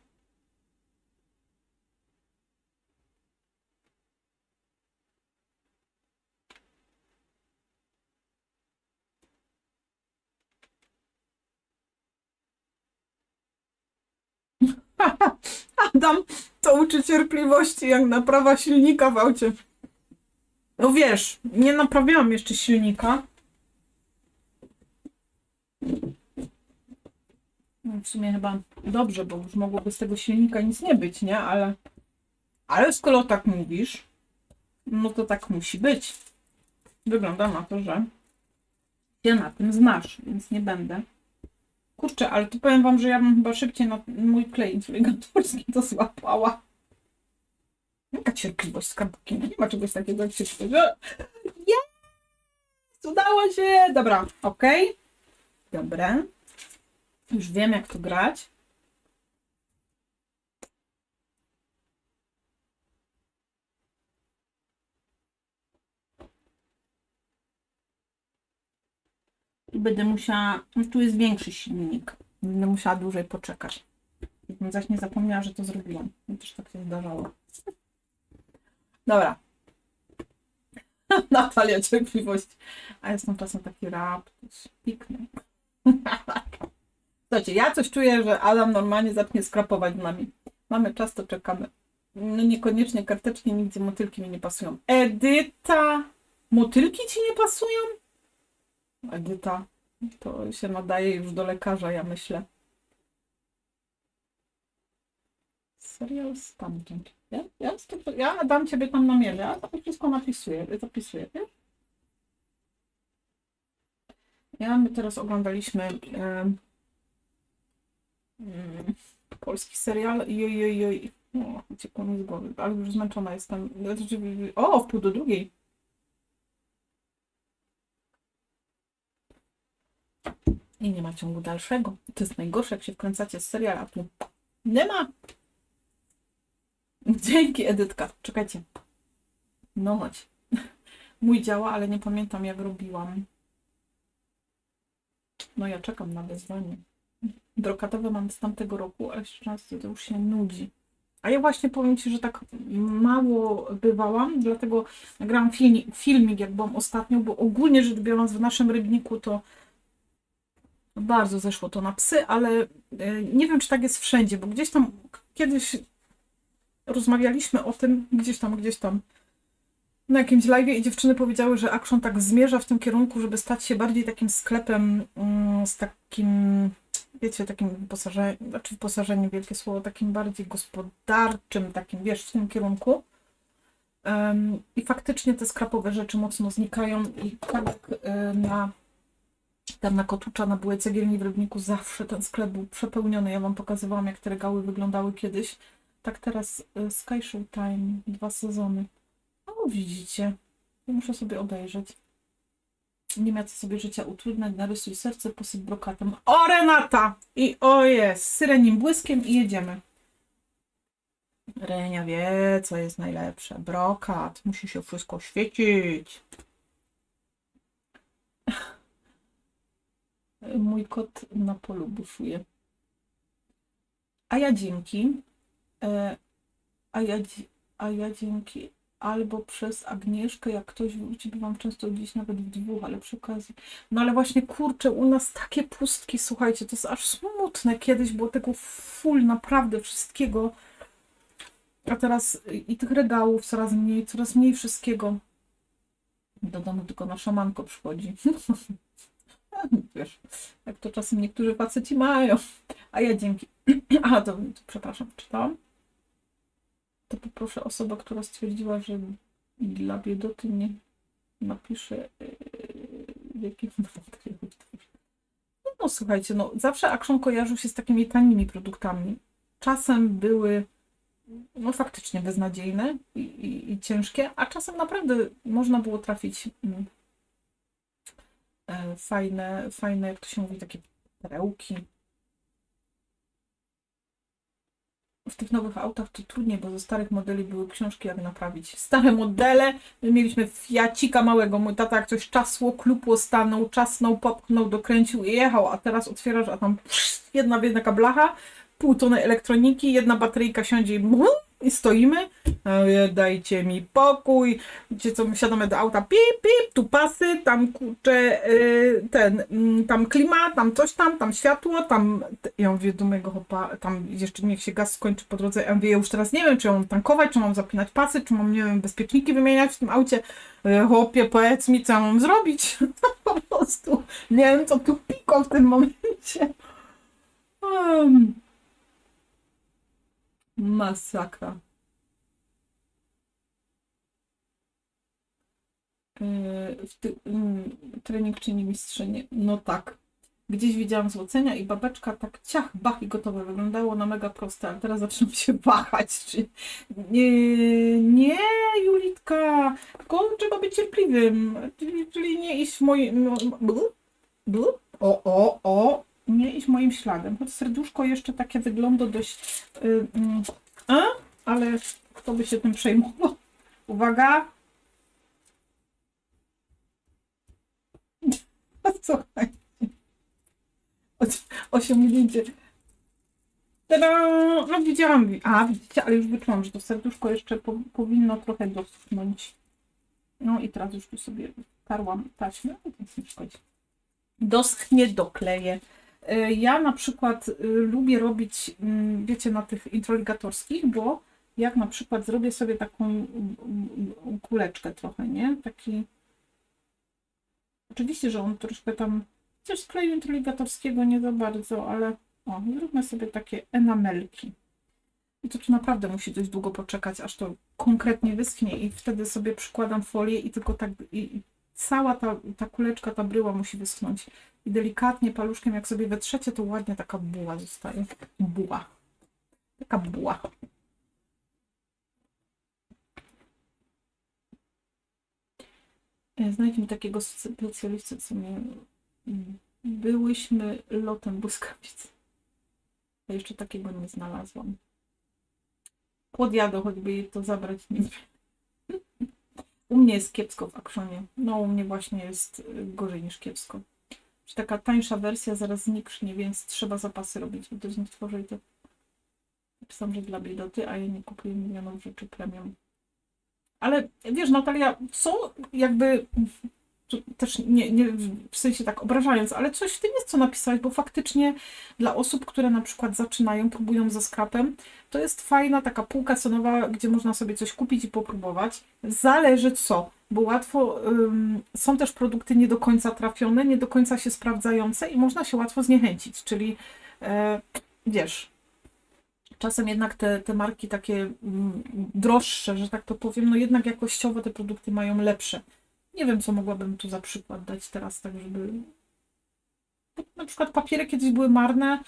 S1: Adam to uczy cierpliwości jak naprawa silnika w aucie. No wiesz, nie naprawiałam jeszcze silnika. W sumie chyba dobrze, bo już mogłoby z tego silnika nic nie być, nie? Ale skoro tak mówisz, no to tak musi być. Wygląda na to, że się na tym znasz, więc nie będę. Kurczę, ale to powiem wam, że ja bym chyba szybciej na mój klej inteligentowski to złapała. Jaka cierpliwość skarbówki? Nie ma czegoś takiego jak cierpliwość. Jest! Udało się! Dobra, ok. Dobre. Już wiem, jak to grać. I będę musiała... No, tu jest większy silnik. Będę musiała dłużej poczekać. Bym zaś nie zapomniała, że to zrobiłam. No też tak się zdarzało. Dobra. Natalia, cierpliwość. A jestem czasem taki raptus. Piknę. Słuchajcie, ja coś czuję, że Adam normalnie zacznie skrapować z nami. Mamy czas, to czekamy. No niekoniecznie karteczki, nigdzie motylki mi nie pasują. Edyta! Motylki ci nie pasują? Edyta, to się nadaje już do lekarza, ja myślę. Serial stamtąd. Ja dam ciebie tam na mierze, a to wszystko zapisuję, wiesz? My teraz oglądaliśmy polski serial. Joj. O, uciekło mi z głowy, ale już zmęczona jestem. O, w pół do drugiej. I nie ma ciągu dalszego. To jest najgorsze, jak się wkręcacie z seriala, tu nie ma. Dzięki, Edytka. Czekajcie. No chodź. Mój działa, ale nie pamiętam, jak robiłam. No ja czekam na wyzwanie. Brokatowe mam z tamtego roku, ale szczęście to już się nudzi. A ja właśnie powiem Ci, że tak mało bywałam, dlatego nagrałam filmik, jak byłam ostatnio, bo ogólnie rzecz biorąc w naszym rybniku to bardzo zeszło to na psy, ale nie wiem, czy tak jest wszędzie, bo gdzieś tam kiedyś rozmawialiśmy o tym, gdzieś tam na jakimś live'ie i dziewczyny powiedziały, że Action tak zmierza w tym kierunku, żeby stać się bardziej takim sklepem z takim, wiecie, takim wyposażeniem, znaczy wyposażenie, wielkie słowo, takim bardziej gospodarczym, takim, wiesz, w tym kierunku. I faktycznie te skrapowe rzeczy mocno znikają i tak jak tam na Kotłucza, na byłej cegielni w Rybniku zawsze ten sklep był przepełniony. Ja Wam pokazywałam, jak te regały wyglądały kiedyś. Tak teraz Sky Show Time, 2 sezony. O, widzicie. Ja muszę sobie obejrzeć. Nie miała co sobie życia utrudniać, narysuj serce, posyp brokatem. O, Renata! I o jest, syrenim błyskiem i jedziemy. Renia wie, co jest najlepsze. Brokat, musi się wszystko świecić. Mój kot na polu buszuje. A ja dzięki. A ja dzięki albo przez Agnieszkę, jak ktoś wróci, bywam często gdzieś nawet w 2, ale przy okazji. No ale właśnie, kurczę, u nas takie pustki, słuchajcie, to jest aż smutne. Kiedyś było tego full, naprawdę wszystkiego. A teraz i tych regałów coraz mniej wszystkiego. Do domu tylko na szamanko przychodzi. Wiesz, jak to czasem niektórzy faceci mają. A ja dzięki. A, to przepraszam, czytałam. To poproszę osobę, która stwierdziła, że dla biedoty nie napisze w jakim no słuchajcie, no zawsze Action kojarzył się z takimi tanimi produktami. Czasem były no faktycznie beznadziejne i ciężkie, a czasem naprawdę można było trafić fajne, jak to się mówi, takie perełki. W tych nowych autach to trudniej, bo ze starych modeli były książki, jak naprawić. Stare modele, my mieliśmy Fiacika małego, mój tata jak coś czasło, klupło, stanął, czasnął, popchnął, dokręcił i jechał, a teraz otwierasz, a tam jedna biedna blacha, pół tony elektroniki, jedna bateryjka siądzie i stoimy. Dajcie mi pokój. Wiecie co, my siadamy do auta, pip, pip, tu pasy, tam kurczę, tam klimat, tam coś tam światło, tam. Ja mówię do mojego chopa, tam jeszcze niech się gaz skończy po drodze. Ja mówię, ja już teraz nie wiem, czy mam tankować, czy mam zapinać pasy, czy mam, nie wiem, bezpieczniki wymieniać w tym aucie. Chłopie, powiedz mi, co mam zrobić. Po prostu nie wiem, co tu piko w tym momencie. Masakra. Trening czyni mistrzynię. No tak. Gdzieś widziałam złocenia i babeczka tak ciach, bach i gotowe. Wyglądało na mega proste, ale teraz zaczynam się wahać. Czy... Nie, Julitka. Tylko trzeba być cierpliwym. Czyli nie iść moim... Nie iść moim śladem. Choć serduszko jeszcze takie wygląda dość... ale kto by się tym przejmował? Uwaga! Słuchaj. Osiągnięcie. Tada! No widziałam. A, widzicie, ale już wyczułam, że to serduszko jeszcze powinno trochę doschnąć. No i teraz już tu sobie tarłam taśmę, więc nie szkodzi. Doschnie, dokleję. Ja na przykład lubię robić, wiecie, na tych introligatorskich, bo jak na przykład zrobię sobie taką kuleczkę trochę, nie? Taki... Oczywiście, że on troszkę tam... Coś z kleju introligatorskiego nie za bardzo, ale o, zróbmy sobie takie enamelki. I to tu naprawdę musi dość długo poczekać, aż to konkretnie wyschnie i wtedy sobie przykładam folię i tylko tak... I cała ta kuleczka, ta bryła musi wyschnąć. I delikatnie paluszkiem, jak sobie wetrzecie, to ładnie taka buła zostaje. Buła. Taka buła. Znajdź mi takiego specjalistę, co mnie... Byłyśmy lotem błyskawic. Ja jeszcze takiego nie znalazłam. Podjadę, choćby jej to zabrać nie wiem. U mnie jest kiepsko w Actionie. No u mnie właśnie jest gorzej niż kiepsko. Taka tańsza wersja zaraz zniknie, więc trzeba zapasy robić, bo to z nich tworzę i to napisałam, że dla biedoty, a ja nie kupuję milionów rzeczy premium. Ale wiesz, Natalia, co jakby, też nie w sensie tak obrażając, ale coś w tym jest, co napisałeś, bo faktycznie dla osób, które na przykład zaczynają, próbują ze scrapem, to jest fajna taka półka cenowa, gdzie można sobie coś kupić i popróbować. Zależy co, bo łatwo, są też produkty nie do końca trafione, nie do końca się sprawdzające i można się łatwo zniechęcić, czyli wiesz, czasem jednak te marki takie droższe, że tak to powiem, no jednak jakościowo te produkty mają lepsze. Nie wiem, co mogłabym tu za przykład dać teraz, tak żeby... Na przykład papiery kiedyś były marne,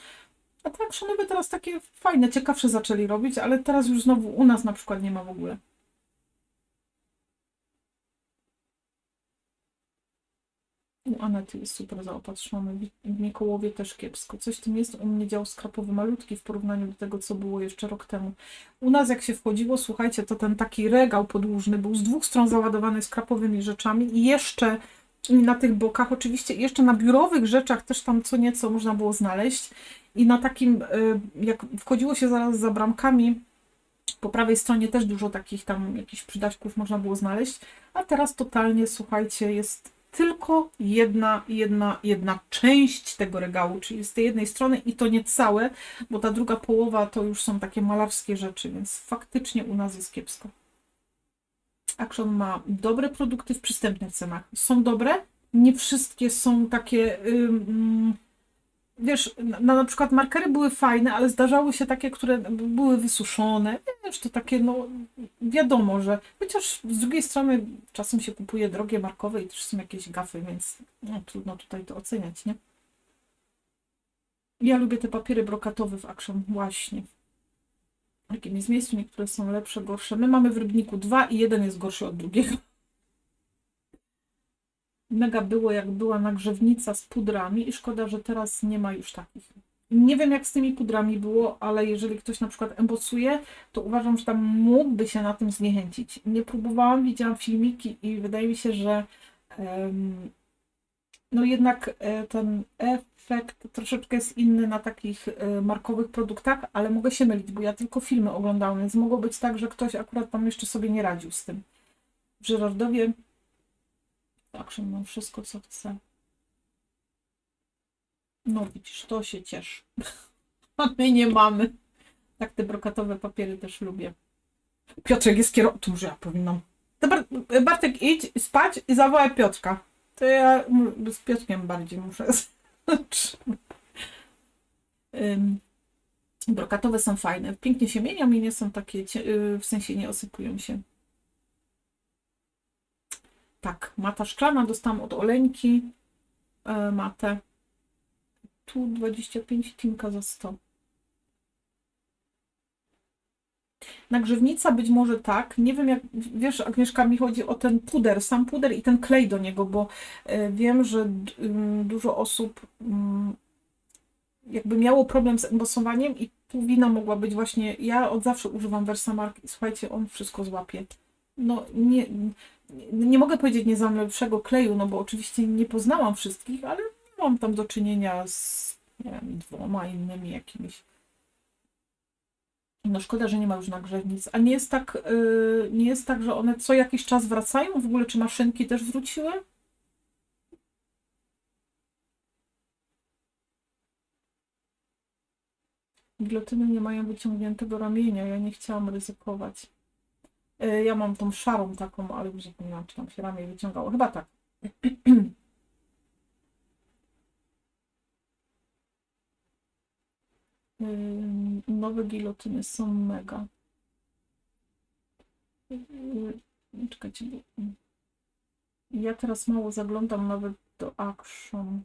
S1: a te actionowe teraz takie fajne, ciekawsze zaczęli robić, ale teraz już znowu u nas na przykład nie ma w ogóle. U Anety jest super zaopatrzony, w Mikołowie też kiepsko. Coś w tym jest, u mnie dział skrapowy malutki w porównaniu do tego, co było jeszcze rok temu. U nas jak się wchodziło, słuchajcie, to ten taki regał podłużny był z dwóch stron załadowany skrapowymi rzeczami i jeszcze na tych bokach, oczywiście jeszcze na biurowych rzeczach też tam co nieco można było znaleźć i na takim, jak wchodziło się zaraz za bramkami, po prawej stronie też dużo takich tam jakichś przydaśków można było znaleźć, a teraz totalnie, słuchajcie, jest tylko jedna część tego regału, czyli z tej jednej strony i to nie całe, bo ta druga połowa to już są takie malarskie rzeczy, więc faktycznie u nas jest kiepsko. Action ma dobre produkty w przystępnych cenach. Są dobre, nie wszystkie są takie... wiesz, na przykład markery były fajne, ale zdarzały się takie, które były wysuszone. Wiesz, to takie, no wiadomo, że chociaż z drugiej strony czasem się kupuje drogie markowe i też są jakieś gafy, więc no, trudno tutaj to oceniać, nie? Ja lubię te papiery brokatowe w Action, właśnie. W jakim jest miejscu, niektóre są lepsze, gorsze. My mamy w Rybniku 2 i jeden jest gorszy od drugiego. Mega było, jak była nagrzewnica z pudrami i szkoda, że teraz nie ma już takich. Nie wiem, jak z tymi pudrami było, ale jeżeli ktoś na przykład embosuje, to uważam, że tam mógłby się na tym zniechęcić. Nie próbowałam, widziałam filmiki i wydaje mi się, że no jednak ten efekt troszeczkę jest inny na takich markowych produktach, ale mogę się mylić, bo ja tylko filmy oglądałam, więc mogło być tak, że ktoś akurat tam jeszcze sobie nie radził z tym. W Żyrardowie Action mam wszystko, co chcę. No widzisz, to się cieszy. A my nie mamy. Tak, te brokatowe papiery też lubię. Piotrek jest kierowcą. Tu już ja powinnam. Dobra, Bartek, idź spać i zawołaj Piotrka. To ja z Piotrkiem bardziej muszę. Brokatowe są fajne. Pięknie się mienią i nie są takie, w sensie nie osypują się. Tak, mata szklana dostałam od Oleńki. Matę. Tu 25, Tinka za 100. Nagrzewnica być może tak. Nie wiem, jak wiesz, Agnieszka, mi chodzi o ten puder, sam puder i ten klej do niego, bo wiem, że dużo osób jakby miało problem z embosowaniem i tu wina mogła być właśnie, ja od zawsze używam Versamark i słuchajcie, on wszystko złapie. No nie mogę powiedzieć, nie znam lepszego kleju, no bo oczywiście nie poznałam wszystkich, ale mam tam do czynienia z, nie wiem, 2 innymi jakimiś. No szkoda, że nie ma już nagrzewnic. A nie jest tak, nie jest tak, że one co jakiś czas wracają? W ogóle czy maszynki też wróciły? Gilotyny nie mają wyciągniętego ramienia. Ja nie chciałam ryzykować. Ja mam tą szarą taką, ale już zapomniałam, czy tam się ramię wyciągało. Chyba tak. Nowe gilotyny są mega. Czekajcie, ja teraz mało zaglądam nawet do Action.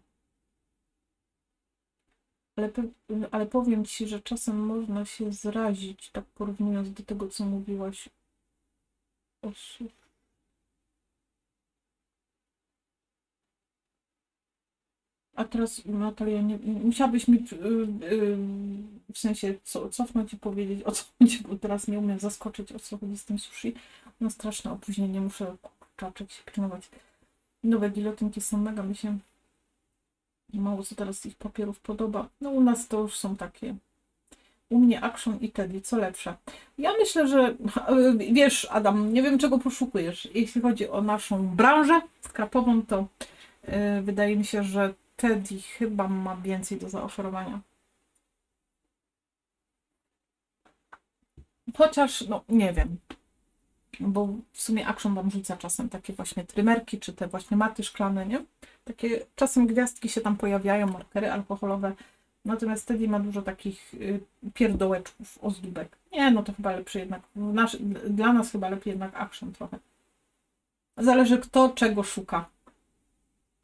S1: Ale powiem Ci, że czasem można się zrazić, tak porównując do tego, co mówiłaś o A teraz, Natalia, musiałabyś mi w sensie cofnąć i powiedzieć, o co chodzi, bo teraz nie umiem zaskoczyć, o co chodzi z tym sushi. No straszne opóźnienie, muszę kurczaczeć, pilnować. Nowe gilotynki są mega, mi się mało co teraz z ich papierów podoba. No u nas to już są takie U mnie Action i Teddy, co lepsze? Ja myślę, że wiesz, Adam, nie wiem czego poszukujesz. Jeśli chodzi o naszą branżę skrapową, to wydaje mi się, że Teddy chyba ma więcej do zaoferowania. Chociaż, no nie wiem, bo w sumie Action wam rzuca czasem takie właśnie trymerki, czy te właśnie maty szklane, nie? Takie czasem gwiazdki się tam pojawiają, markery alkoholowe. Natomiast Teddy ma dużo takich pierdołeczków, ozdóbek. Nie, no to chyba lepszy jednak, dla nas chyba lepiej jednak Action trochę. Zależy kto czego szuka.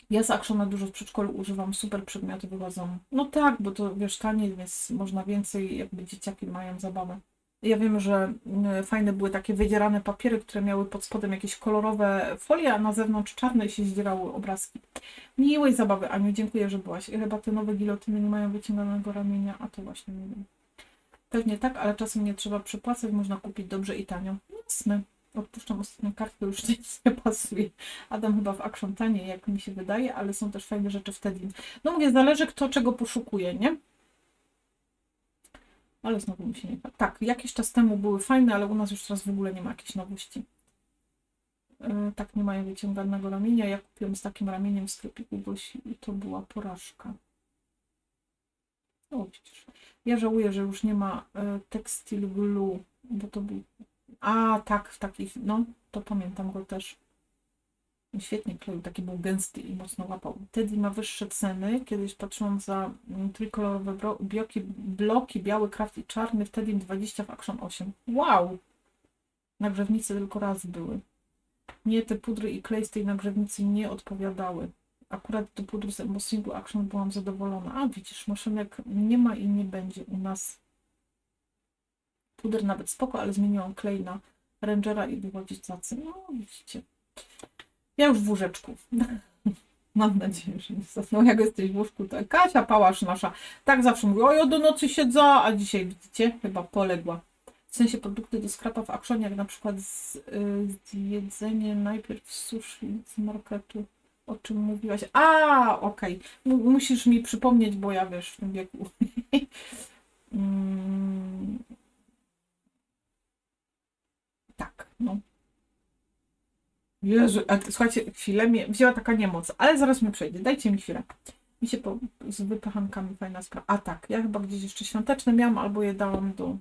S1: Ja z Actiona dużo w przedszkolu używam, super przedmioty wychodzą. No tak, bo to wiesz, taniej, więc można więcej, jakby dzieciaki mają zabawę. Ja wiem, że fajne były takie wydzierane papiery, które miały pod spodem jakieś kolorowe folie, a na zewnątrz czarne i się zdzierały obrazki. Miłej zabawy, Aniu, dziękuję, że byłaś. I chyba te nowe gilotyny nie mają wyciąganego ramienia, a to właśnie nie wiem. Pewnie tak, ale czasem nie trzeba przepłacać, można kupić dobrze i tanio. Jasne. Odpuszczam ostatnią kartkę, już nic nie pasuje. Adam chyba w Action taniej, jak mi się wydaje, ale są też fajne rzeczy wtedy. No mówię, zależy kto czego poszukuje, nie? Ale znowu mi się nie... Tak, jakiś czas temu były fajne, ale u nas już teraz w ogóle nie ma jakichś nowości. Tak, nie mają wyciąganego ramienia. Ja kupiłam z takim ramieniem w sklepiku Gosi i to była porażka. O, widzisz. Ja żałuję, że już nie ma Textile Glue, bo to był... A, tak, w takich, no, to pamiętam go też. Świetnie kleił, taki był gęsty i mocno łapał. Teddy ma wyższe ceny. Kiedyś patrzyłam za trójkolorowe bloki, biały, kraft i czarny, w Teddy 20, w Action 8. Wow! Nagrzewnice tylko raz były. Nie, te pudry i klej z tej nagrzewnicy nie odpowiadały. Akurat do pudru z embossingu Action byłam zadowolona. A widzisz, maszynek nie ma i nie będzie u nas. Puder nawet spoko, ale zmieniłam klej na Rangera i wychodzi cacy. No, widzicie. Ja już w łóżeczku. Mam nadzieję, że nie zasnął. Jak jesteś w łóżku, to Kasia Pałasz nasza. Tak zawsze mówi, oj, do nocy siedzę, a dzisiaj widzicie, chyba poległa. W sensie produkty do skrapa w Actionie, jak na przykład jedzenie najpierw sushi z marketu. O czym mówiłaś? A, okej. Musisz mi przypomnieć, bo ja wiesz w tym wieku. Tak, no. Jezu, słuchajcie, chwilę mnie wzięła taka niemoc, ale zaraz mi przejdzie. Dajcie mi chwilę. Mi się z wypychankami fajna sprawa. A tak, ja chyba gdzieś jeszcze świąteczne miałam, albo je dałam do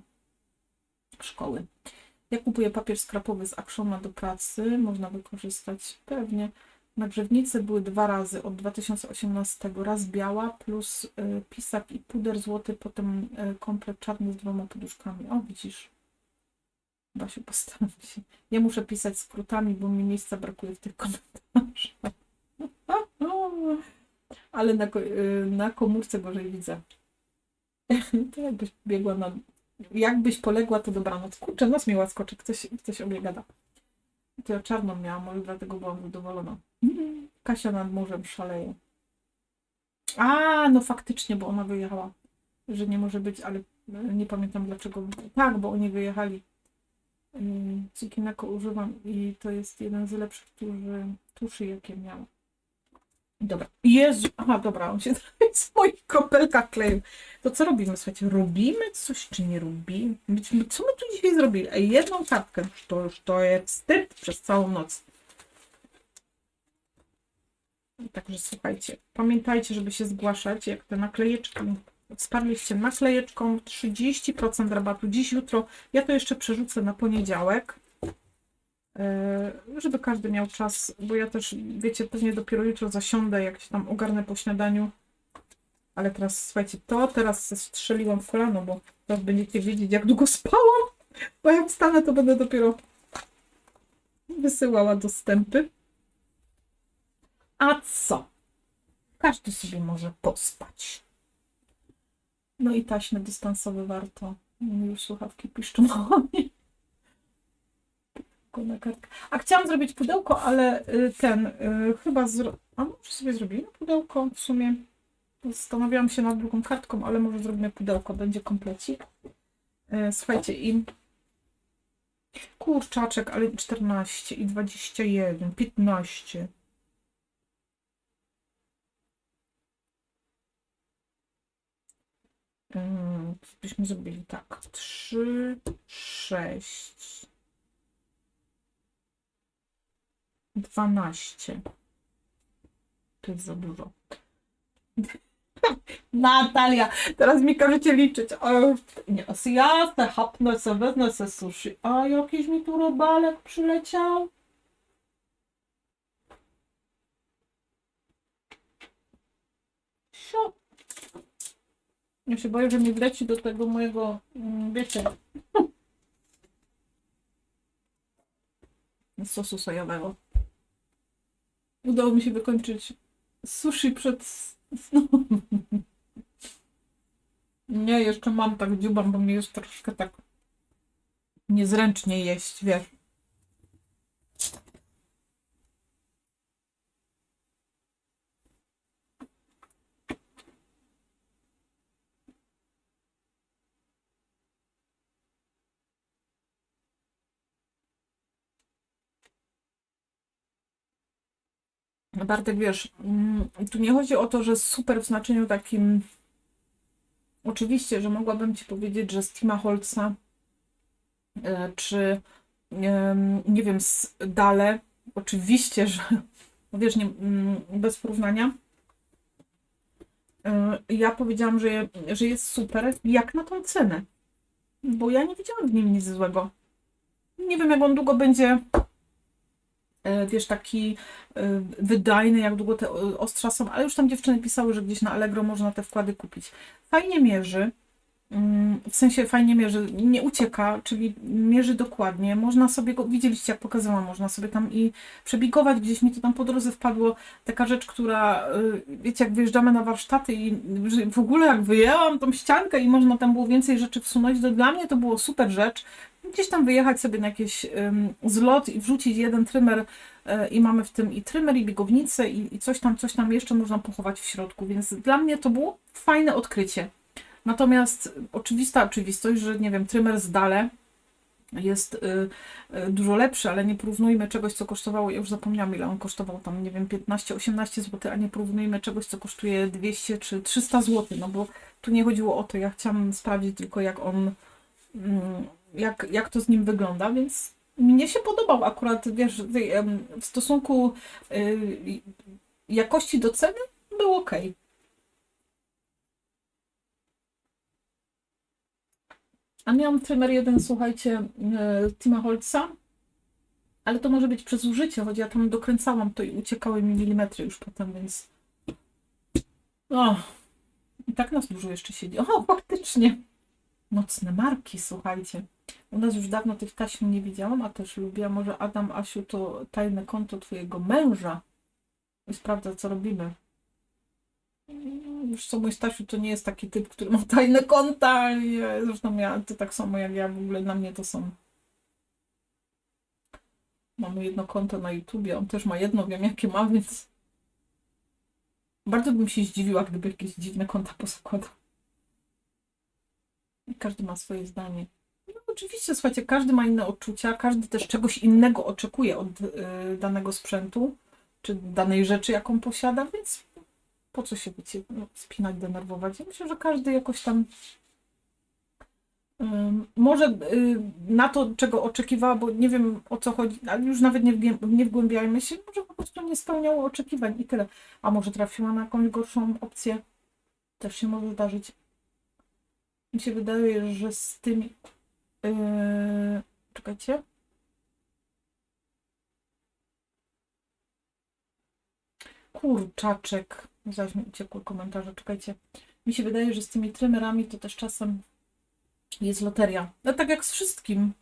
S1: szkoły. Ja kupuję papier skrapowy z Actiona do pracy. Można wykorzystać pewnie. Nagrzewnice były 2 razy od 2018. Raz biała plus pisak i puder złoty, potem komplet czarny z 2 poduszkami. O, widzisz. Basiu, postaram się. Ja muszę pisać skrótami, bo mi miejsca brakuje w tych komentarzach. Ale na komórce gorzej widzę. To jakbyś biegła na... Jakbyś poległa, to dobranoc. Kurczę, nos mi łaskoczy. Ktoś o mnie gada. To ja czarną miałam, może dlatego byłam zadowolona. Kasia nad morzem szaleje. A, no faktycznie, bo ona wyjechała. Że nie może być, ale nie pamiętam dlaczego. Tak, bo oni wyjechali. Cukineko używam i to jest jeden z lepszych tuszy, jakie miałam. Dobra. Jezu, aha, dobra, on się w moich kropelkach kleił. To co robimy? Słuchajcie, robimy coś, czy nie robimy? Co my tu dzisiaj zrobili? Ej, jedną kartkę, to jest wstyd przez całą noc. Także słuchajcie, pamiętajcie, żeby się zgłaszać, jak te naklejeczki wsparliście naklejeczką, 30% rabatu dziś, jutro. Ja to jeszcze przerzucę na poniedziałek, żeby każdy miał czas, bo ja też, wiecie, pewnie dopiero jutro zasiądę, jak się tam ogarnę po śniadaniu. Ale teraz, słuchajcie, teraz strzeliłam w kolano, bo teraz będziecie wiedzieć, jak długo spałam, bo jak wstanę, to będę dopiero wysyłała dostępy. A co? Każdy sobie może pospać. No i taśmy dystansowe warto. Już słuchawki piszczą. Na kartkę. A chciałam zrobić pudełko, ale chyba a może sobie zrobimy pudełko w sumie. Zastanawiałam się nad drugą kartką, ale może zrobimy pudełko, będzie komplecik. Słuchajcie, i kurczaczek, ale 14 i 21, 15. Byśmy zrobili tak. 3, 6, 12. To jest za dużo. Natalia, teraz mi każecie liczyć. Nie, jasne, hapnę se, wezmę se sushi. A jakiś mi tu robalek przyleciał. Sio. Ja się boję, że mi wleci do tego mojego, wiecie, sosu sojowego. Udało mi się wykończyć sushi przed snu. Nie, jeszcze mam tak dziubam, bo mi jest troszkę tak niezręcznie jeść, wiesz. Bartek, wiesz, tu nie chodzi o to, że super w znaczeniu takim. Oczywiście, że mogłabym ci powiedzieć, że z Tima Holtza, czy nie wiem, z Dale, oczywiście, że wiesz, nie, bez porównania. Ja powiedziałam, że jest super, jak na tą cenę, bo ja nie widziałam w nim nic złego. Nie wiem, jak on długo będzie, wiesz, taki wydajny, jak długo te ostrza są, ale już tam dziewczyny pisały, że gdzieś na Allegro można te wkłady kupić. Fajnie mierzy, w sensie fajnie mierzy, nie ucieka, czyli mierzy dokładnie. Można sobie go, widzieliście jak pokazałam, można sobie tam i przebigować, gdzieś mi to tam po drodze wpadło, taka rzecz, która, wiecie, jak wyjeżdżamy na warsztaty i w ogóle jak wyjęłam tą ściankę i można tam było więcej rzeczy wsunąć, to dla mnie to było super rzecz. Gdzieś tam wyjechać sobie na jakiś zlot i wrzucić jeden trymer i mamy w tym i trymer, i biegownicę i coś tam jeszcze można pochować w środku, więc dla mnie to było fajne odkrycie. Natomiast oczywista oczywistość, że nie wiem, trymer z Dale jest dużo lepszy, ale nie porównujmy czegoś, co kosztowało, ja już zapomniałam ile on kosztował, tam nie wiem, 15-18 zł, a nie porównujmy czegoś, co kosztuje 200 czy 300 zł, no bo tu nie chodziło o to, ja chciałam sprawdzić tylko jak on, jak to z nim wygląda, więc mnie się podobał akurat, wiesz, w stosunku jakości do ceny był ok. A miałam trymer jeden, słuchajcie, Tima Holtza, ale to może być przez użycie, choć ja tam dokręcałam to i uciekały mi milimetry już potem, więc... O, i tak nas dużo jeszcze siedzi. O, faktycznie. Nocne marki, słuchajcie. U nas już dawno tych taśm nie widziałam, a też lubię. Może Adam, Asiu, to tajne konto twojego męża i sprawdza, co robimy. Już co, mój Stasiu to nie jest taki typ, który ma tajne konta. Zresztą ja, to tak samo jak ja, w ogóle na mnie to są. Mamy jedno konto na YouTubie, on też ma jedno, wiem jakie ma, więc bardzo bym się zdziwiła, gdyby jakieś dziwne konta pozakładał. Każdy ma swoje zdanie. No oczywiście, słuchajcie, każdy ma inne odczucia, każdy też czegoś innego oczekuje od danego sprzętu, czy danej rzeczy, jaką posiada, więc po co się, wiecie, spinać, denerwować? Ja myślę, że każdy jakoś tam może na to, czego oczekiwała, bo nie wiem o co chodzi, ale już nawet nie wgłębiajmy się, może po prostu nie spełniało oczekiwań i tyle. A może trafiła na jakąś gorszą opcję? Też się może zdarzyć. Mi się wydaje, że z tymi... czekajcie. Kurczaczek. Zaś mi uciekły komentarze, czekajcie. Mi się wydaje, że z tymi trymerami to też czasem jest loteria. No tak jak z wszystkim.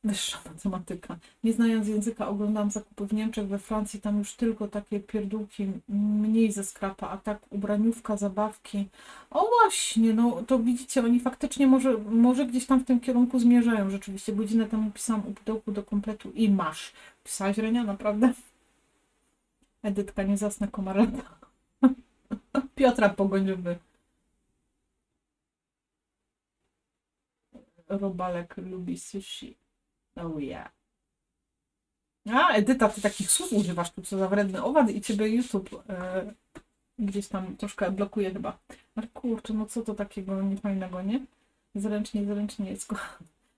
S1: Wyższa matematyka. Nie znając języka, oglądałam zakupy w Niemczech, we Francji, tam już tylko takie pierdółki, mniej ze skrapa, a tak ubraniówka, zabawki. O właśnie, no to widzicie, oni faktycznie może gdzieś tam w tym kierunku zmierzają. Rzeczywiście godzinę temu pisałam o pudełku do kompletu i masz. Pisałaś, Renia, naprawdę? Edytka, nie zasnę komarata. Piotra pogoń, żeby Robalek lubi sushi. Oh yeah. A, Edyta, ty takich słów używasz tu, co za wredny owad i ciebie YouTube Gdzieś tam troszkę blokuje chyba. Ale kurczę, no co to takiego niefajnego, nie? Zręcznie jest.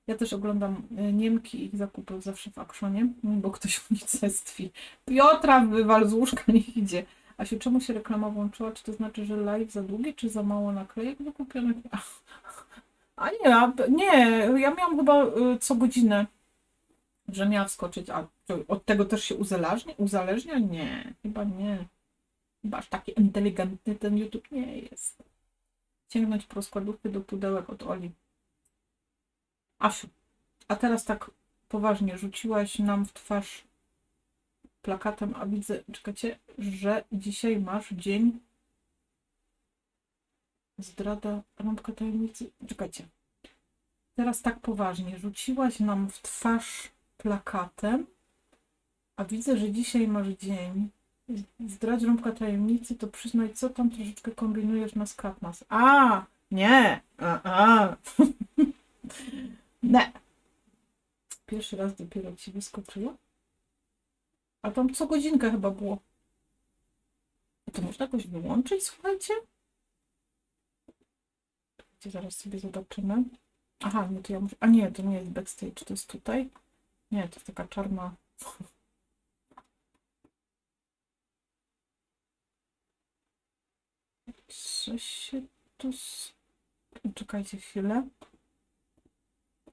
S1: Ja też oglądam Niemki i ich zakupy zawsze w Actionie, bo ktoś unicestwi. Piotra wywal z łóżka, niech idzie. Asiu, czemu się reklama włączyła? Czy to znaczy, że live za długi, czy za mało naklejek wykupionych? A nie, ja miałam chyba co godzinę, że miała wskoczyć, a od tego też się uzależnia? Nie, chyba nie. Chyba aż taki inteligentny ten YouTube nie jest. Sięgnąć po rozkładówkę do pudełek od Oli. Asiu, a teraz tak poważnie, rzuciłaś nam w twarz plakatem, a widzę, czekajcie, że dzisiaj masz dzień zdrada, rąbka tajemnicy. Czekajcie. Teraz tak poważnie, rzuciłaś nam w twarz plakatem, a widzę, że dzisiaj masz dzień zdradź rąbka tajemnicy, to przyznaj, co tam troszeczkę kombinujesz na Scrapmas. A, nie, nie. Pierwszy raz dopiero ci wyskoczyło. A tam co godzinkę chyba było. To można jakoś wyłączyć, słuchajcie? Gdzie zaraz sobie zobaczymy. Aha, no to ja muszę... A nie, to nie jest backstage, to jest tutaj. Nie, to jest taka czarna... Coś się tu... Czekajcie chwilę.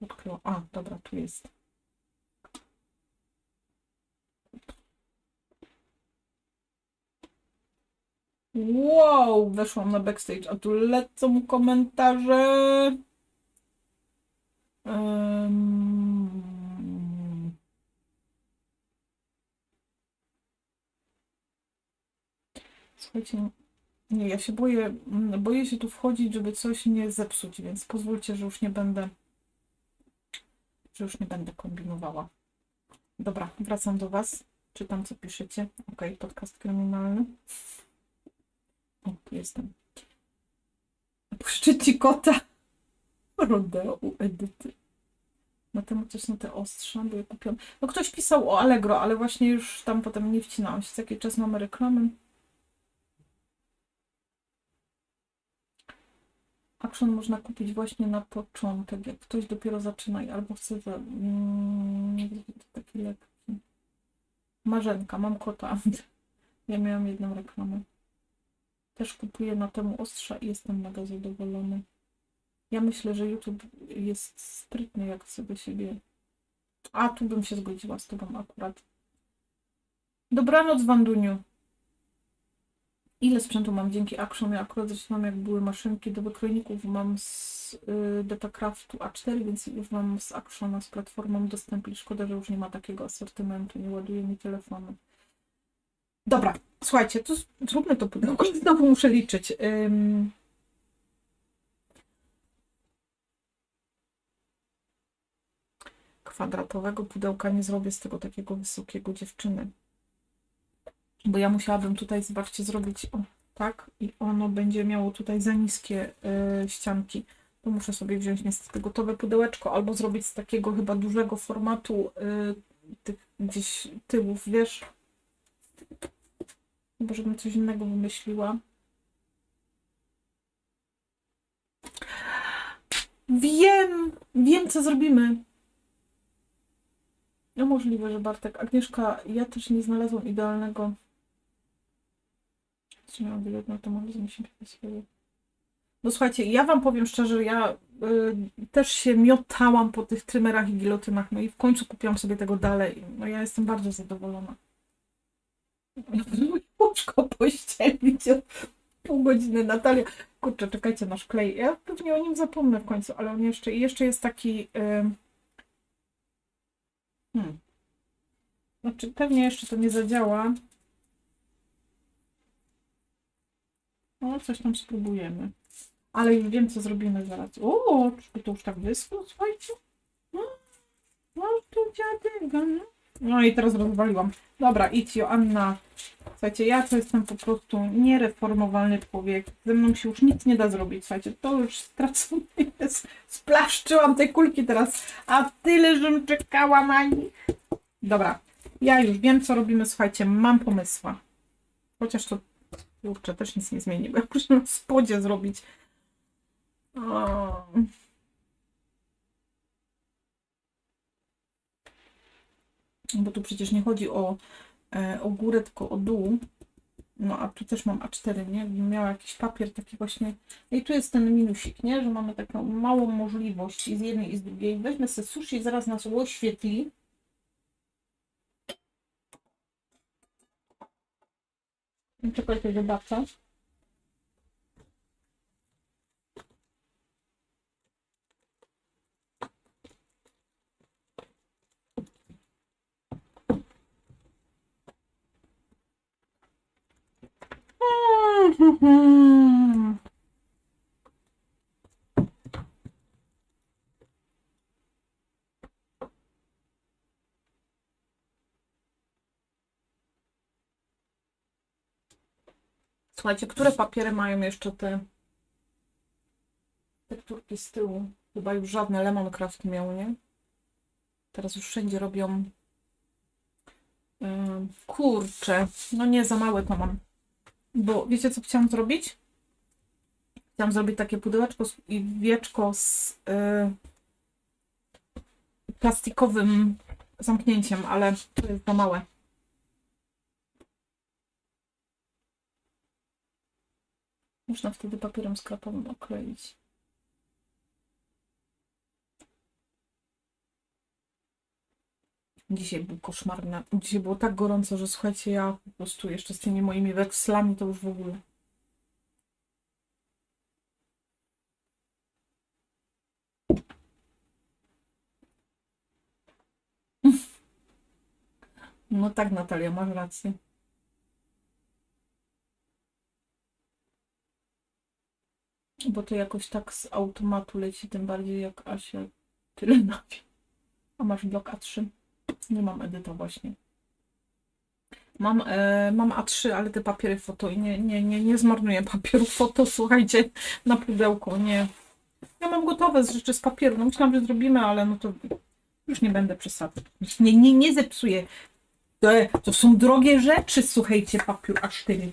S1: Odkryło. A, dobra, tu jest. Wow, weszłam na backstage, a tu lecą komentarze. Słuchajcie, nie, ja się boję się tu wchodzić, żeby coś nie zepsuć, więc pozwólcie, że już nie będę kombinowała. Dobra, wracam do Was. Czytam, co piszecie. Ok, podcast kryminalny. O, tu jestem. Puszczę ci kota. Rodeo u Edyty. Na temu coś na te ostrza, bo ja kupiłam. No ktoś pisał o Allegro, ale właśnie już tam potem nie wcinałam się. Co jakiś czas mamy reklamy. Action można kupić właśnie na początek, jak ktoś dopiero zaczyna i albo chce taki lekki. Marzenka, mam kota. Ja miałam jedną reklamę. Też kupuję na temu ostrza i jestem mega zadowolony. Ja myślę, że YouTube jest sprytny, jak sobie siebie... A, tu bym się zgodziła z tobą akurat. Dobranoc, Wanduniu. Ile sprzętu mam dzięki Action? Ja akurat zaczynam, jak były maszynki do wykrojników. Mam z Datacraftu A4, więc już mam z Actiona, z platformą dostępny. Szkoda, że już nie ma takiego asortymentu, nie ładuje mi telefonu. Dobra, słuchajcie, to zróbmy to pudełko. Znowu muszę liczyć. Kwadratowego pudełka nie zrobię z tego takiego wysokiego, dziewczyny. Bo ja musiałabym tutaj, zobaczcie, zrobić o, tak i ono będzie miało tutaj za niskie ścianki. To muszę sobie wziąć niestety gotowe pudełeczko albo zrobić z takiego chyba dużego formatu tych gdzieś tyłów, wiesz. Chyba, żebym coś innego wymyśliła. Wiem, co zrobimy. No możliwe, że Bartek. Agnieszka, ja też nie znalazłam idealnego. Co miałam wygodne, to może mi się swojego. No słuchajcie, ja wam powiem szczerze, ja też się miotałam po tych trymerach i gilotynach, no i w końcu kupiłam sobie tego dalej. No ja jestem bardzo zadowolona. Łóżko pościelić pół godziny, Natalia. Kurczę, czekajcie, nasz klej. Ja pewnie o nim zapomnę w końcu, ale on jeszcze jest taki... Znaczy, pewnie jeszcze to nie zadziała. No, coś tam spróbujemy. Ale już wiem, co zrobimy zaraz. O, czy to już tak wyschło, słuchajcie? No, tu dziadyga, no. No i teraz rozwaliłam. Dobra, idź, Joanna. Słuchajcie, ja to jestem po prostu niereformowalny człowiek. Ze mną się już nic nie da zrobić, słuchajcie. To już stracone jest. Splaszczyłam te kulki teraz. A tyle, żem czekała na nich. Dobra, ja już wiem, co robimy. Słuchajcie, mam pomysła. Chociaż to Kurczę, też nic nie zmieni, bo ja muszę na spodzie zrobić. O. Bo tu przecież nie chodzi o górę, tylko o dół. No a tu też mam A4, nie? Gdybym miała jakiś papier taki właśnie. No i tu jest ten minusik, nie? Że mamy taką małą możliwość i z jednej i z drugiej. Weźmy sobie sushi i zaraz nas oświetli. Czekajcie, zobaczę. Słuchajcie, które papiery mają jeszcze te tekturki z tyłu? Chyba już żadne Lemoncraft miał, nie? Teraz już wszędzie robią. Kurczę, no nie, za małe to mam. Bo wiecie, co chciałam zrobić? Chciałam zrobić takie pudełeczko i wieczko z plastikowym zamknięciem, ale to jest za małe. Można wtedy papierem skrapowym okleić. Dzisiaj był koszmarny. Dzisiaj było tak gorąco, że słuchajcie, ja po prostu jeszcze z tymi moimi wekslami to już w ogóle. No tak, Natalia, masz rację. Bo to jakoś tak z automatu leci, tym bardziej jak Asia tyle nawie. A masz blok A3? Nie mam edyta właśnie. Mam A3, ale te papiery foto i nie zmarnuję papieru foto, słuchajcie, na pudełko, nie. Ja mam gotowe z rzeczy z papieru, no myślałam, że zrobimy, ale no to już nie będę przesadzać. Nie zepsuję. To są drogie rzeczy, słuchajcie, papier A4.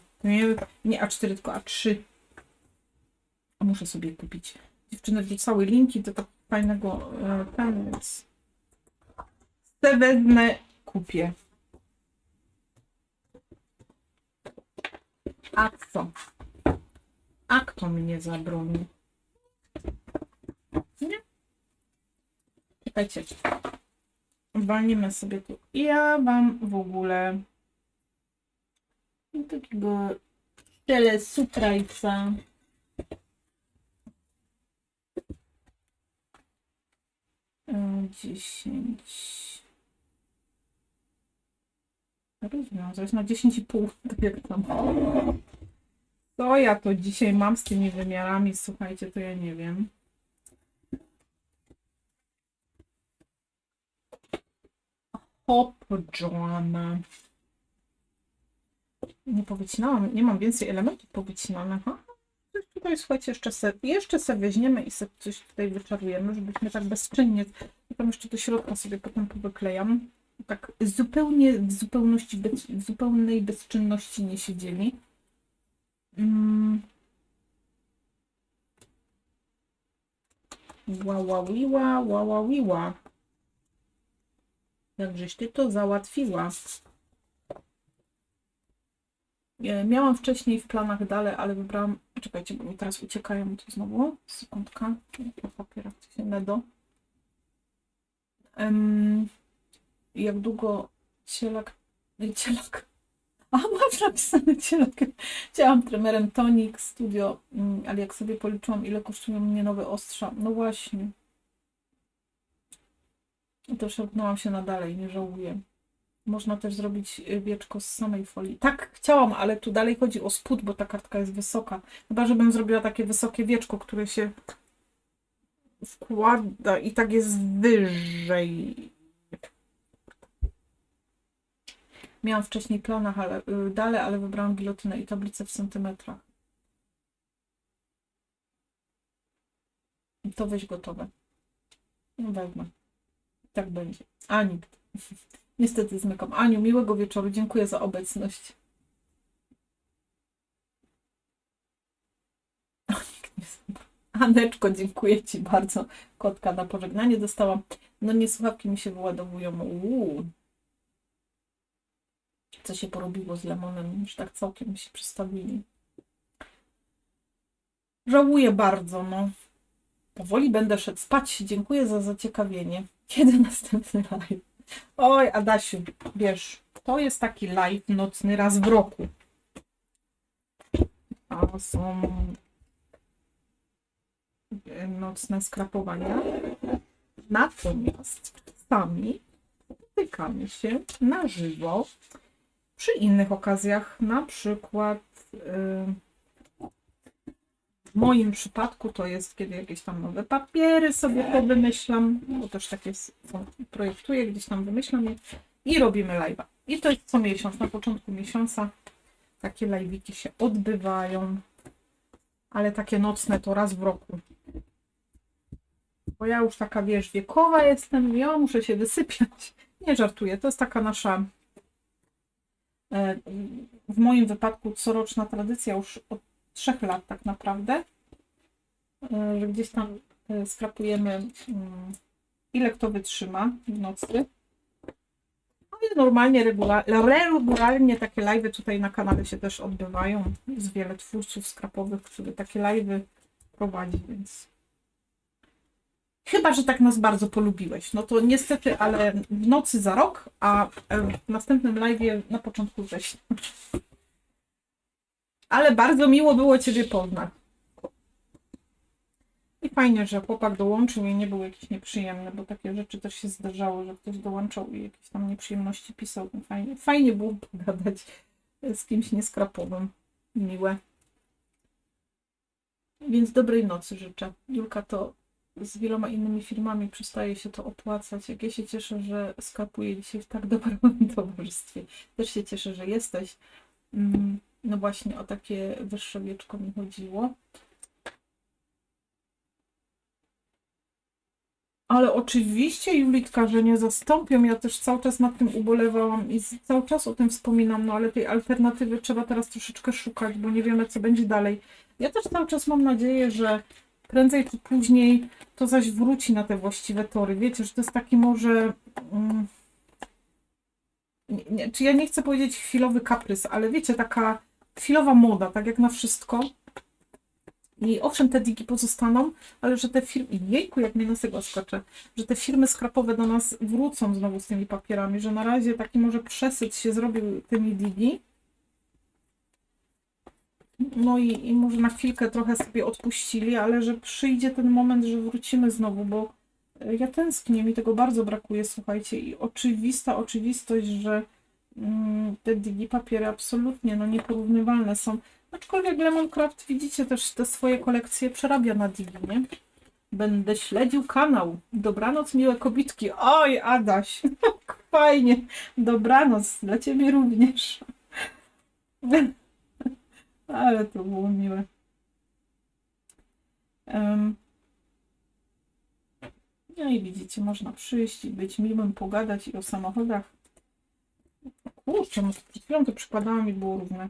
S1: Nie A4, tylko A3. A muszę sobie kupić. Dziewczyny wrzucały linki do tak fajnego ten, więc te wezmę, kupię. A co? A kto mnie zabroni? Nie? Czekajcie. Walnimy sobie tu. Ja wam w ogóle takiego telesutrajca. Yy, 10. Rozwiązać na 10,5. Tak jak tam. Co ja to dzisiaj mam z tymi wymiarami? Słuchajcie, to ja nie wiem. Hop, Joanna. Nie powycinałam, nie mam więcej elementów powycinanych. Coś tutaj, słuchajcie, jeszcze se weźmiemy i sobie coś tutaj wyczarujemy, żebyśmy tak bezczynnie. I tam jeszcze do środka sobie potem powyklejam. Tak zupełnie w zupełności, w zupełnej bezczynności nie siedzieli. Ła. Jakżeś ty to załatwiła. Miałam wcześniej w planach dalej, ale wybrałam. Czekajcie, bo mi teraz uciekają to znowu. Sekundka. Po papierach to się nedo. Jak długo cielak. A, masz napisane cielak. Chciałam tremerem Tonic Studio, ale jak sobie policzyłam, ile kosztują mnie nowe ostrza. No właśnie. I to szarpnęłam się na dalej, nie żałuję. Można też zrobić wieczko z samej folii. Tak, chciałam, ale tu dalej chodzi o spód, bo ta kartka jest wysoka. Chyba, żebym zrobiła takie wysokie wieczko, które się wkłada i tak jest wyżej. Miałam wcześniej w planach, ale wybrałam gilotynę i tablicę w centymetrach. I to weź gotowe. No wezmę. Tak będzie. A nikt. Niestety zmykam. Aniu, miłego wieczoru. Dziękuję za obecność. Aneczko, dziękuję Ci bardzo. Kotka na pożegnanie dostałam. No nie, słuchawki mi się wyładowują. Co się porobiło z Lemonem? Już tak całkiem się przestawili. Żałuję bardzo, no. Powoli będę szedł spać. Dziękuję za zaciekawienie. Kiedy następny live? Oj, Adasiu, wiesz, to jest taki live nocny raz w roku. A są nocne skrapowania. Natomiast czasami spotykamy się na żywo przy innych okazjach. Na przykład w moim przypadku to jest, kiedy jakieś tam nowe papiery sobie powymyślam, bo też takie projektuję, gdzieś tam wymyślam je i robimy live'a. I to jest co miesiąc, na początku miesiąca takie live'iki się odbywają, ale takie nocne to raz w roku. Bo ja już taka, wiesz, wiekowa jestem, ja muszę się wysypiać. Nie żartuję, to jest taka nasza, w moim wypadku coroczna tradycja już od 3 lat tak naprawdę, że gdzieś tam skrapujemy, ile kto wytrzyma w nocy. No i normalnie, regularnie takie live'y tutaj na kanale się też odbywają. Jest wiele twórców skrapowych, które takie live'y prowadzi, więc chyba że tak nas bardzo polubiłeś. No to niestety, ale w nocy za rok, a w następnym live'ie na początku września. Ale bardzo miło było Ciebie poznać. I fajnie, że chłopak dołączył i nie był jakiś nieprzyjemny, bo takie rzeczy też się zdarzały, że ktoś dołączał i jakieś tam nieprzyjemności pisał. Fajnie było pogadać z kimś nieskrapowym. Miłe. Więc dobrej nocy życzę. Julka, to z wieloma innymi firmami przestaje się to opłacać. Jak ja się cieszę, że skrapuję dzisiaj w tak dobrym towarzystwie. Też się cieszę, że jesteś. No właśnie o takie wyższe wieczko mi chodziło. Ale oczywiście, Julitka, że nie zastąpią. Ja też cały czas nad tym ubolewałam i cały czas o tym wspominam, no ale tej alternatywy trzeba teraz troszeczkę szukać, bo nie wiemy, co będzie dalej. Ja też cały czas mam nadzieję, że prędzej czy później to zaś wróci na te właściwe tory. Wiecie, że to jest taki może... czy ja nie chcę powiedzieć chwilowy kaprys, ale wiecie, taka chwilowa moda, tak jak na wszystko. I owszem, te digi pozostaną, ale że te firmy, jejku, jak mnie nosego skacze, że te firmy skrapowe do nas wrócą znowu z tymi papierami, że na razie taki może przesyt się zrobił tymi digi. No i może na chwilkę trochę sobie odpuścili, ale że przyjdzie ten moment, że wrócimy znowu, bo ja tęsknię, mi tego bardzo brakuje, słuchajcie, i oczywistość, że te digi papiery absolutnie no, nieporównywalne są. Aczkolwiek Lemoncraft, widzicie, też te swoje kolekcje przerabia na digi, nie? Będę śledził kanał. Dobranoc, miłe kobitki. Oj, Adaś, fajnie. Dobranoc, dla Ciebie również. Ale to było miłe. No i widzicie, można przyjść i być miłym, pogadać i o samochodach. Kurczę, no przed chwilą to przykładałam i było równe.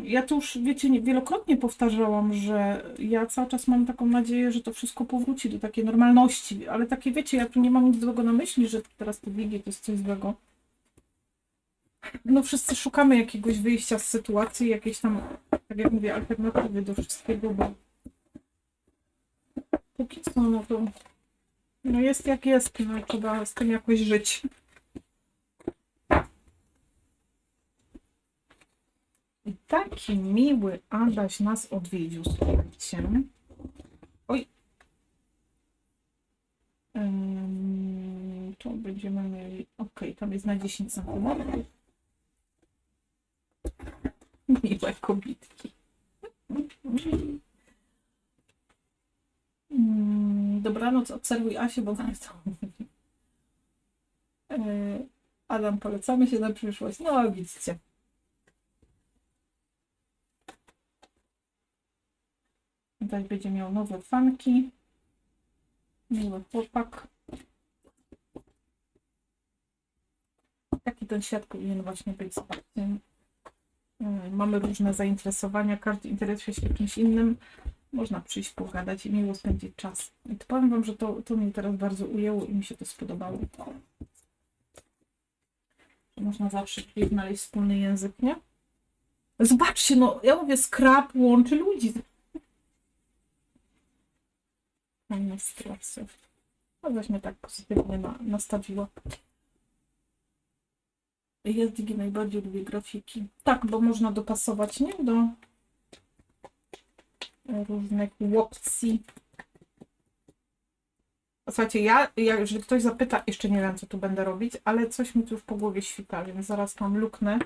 S1: Ja to już, wiecie, wielokrotnie powtarzałam, że ja cały czas mam taką nadzieję, że to wszystko powróci do takiej normalności, ale takie, wiecie, ja tu nie mam nic złego na myśli, że teraz te digi to jest coś złego. No wszyscy szukamy jakiegoś wyjścia z sytuacji, jakiejś tam, tak jak mówię, alternatywy do wszystkiego, bo póki co, no to no jest jak jest, no trzeba z tym jakoś żyć. I taki miły Adaś nas odwiedził, słuchajcie. Oj. Tu będziemy mieli... Ok, tam jest na 10 cm. Miłe kobitki. Dobranoc, obserwuj Asię, bo to Adam, polecamy się na przyszłość. No, widzicie. Tutaj będzie miał nowe fanki. Miły chłopak. Taki ten świat powinien właśnie być. Zobaczcie. Mamy różne zainteresowania, każdy interesuje się czymś innym. Można przyjść, pogadać i miło spędzić czas. I to powiem wam, że to mnie teraz bardzo ujęło i mi się to spodobało. Można zawsze gdzieś znaleźć wspólny język, nie? Zobaczcie, no ja mówię, scrap łączy ludzi. Fajna sytuacja. No weź mnie tak pozytywnie nastawiło. Digi najbardziej lubię grafiki. Tak, bo można dopasować, nie? Do różnych opcji. Słuchajcie, jeżeli ktoś zapyta, jeszcze nie wiem, co tu będę robić, ale coś mi tu już po głowie świta, więc zaraz tam luknę.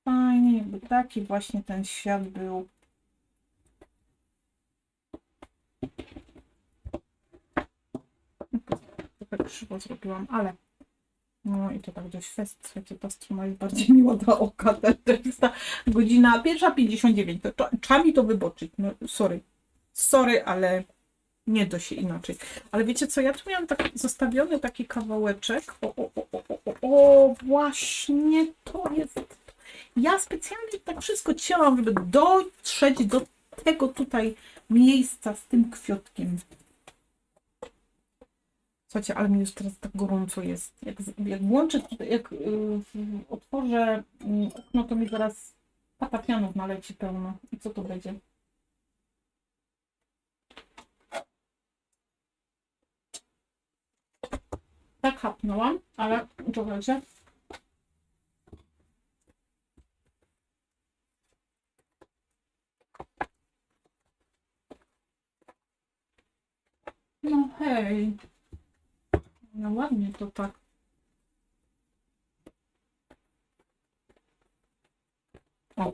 S1: Fajnie, jakby taki właśnie ten świat był. Trochę krzywo zrobiłam, ale no i to tak dość fest. Słuchajcie, ta strona jest bardziej miła dla oka. To jest ta godzina 1:59. To trzeba mi to wyboczyć. No sorry. Sorry, ale nie da się inaczej. Ale wiecie co, ja tu miałam tak zostawiony taki kawałeczek. O, właśnie to jest. Ja specjalnie tak wszystko cięłam, żeby dotrzeć do tego tutaj miejsca z tym kwiatkiem. Słuchajcie, ale mi już teraz tak gorąco jest. Jak włączę, jak otworzę okno, to mi zaraz patafianów naleci pełno. I co to będzie? Tak chapnęłam, ale czekajcie. No hej. No ładnie to tak. O.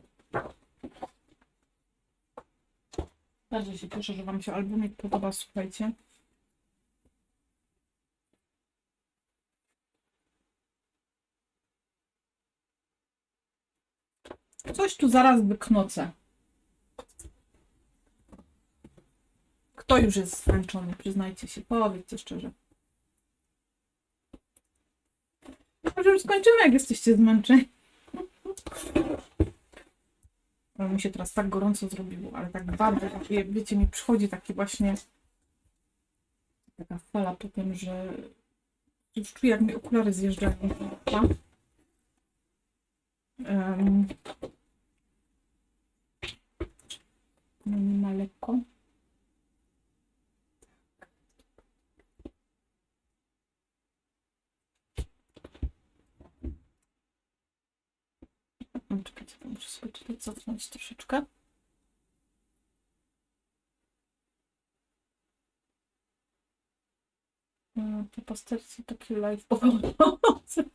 S1: Bardzo się cieszę, że wam się albumik podoba, słuchajcie. Coś tu zaraz wyknocę. Kto już jest zmęczony? Przyznajcie się, powiedzcie szczerze. Może już skończymy, jak jesteście zmęczeni. Ale mi się teraz tak gorąco zrobiło, ale tak bardzo, wiecie, mi przychodzi taki właśnie taka fala po tym, że już czuję, jak mi okulary zjeżdżają. No nie ma lekko. Czekajcie, muszę sobie tutaj cofnąć troszeczkę. Te pasterki taki live powodzący.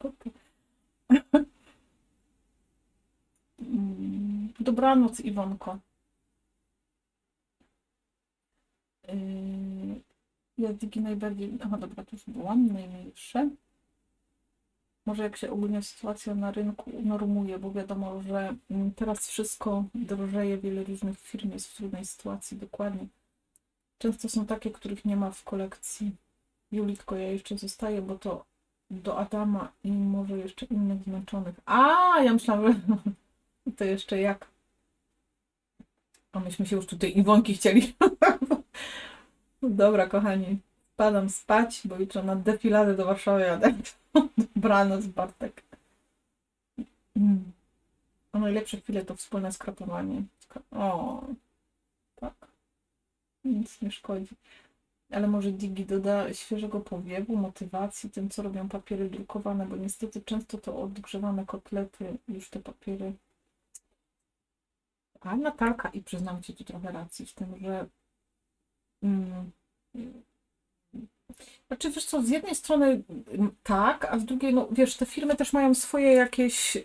S1: Dobranoc, Iwonko. Ja Digi najbardziej... Aha, dobra, to już byłam, najmniejsze. Może jak się ogólnie sytuacja na rynku unormuje, bo wiadomo, że teraz wszystko drożeje, wiele różnych firm jest w trudnej sytuacji, dokładnie. Często są takie, których nie ma w kolekcji. Julitko, ja jeszcze zostaję, bo to do Adama i może jeszcze innych zmęczonych. Ja myślałam, że to jeszcze jak. A myśmy się już tutaj Iwonki chcieli. Dobra, kochani, spadam spać, bo jutro na defiladę do Warszawy jadę. Dobranoc, Bartek. A najlepsze chwile to wspólne skrapowanie. O, tak. Nic nie szkodzi. Ale może Digi doda świeżego powiewu, motywacji tym, co robią papiery drukowane, bo niestety często to odgrzewane kotlety, już te papiery. A Natalka, i przyznam ci tu trochę racji w tym, że znaczy, wiesz co, z jednej strony tak, a z drugiej, no wiesz, te firmy też mają swoje jakieś,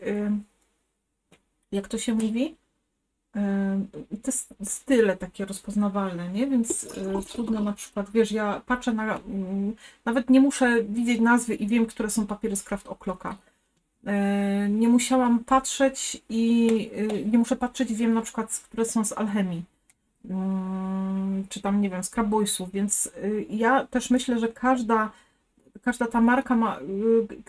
S1: jak to się mówi, te style takie rozpoznawalne, nie? Więc trudno na przykład, wiesz, ja patrzę na, nawet nie muszę widzieć nazwy i wiem, które są papiery z Craft O'Clocka. Nie musiałam patrzeć i nie muszę patrzeć i wiem na przykład, które są z Alchemii. Czy tam, nie wiem, Scrap Boysów, więc ja też myślę, że każda ta marka ma,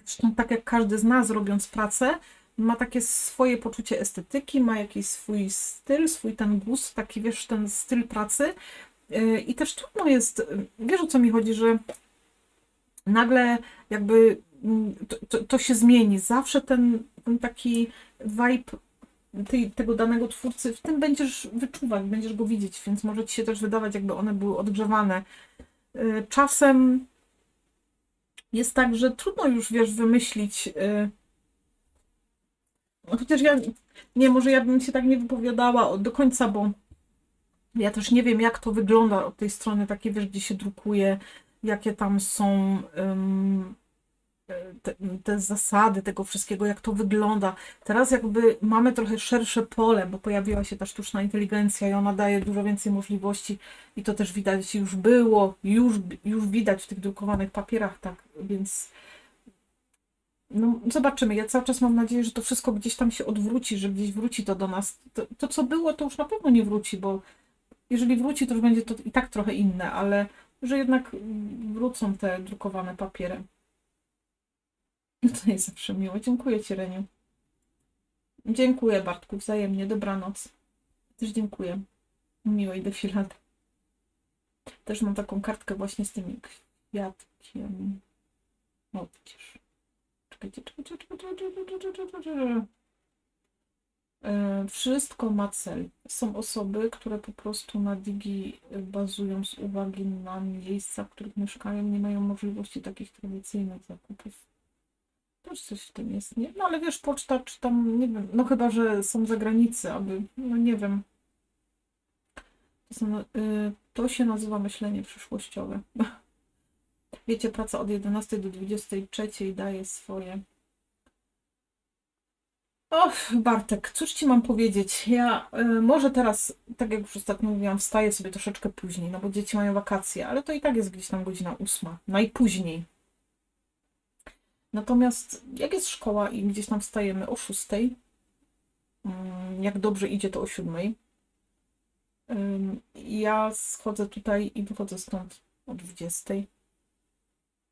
S1: zresztą tak jak każdy z nas robiąc pracę, ma takie swoje poczucie estetyki, ma jakiś swój styl, swój ten gust, taki wiesz, ten styl pracy. I też trudno jest, wiesz o co mi chodzi, że nagle jakby to się zmieni. Zawsze ten taki vibe tego danego twórcy, w tym będziesz wyczuwać, będziesz go widzieć, więc może ci się też wydawać, jakby one były odgrzewane. Czasem jest tak, że trudno już, wiesz, wymyślić. Chociaż ja, nie, może ja bym się tak nie wypowiadała do końca, bo ja też nie wiem, jak to wygląda od tej strony, takie, wiesz, gdzie się drukuje, jakie tam są te zasady tego wszystkiego, jak to wygląda. Teraz jakby mamy trochę szersze pole, bo pojawiła się ta sztuczna inteligencja i ona daje dużo więcej możliwości i to też widać już było, już widać w tych drukowanych papierach, tak, więc no, zobaczymy. Ja cały czas mam nadzieję, że to wszystko gdzieś tam się odwróci, że gdzieś wróci to do nas. To co było, to już na pewno nie wróci, bo jeżeli wróci, to już będzie to i tak trochę inne, ale że jednak wrócą te drukowane papiery. No to jest zawsze miło. Dziękuję Ci, Reniu. Dziękuję, Bartku, wzajemnie. Dobranoc. Też dziękuję. Miłej defilady. Też mam taką kartkę właśnie z tym kwiatkiem. O, widzisz. Czekajcie. Wszystko ma cel. Są osoby, które po prostu na Digi bazują z uwagi na miejsca, w których mieszkają, nie mają możliwości takich tradycyjnych zakupów. Też coś w tym jest, nie? No ale wiesz, poczta czy tam, nie wiem, no chyba, że są za granicą, aby, no nie wiem. To się nazywa myślenie przyszłościowe. Wiecie, praca od 11 do 23 daje swoje. Och, Bartek, cóż Ci mam powiedzieć? Ja może teraz, tak jak już ostatnio mówiłam, wstaję sobie troszeczkę później, no bo dzieci mają wakacje, ale to i tak jest gdzieś tam godzina 8, najpóźniej. Natomiast jak jest szkoła i gdzieś tam wstajemy o 6, jak dobrze idzie, to o 7. Ja schodzę tutaj i wychodzę stąd o 20.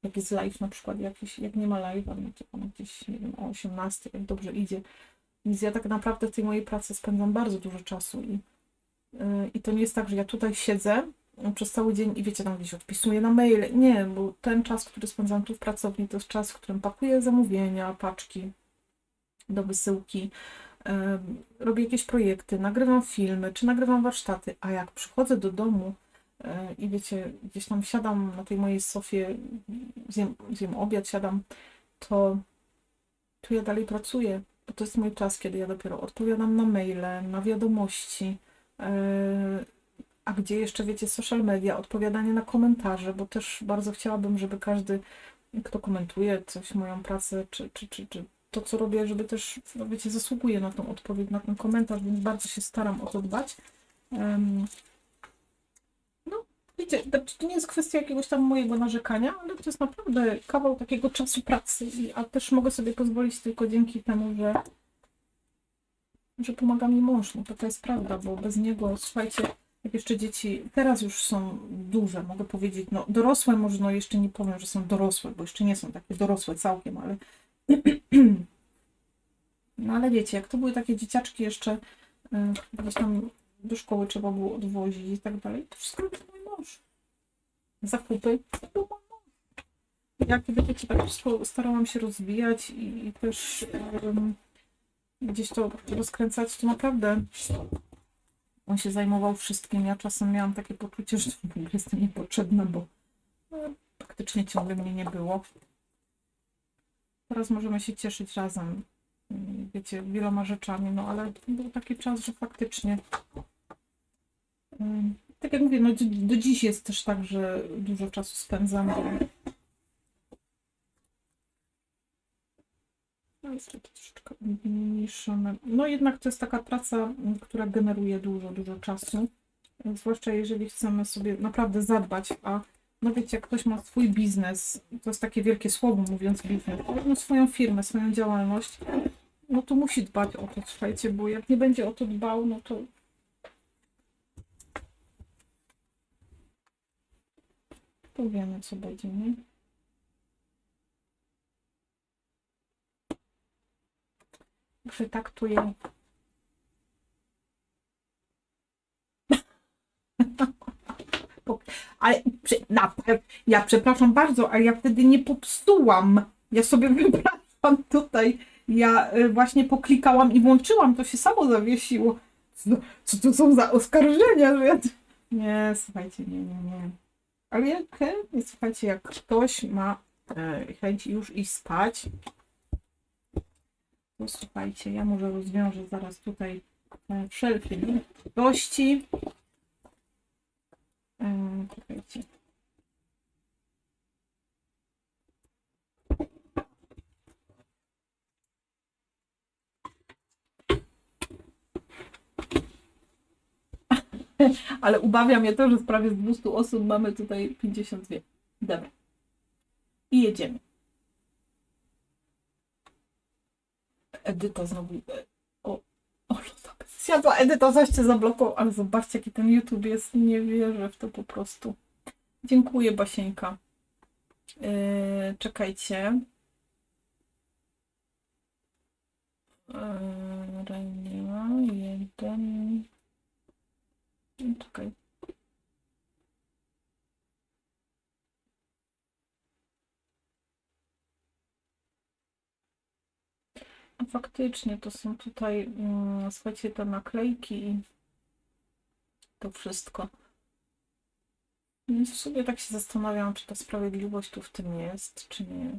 S1: Jak jest live na przykład jakiś, jak nie ma live, no to tam gdzieś, nie wiem, o 18, jak dobrze idzie. Więc ja tak naprawdę w tej mojej pracy spędzam bardzo dużo czasu i to nie jest tak, że ja tutaj siedzę przez cały dzień i wiecie, tam gdzieś odpisuję na maile. Nie, bo ten czas, który spędzam tu w pracowni, to jest czas, w którym pakuję zamówienia, paczki do wysyłki, robię jakieś projekty, nagrywam filmy, czy nagrywam warsztaty, a jak przychodzę do domu i wiecie, gdzieś tam siadam na tej mojej sofie, zjem obiad, siadam, to ja dalej pracuję, bo to jest mój czas, kiedy ja dopiero odpowiadam na maile, na wiadomości, a gdzie jeszcze, wiecie, social media, odpowiadanie na komentarze, bo też bardzo chciałabym, żeby każdy, kto komentuje coś, moją pracę, czy to, co robię, żeby też, no wiecie, zasługuje na tą odpowiedź, na ten komentarz, więc bardzo się staram o to dbać. No, wiecie, to nie jest kwestia jakiegoś tam mojego narzekania, ale to jest naprawdę kawał takiego czasu pracy, a też mogę sobie pozwolić tylko dzięki temu, że pomaga mi mąż, no to jest prawda, bo bez niego, słuchajcie, jak jeszcze dzieci, teraz już są duże, mogę powiedzieć, no dorosłe może, no jeszcze nie powiem, że są dorosłe, bo jeszcze nie są takie dorosłe całkiem, ale no ale wiecie, jak to były takie dzieciaczki jeszcze gdzieś tam do szkoły trzeba było odwozić i tak dalej, to wszystko robił mój mąż. Zakupy, to był mój mąż. Ja kiedy wiecie, tak wszystko starałam się rozwijać i też gdzieś to rozkręcać, to naprawdę on się zajmował wszystkim. Ja czasem miałam takie poczucie, że w ogóle jestem niepotrzebna, bo praktycznie ciągle mnie nie było. Teraz możemy się cieszyć razem, wiecie, wieloma rzeczami, no ale był taki czas, że faktycznie, tak jak mówię, no do dziś jest też tak, że dużo czasu spędzam. No jest to troszeczkę mniejszone. No jednak to jest taka praca, która generuje dużo czasu. Zwłaszcza jeżeli chcemy sobie naprawdę zadbać, a no wiecie, jak ktoś ma swój biznes, to jest takie wielkie słowo mówiąc biznes, no swoją firmę, swoją działalność, no to musi dbać o to, słuchajcie, bo jak nie będzie o to dbał, no to wiemy, co będzie, nie? Przytaktuję. Ale ja przepraszam bardzo, ale ja wtedy nie popsułam. Ja sobie wybrałam tutaj. Ja właśnie poklikałam i włączyłam, to się samo zawiesiło. Co to są za oskarżenia, że ja... Nie, słuchajcie, nie. Ale jak, słuchajcie, jak ktoś ma chęć już iść spać, to słuchajcie, ja może rozwiążę zaraz tutaj wszelkie wątpliwości. Czekajcie. Ale ubawia mnie to, że z prawie 200 osób mamy tutaj 52. Dobra. I jedziemy. Edyta znowu... O, zjadła Edyta, zaś cię zablokował, ale zobaczcie, jaki ten YouTube jest. Nie wierzę w to po prostu. Dziękuję, Basieńka. Czekajcie. Renia, jeden... Czekaj. A faktycznie to są tutaj, słuchajcie, te naklejki i to wszystko. Więc w sobie tak się zastanawiam, czy ta sprawiedliwość tu w tym jest, czy nie.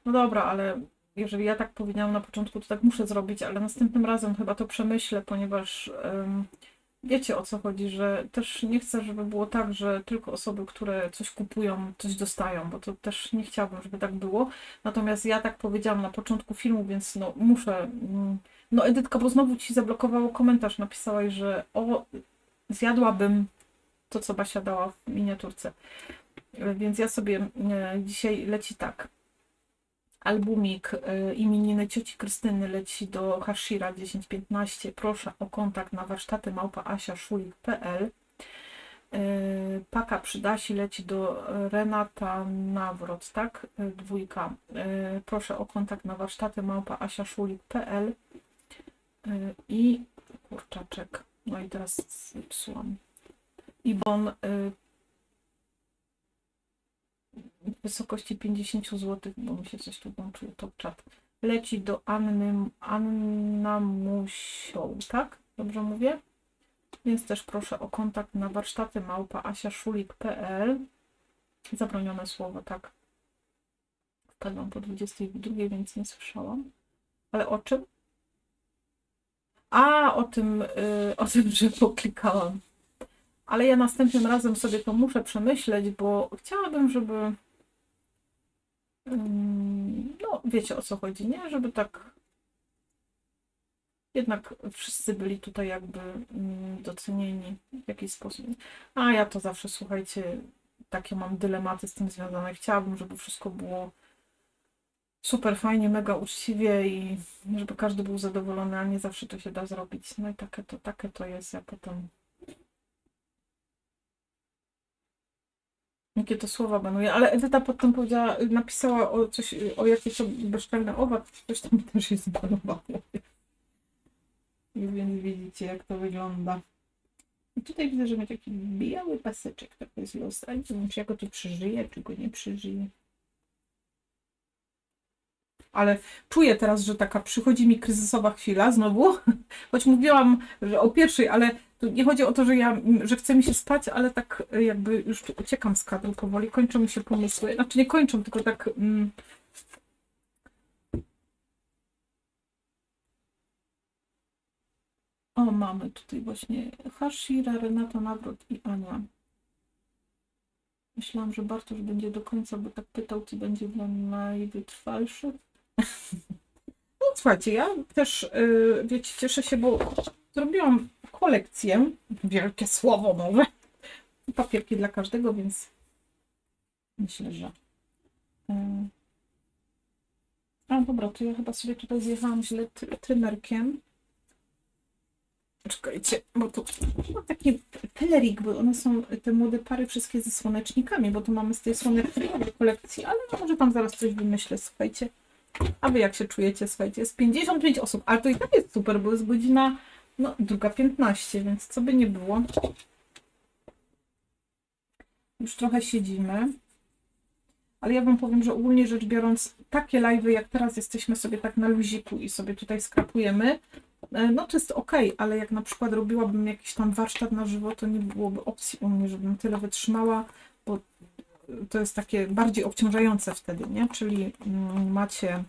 S1: No dobra, ale jeżeli ja tak powiedziałam na początku, to tak muszę zrobić, ale następnym razem chyba to przemyślę, ponieważ wiecie, o co chodzi, że też nie chcę, żeby było tak, że tylko osoby, które coś kupują, coś dostają, bo to też nie chciałabym, żeby tak było. Natomiast ja tak powiedziałam na początku filmu, więc no muszę. No Edytka, bo znowu ci zablokowało komentarz, napisałaś, że zjadłabym to, co Basia dała w miniaturce. Więc ja sobie dzisiaj leci tak. Albumik imieniny cioci Krystyny leci do Hashira 1015. Proszę o kontakt na warsztaty @asiaszulik.pl. Paka przy Dasi leci do Renata Nawrot, tak? 2. Proszę o kontakt na warsztaty @asiaszulik.pl. I kurczaczek. No i teraz zepsułam. Ibon w wysokości 50 zł, bo mi się coś tu włączyło, top chat. Leci do Anna Musioł, tak? Dobrze mówię? Więc też proszę o kontakt na warsztaty @asiaszulik.pl. Zabronione słowo, tak. Wpadłam po 22, więc nie słyszałam. Ale o czym? A, o tym, że poklikałam. Ale ja następnym razem sobie to muszę przemyśleć, bo chciałabym, żeby... No, wiecie, o co chodzi, nie? Żeby tak jednak wszyscy byli tutaj jakby docenieni w jakiś sposób. A ja to zawsze, słuchajcie, takie mam dylematy z tym związane. Chciałabym, żeby wszystko było super fajnie, mega uczciwie i żeby każdy był zadowolony, a nie zawsze to się da zrobić. No i takie to jest, ja potem... Jakie to słowa banuję, ale Edyta potem powiedziała, napisała o coś, o jakieś to bezczelny owad, coś tam też jest zbanowało. Więc widzicie, jak to wygląda. I tutaj widzę, że ma taki biały paseczek, to jest los, ale nie wiem, czy ja go tu przeżyję, czy go nie przeżyję. Ale czuję teraz, że taka przychodzi mi kryzysowa chwila znowu, choć mówiłam, że o pierwszej, ale tu nie chodzi o to, że chce mi się spać, ale tak jakby już tu uciekam z kadru powoli, kończą mi się pomysły, znaczy nie kończą, tylko tak... O, mamy tutaj właśnie Hashira, Renata Nawrot i Ania. Myślałam, że Bartosz będzie do końca, bo tak pytał, co będzie dla najwytrwalszych. No słuchajcie, ja też, wiecie, cieszę się, bo zrobiłam kolekcję, wielkie słowo może, papierki dla każdego, więc myślę, że... A dobra, to ja chyba sobie tutaj zjechałam źle trymerkiem. Czekajcie, bo tu mam taki pelerik, bo one są, te młode pary, wszystkie ze słonecznikami, bo tu mamy z tej słonecznej kolekcji, ale może tam zaraz coś wymyślę, słuchajcie. A wy jak się czujecie? Słuchajcie, jest 55 osób, ale to i tak jest super, bo jest godzina, no, 2:15, więc co by nie było. Już trochę siedzimy. Ale ja wam powiem, że ogólnie rzecz biorąc, takie live'y jak teraz jesteśmy sobie tak na luziku i sobie tutaj skrapujemy, no to jest okej, ale jak na przykład robiłabym jakiś tam warsztat na żywo, to nie byłoby opcji u mnie, żebym tyle wytrzymała, bo to jest takie bardziej obciążające wtedy, nie? Czyli macie,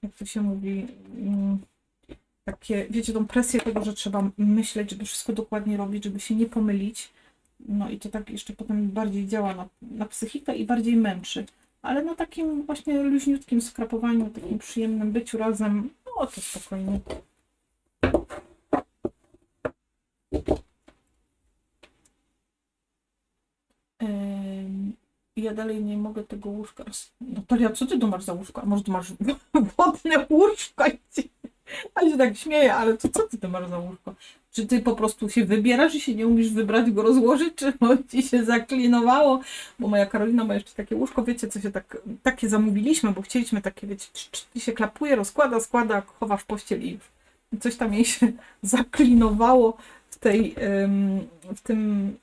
S1: jak to się mówi, takie, wiecie, tą presję tego, że trzeba myśleć, żeby wszystko dokładnie robić, żeby się nie pomylić. No i to tak jeszcze potem bardziej działa na psychikę i bardziej męczy. Ale na takim właśnie luźniutkim skrapowaniu, takim przyjemnym byciu razem, no to spokojnie. Ja dalej nie mogę tego łóżka. Natalia, co ty tu masz za łóżko? A może tu masz wodne łóżko? A się tak śmieję, ale to co ty tu masz za łóżko? Czy ty po prostu się wybierasz i się nie umiesz wybrać, go rozłożyć, czy ci się zaklinowało? Bo moja Karolina ma jeszcze takie łóżko, wiecie, co się takie zamówiliśmy, bo chcieliśmy takie, wiecie, się klapuje, rozkłada, składa, chowasz pościel i coś tam jej się zaklinowało w tym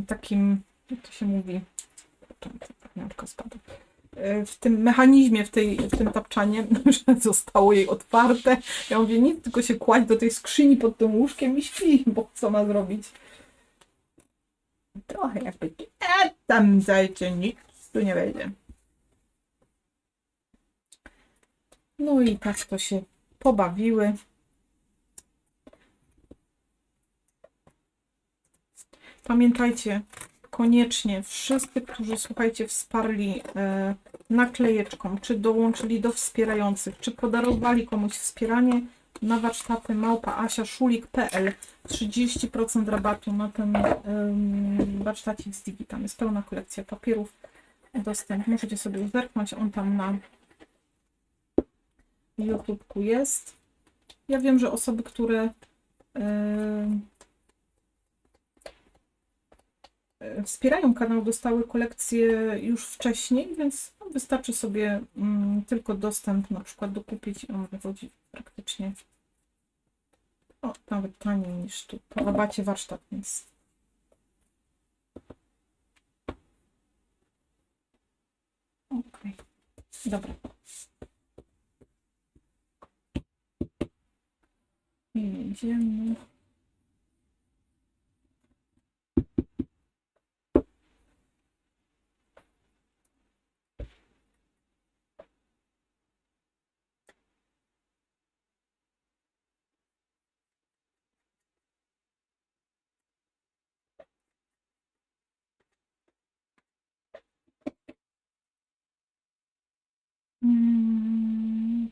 S1: takim, jak to się mówi, w tym mechanizmie, w tym tapczanie, że zostało jej otwarte. Ja mówię, nic, tylko się kładź do tej skrzyni pod tym łóżkiem i śpi, bo co ma zrobić? Trochę jakby, tam zajdzie, nic tu nie wejdzie. No i tak to się pobawiły. Pamiętajcie, koniecznie wszyscy, którzy, słuchajcie, wsparli naklejeczką, czy dołączyli do wspierających, czy podarowali komuś wspieranie, na warsztaty @asiaszulik.pl 30% rabatu na ten warsztacik z Digi. Tam jest pełna kolekcja papierów. Dostęp. Możecie sobie zerknąć, on tam na YouTubeku jest. Ja wiem, że osoby, które wspierają kanał, dostały kolekcję już wcześniej, więc no, wystarczy sobie tylko dostęp na przykład dokupić i on wychodzi praktycznie nawet taniej niż tu po rabacie warsztat, więc okej. Dobra. Jedziemy.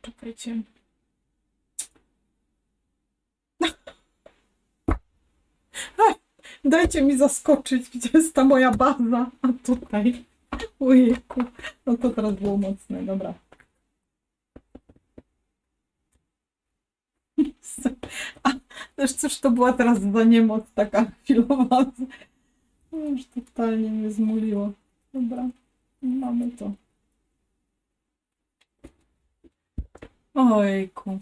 S1: Czekajcie. Dajcie mi zaskoczyć, gdzie jest ta moja baza. A tutaj. Ojejku. No to teraz było mocne, dobra. A też cóż to była teraz za niemoc taka chwilowa. Już totalnie mnie zmuliło. Dobra, mamy to. Ojejku.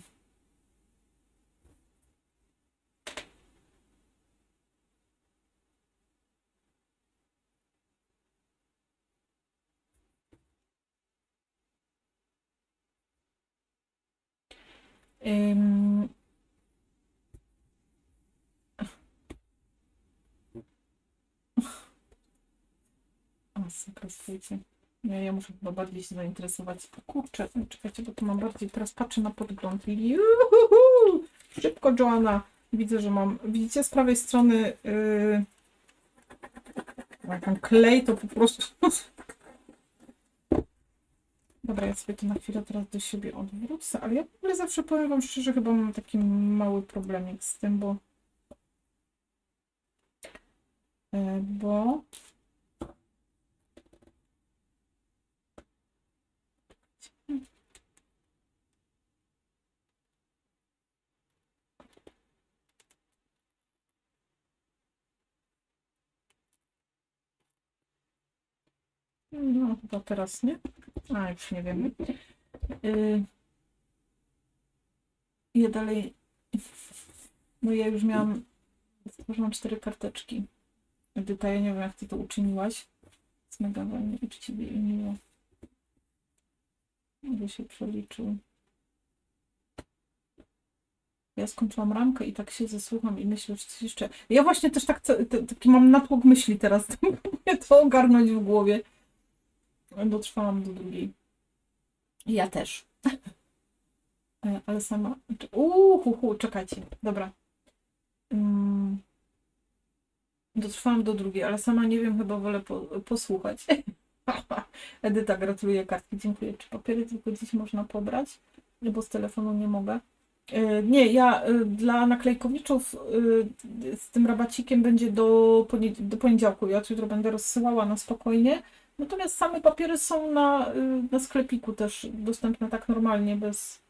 S1: Słuchajcie. Ja muszę chyba bardziej się zainteresować. Kurczę, czekajcie, bo tu mam bardziej, teraz patrzę na podgląd. Juhu! Szybko, Joanna. Widzę, że mam, widzicie z prawej strony jak tam klej, to po prostu... Dobra, ja sobie to na chwilę teraz do siebie odwrócę, ale ja w ogóle zawsze powiem wam szczerze, chyba mam taki mały problemik z tym, bo no chyba teraz nie. A, już nie wiem. Ja dalej... No ja już stworzyłam 4 karteczki. Edyta, ja nie wiem, jak ty to uczyniłaś. Jest mega ładnie, uczciwie i miło. Może się przeliczył. Ja skończyłam ramkę i tak siedzę, słucham i myślę, że coś jeszcze... Ja właśnie też taki mam natłok myśli teraz. Mnie to ogarnąć w głowie. Dotrwałam do drugiej. Ja też. Ale sama... Czekajcie. Dobra. Dotrwałam do drugiej, ale sama nie wiem, chyba wolę posłuchać. Edyta, gratuluję kartki, dziękuję. Czy papiery tylko dziś można pobrać? Bo z telefonu nie mogę. Nie, ja dla naklejkowiczów z tym rabacikiem będzie do poniedziałku. Ja jutro będę rozsyłała na spokojnie. Natomiast same papiery są na sklepiku też dostępne tak normalnie, bez...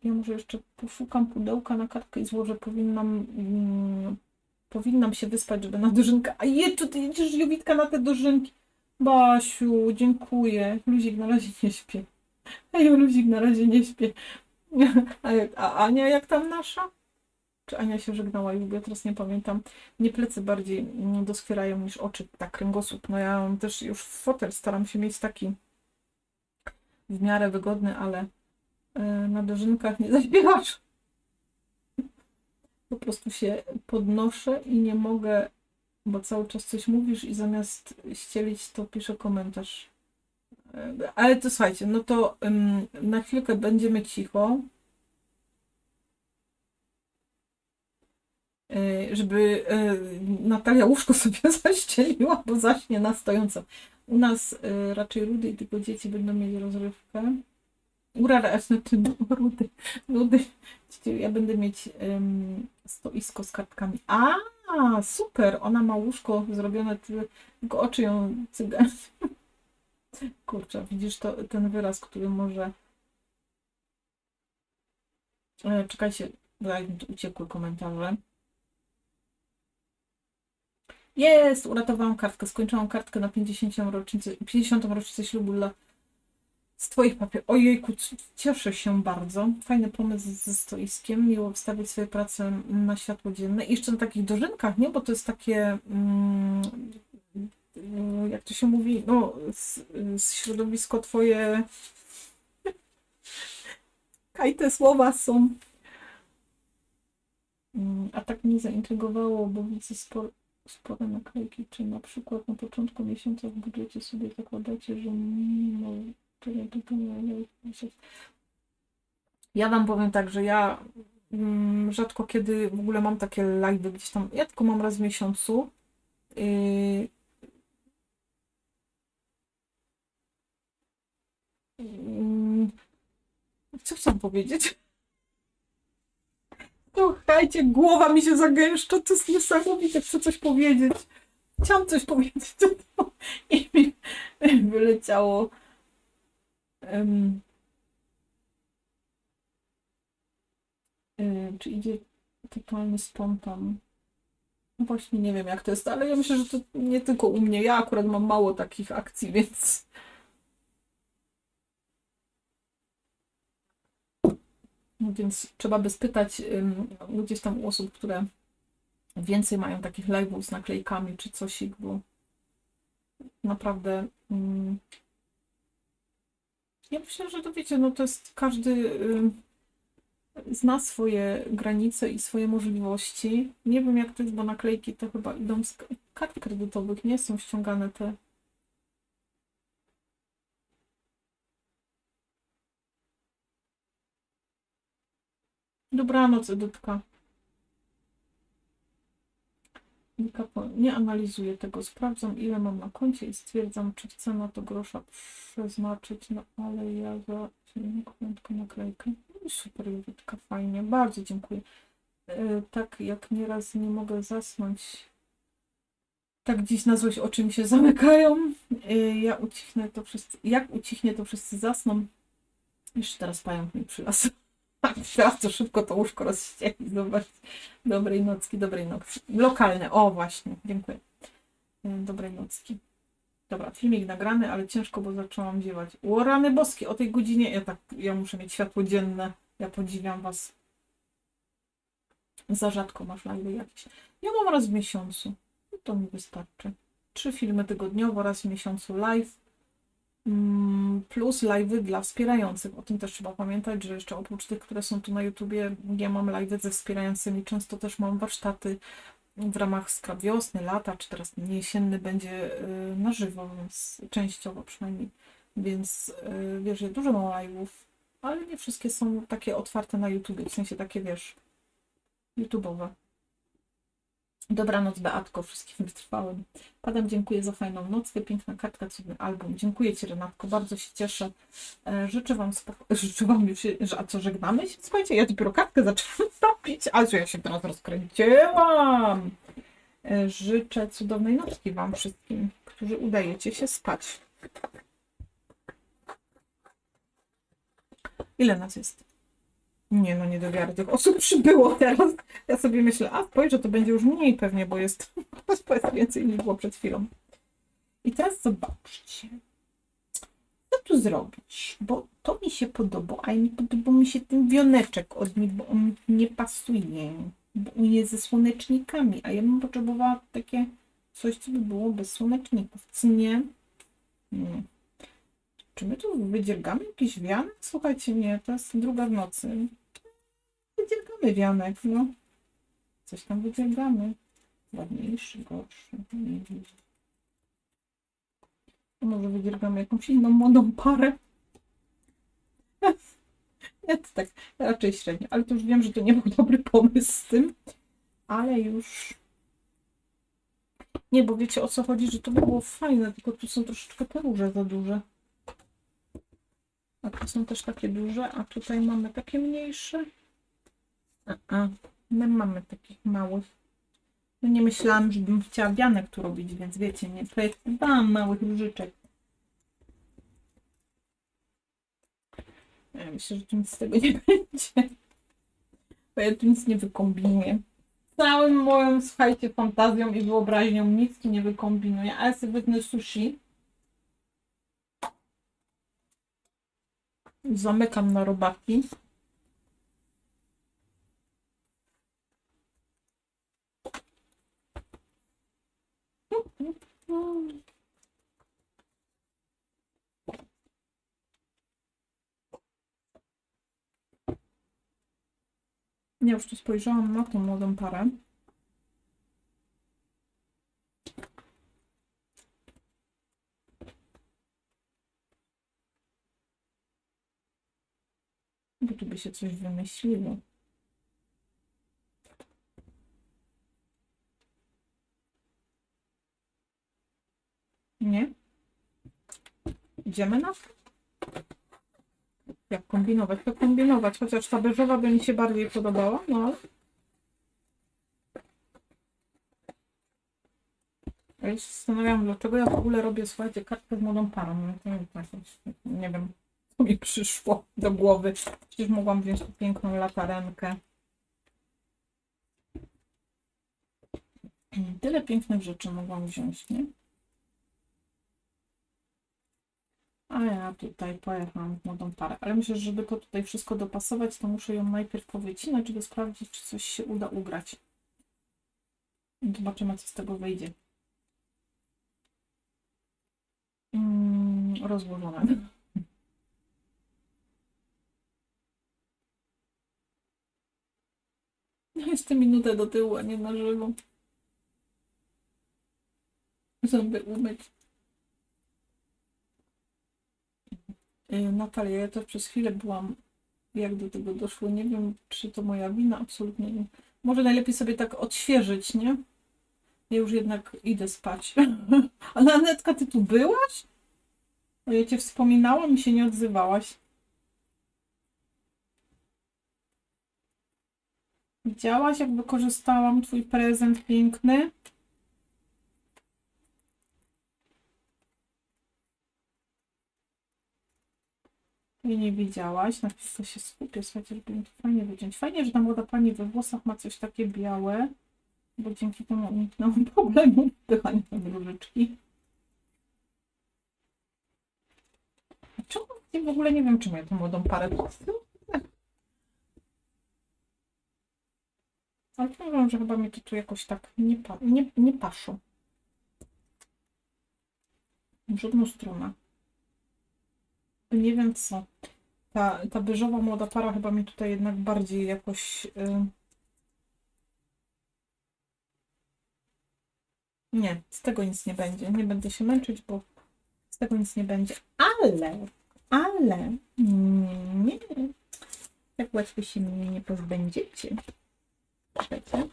S1: Ja może jeszcze poszukam pudełka na kartkę i złożę. Powinnam się wyspać, żeby na dożynkę. A jedź, ty jedziesz, Jowitka, na te dożynki. Basiu, dziękuję. Luzik na razie nie śpię. Luzik na razie nie śpię. A Ania jak tam nasza? Czy Ania się żegnała już? Ja teraz nie pamiętam. Mnie plecy bardziej doskwierają niż oczy, tak kręgosłup. No ja mam też już fotel, staram się mieć taki w miarę wygodny, ale na dożynkach nie zaśpiewasz. Po prostu się podnoszę i nie mogę, bo cały czas coś mówisz i zamiast ścielić, to piszę komentarz. Ale to słuchajcie, no to na chwilkę będziemy cicho, żeby Natalia łóżko sobie zaścieliła, bo zaśnie na stojąco. U nas raczej Rudy i tylko dzieci będą mieli rozrywkę. Rudy. Ja będę mieć stoisko z kartkami. A, super! Ona ma łóżko zrobione, tylko oczy ją cygan. Kurczę, widzisz ten wyraz, który może... Czekajcie, uciekły komentarze. Jest! Uratowałam kartkę. Skończyłam kartkę na 50. rocznicę ślubu z Twoich papierów. Ojejku, cieszę się bardzo. Fajny pomysł ze stoiskiem. Miło wstawić swoje prace na światło dzienne. I jeszcze na takich dożynkach, nie? Bo to jest takie... jak to się mówi? No, środowisko Twoje... Kaj te słowa są... A tak mnie zaintrygowało, bo widzę spore naklejki, czy na przykład na początku miesiąca w budżecie sobie zakładacie, że ja wam powiem tak, że ja rzadko kiedy w ogóle mam takie live'y gdzieś tam, ja tylko mam raz w miesiącu. Co chciałam powiedzieć? Słuchajcie, głowa mi się zagęszcza, to jest niesamowite, chcę coś powiedzieć. Chciałam coś powiedzieć i mi wyleciało. Czy idzie totalny spontan? No właśnie nie wiem jak to jest, ale ja myślę, że to nie tylko u mnie. Ja akurat mam mało takich akcji, więc... No więc trzeba by spytać gdzieś tam osób, które więcej mają takich live'ów z naklejkami czy coś, bo naprawdę ja myślę, że to wiecie, no to jest każdy zna swoje granice i swoje możliwości. Nie wiem jak to jest, bo naklejki to chyba idą z kart kredytowych, nie są ściągane te. Dobranoc, Edytka. Nie analizuję tego, sprawdzam ile mam na koncie i stwierdzam, czy chcę na to grosza przeznaczyć, no ale ja za naklejkę. No super, Edytka, fajnie, bardzo dziękuję. Tak jak nieraz nie mogę zasnąć, tak dziś na złość oczy mi się zamykają. Ja ucichnę, to wszyscy, jak ucichnie, to wszyscy zasną. Jeszcze teraz pająk mi przylasł. Teraz to szybko to łóżko rozścieli. Zobacz. Dobrej nocki, dobrej nocy. Lokalne, o właśnie, dziękuję. Dobrej nocki. Dobra, filmik nagrany, ale ciężko, bo zaczęłam ziewać. O rany boskie, o tej godzinie. Ja muszę mieć światło dzienne. Ja podziwiam was. Za rzadko masz live jakieś. Ja mam raz w miesiącu. No to mi wystarczy. 3 filmy tygodniowo, raz w miesiącu live. Plus live'y dla wspierających. O tym też trzeba pamiętać, że jeszcze oprócz tych, które są tu na YouTubie, ja mam live'y ze wspierającymi. Często też mam warsztaty w ramach Skrap Wiosny, lata, czy teraz jesienny będzie na żywo, więc częściowo przynajmniej. Więc wiesz, ja dużo mam live'ów, ale nie wszystkie są takie otwarte na YouTubie, w sensie takie, wiesz, YouTube'owe. Dobranoc, Beatko, wszystkim wytrwałem. Padam, dziękuję za fajną nockę, piękna kartka, cudny album. Dziękuję Ci, Renatko, bardzo się cieszę. Życzę Wam życzę Wam już, a co, żegnamy się? Słuchajcie, ja dopiero kartkę zaczęłam topić, ale ja się teraz rozkręciłam. Życzę cudownej nocki Wam wszystkim, którzy udajecie się spać. Ile nas jest? Nie, no nie do wiary, tych osób przybyło teraz. Ja sobie myślę, a spojrzę, to będzie już mniej pewnie, bo jest więcej niż było przed chwilą. I teraz zobaczcie, co tu zrobić, bo to mi się podoba, a nie podoba mi się ten wioneczek od nich, bo on nie pasuje, bo on jest ze słonecznikami, a ja bym potrzebowała takie coś, co by było bez słoneczników, co nie? Nie. Czy my tu wydziergamy jakiś wianek? Słuchajcie, nie, to jest 2 w nocy. Wydziergamy wianek, no. Coś tam wydziergamy. Ładniejszy, gorszy. Nie wiem. Może wydziergamy jakąś inną młodą parę. Nie, to tak raczej średnio. Ale to już wiem, że to nie był dobry pomysł z tym. Ale już... Nie, bo wiecie o co chodzi, że to by było fajne, tylko tu są troszeczkę te róże za duże. A tu są też takie duże, a tutaj mamy takie mniejsze. My mamy takich małych. No nie myślałam, żebym chciała wianek tu robić, więc wiecie, nie projektowałam małych różyczek. Ja myślę, że tu nic z tego nie będzie. Bo ja tu nic nie wykombinuję. Całym moją, słuchajcie, fantazją i wyobraźnią nic tu nie wykombinuję. A ja sobie wezmę sushi. Zamykam na robaki. Ja już tu spojrzałam na tą młodą parę. Bo tu by się coś wymyśliło. Nie? Idziemy na to? Jak kombinować, to kombinować. Chociaż ta beżowa by mi się bardziej podobała, no ale... Ja się zastanawiam, dlaczego ja w ogóle robię, słuchajcie, kartkę z młodą parą. No to nie wiem, co mi przyszło do głowy. Przecież mogłam wziąć tu piękną latarenkę. Tyle pięknych rzeczy mogłam wziąć, nie? A ja tutaj pojechałam w młodą parę. Ale myślę, że żeby to tutaj wszystko dopasować, to muszę ją najpierw powycinać, żeby sprawdzić, czy coś się uda ugrać. I zobaczymy, co z tego wyjdzie. Rozłożone. No jeszcze minutę do tyłu, a nie na żywo. Zęby umyć. Natalia, ja też przez chwilę byłam, jak do tego doszło. Nie wiem, czy to moja wina, absolutnie nie. Może najlepiej sobie tak odświeżyć, nie? Ja już jednak idę spać. Ale Anetka, ty tu byłaś? No ja cię wspominałam i się nie odzywałaś. Widziałaś, jak wykorzystałam twój prezent piękny? I nie widziałaś. Najpierw to się skupię, słuchajcie, żeby mi to fajnie wyciąć. Fajnie, że ta młoda pani we włosach ma coś takie białe, bo dzięki temu uniknęłam problemu wpychania tam różyczki. I w ogóle nie wiem, czemu ja tą młodą parę ale powiem, że chyba mi to tu jakoś tak nie paszą. W żadną stronę. Nie wiem co. Ta beżowa młoda para chyba mi tutaj jednak bardziej jakoś... Nie, z tego nic nie będzie. Nie będę się męczyć, bo z tego nic nie będzie. Ale... Nie. Tak łatwo się mnie nie pozbędziecie. Czekajcie.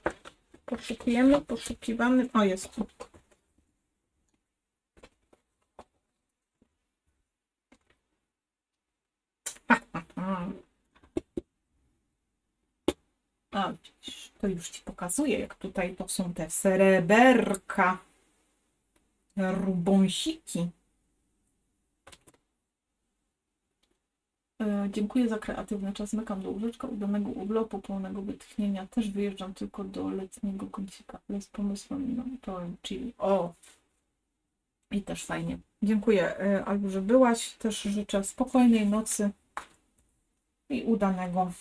S1: Poszukujemy, poszukiwany... O, jest tu. A, widzisz, to już ci pokazuję, jak tutaj to są te sreberka. Rubąsiki. Dziękuję za kreatywny czas. Zmykam do łóżeczka udanego urlopu pełnego wytchnienia. Też wyjeżdżam tylko do letniego kącika, ale z pomysłem na pełen chill. O! I też fajnie. Dziękuję, Albu, że byłaś. Też życzę spokojnej nocy i udanego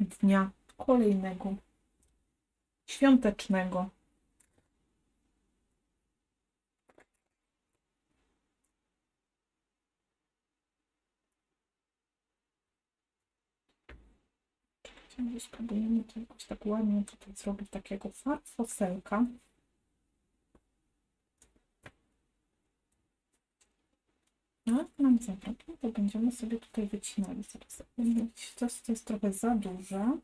S1: dnia kolejnego, świątecznego. Spróbujemy to jakoś tak ładnie tutaj zrobić takiego farfoselka. Jak nam zabraknie, to będziemy sobie tutaj wycinali. Zaraz coś, co jest trochę za duże.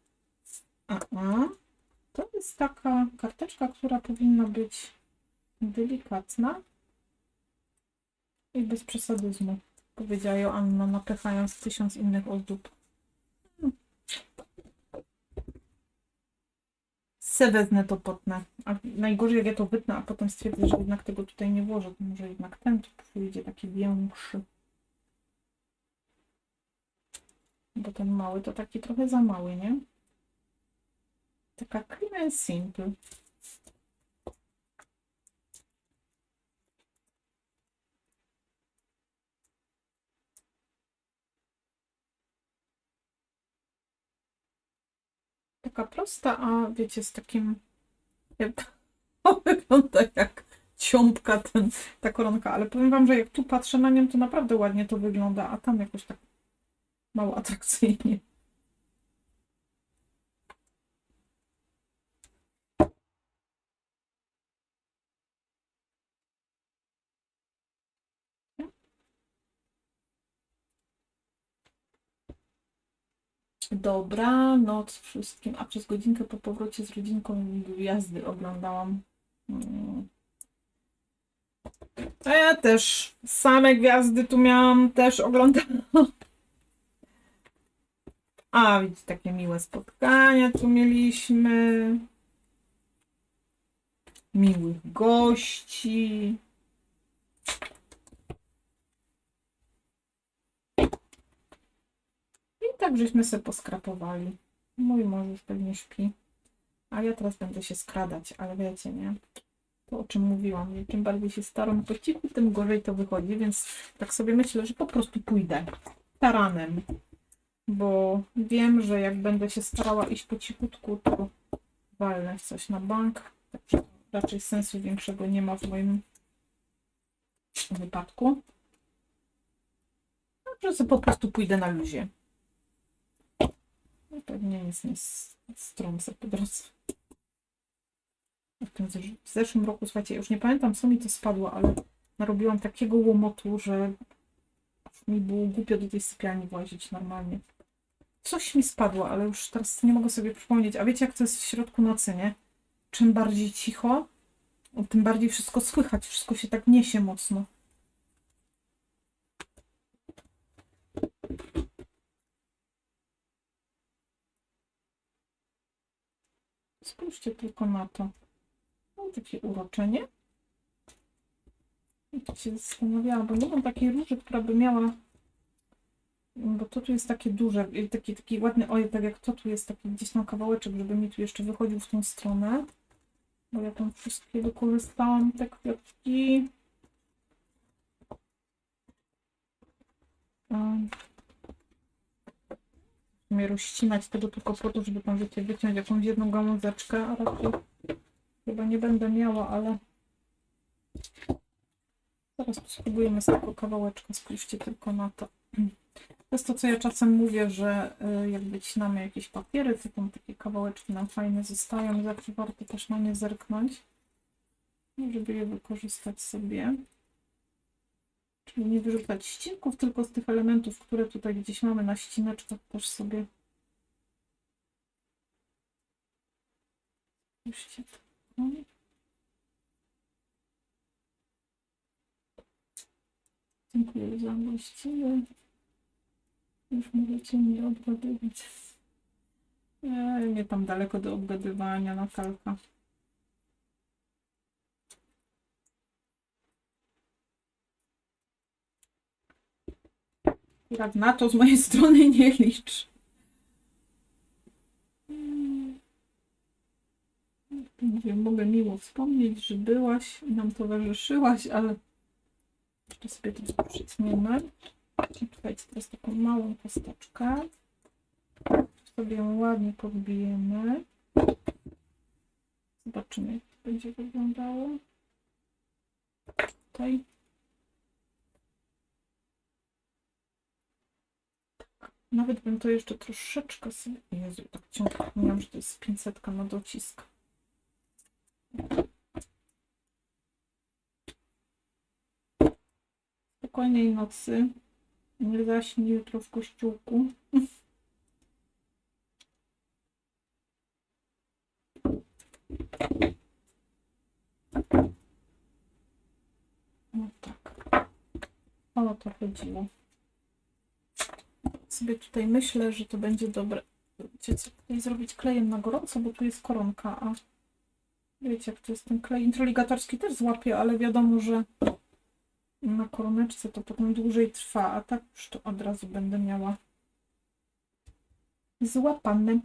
S1: To jest taka karteczka, która powinna być delikatna i bez przesadyzmu, powiedziała Joanna, napychając 1000 innych ozdób. Se wezmę to potnę. A najgorzej jak ja to wytnę, a potem stwierdzę, że jednak tego tutaj nie włożę, to może jednak ten tu pójdzie taki większy. Bo ten mały to taki trochę za mały, nie? Taka clean and simple. Taka prosta, a wiecie, z takim... To wygląda jak ciąbka ta koronka, ale powiem wam, że jak tu patrzę na nią, to naprawdę ładnie to wygląda, a tam jakoś tak mało atrakcyjnie. Dobranoc wszystkim. A przez godzinkę po powrocie z rodzinką gwiazdy oglądałam. A ja też same gwiazdy tu miałam, też oglądałam. A, widzicie, takie miłe spotkania tu mieliśmy. Miłych gości. I tak żeśmy sobie poskrapowali. Mój mąż już pewnie śpi. A ja teraz będę się skradać, ale wiecie, nie? To o czym mówiłam, że czym bardziej się staram po cichu, tym gorzej to wychodzi, więc tak sobie myślę, że po prostu pójdę taranem. Bo wiem, że jak będę się starała iść po cichutku, to walnę w coś na bank. Także raczej sensu większego nie ma w moim wypadku. Także sobie po prostu pójdę na luzie. No, pewnie nic nie strącę po drodze. W zeszłym roku, słuchajcie, już nie pamiętam, co mi to spadło, ale narobiłam takiego łomotu, że mi było głupio do tej sypialni włazić normalnie. Coś mi spadło, ale już teraz nie mogę sobie przypomnieć. A wiecie, jak to jest w środku nocy, nie? Czym bardziej cicho, tym bardziej wszystko słychać. Wszystko się tak niesie mocno. Spójrzcie tylko na to. Mam takie uroczenie. I tak się zastanawiałam, bo nie mam takiej róży, która by miała... Bo to tu jest takie duże, taki ładny ojej, tak jak to tu jest taki gdzieś tam kawałeczek, żeby mi tu jeszcze wychodził w tą stronę. Bo ja tam wszystkie wykorzystałam, te kwiatki. Mnie rozcinać tego tylko po to, żeby tam, wiecie, wyciąć jakąś jedną gałązeczkę, a raczej chyba nie będę miała, ale zaraz spróbujemy z tego kawałeczka, spójrzcie tylko na to. To jest to, co ja czasem mówię, że jak wycinamy jakieś papiery, to tam takie kawałeczki nam fajne zostają, zawsze warto też na nie zerknąć, żeby je wykorzystać sobie. Czyli nie wyrzucać ścinków, tylko z tych elementów, które tutaj gdzieś mamy na ścineczkach, też sobie. Spójrzcie. Dziękuję za właściwe. Już możecie mnie obgadywać. Nie tam daleko do obgadywania, Natalka. Jak na to z mojej strony nie licz. Nie wiem, mogę miło wspomnieć, że byłaś i nam towarzyszyłaś, ale jeszcze sobie to przytniemy. Czekajcie, teraz taką małą kosteczkę. Sobie ją ładnie podbijemy. Zobaczymy, jak to będzie wyglądało. Tutaj. Tak. Nawet bym to jeszcze troszeczkę sobie... Jezu, tak ciągle miałam, że to jest 500 na docisk. Spokojnej nocy. Nie zaśnij jutro w kościółku. No tak. O to chodziło. Sobie tutaj myślę, że to będzie dobre. Wiecie co, tutaj zrobić klejem na gorąco, bo tu jest koronka, a wiecie jak to jest ten klej introligatorski też złapie, ale wiadomo, że na koroneczce to potem dłużej trwa, a tak już to od razu będę miała złapane.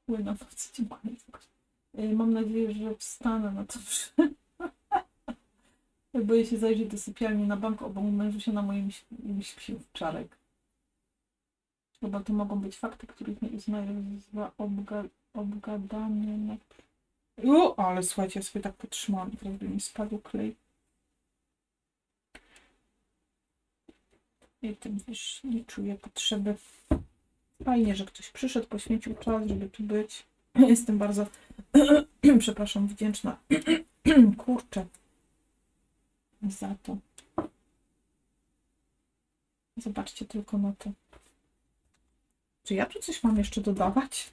S1: Płynę w nocy, dziękuję. Mam nadzieję, że wstanę na to. Boję się zajrzeć do sypialni na bank, bo mężu się na moim śpił wczorek. Chyba to mogą być fakty, których nie uznaję za obgadanie. Ale słuchajcie, ja sobie tak potrzymałam i teraz by mi spadł klej. I tym też nie czuję potrzeby. Fajnie, że ktoś przyszedł, poświęcił czas, żeby tu być. Jestem bardzo, przepraszam, wdzięczna. Kurczę. Za to. Zobaczcie tylko na to. Czy ja tu coś mam jeszcze dodawać?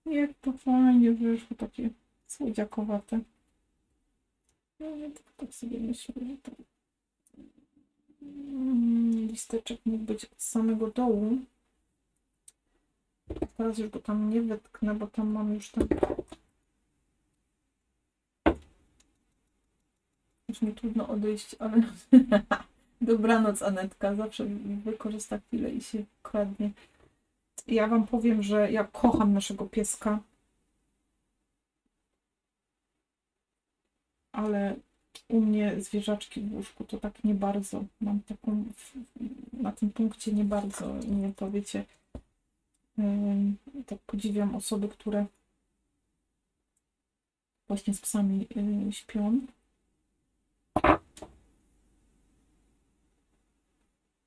S1: Jak to fajnie wyszło, takie słodziakowate. Tak sobie myślę, że to listeczek mógł być od samego dołu. Teraz już go tam nie wytknę, bo tam mam już ten... Już mi trudno odejść, ale... Dobranoc, Anetka. Zawsze wykorzysta chwilę i się kradnie. Ja wam powiem, że ja kocham naszego pieska. Ale u mnie zwierzaczki w łóżku to tak nie bardzo. Mam taką... Na tym punkcie nie bardzo. Nie to wiecie... Tak podziwiam osoby, które właśnie z psami śpią.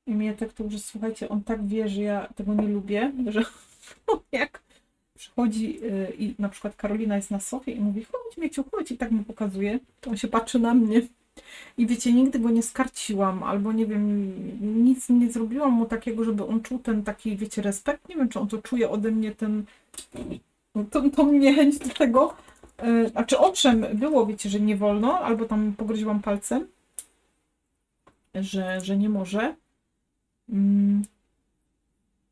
S1: I mnie tak to, że słuchajcie, on tak wie, że ja tego nie lubię, że jak przychodzi i na przykład Karolina jest na sofie i mówi: chodź Mieciu, chodź, i tak mu pokazuje, to on się patrzy na mnie. I wiecie, nigdy go nie skarciłam, albo nie wiem, nic nie zrobiłam mu takiego, żeby on czuł ten taki, wiecie, respekt. Nie wiem, czy on to czuje ode mnie, tą niechęć do tego. A czy owszem, było, wiecie, że nie wolno, albo tam pogroziłam palcem, że nie może.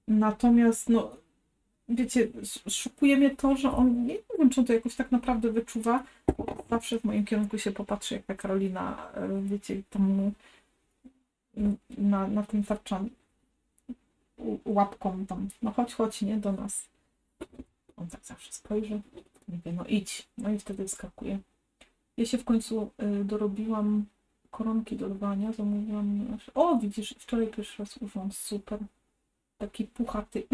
S1: Natomiast, no, wiecie, szokuje mnie to, że on, nie wiem, czy on to jakoś tak naprawdę wyczuwa. Zawsze w moim kierunku się popatrzy, jak ta Karolina, wiecie, tam na tym tarczam łapką tam, no chodź, nie, do nas. On tak zawsze spojrzy, mówię, no idź, no i wtedy skakuje. Ja się w końcu dorobiłam koronki do rwania, zamówiłam. O, widzisz, wczoraj pierwszy raz użyłam, super. Taki puchaty.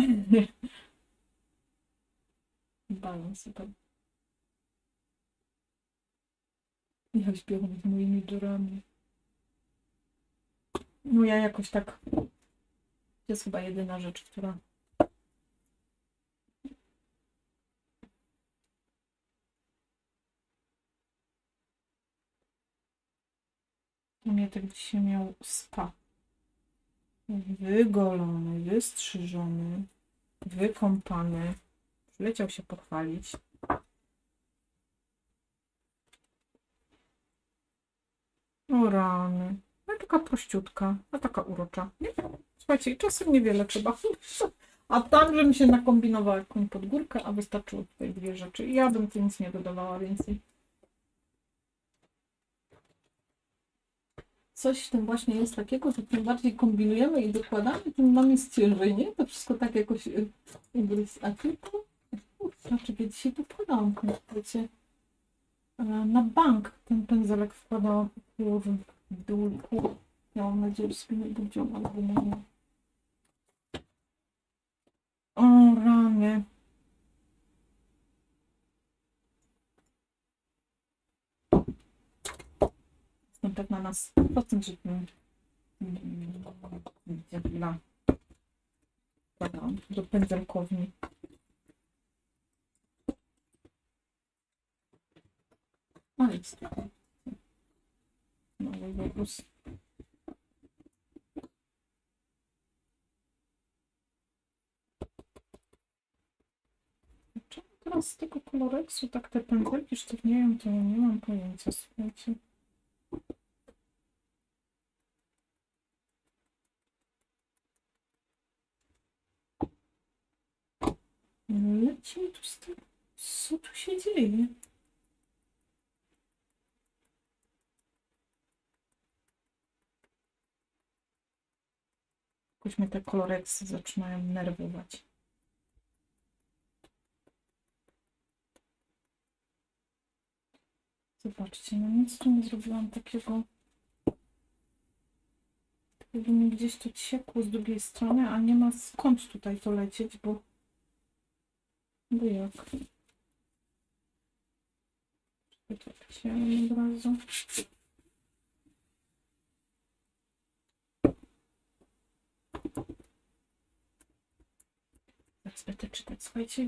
S1: Balon, super. Ja śpiewam z moimi dziurami. No ja jakoś tak. To jest chyba jedyna rzecz, która. Mietek dzisiaj miał spa. Wygolony, wystrzyżony, wykąpany. Przyleciał się pochwalić. O rany. No taka prościutka, a taka urocza. Nie? Słuchajcie, czasem niewiele trzeba. A tam, żebym się nakombinowała jakąś pod górkę, a wystarczyło tutaj dwie rzeczy. I ja bym tu nic nie dodawała więcej. Coś w tym właśnie jest takiego, że tym bardziej kombinujemy i dokładamy, tym nam jest ciężej, nie? To wszystko tak jakoś ugryźć. A tylko, znaczy, ja dzisiaj tu wkładałam, wiecie, na bank ten pędzelek wkładałam w dół. Ja mam nadzieję, że sobie nie budziłam, albo nie. O rany. Jestem tak na 100%, że chwila. Wkładałam do pędzelkowni. No jest. Nowy wóz. Czemu teraz z tego koloreksu tak te pędzelki sztywnieją, to nie mam pojęcia, słuchajcie. Leci mi tu z tym. Co tu się dzieje? Jakoś mnie te koloreksy zaczynają nerwować. Zobaczcie, no nic tu nie zrobiłam takiego. Jakby mi gdzieś to ciekło z drugiej strony, a nie ma skąd tutaj to lecieć, bo jak? Czekajcie, od razu. Teraz będę czytać. Słuchajcie,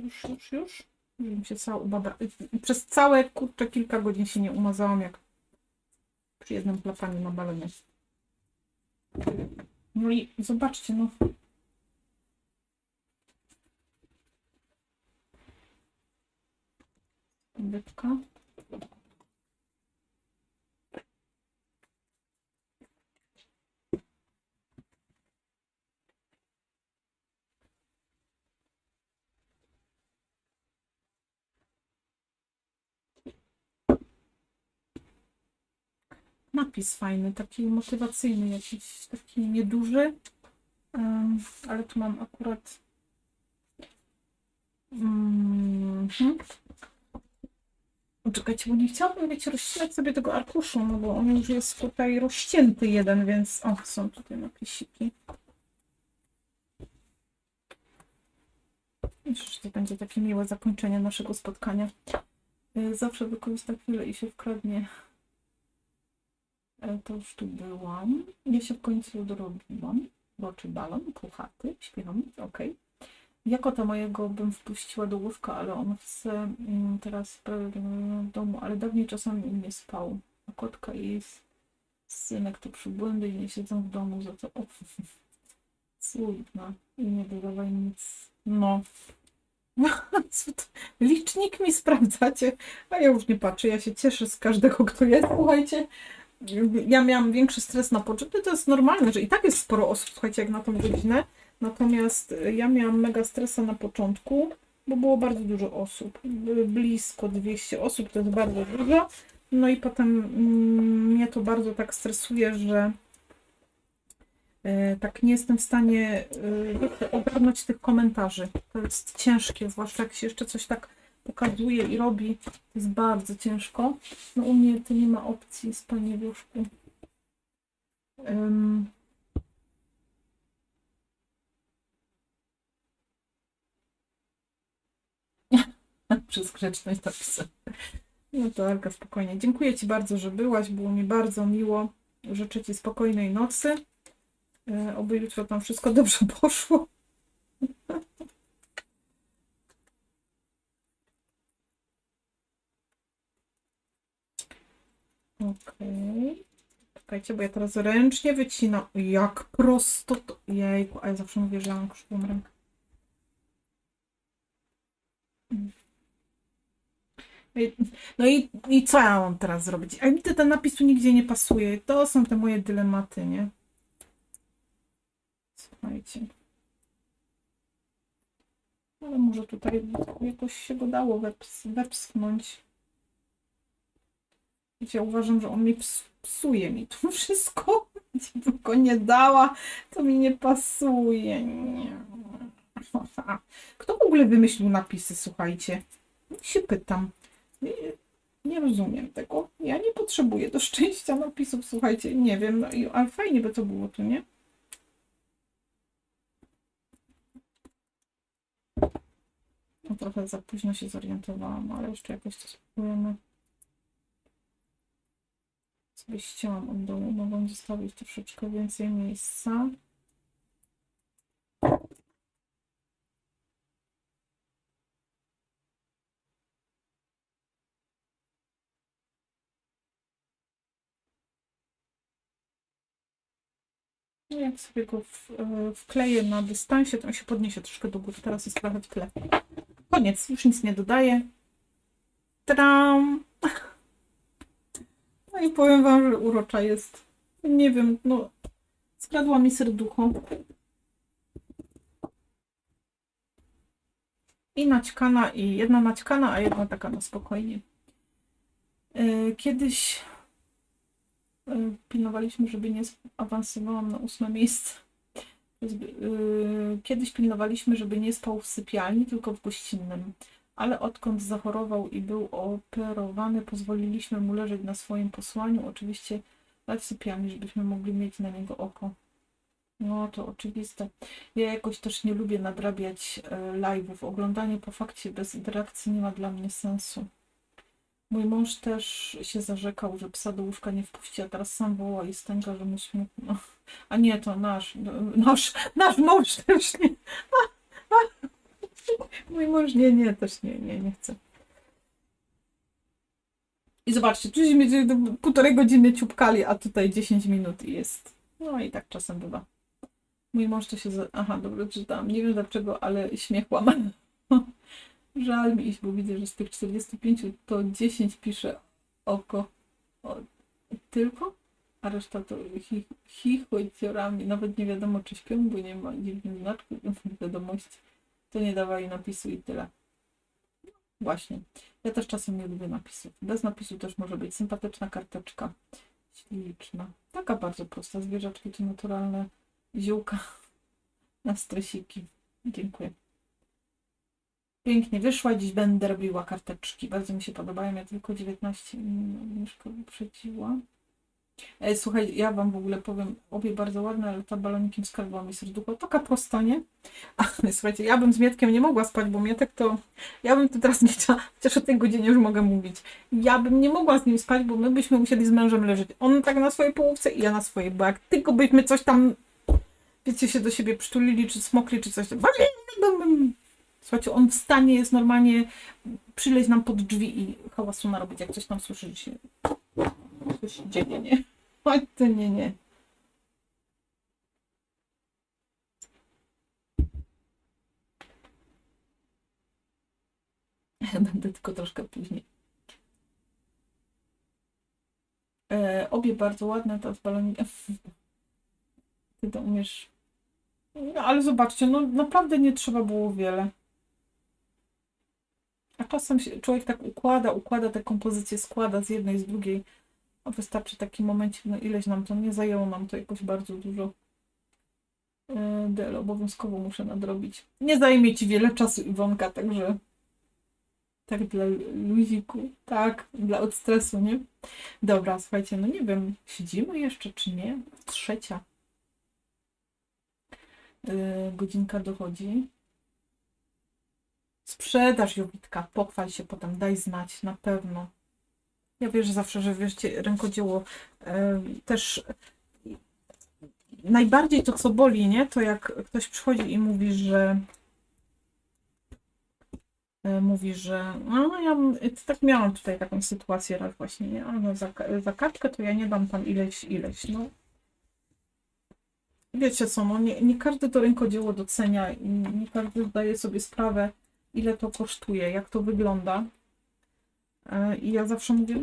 S1: już. Żebym się cała ubada. Przez całe kurczę kilka godzin się nie umazałam, jak przy jednym plapaniu na balonie. No i zobaczcie, no. Bytka. Napis fajny, taki motywacyjny, jakiś taki nieduży, ale tu mam akurat czekajcie, bo nie chciałabym, wiecie, rozcinać sobie tego arkuszu, no bo on już jest tutaj rozcięty jeden, więc o, są tutaj napisiki. Myślę, że to będzie takie miłe zakończenie naszego spotkania. Zawsze wykorzysta chwilę i się wkradnie. To już tu byłam. Ja się w końcu dorobiłam. Boczy balon, puchaty, śpiewam, ok. Jako to mojego bym wpuściła do łóżka, ale on chce teraz w domu, ale dawniej czasami nie spał. A kotka i jej synek to przybłędy i nie siedzą w domu, za to cudna i nie dodawaj nic. No. Licznik mi sprawdzacie, a ja już nie patrzę, ja się cieszę z każdego, kto jest, słuchajcie. Ja miałam większy stres na początku, to jest normalne, że i tak jest sporo osób, słuchajcie, jak na tą godzinę. Natomiast ja miałam mega stresa na początku, bo było bardzo dużo osób. Blisko 200 osób, to jest bardzo dużo. No i potem mnie to bardzo tak stresuje, że tak nie jestem w stanie ogarnąć tych komentarzy. To jest ciężkie, zwłaszcza jak się jeszcze coś tak pokazuje i robi. To jest bardzo ciężko. No u mnie to nie ma opcji spanie w łóżku. Przez grzeczność napisać. No to Elka, spokojnie. Dziękuję Ci bardzo, że byłaś. Było mi bardzo miło. Życzę Ci spokojnej nocy. Oby jutro tam wszystko dobrze poszło. Okej. Czekajcie, bo ja teraz ręcznie wycinam. Jak prosto to... Jejku, a ja zawsze mówię, że ja mam krzywą rękę. No i co ja mam teraz zrobić? A mi ten napis tu nigdzie nie pasuje. To są te moje dylematy, nie? Słuchajcie. Ale może tutaj jakoś się go dało wepchnąć. Wiecie, ja uważam, że on mi psuje mi to wszystko. Gdybym go nie dała, to mi nie pasuje. Nie. Kto w ogóle wymyślił napisy, słuchajcie? Się pytam. Nie rozumiem tego. Ja nie potrzebuję do szczęścia napisów, słuchajcie. Nie wiem, no, ale fajnie by to było tu, nie? No, trochę za późno się zorientowałam, ale jeszcze jakoś to spróbujemy. Sobie ścięłam od dołu, mogłam zostawić troszeczkę więcej miejsca. No jak sobie go wkleję na dystansie, to on się podniesie troszkę do góry. Teraz jest trochę w tle. Koniec, już nic nie dodaję. Tram! No i powiem Wam, że urocza jest. Nie wiem, no skradła mi serducho. I naćkana, i jedna naćkana, a jedna taka na spokojnie. Kiedyś pilnowaliśmy, żeby nie awansowałam na 8 miejsce. Kiedyś pilnowaliśmy, żeby nie spał w sypialni, tylko w gościnnym. Ale odkąd zachorował i był operowany, pozwoliliśmy mu leżeć na swoim posłaniu. Oczywiście w sypialni, żebyśmy mogli mieć na niego oko. No to oczywiste. Ja jakoś też nie lubię nadrabiać live'ów. Oglądanie po fakcie bez interakcji nie ma dla mnie sensu. Mój mąż też się zarzekał, że psa do łóżka nie wpuści, a teraz sam woła i stęka, że mu smutno. A nie, to nasz mąż też nie. Mój mąż nie, też nie chce. I zobaczcie, tu się półtorej godziny ciupkali, a tutaj 10 minut i jest. No i tak czasem bywa. Mój mąż to się... Aha, dobrze czytałam. Nie wiem dlaczego, ale śmiech łamany. Żal mi iść, bo widzę, że z tych 45 to 10 pisze oko. Tylko? A reszta to chichociorami. Nawet nie wiadomo, czy śpią, bo nie ma dziwnych znaczków wiadomości. To nie dawali napisu i tyle. Właśnie. Ja też czasem nie lubię napisów. Bez napisu też może być sympatyczna karteczka. Śliczna. Taka bardzo prosta. Zwierzaczki to naturalne ziółka na stresiki. Dziękuję. Pięknie wyszła. Dziś będę robiła karteczki. Bardzo mi się podobają. Ja tylko 19 Mieszka wyprzedziła. Słuchaj, ja Wam w ogóle powiem, obie bardzo ładne, ale ta balonikiem skarbała mi serducho. Taka prosta, nie? Ale słuchajcie, ja bym z Mietkiem nie mogła spać, bo Mietek to... Ja bym tu teraz nie chciała, chociaż o tej godzinie już mogę mówić. Ja bym nie mogła z nim spać, bo my byśmy musieli z mężem leżeć. On tak na swojej połówce i ja na swojej, bo jak tylko byśmy coś tam, wiecie, się do siebie przytulili, czy smokli, czy coś tam... Słuchajcie, on w stanie jest normalnie przyleźć nam pod drzwi i hałasu narobić, jak coś tam słyszy, że się coś dzieje, nie? Oj, to nie. Będę tylko troszkę później. Obie bardzo ładne, ta z balonikiem. Ty to umiesz. No, ale zobaczcie, no naprawdę nie trzeba było wiele. A czasem się człowiek tak układa te kompozycje, składa z jednej, z drugiej. A wystarczy taki momencik, no ileś nam to nie zajęło, nam to jakoś bardzo dużo. Del obowiązkowo muszę nadrobić. Nie zajmie Ci wiele czasu, Iwonka, także Tak dla luziku, tak, dla odstresu, nie? Dobra, słuchajcie, no nie wiem, siedzimy jeszcze czy nie? Trzecia godzinka dochodzi. Sprzedaż, Jowitka, pochwal się potem, daj znać, na pewno. Ja wierzę zawsze, że wiecie, rękodzieło też najbardziej to, co boli, nie? To jak ktoś przychodzi i mówi, że no ja tak miałam tutaj taką sytuację raz właśnie, nie? No, za kartkę to ja nie dam tam ileś, no. Wiecie co, no nie każdy to rękodzieło docenia i nie każdy zdaje sobie sprawę, ile to kosztuje, jak to wygląda. I ja zawsze mówię,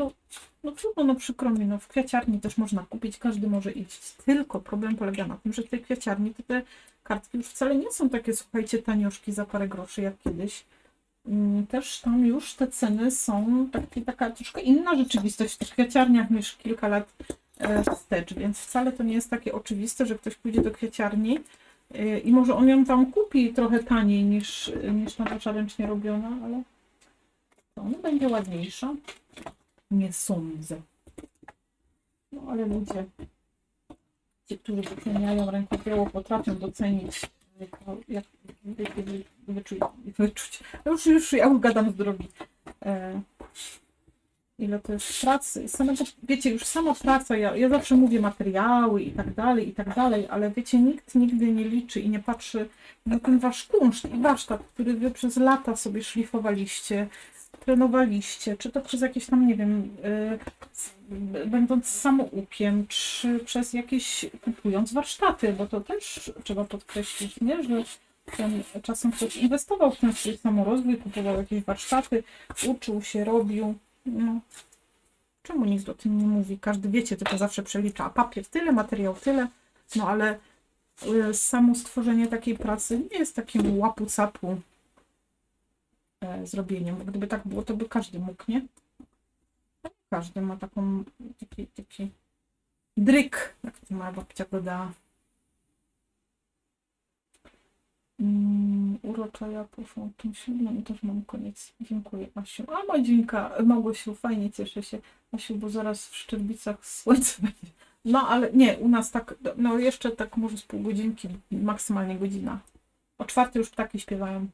S1: no trudno, no przykro mi, no w kwiaciarni też można kupić, każdy może iść. Tylko problem polega na tym, że w tej kwiaciarni to te kartki już wcale nie są takie, słuchajcie, tanioszki za parę groszy jak kiedyś. Też tam już te ceny są taka troszkę inna rzeczywistość w tych kwiaciarniach niż kilka lat wstecz, więc wcale to nie jest takie oczywiste, że ktoś pójdzie do kwiaciarni i może on ją tam kupi trochę taniej niż nasza ręcznie robiona, ale to ona będzie ładniejsza. Nie sądzę. No ale ludzie, ci, którzy doceniają rękodzieło, potrafią docenić, jak wyczuć. Już ja gadam z drogi. Ile to jest pracy. Samego, wiecie, już sama praca, ja zawsze mówię materiały i tak dalej, ale wiecie, nikt nigdy nie liczy i nie patrzy na ten wasz kunszt i warsztat, który wy przez lata sobie szlifowaliście, trenowaliście, czy to przez jakieś tam, nie wiem, będąc samoukiem, czy przez jakieś, kupując warsztaty, bo to też trzeba podkreślić, nie, że czasem ktoś inwestował w ten swój samorozwój, kupował jakieś warsztaty, uczył się, robił. No, czemu nikt o tym nie mówi? Każdy, wiecie, tylko zawsze przelicza. Papier tyle, materiał tyle, no ale samo stworzenie takiej pracy nie jest takim łapu-capu zrobieniem, bo gdyby tak było, to by każdy mógł, nie? Każdy ma taki dryk, jak to moja babcia go dała. Urocza ja poszłam w tym ślubnym i też mam koniec. Dziękuję, Asiu. A Madzinka, Małgosiu, fajnie, cieszę się. Asiu, bo zaraz w Szczerbicach słońce będzie. No ale nie, u nas tak, no jeszcze tak może z pół godzinki, maksymalnie godzina. O 4 już ptaki śpiewają.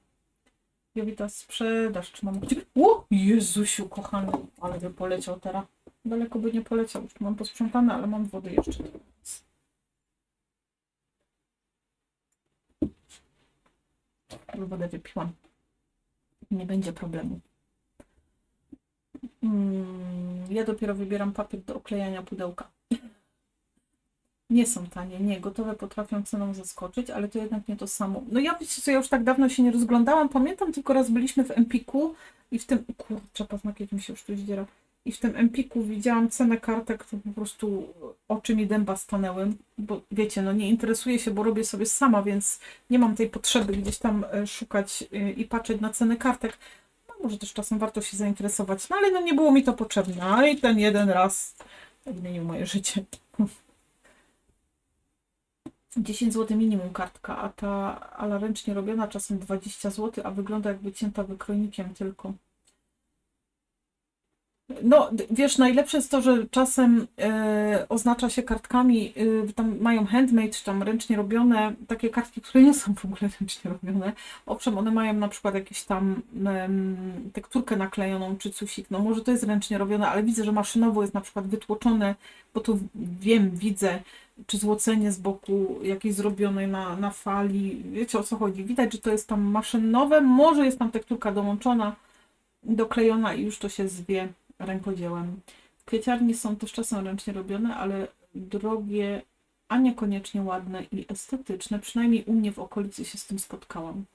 S1: Jowita, sprzedaż, czy mam gdzie? O, Jezusiu, kochany, ale by poleciał teraz. Daleko by nie poleciał, już mam posprzątane, ale mam wody jeszcze. Wodę wypiłam. Nie będzie problemu. Ja dopiero wybieram papier do oklejania pudełka. Nie są tanie, nie. Gotowe potrafią ceną zaskoczyć, ale to jednak nie to samo. No ja, wiecie co, ja już tak dawno się nie rozglądałam. Pamiętam, tylko raz byliśmy w Empiku i w tym... Kurczę, paznokcie mi się już tu zdziera. I w tym Empiku widziałam cenę kartek, to po prostu oczy mi dęba stanęły. Bo wiecie, no nie interesuję się, bo robię sobie sama, więc nie mam tej potrzeby gdzieś tam szukać i patrzeć na ceny kartek. No, może też czasem warto się zainteresować. No ale no nie było mi to potrzebne. No i ten jeden raz zmienił moje życie. 10 zł minimum kartka, a ta ala ręcznie robiona czasem 20 zł, a wygląda jak wycięta wykrojnikiem tylko. No, wiesz, najlepsze jest to, że czasem oznacza się kartkami, tam mają handmade, czy tam ręcznie robione, takie kartki, które nie są w ogóle ręcznie robione. Owszem, one mają na przykład jakieś tam tekturkę naklejoną, czy cusik, no może to jest ręcznie robione, ale widzę, że maszynowo jest na przykład wytłoczone, bo tu wiem, widzę, czy złocenie z boku jakieś zrobione na fali, wiecie o co chodzi, widać, że to jest tam maszynowe, może jest tam tekturka dołączona, doklejona i już to się zwie rękodziełem. Kwieciarnie są też czasem ręcznie robione, ale drogie, a niekoniecznie ładne i estetyczne. Przynajmniej u mnie w okolicy się z tym spotkałam.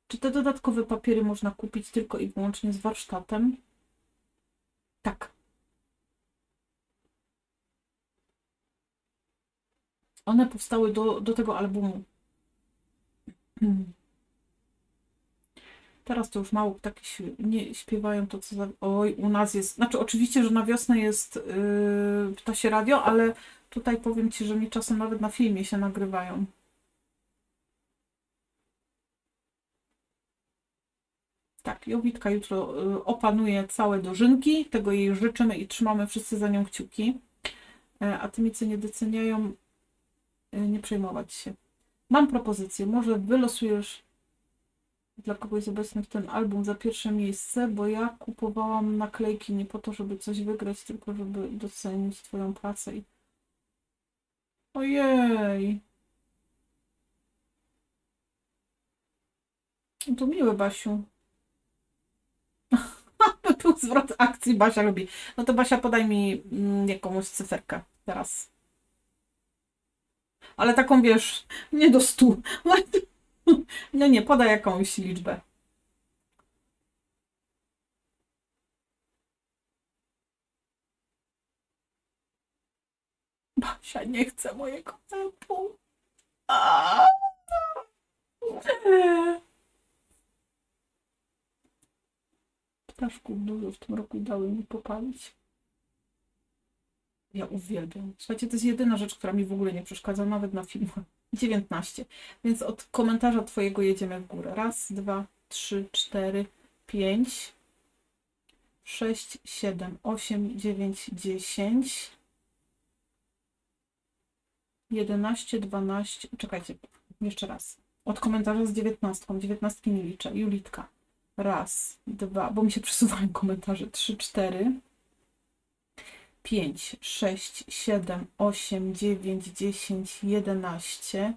S1: Czy te dodatkowe papiery można kupić tylko i wyłącznie z warsztatem? Tak. One powstały do tego albumu. Teraz to już mało ptaki nie śpiewają to, co za... Oj, u nas jest... Znaczy, oczywiście, że na wiosnę jest ptasie radio, ale tutaj powiem Ci, że mi czasem nawet na filmie się nagrywają. Tak, Jowitka jutro opanuje całe dożynki, tego jej życzymy i trzymamy wszyscy za nią kciuki. A tymi, co nie doceniają, nie przejmować się. Mam propozycję, może wylosujesz dla kogoś z obecnych ten album za pierwsze miejsce, bo ja kupowałam naklejki nie po to, żeby coś wygrać, tylko żeby docenić twoją pracę i... Ojej! To miłe, Basiu. Tu zwrot akcji Basia lubi. No to Basia, podaj mi jakąś cyferkę teraz. Ale taką, wiesz, nie do 100. No nie, podaj jakąś liczbę. Basia nie chce mojego tempu. Ptaszków dużo w tym roku dały mi popalić. Ja uwielbiam. Słuchajcie, to jest jedyna rzecz, która mi w ogóle nie przeszkadza, nawet na filmach. 19. Więc od komentarza twojego jedziemy w górę. Raz, dwa, trzy, cztery, 5, 6, 7, 8, 9, 10, 11, 12. Czekajcie, jeszcze raz. Od komentarza z 19. 19 nie liczę. Julitka. Raz, dwa, bo mi się przesuwają komentarze. 3, 4, 5, 6, 7, 8, 9, 10, 11,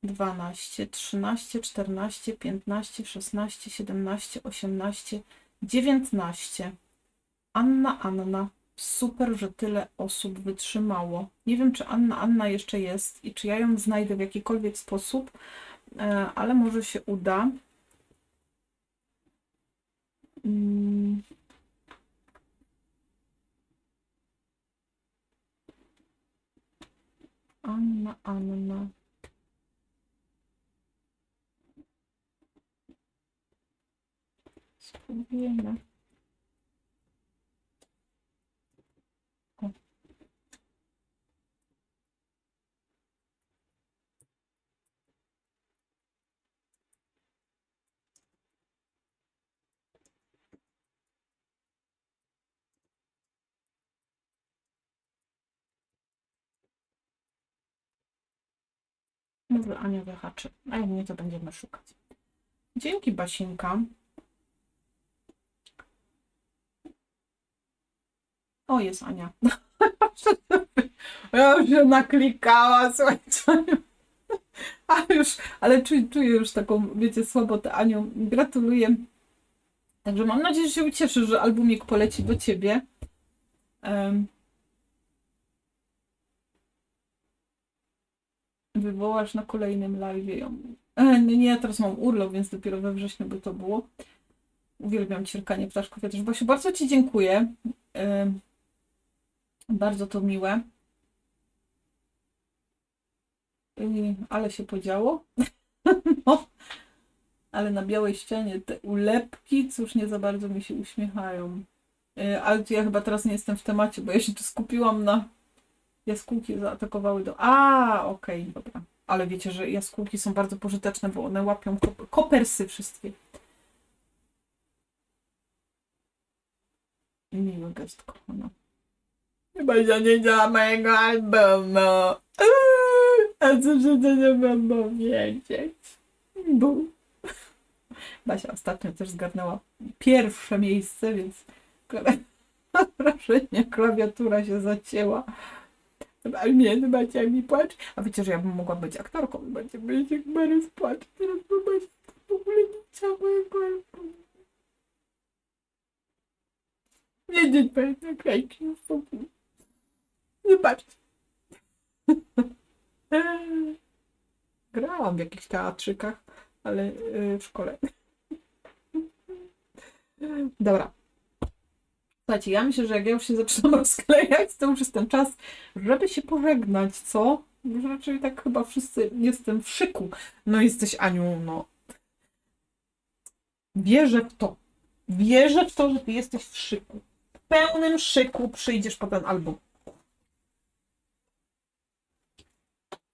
S1: 12, 13, 14, 15, 16, 17, 18, 19. Anna. Super, że tyle osób wytrzymało. Nie wiem, czy Anna jeszcze jest i czy ja ją znajdę w jakikolwiek sposób, ale może się uda. Anna. Spróbujemy. O. Może Ania wyhaczy, a jak nie, to będziemy szukać. Dzięki, Basinka. O, jest Ania. Ja już się naklikała, słuchajcie. Ale czuję już taką, wiecie, słabotę. Aniu, gratuluję. Także mam nadzieję, że się ucieszy, że albumik poleci do ciebie. Wywołasz na kolejnym live ją. Nie, ja teraz mam urlop, więc dopiero we wrześniu by to było. Uwielbiam ćwierkanie ptaszków. Ja też, Basiu, bardzo ci dziękuję. Bardzo to miłe. Ale się podziało. No. Ale na białej ścianie te ulepki, cóż, nie za bardzo mi się uśmiechają. Ale ja chyba teraz nie jestem w temacie, bo ja się tu skupiłam na... Jaskółki zaatakowały do... Okej, dobra. Ale wiecie, że jaskółki są bardzo pożyteczne, bo one łapią kopersy wszystkie. Miły gest, kochana. Chyba ja nie działa mojego albumu. A co przecież nie mam powiedzieć? Bu. Basia ostatnio też zgarnęła pierwsze miejsce, więc mam wrażenie, klawiatura się zacięła. Ale nie, zobaczcie, jak mi płacz. A wiecie, że ja bym mogła być aktorką. Zobaczcie, być jak Marys płacze. Teraz zobaczcie, w ogóle nie chciała mojego albumu. Nie, naklejki. Zobaczcie. Grałam w jakichś teatrzykach, ale w szkole. Dobra. Słuchajcie, ja myślę, że jak ja już się zaczynam rozklejać, to już jest ten czas, żeby się pożegnać, co? Już raczej tak chyba wszyscy jestem w szyku. No jesteś, Aniu, no. Wierzę w to. Wierzę w to, że ty jesteś w szyku. W pełnym szyku przyjdziesz po ten album.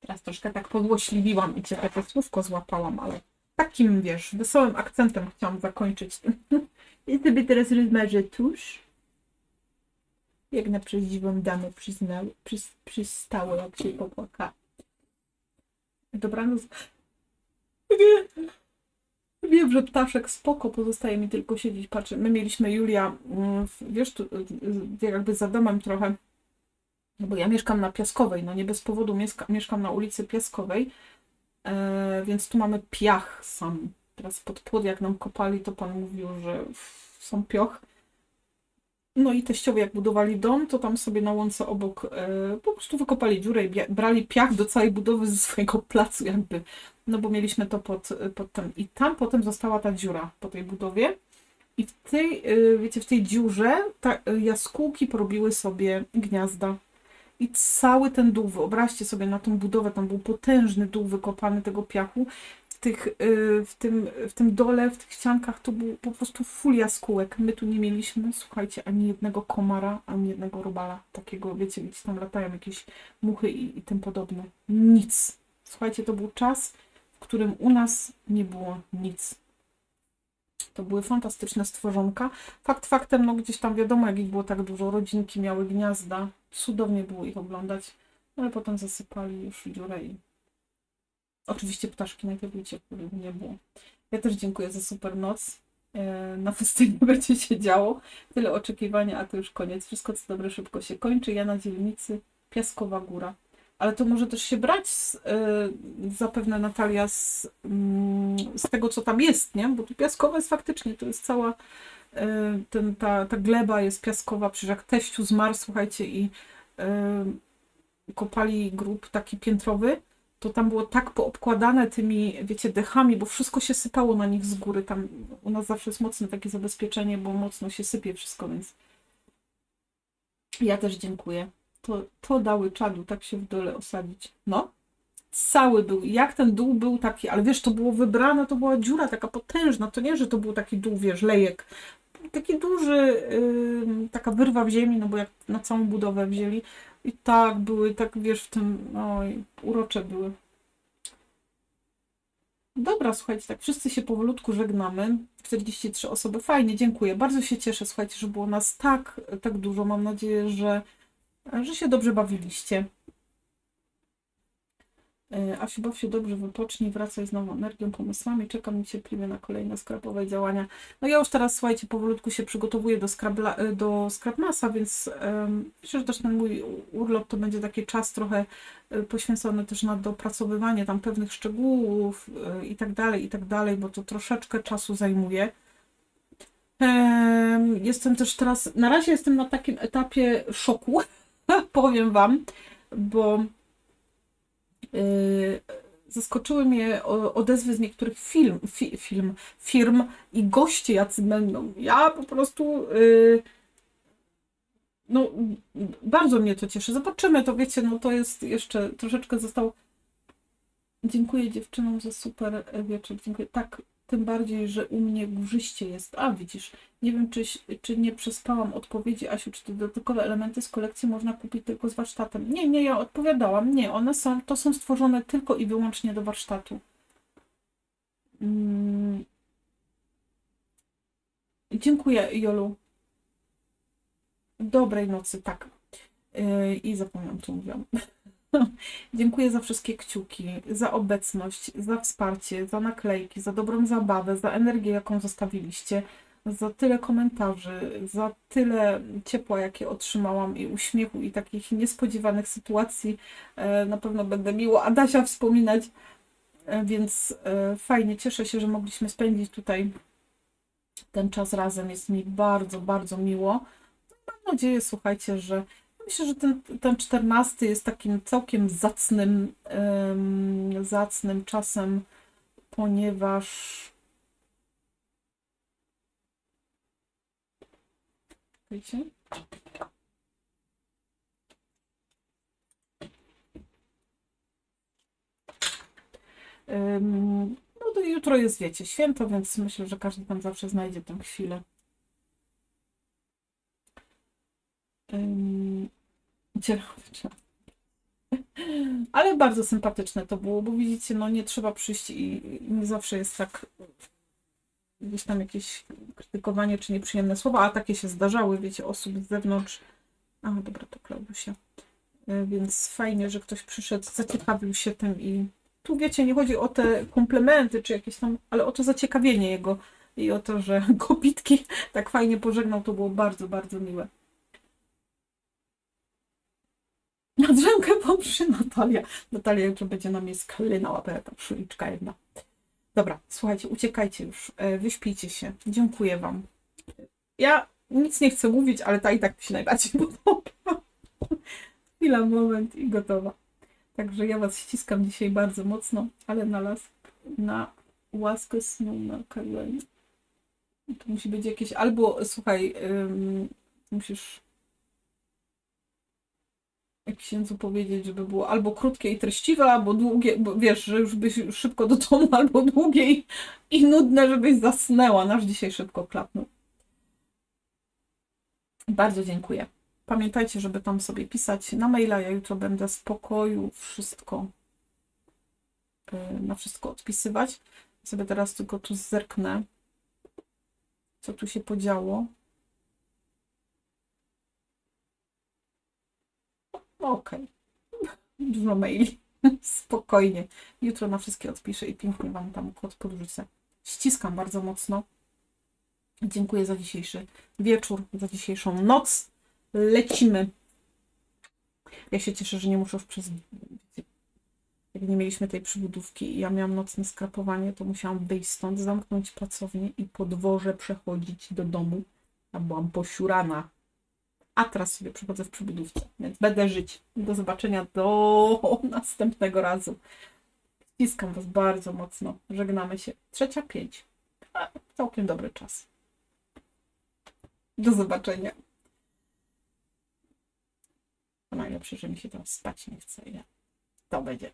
S1: Teraz troszkę tak podłośliwiłam i cię takie słówko złapałam, ale takim, wiesz, wesołym akcentem chciałam zakończyć ten. I sobie teraz rozmarzę tusz. Jak na prawdziwą damę przystało, jak się popłaka. Dobranoc. Wiem, że ptaszek spoko, pozostaje mi tylko siedzieć, patrzę. My mieliśmy Julia, wiesz, tu, jakby za domem trochę, no bo ja mieszkam na Piaskowej, no nie bez powodu mieszkam na ulicy Piaskowej, więc tu mamy piach sam. Teraz pod płot, jak nam kopali, to pan mówił, że są pioch. No i teściowie jak budowali dom, to tam sobie na łące obok po prostu wykopali dziurę i brali piach do całej budowy ze swojego placu jakby. No bo mieliśmy to pod tym. I tam potem została ta dziura po tej budowie. I w tej, wiecie, w tej dziurze jaskółki porobiły sobie gniazda. I cały ten dół, wyobraźcie sobie na tą budowę, tam był potężny dół wykopany tego piachu. W tym dole, w tych ściankach to był po prostu full jaskółek. My tu nie mieliśmy, słuchajcie, ani jednego komara, ani jednego robala. Takiego, wiecie, gdzieś tam latają jakieś muchy i tym podobne. Nic. Słuchajcie, to był czas, w którym u nas nie było nic. To były fantastyczne stworzonka. Fakt faktem, no gdzieś tam wiadomo, jak ich było tak dużo, rodzinki miały gniazda. Cudownie było ich oglądać, ale potem zasypali już dziurę i oczywiście ptaszki najpierw uciekły, nie było. Ja też dziękuję za super noc. Na festynie będzie się działo. Tyle oczekiwania, a to już koniec. Wszystko co dobre szybko się kończy. Ja na dzielnicy Piaskowa Góra. Ale to może też się brać zapewne Natalia z tego, co tam jest, nie? Bo tu piaskowa jest faktycznie, to jest cała ta gleba jest piaskowa, przecież jak teściu zmarł, słuchajcie, i kopali grób taki piętrowy, to tam było tak poobkładane tymi, wiecie, dechami, bo wszystko się sypało na nich z góry. Tam u nas zawsze jest mocne takie zabezpieczenie, bo mocno się sypie wszystko, więc ja też dziękuję. To dały czadu, tak się w dole osadzić. No, cały był, jak ten dół był taki, ale wiesz, to było wybrane, to była dziura taka potężna, to nie, że to był taki dół, wiesz, lejek. Taki duży, taka wyrwa w ziemi, no bo jak na całą budowę wzięli i tak były, tak wiesz, w tym, oj, urocze były. Dobra, słuchajcie, tak wszyscy się powolutku żegnamy. 43 osoby, fajnie, dziękuję. Bardzo się cieszę, słuchajcie, że było nas tak dużo. Mam nadzieję, że się dobrze bawiliście. Asiu, baw się dobrze, wypocznij, wracaj z nową energią, pomysłami. Czekam niecierpliwie na kolejne skrapowe działania. No ja już teraz, słuchajcie, powolutku się przygotowuję do Scrapmasa, więc myślę, że też ten mój urlop to będzie taki czas trochę poświęcony też na dopracowywanie tam pewnych szczegółów i tak dalej, bo to troszeczkę czasu zajmuje. Jestem też teraz, na razie jestem na takim etapie szoku, powiem Wam, bo zaskoczyły mnie odezwy z niektórych firm i goście jacy będą. Ja po prostu no bardzo mnie to cieszy. Zobaczymy, to wiecie, no to jest jeszcze troszeczkę zostało. Dziękuję dziewczynom za super wieczór. Dziękuję. Tak, tym bardziej, że u mnie górzyście jest. A widzisz, nie wiem, czy nie przespałam odpowiedzi, Asiu, czy te dodatkowe elementy z kolekcji można kupić tylko z warsztatem. Nie, ja odpowiadałam. Nie, to są stworzone tylko i wyłącznie do warsztatu. Dziękuję, Jolu. Dobrej nocy, tak. I zapomniałam, co mówiłam. Dziękuję za wszystkie kciuki, za obecność, za wsparcie, za naklejki, za dobrą zabawę, za energię, jaką zostawiliście, za tyle komentarzy, za tyle ciepła, jakie otrzymałam i uśmiechu i takich niespodziewanych sytuacji. Na pewno będę miło Adasia wspominać, więc fajnie, cieszę się, że mogliśmy spędzić tutaj ten czas razem. Jest mi bardzo, bardzo miło. Mam nadzieję, słuchajcie, że myślę, że ten 14 jest takim całkiem zacnym czasem, ponieważ wiecie? No to jutro jest, wiecie, święto, więc myślę, że każdy tam zawsze znajdzie tę chwilę. Ale bardzo sympatyczne to było, bo widzicie, no nie trzeba przyjść i nie zawsze jest tak gdzieś tam jakieś krytykowanie czy nieprzyjemne słowa, a takie się zdarzały, wiecie, osób z zewnątrz. A, dobra, to Klaudusia. Więc fajnie, że ktoś przyszedł, zaciekawił się tym i tu wiecie, nie chodzi o te komplementy czy jakieś tam, ale o to zaciekawienie jego i o to, że Kopitki tak fajnie pożegnał, to było bardzo, bardzo miłe. Na drzemkę pomszy Natalia. Natalia jutro będzie na mnie sklinała, ta szuliczka jedna. Dobra, słuchajcie, uciekajcie już, wyśpijcie się. Dziękuję wam. Ja nic nie chcę mówić, ale ta i tak mi się najbardziej podoba. Chwila, moment i gotowa. Także ja was ściskam dzisiaj bardzo mocno, ale na łaskę snu, na karierę. To musi być jakieś, albo słuchaj, musisz księdzu powiedzieć, żeby było albo krótkie i treściwe, albo długie, bo wiesz, że już byś szybko do domu, albo długie i nudne, żebyś zasnęła. Nasz dzisiaj szybko klapnął. Bardzo dziękuję. Pamiętajcie, żeby tam sobie pisać na maila. Ja jutro będę z pokoju na wszystko odpisywać. Sobie teraz tylko tu zerknę, co tu się podziało. Okej. Dużo maili. Spokojnie. Jutro na wszystkie odpiszę i pięknie wam tam kod podrzucę. Ściskam bardzo mocno. Dziękuję za dzisiejszy wieczór, za dzisiejszą noc. Lecimy. Ja się cieszę, że nie muszę już jak nie mieliśmy tej przybudówki i ja miałam nocne skrapowanie, to musiałam wyjść stąd, zamknąć pracownię i po dworze przechodzić do domu. Ja byłam posiurana. A teraz sobie przychodzę w przybudówce, więc będę żyć. Do zobaczenia do następnego razu. Ściskam was bardzo mocno. Żegnamy się. 3:05. Całkiem dobry czas. Do zobaczenia. To najlepsze, że mi się tam spać nie chce. To będzie.